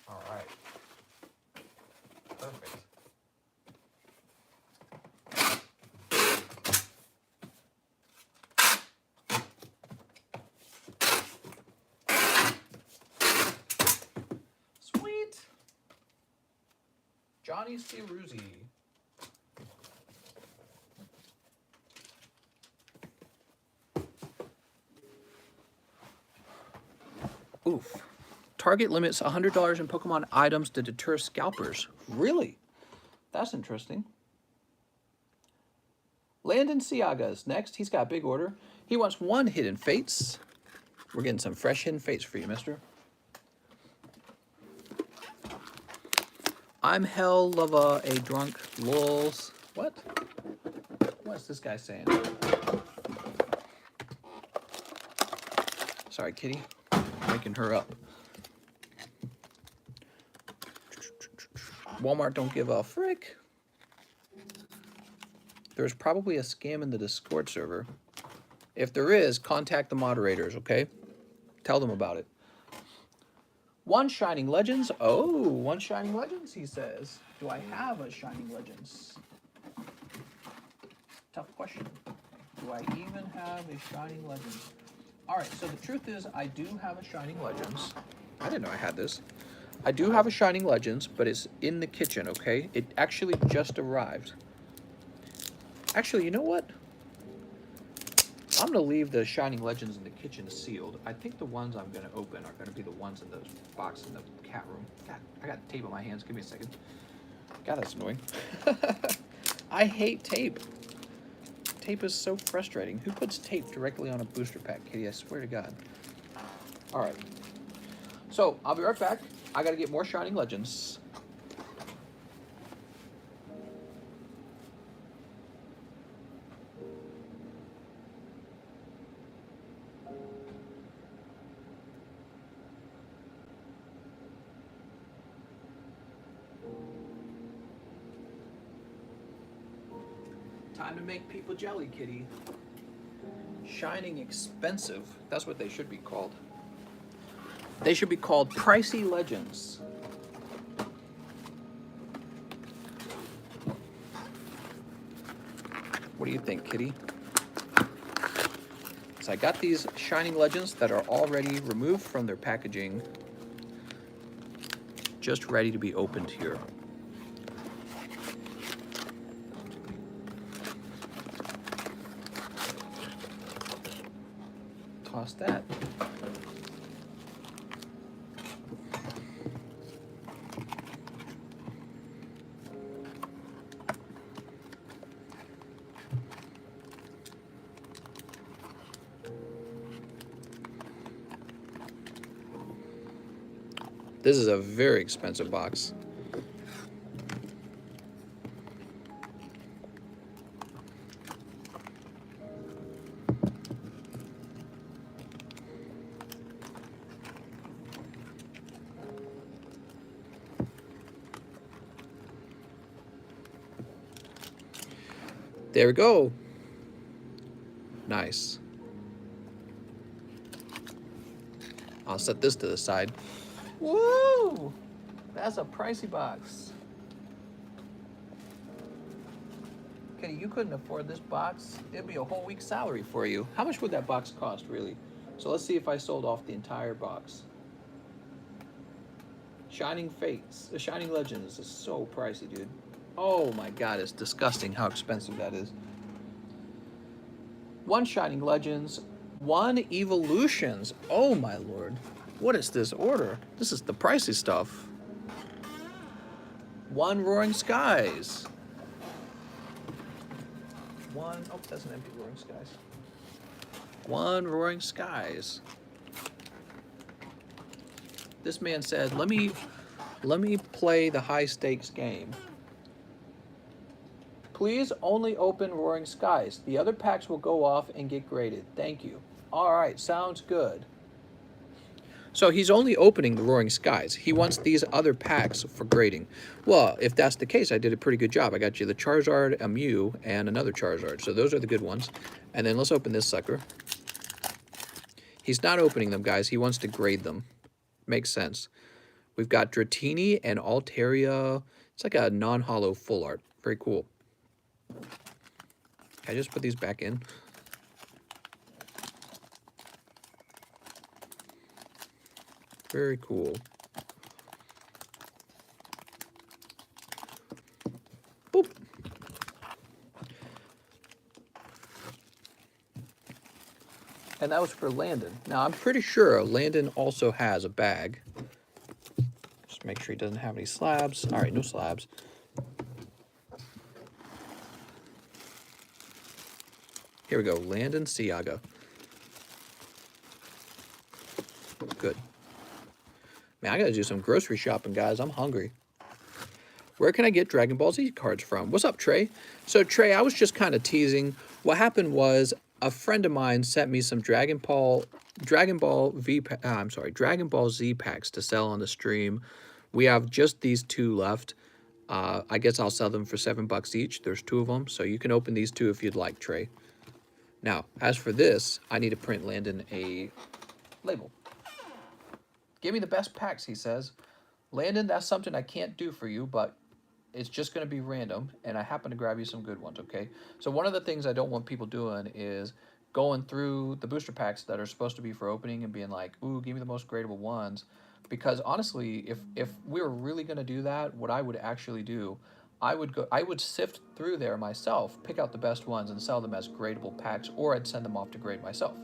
All right. Perfect. Sweet. Johnny Ceruzzi. Oof. Target limits $100 in Pokemon items to deter scalpers. Really? That's interesting. Landon Siaga is next. He's got a big order. He wants 1 Hidden Fates. We're getting some fresh Hidden Fates for you, mister. I'm hell of a drunk lulz. What? What's this guy saying? Sorry, kitty. Waking her up. Walmart don't give a frick. There's probably a scam in the Discord server. If there is, contact the moderators, okay? Tell them about it. 1 Shining Legends. Oh, 1 Shining Legends, he says. Do I have a Shining Legends? Tough question. Do I even have a Shining Legends? All right, so the truth is I do have a Shining Legends. I didn't know I had this. I do have a Shining Legends, but it's in the kitchen, okay? It actually just arrived. Actually, you know what? I'm going to leave the Shining Legends in the kitchen sealed. I think the ones I'm going to open are going to be the ones in the box in the cat room. God, I got tape on my hands. Give me a second. God, that's annoying. I hate tape. Tape is so frustrating. Who puts tape directly on a booster pack, kitty? I swear to God. All right. So, I'll be right back. I got to get more Shining Legends. Time to make people jelly, kitty. Shining expensive. That's what they should be called. They should be called pricey legends. What do you think, kitty? So I got these Shining Legends that are already removed from their packaging, just ready to be opened here. Toss that. This is a very expensive box. There we go. Nice. I'll set this to the side. Woo! That's a pricey box. Okay, you couldn't afford this box. It'd be a whole week's salary for you. How much would that box cost, really? So let's see if I sold off the entire box. Shining Fates, the Shining Legends is so pricey, dude. Oh my God, it's disgusting how expensive that is. 1 Shining Legends, 1 Evolutions. Oh my Lord. What is this order? This is the pricey stuff. 1 Roaring Skies. 1, oh, that's an empty Roaring Skies. 1 Roaring Skies. This man said, let me play the high stakes game. Please only open Roaring Skies. The other packs will go off and get graded. Thank you. All right, sounds good. So he's only opening the Roaring Skies. He wants these other packs for grading. Well, if that's the case, I did a pretty good job. I got you the Charizard, a Mew, and another Charizard. So those are the good ones. And then let's open this sucker. He's not opening them, guys. He wants to grade them. Makes sense. We've got Dratini and Altaria. It's like a non-hollow full art. Very cool. Can I just put these back in? Very cool. Boop. And that was for Landon. Now, I'm pretty sure Landon also has a bag. Just make sure he doesn't have any slabs. All right, no slabs. Here we go. Landon Siaga. Good. Man, I gotta do some grocery shopping, guys. I'm hungry. Where can I get Dragon Ball Z cards from? What's up, Trey? So, Trey, I was just kind of teasing. What happened was a friend of mine sent me some Dragon Ball Z packs to sell on the stream. We have just these 2 left. I guess I'll sell them for $7 each. There's 2 of them, so you can open these 2 if you'd like, Trey. Now, as for this, I need to print Landon a label. Give me the best packs, he says. Landon, that's something I can't do for you, but it's just going to be random, and I happen to grab you some good ones, okay? So one of the things I don't want people doing is going through the booster packs that are supposed to be for opening and being like, ooh, give me the most gradable ones. Because honestly, if we were really going to do that, what I would actually do, I would sift through there myself, pick out the best ones, and sell them as gradable packs, or I'd send them off to grade myself.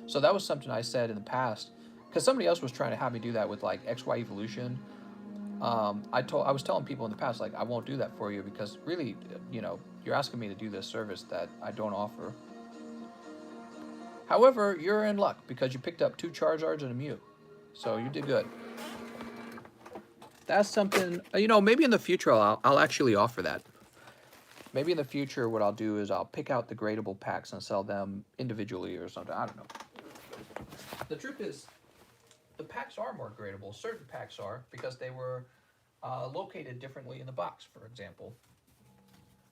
So that was something I said in the past, because somebody else was trying to have me do that with like XY Evolution. I was telling people in the past, like, I won't do that for you because really, you know, you're asking me to do this service that I don't offer. However, you're in luck because you picked up 2 Charizards and a Mew. So you did good. That's something, you know, maybe in the future I'll actually offer that. Maybe in the future what I'll do is I'll pick out the gradable packs and sell them individually or something. I don't know. The truth is, the packs are more gradable. Certain packs are, because they were located differently in the box, for example.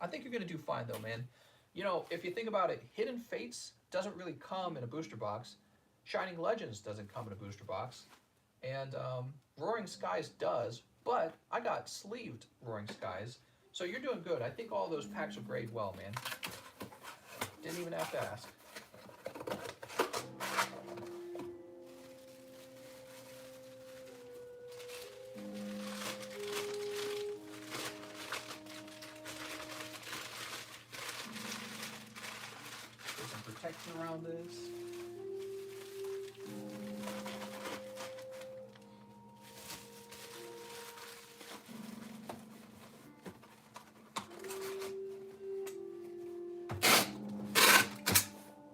I think you're going to do fine, though, man. You know, if you think about it, Hidden Fates doesn't really come in a booster box. Shining Legends doesn't come in a booster box. And Roaring Skies does, but I got sleeved Roaring Skies. So you're doing good. I think all those packs will grade well, man. Didn't even have to ask. Protection around this.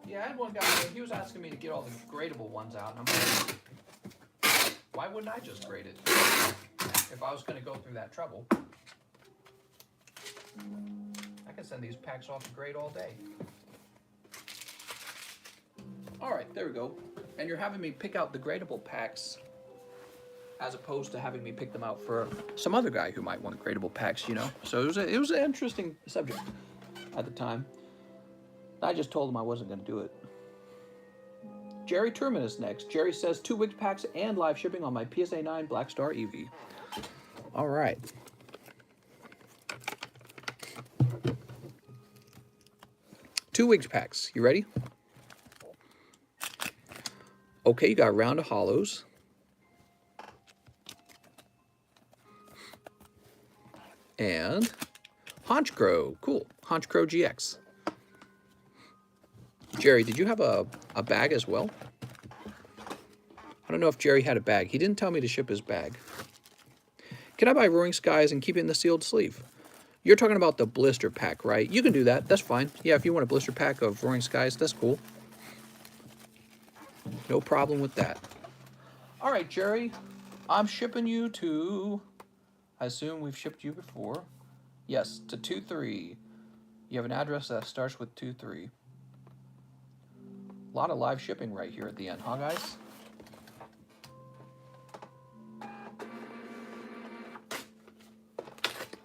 Yeah, I had one guy, he was asking me to get all the gradable ones out, and I'm like, why wouldn't I just grade it if I was going to go through that trouble? I can send these packs off to grade all day. All right, there we go. And you're having me pick out the gradable packs as opposed to having me pick them out for some other guy who might want gradable packs, you know? So it was an interesting subject at the time. I just told him I wasn't going to do it. Jerry Turman is next. Jerry says 2 Wigged packs and live shipping on my PSA 9 Black Star EV. All right. Two Wigged packs. You ready? Okay, you got a round of hollows. And Honchkrow. Cool. Honchkrow GX. Jerry, did you have a bag as well? I don't know if Jerry had a bag. He didn't tell me to ship his bag. Can I buy Roaring Skies and keep it in the sealed sleeve? You're talking about the blister pack, right? You can do that. That's fine. Yeah, if you want a blister pack of Roaring Skies, that's cool. No problem with that. All right, Jerry. I'm shipping you to... I assume we've shipped you before. Yes, to 23. You have an address that starts with 23. A lot of live shipping right here at the end, huh, guys?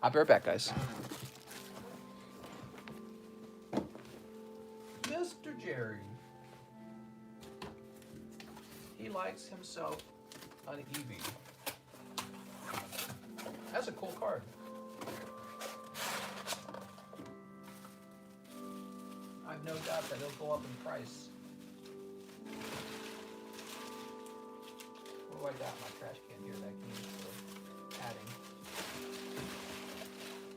I'll be right back, guys. Mr. Jerry. He likes himself an EV. That's a cool card. I have no doubt that it'll go up in price. What do I got in my trash can here that can use for padding?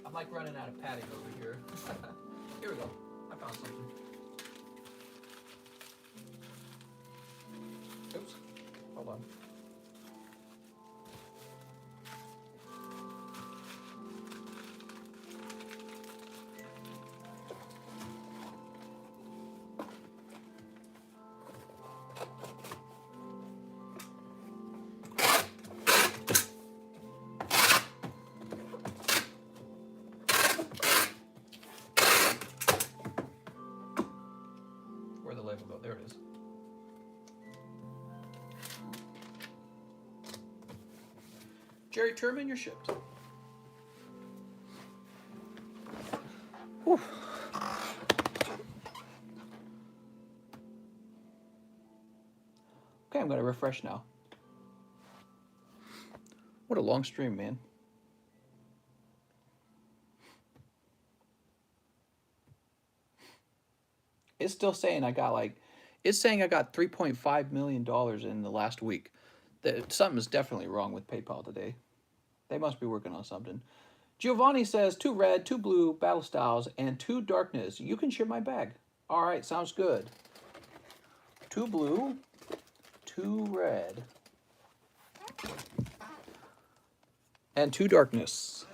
I'm like running out of padding over here. Here we go. I found something. Oops. Hold on. Jerry Turman, you're shipped. Whew. Okay, I'm going to refresh now. What a long stream, man. It's still saying I got it's saying I got $3.5 million in the last week. Something's definitely wrong with PayPal today. They must be working on something. Giovanni says 2 red, 2 blue battle styles, and 2 darkness. You can ship my bag. All right, sounds good. 2 blue, 2 red, and 2 darkness.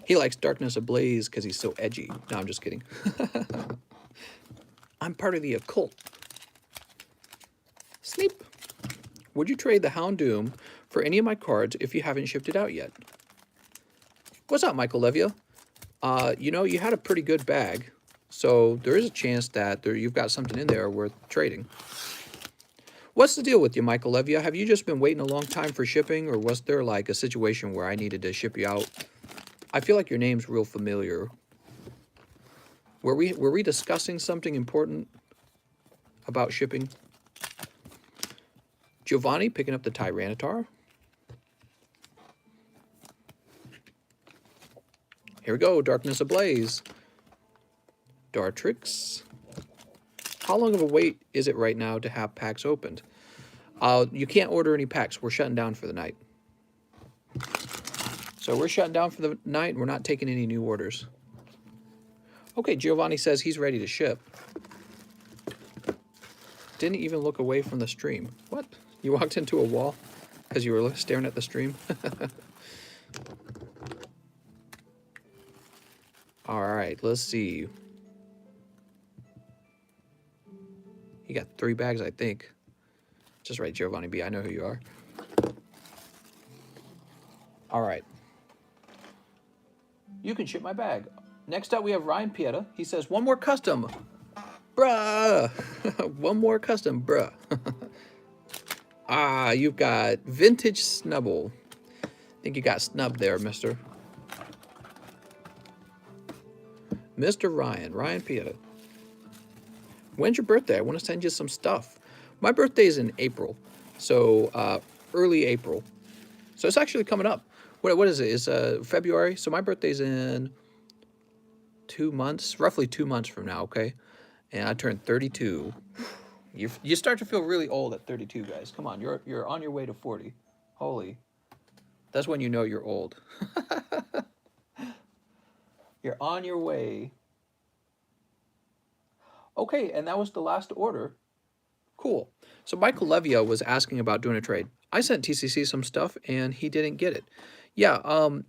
He likes Darkness Ablaze because he's so edgy. No, I'm just kidding. I'm part of the occult. Sleep. Would you trade the Houndoom for any of my cards if you haven't shipped it out yet? What's up, Michael Levia? You know, you had a pretty good bag, so there is a chance that you've got something in there worth trading. What's the deal with you, Michael Levia? Have you just been waiting a long time for shipping, or was there like a situation where I needed to ship you out? I feel like your name's real familiar. Were we discussing something important about shipping? Giovanni picking up the Tyranitar. Here we go, Darkness Ablaze. Dartrix. How long of a wait is it right now to have packs opened? You can't order any packs. We're shutting down for the night. So we're shutting down for the night, and we're not taking any new orders. Okay, Giovanni says he's ready to ship. Didn't even look away from the stream. What? You walked into a wall because you were staring at the stream? All right, let's see. You got 3 bags, I think. Just right, Giovanni B. I know who you are. All right. You can ship my bag. Next up, we have Ryan Pieta. He says, 1 more custom. Bruh. 1 more custom, bruh. You've got Vintage Snubble. I think you got snubbed there, mister. Mr. Ryan Pieta. When's your birthday? I want to send you some stuff. My birthday is in April, so early April. So it's actually coming up. What is it? It's February. So my birthday's in 2 months, roughly 2 months from now, okay? And I turned 32. You start to feel really old at 32, guys. Come on, you're on your way to 40. Holy. That's when you know you're old. You're on your way. Okay, and that was the last order. Cool. So Michael Levia was asking about doing a trade. I sent TCC some stuff, and he didn't get it. Yeah,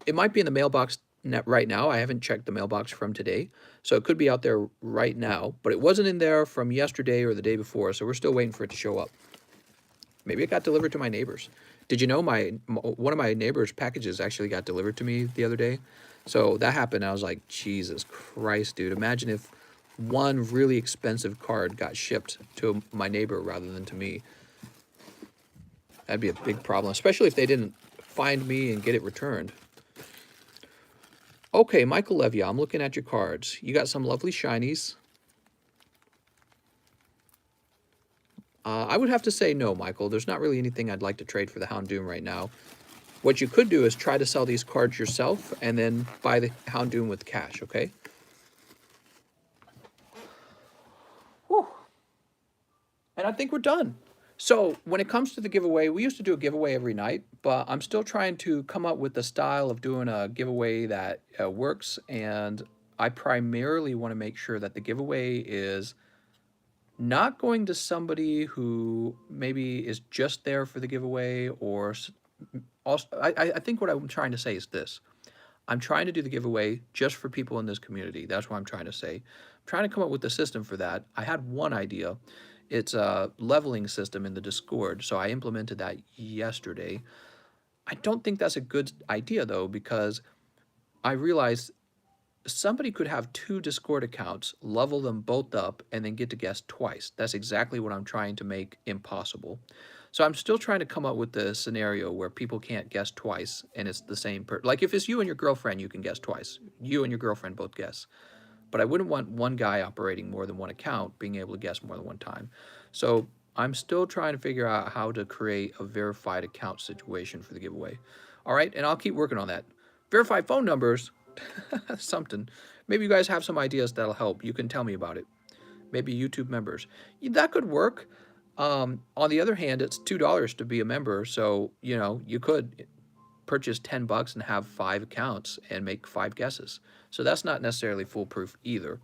it might be in the mailbox right now. I haven't checked the mailbox from today, so it could be out there right now. But it wasn't in there from yesterday or the day before, so we're still waiting for it to show up. Maybe it got delivered to my neighbors. Did you know one of my neighbors' packages actually got delivered to me the other day? So that happened. I was like, Jesus Christ, dude. Imagine if one really expensive card got shipped to my neighbor rather than to me. That'd be a big problem, especially if they didn't find me and get it returned. Okay, Michael Levia, I'm looking at your cards. You got some lovely shinies. I would have to say no, Michael. There's not really anything I'd like to trade for the Houndoom right now. What you could do is try to sell these cards yourself and then buy the Houndoom with cash, okay? Whew. And I think we're done. So when it comes to the giveaway, we used to do a giveaway every night, but I'm still trying to come up with the style of doing a giveaway that works. And I primarily want to make sure that the giveaway is not going to somebody who maybe is just there for the giveaway, or also, I think what I'm trying to say is this. I'm trying to do the giveaway just for people in this community. That's what I'm trying to say. I'm trying to come up with the system for that. I had one idea. It's a leveling system in the Discord, so I implemented that yesterday. I don't think that's a good idea, though, because I realized somebody could have 2 Discord accounts, level them both up, and then get to guess twice. That's exactly what I'm trying to make impossible. So I'm still trying to come up with the scenario where people can't guess twice and it's the same like if it's you and your girlfriend, you can guess twice. You and your girlfriend both guess. But I wouldn't want one guy operating more than one account being able to guess more than one time. So I'm still trying to figure out how to create a verified account situation for the giveaway. All right, and I'll keep working on that. Verified phone numbers, something. Maybe you guys have some ideas that'll help. You can tell me about it. Maybe YouTube members. That could work. On the other hand, it's $2 to be a member, so you could purchase $10 and have 5 accounts and make 5 guesses. So that's not necessarily foolproof either.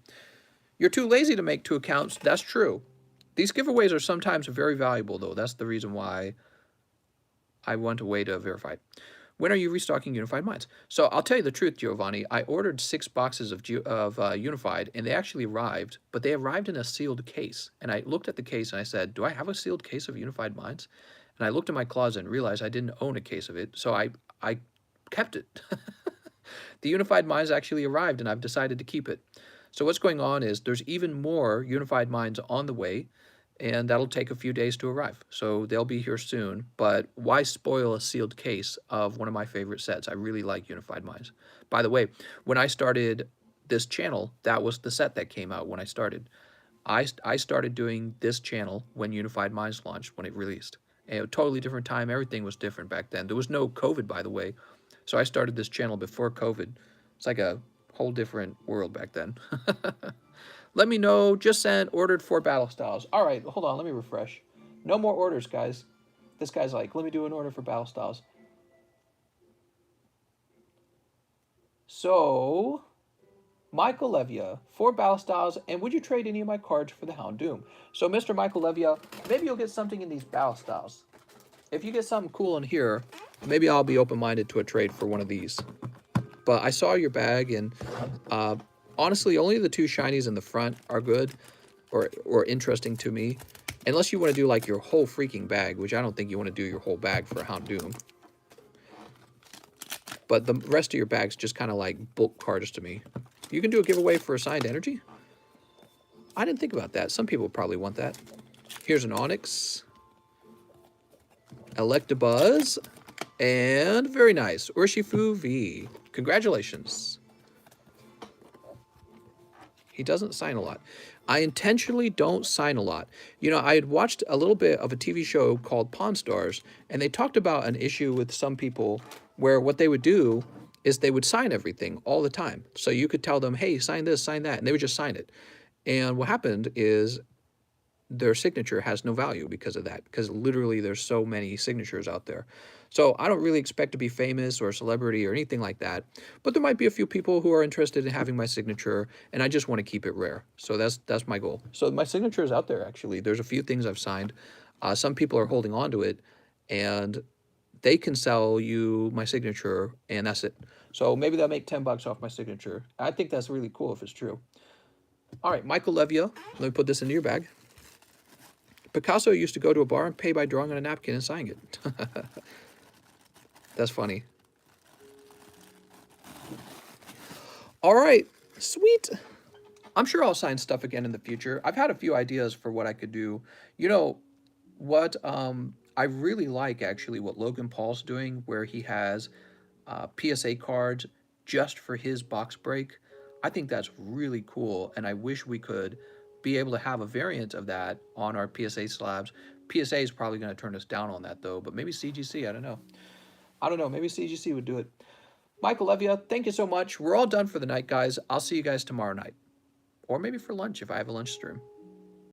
You're too lazy to make 2 accounts. That's true. These giveaways are sometimes very valuable, though. That's the reason why I want a way to verify it. When are you restocking Unified Minds? So I'll tell you the truth, Giovanni. I ordered 6 boxes of Unified, and they actually arrived, but they arrived in a sealed case. And I looked at the case and I said, do I have a sealed case of Unified Minds? And I looked in my closet and realized I didn't own a case of it, so I kept it. The Unified Minds actually arrived, and I've decided to keep it. So what's going on is there's even more Unified Minds on the way, and that'll take a few days to arrive. So they'll be here soon, but why spoil a sealed case of one of my favorite sets? I really like Unified Minds. By the way, when I started this channel, that was the set that came out when I started. I started doing this channel when Unified Minds launched, when it released. And a totally different time. Everything was different back then. There was no COVID, by the way. So I started this channel before COVID. It's like a whole different world back then. Let me know. Just sent. Ordered 4 battle styles. All right, hold on. Let me refresh. No more orders, guys. This guy's like, let me do an order for battle styles. So, Michael Levia, 4 battle styles, and would you trade any of my cards for the Houndoom? So, Mr. Michael Levia, maybe you'll get something in these battle styles. If you get something cool in here, maybe I'll be open-minded to a trade for one of these. But I saw your bag, and honestly, only the 2 shinies in the front are good or interesting to me. Unless you want to do like your whole freaking bag, which I don't think you want to do your whole bag for a Houndoom. But the rest of your bag's just kind of like bulk cards to me. You can do a giveaway for assigned energy? I didn't think about that. Some people probably want that. Here's an Onyx. Electabuzz. And very nice. Urshifu V. Congratulations. He doesn't sign a lot. I intentionally don't sign a lot. You know, I had watched a little bit of a TV show called Pawn Stars, and they talked about an issue with some people where what they would do is they would sign everything all the time. So you could tell them, hey, sign this, sign that, and they would just sign it. And what happened is their signature has no value because of that, because literally there's so many signatures out there. So I don't really expect to be famous or a celebrity or anything like that, but there might be a few people who are interested in having my signature, and I just want to keep it rare. So that's my goal. So my signature is out there, actually. There's a few things I've signed. Some people are holding on to it, and they can sell you my signature, and that's it. So maybe they'll make $10 off my signature. I think that's really cool if it's true. All right, Michael Levia, let me put this into your bag. Picasso used to go to a bar and pay by drawing on a napkin and signing it. That's funny. All right, sweet. I'm sure I'll sign stuff again in the future. I've had a few ideas for what I could do. You know what? I really like actually what Logan Paul's doing, where he has PSA cards just for his box break. I think that's really cool, and I wish we could be able to have a variant of that on our PSA slabs. PSA is probably going to turn us down on that, though, but maybe CGC, I don't know. Maybe CGC would do it. Michael Levia, thank you so much. We're all done for the night, guys. I'll see you guys tomorrow night. Or maybe for lunch if I have a lunch stream.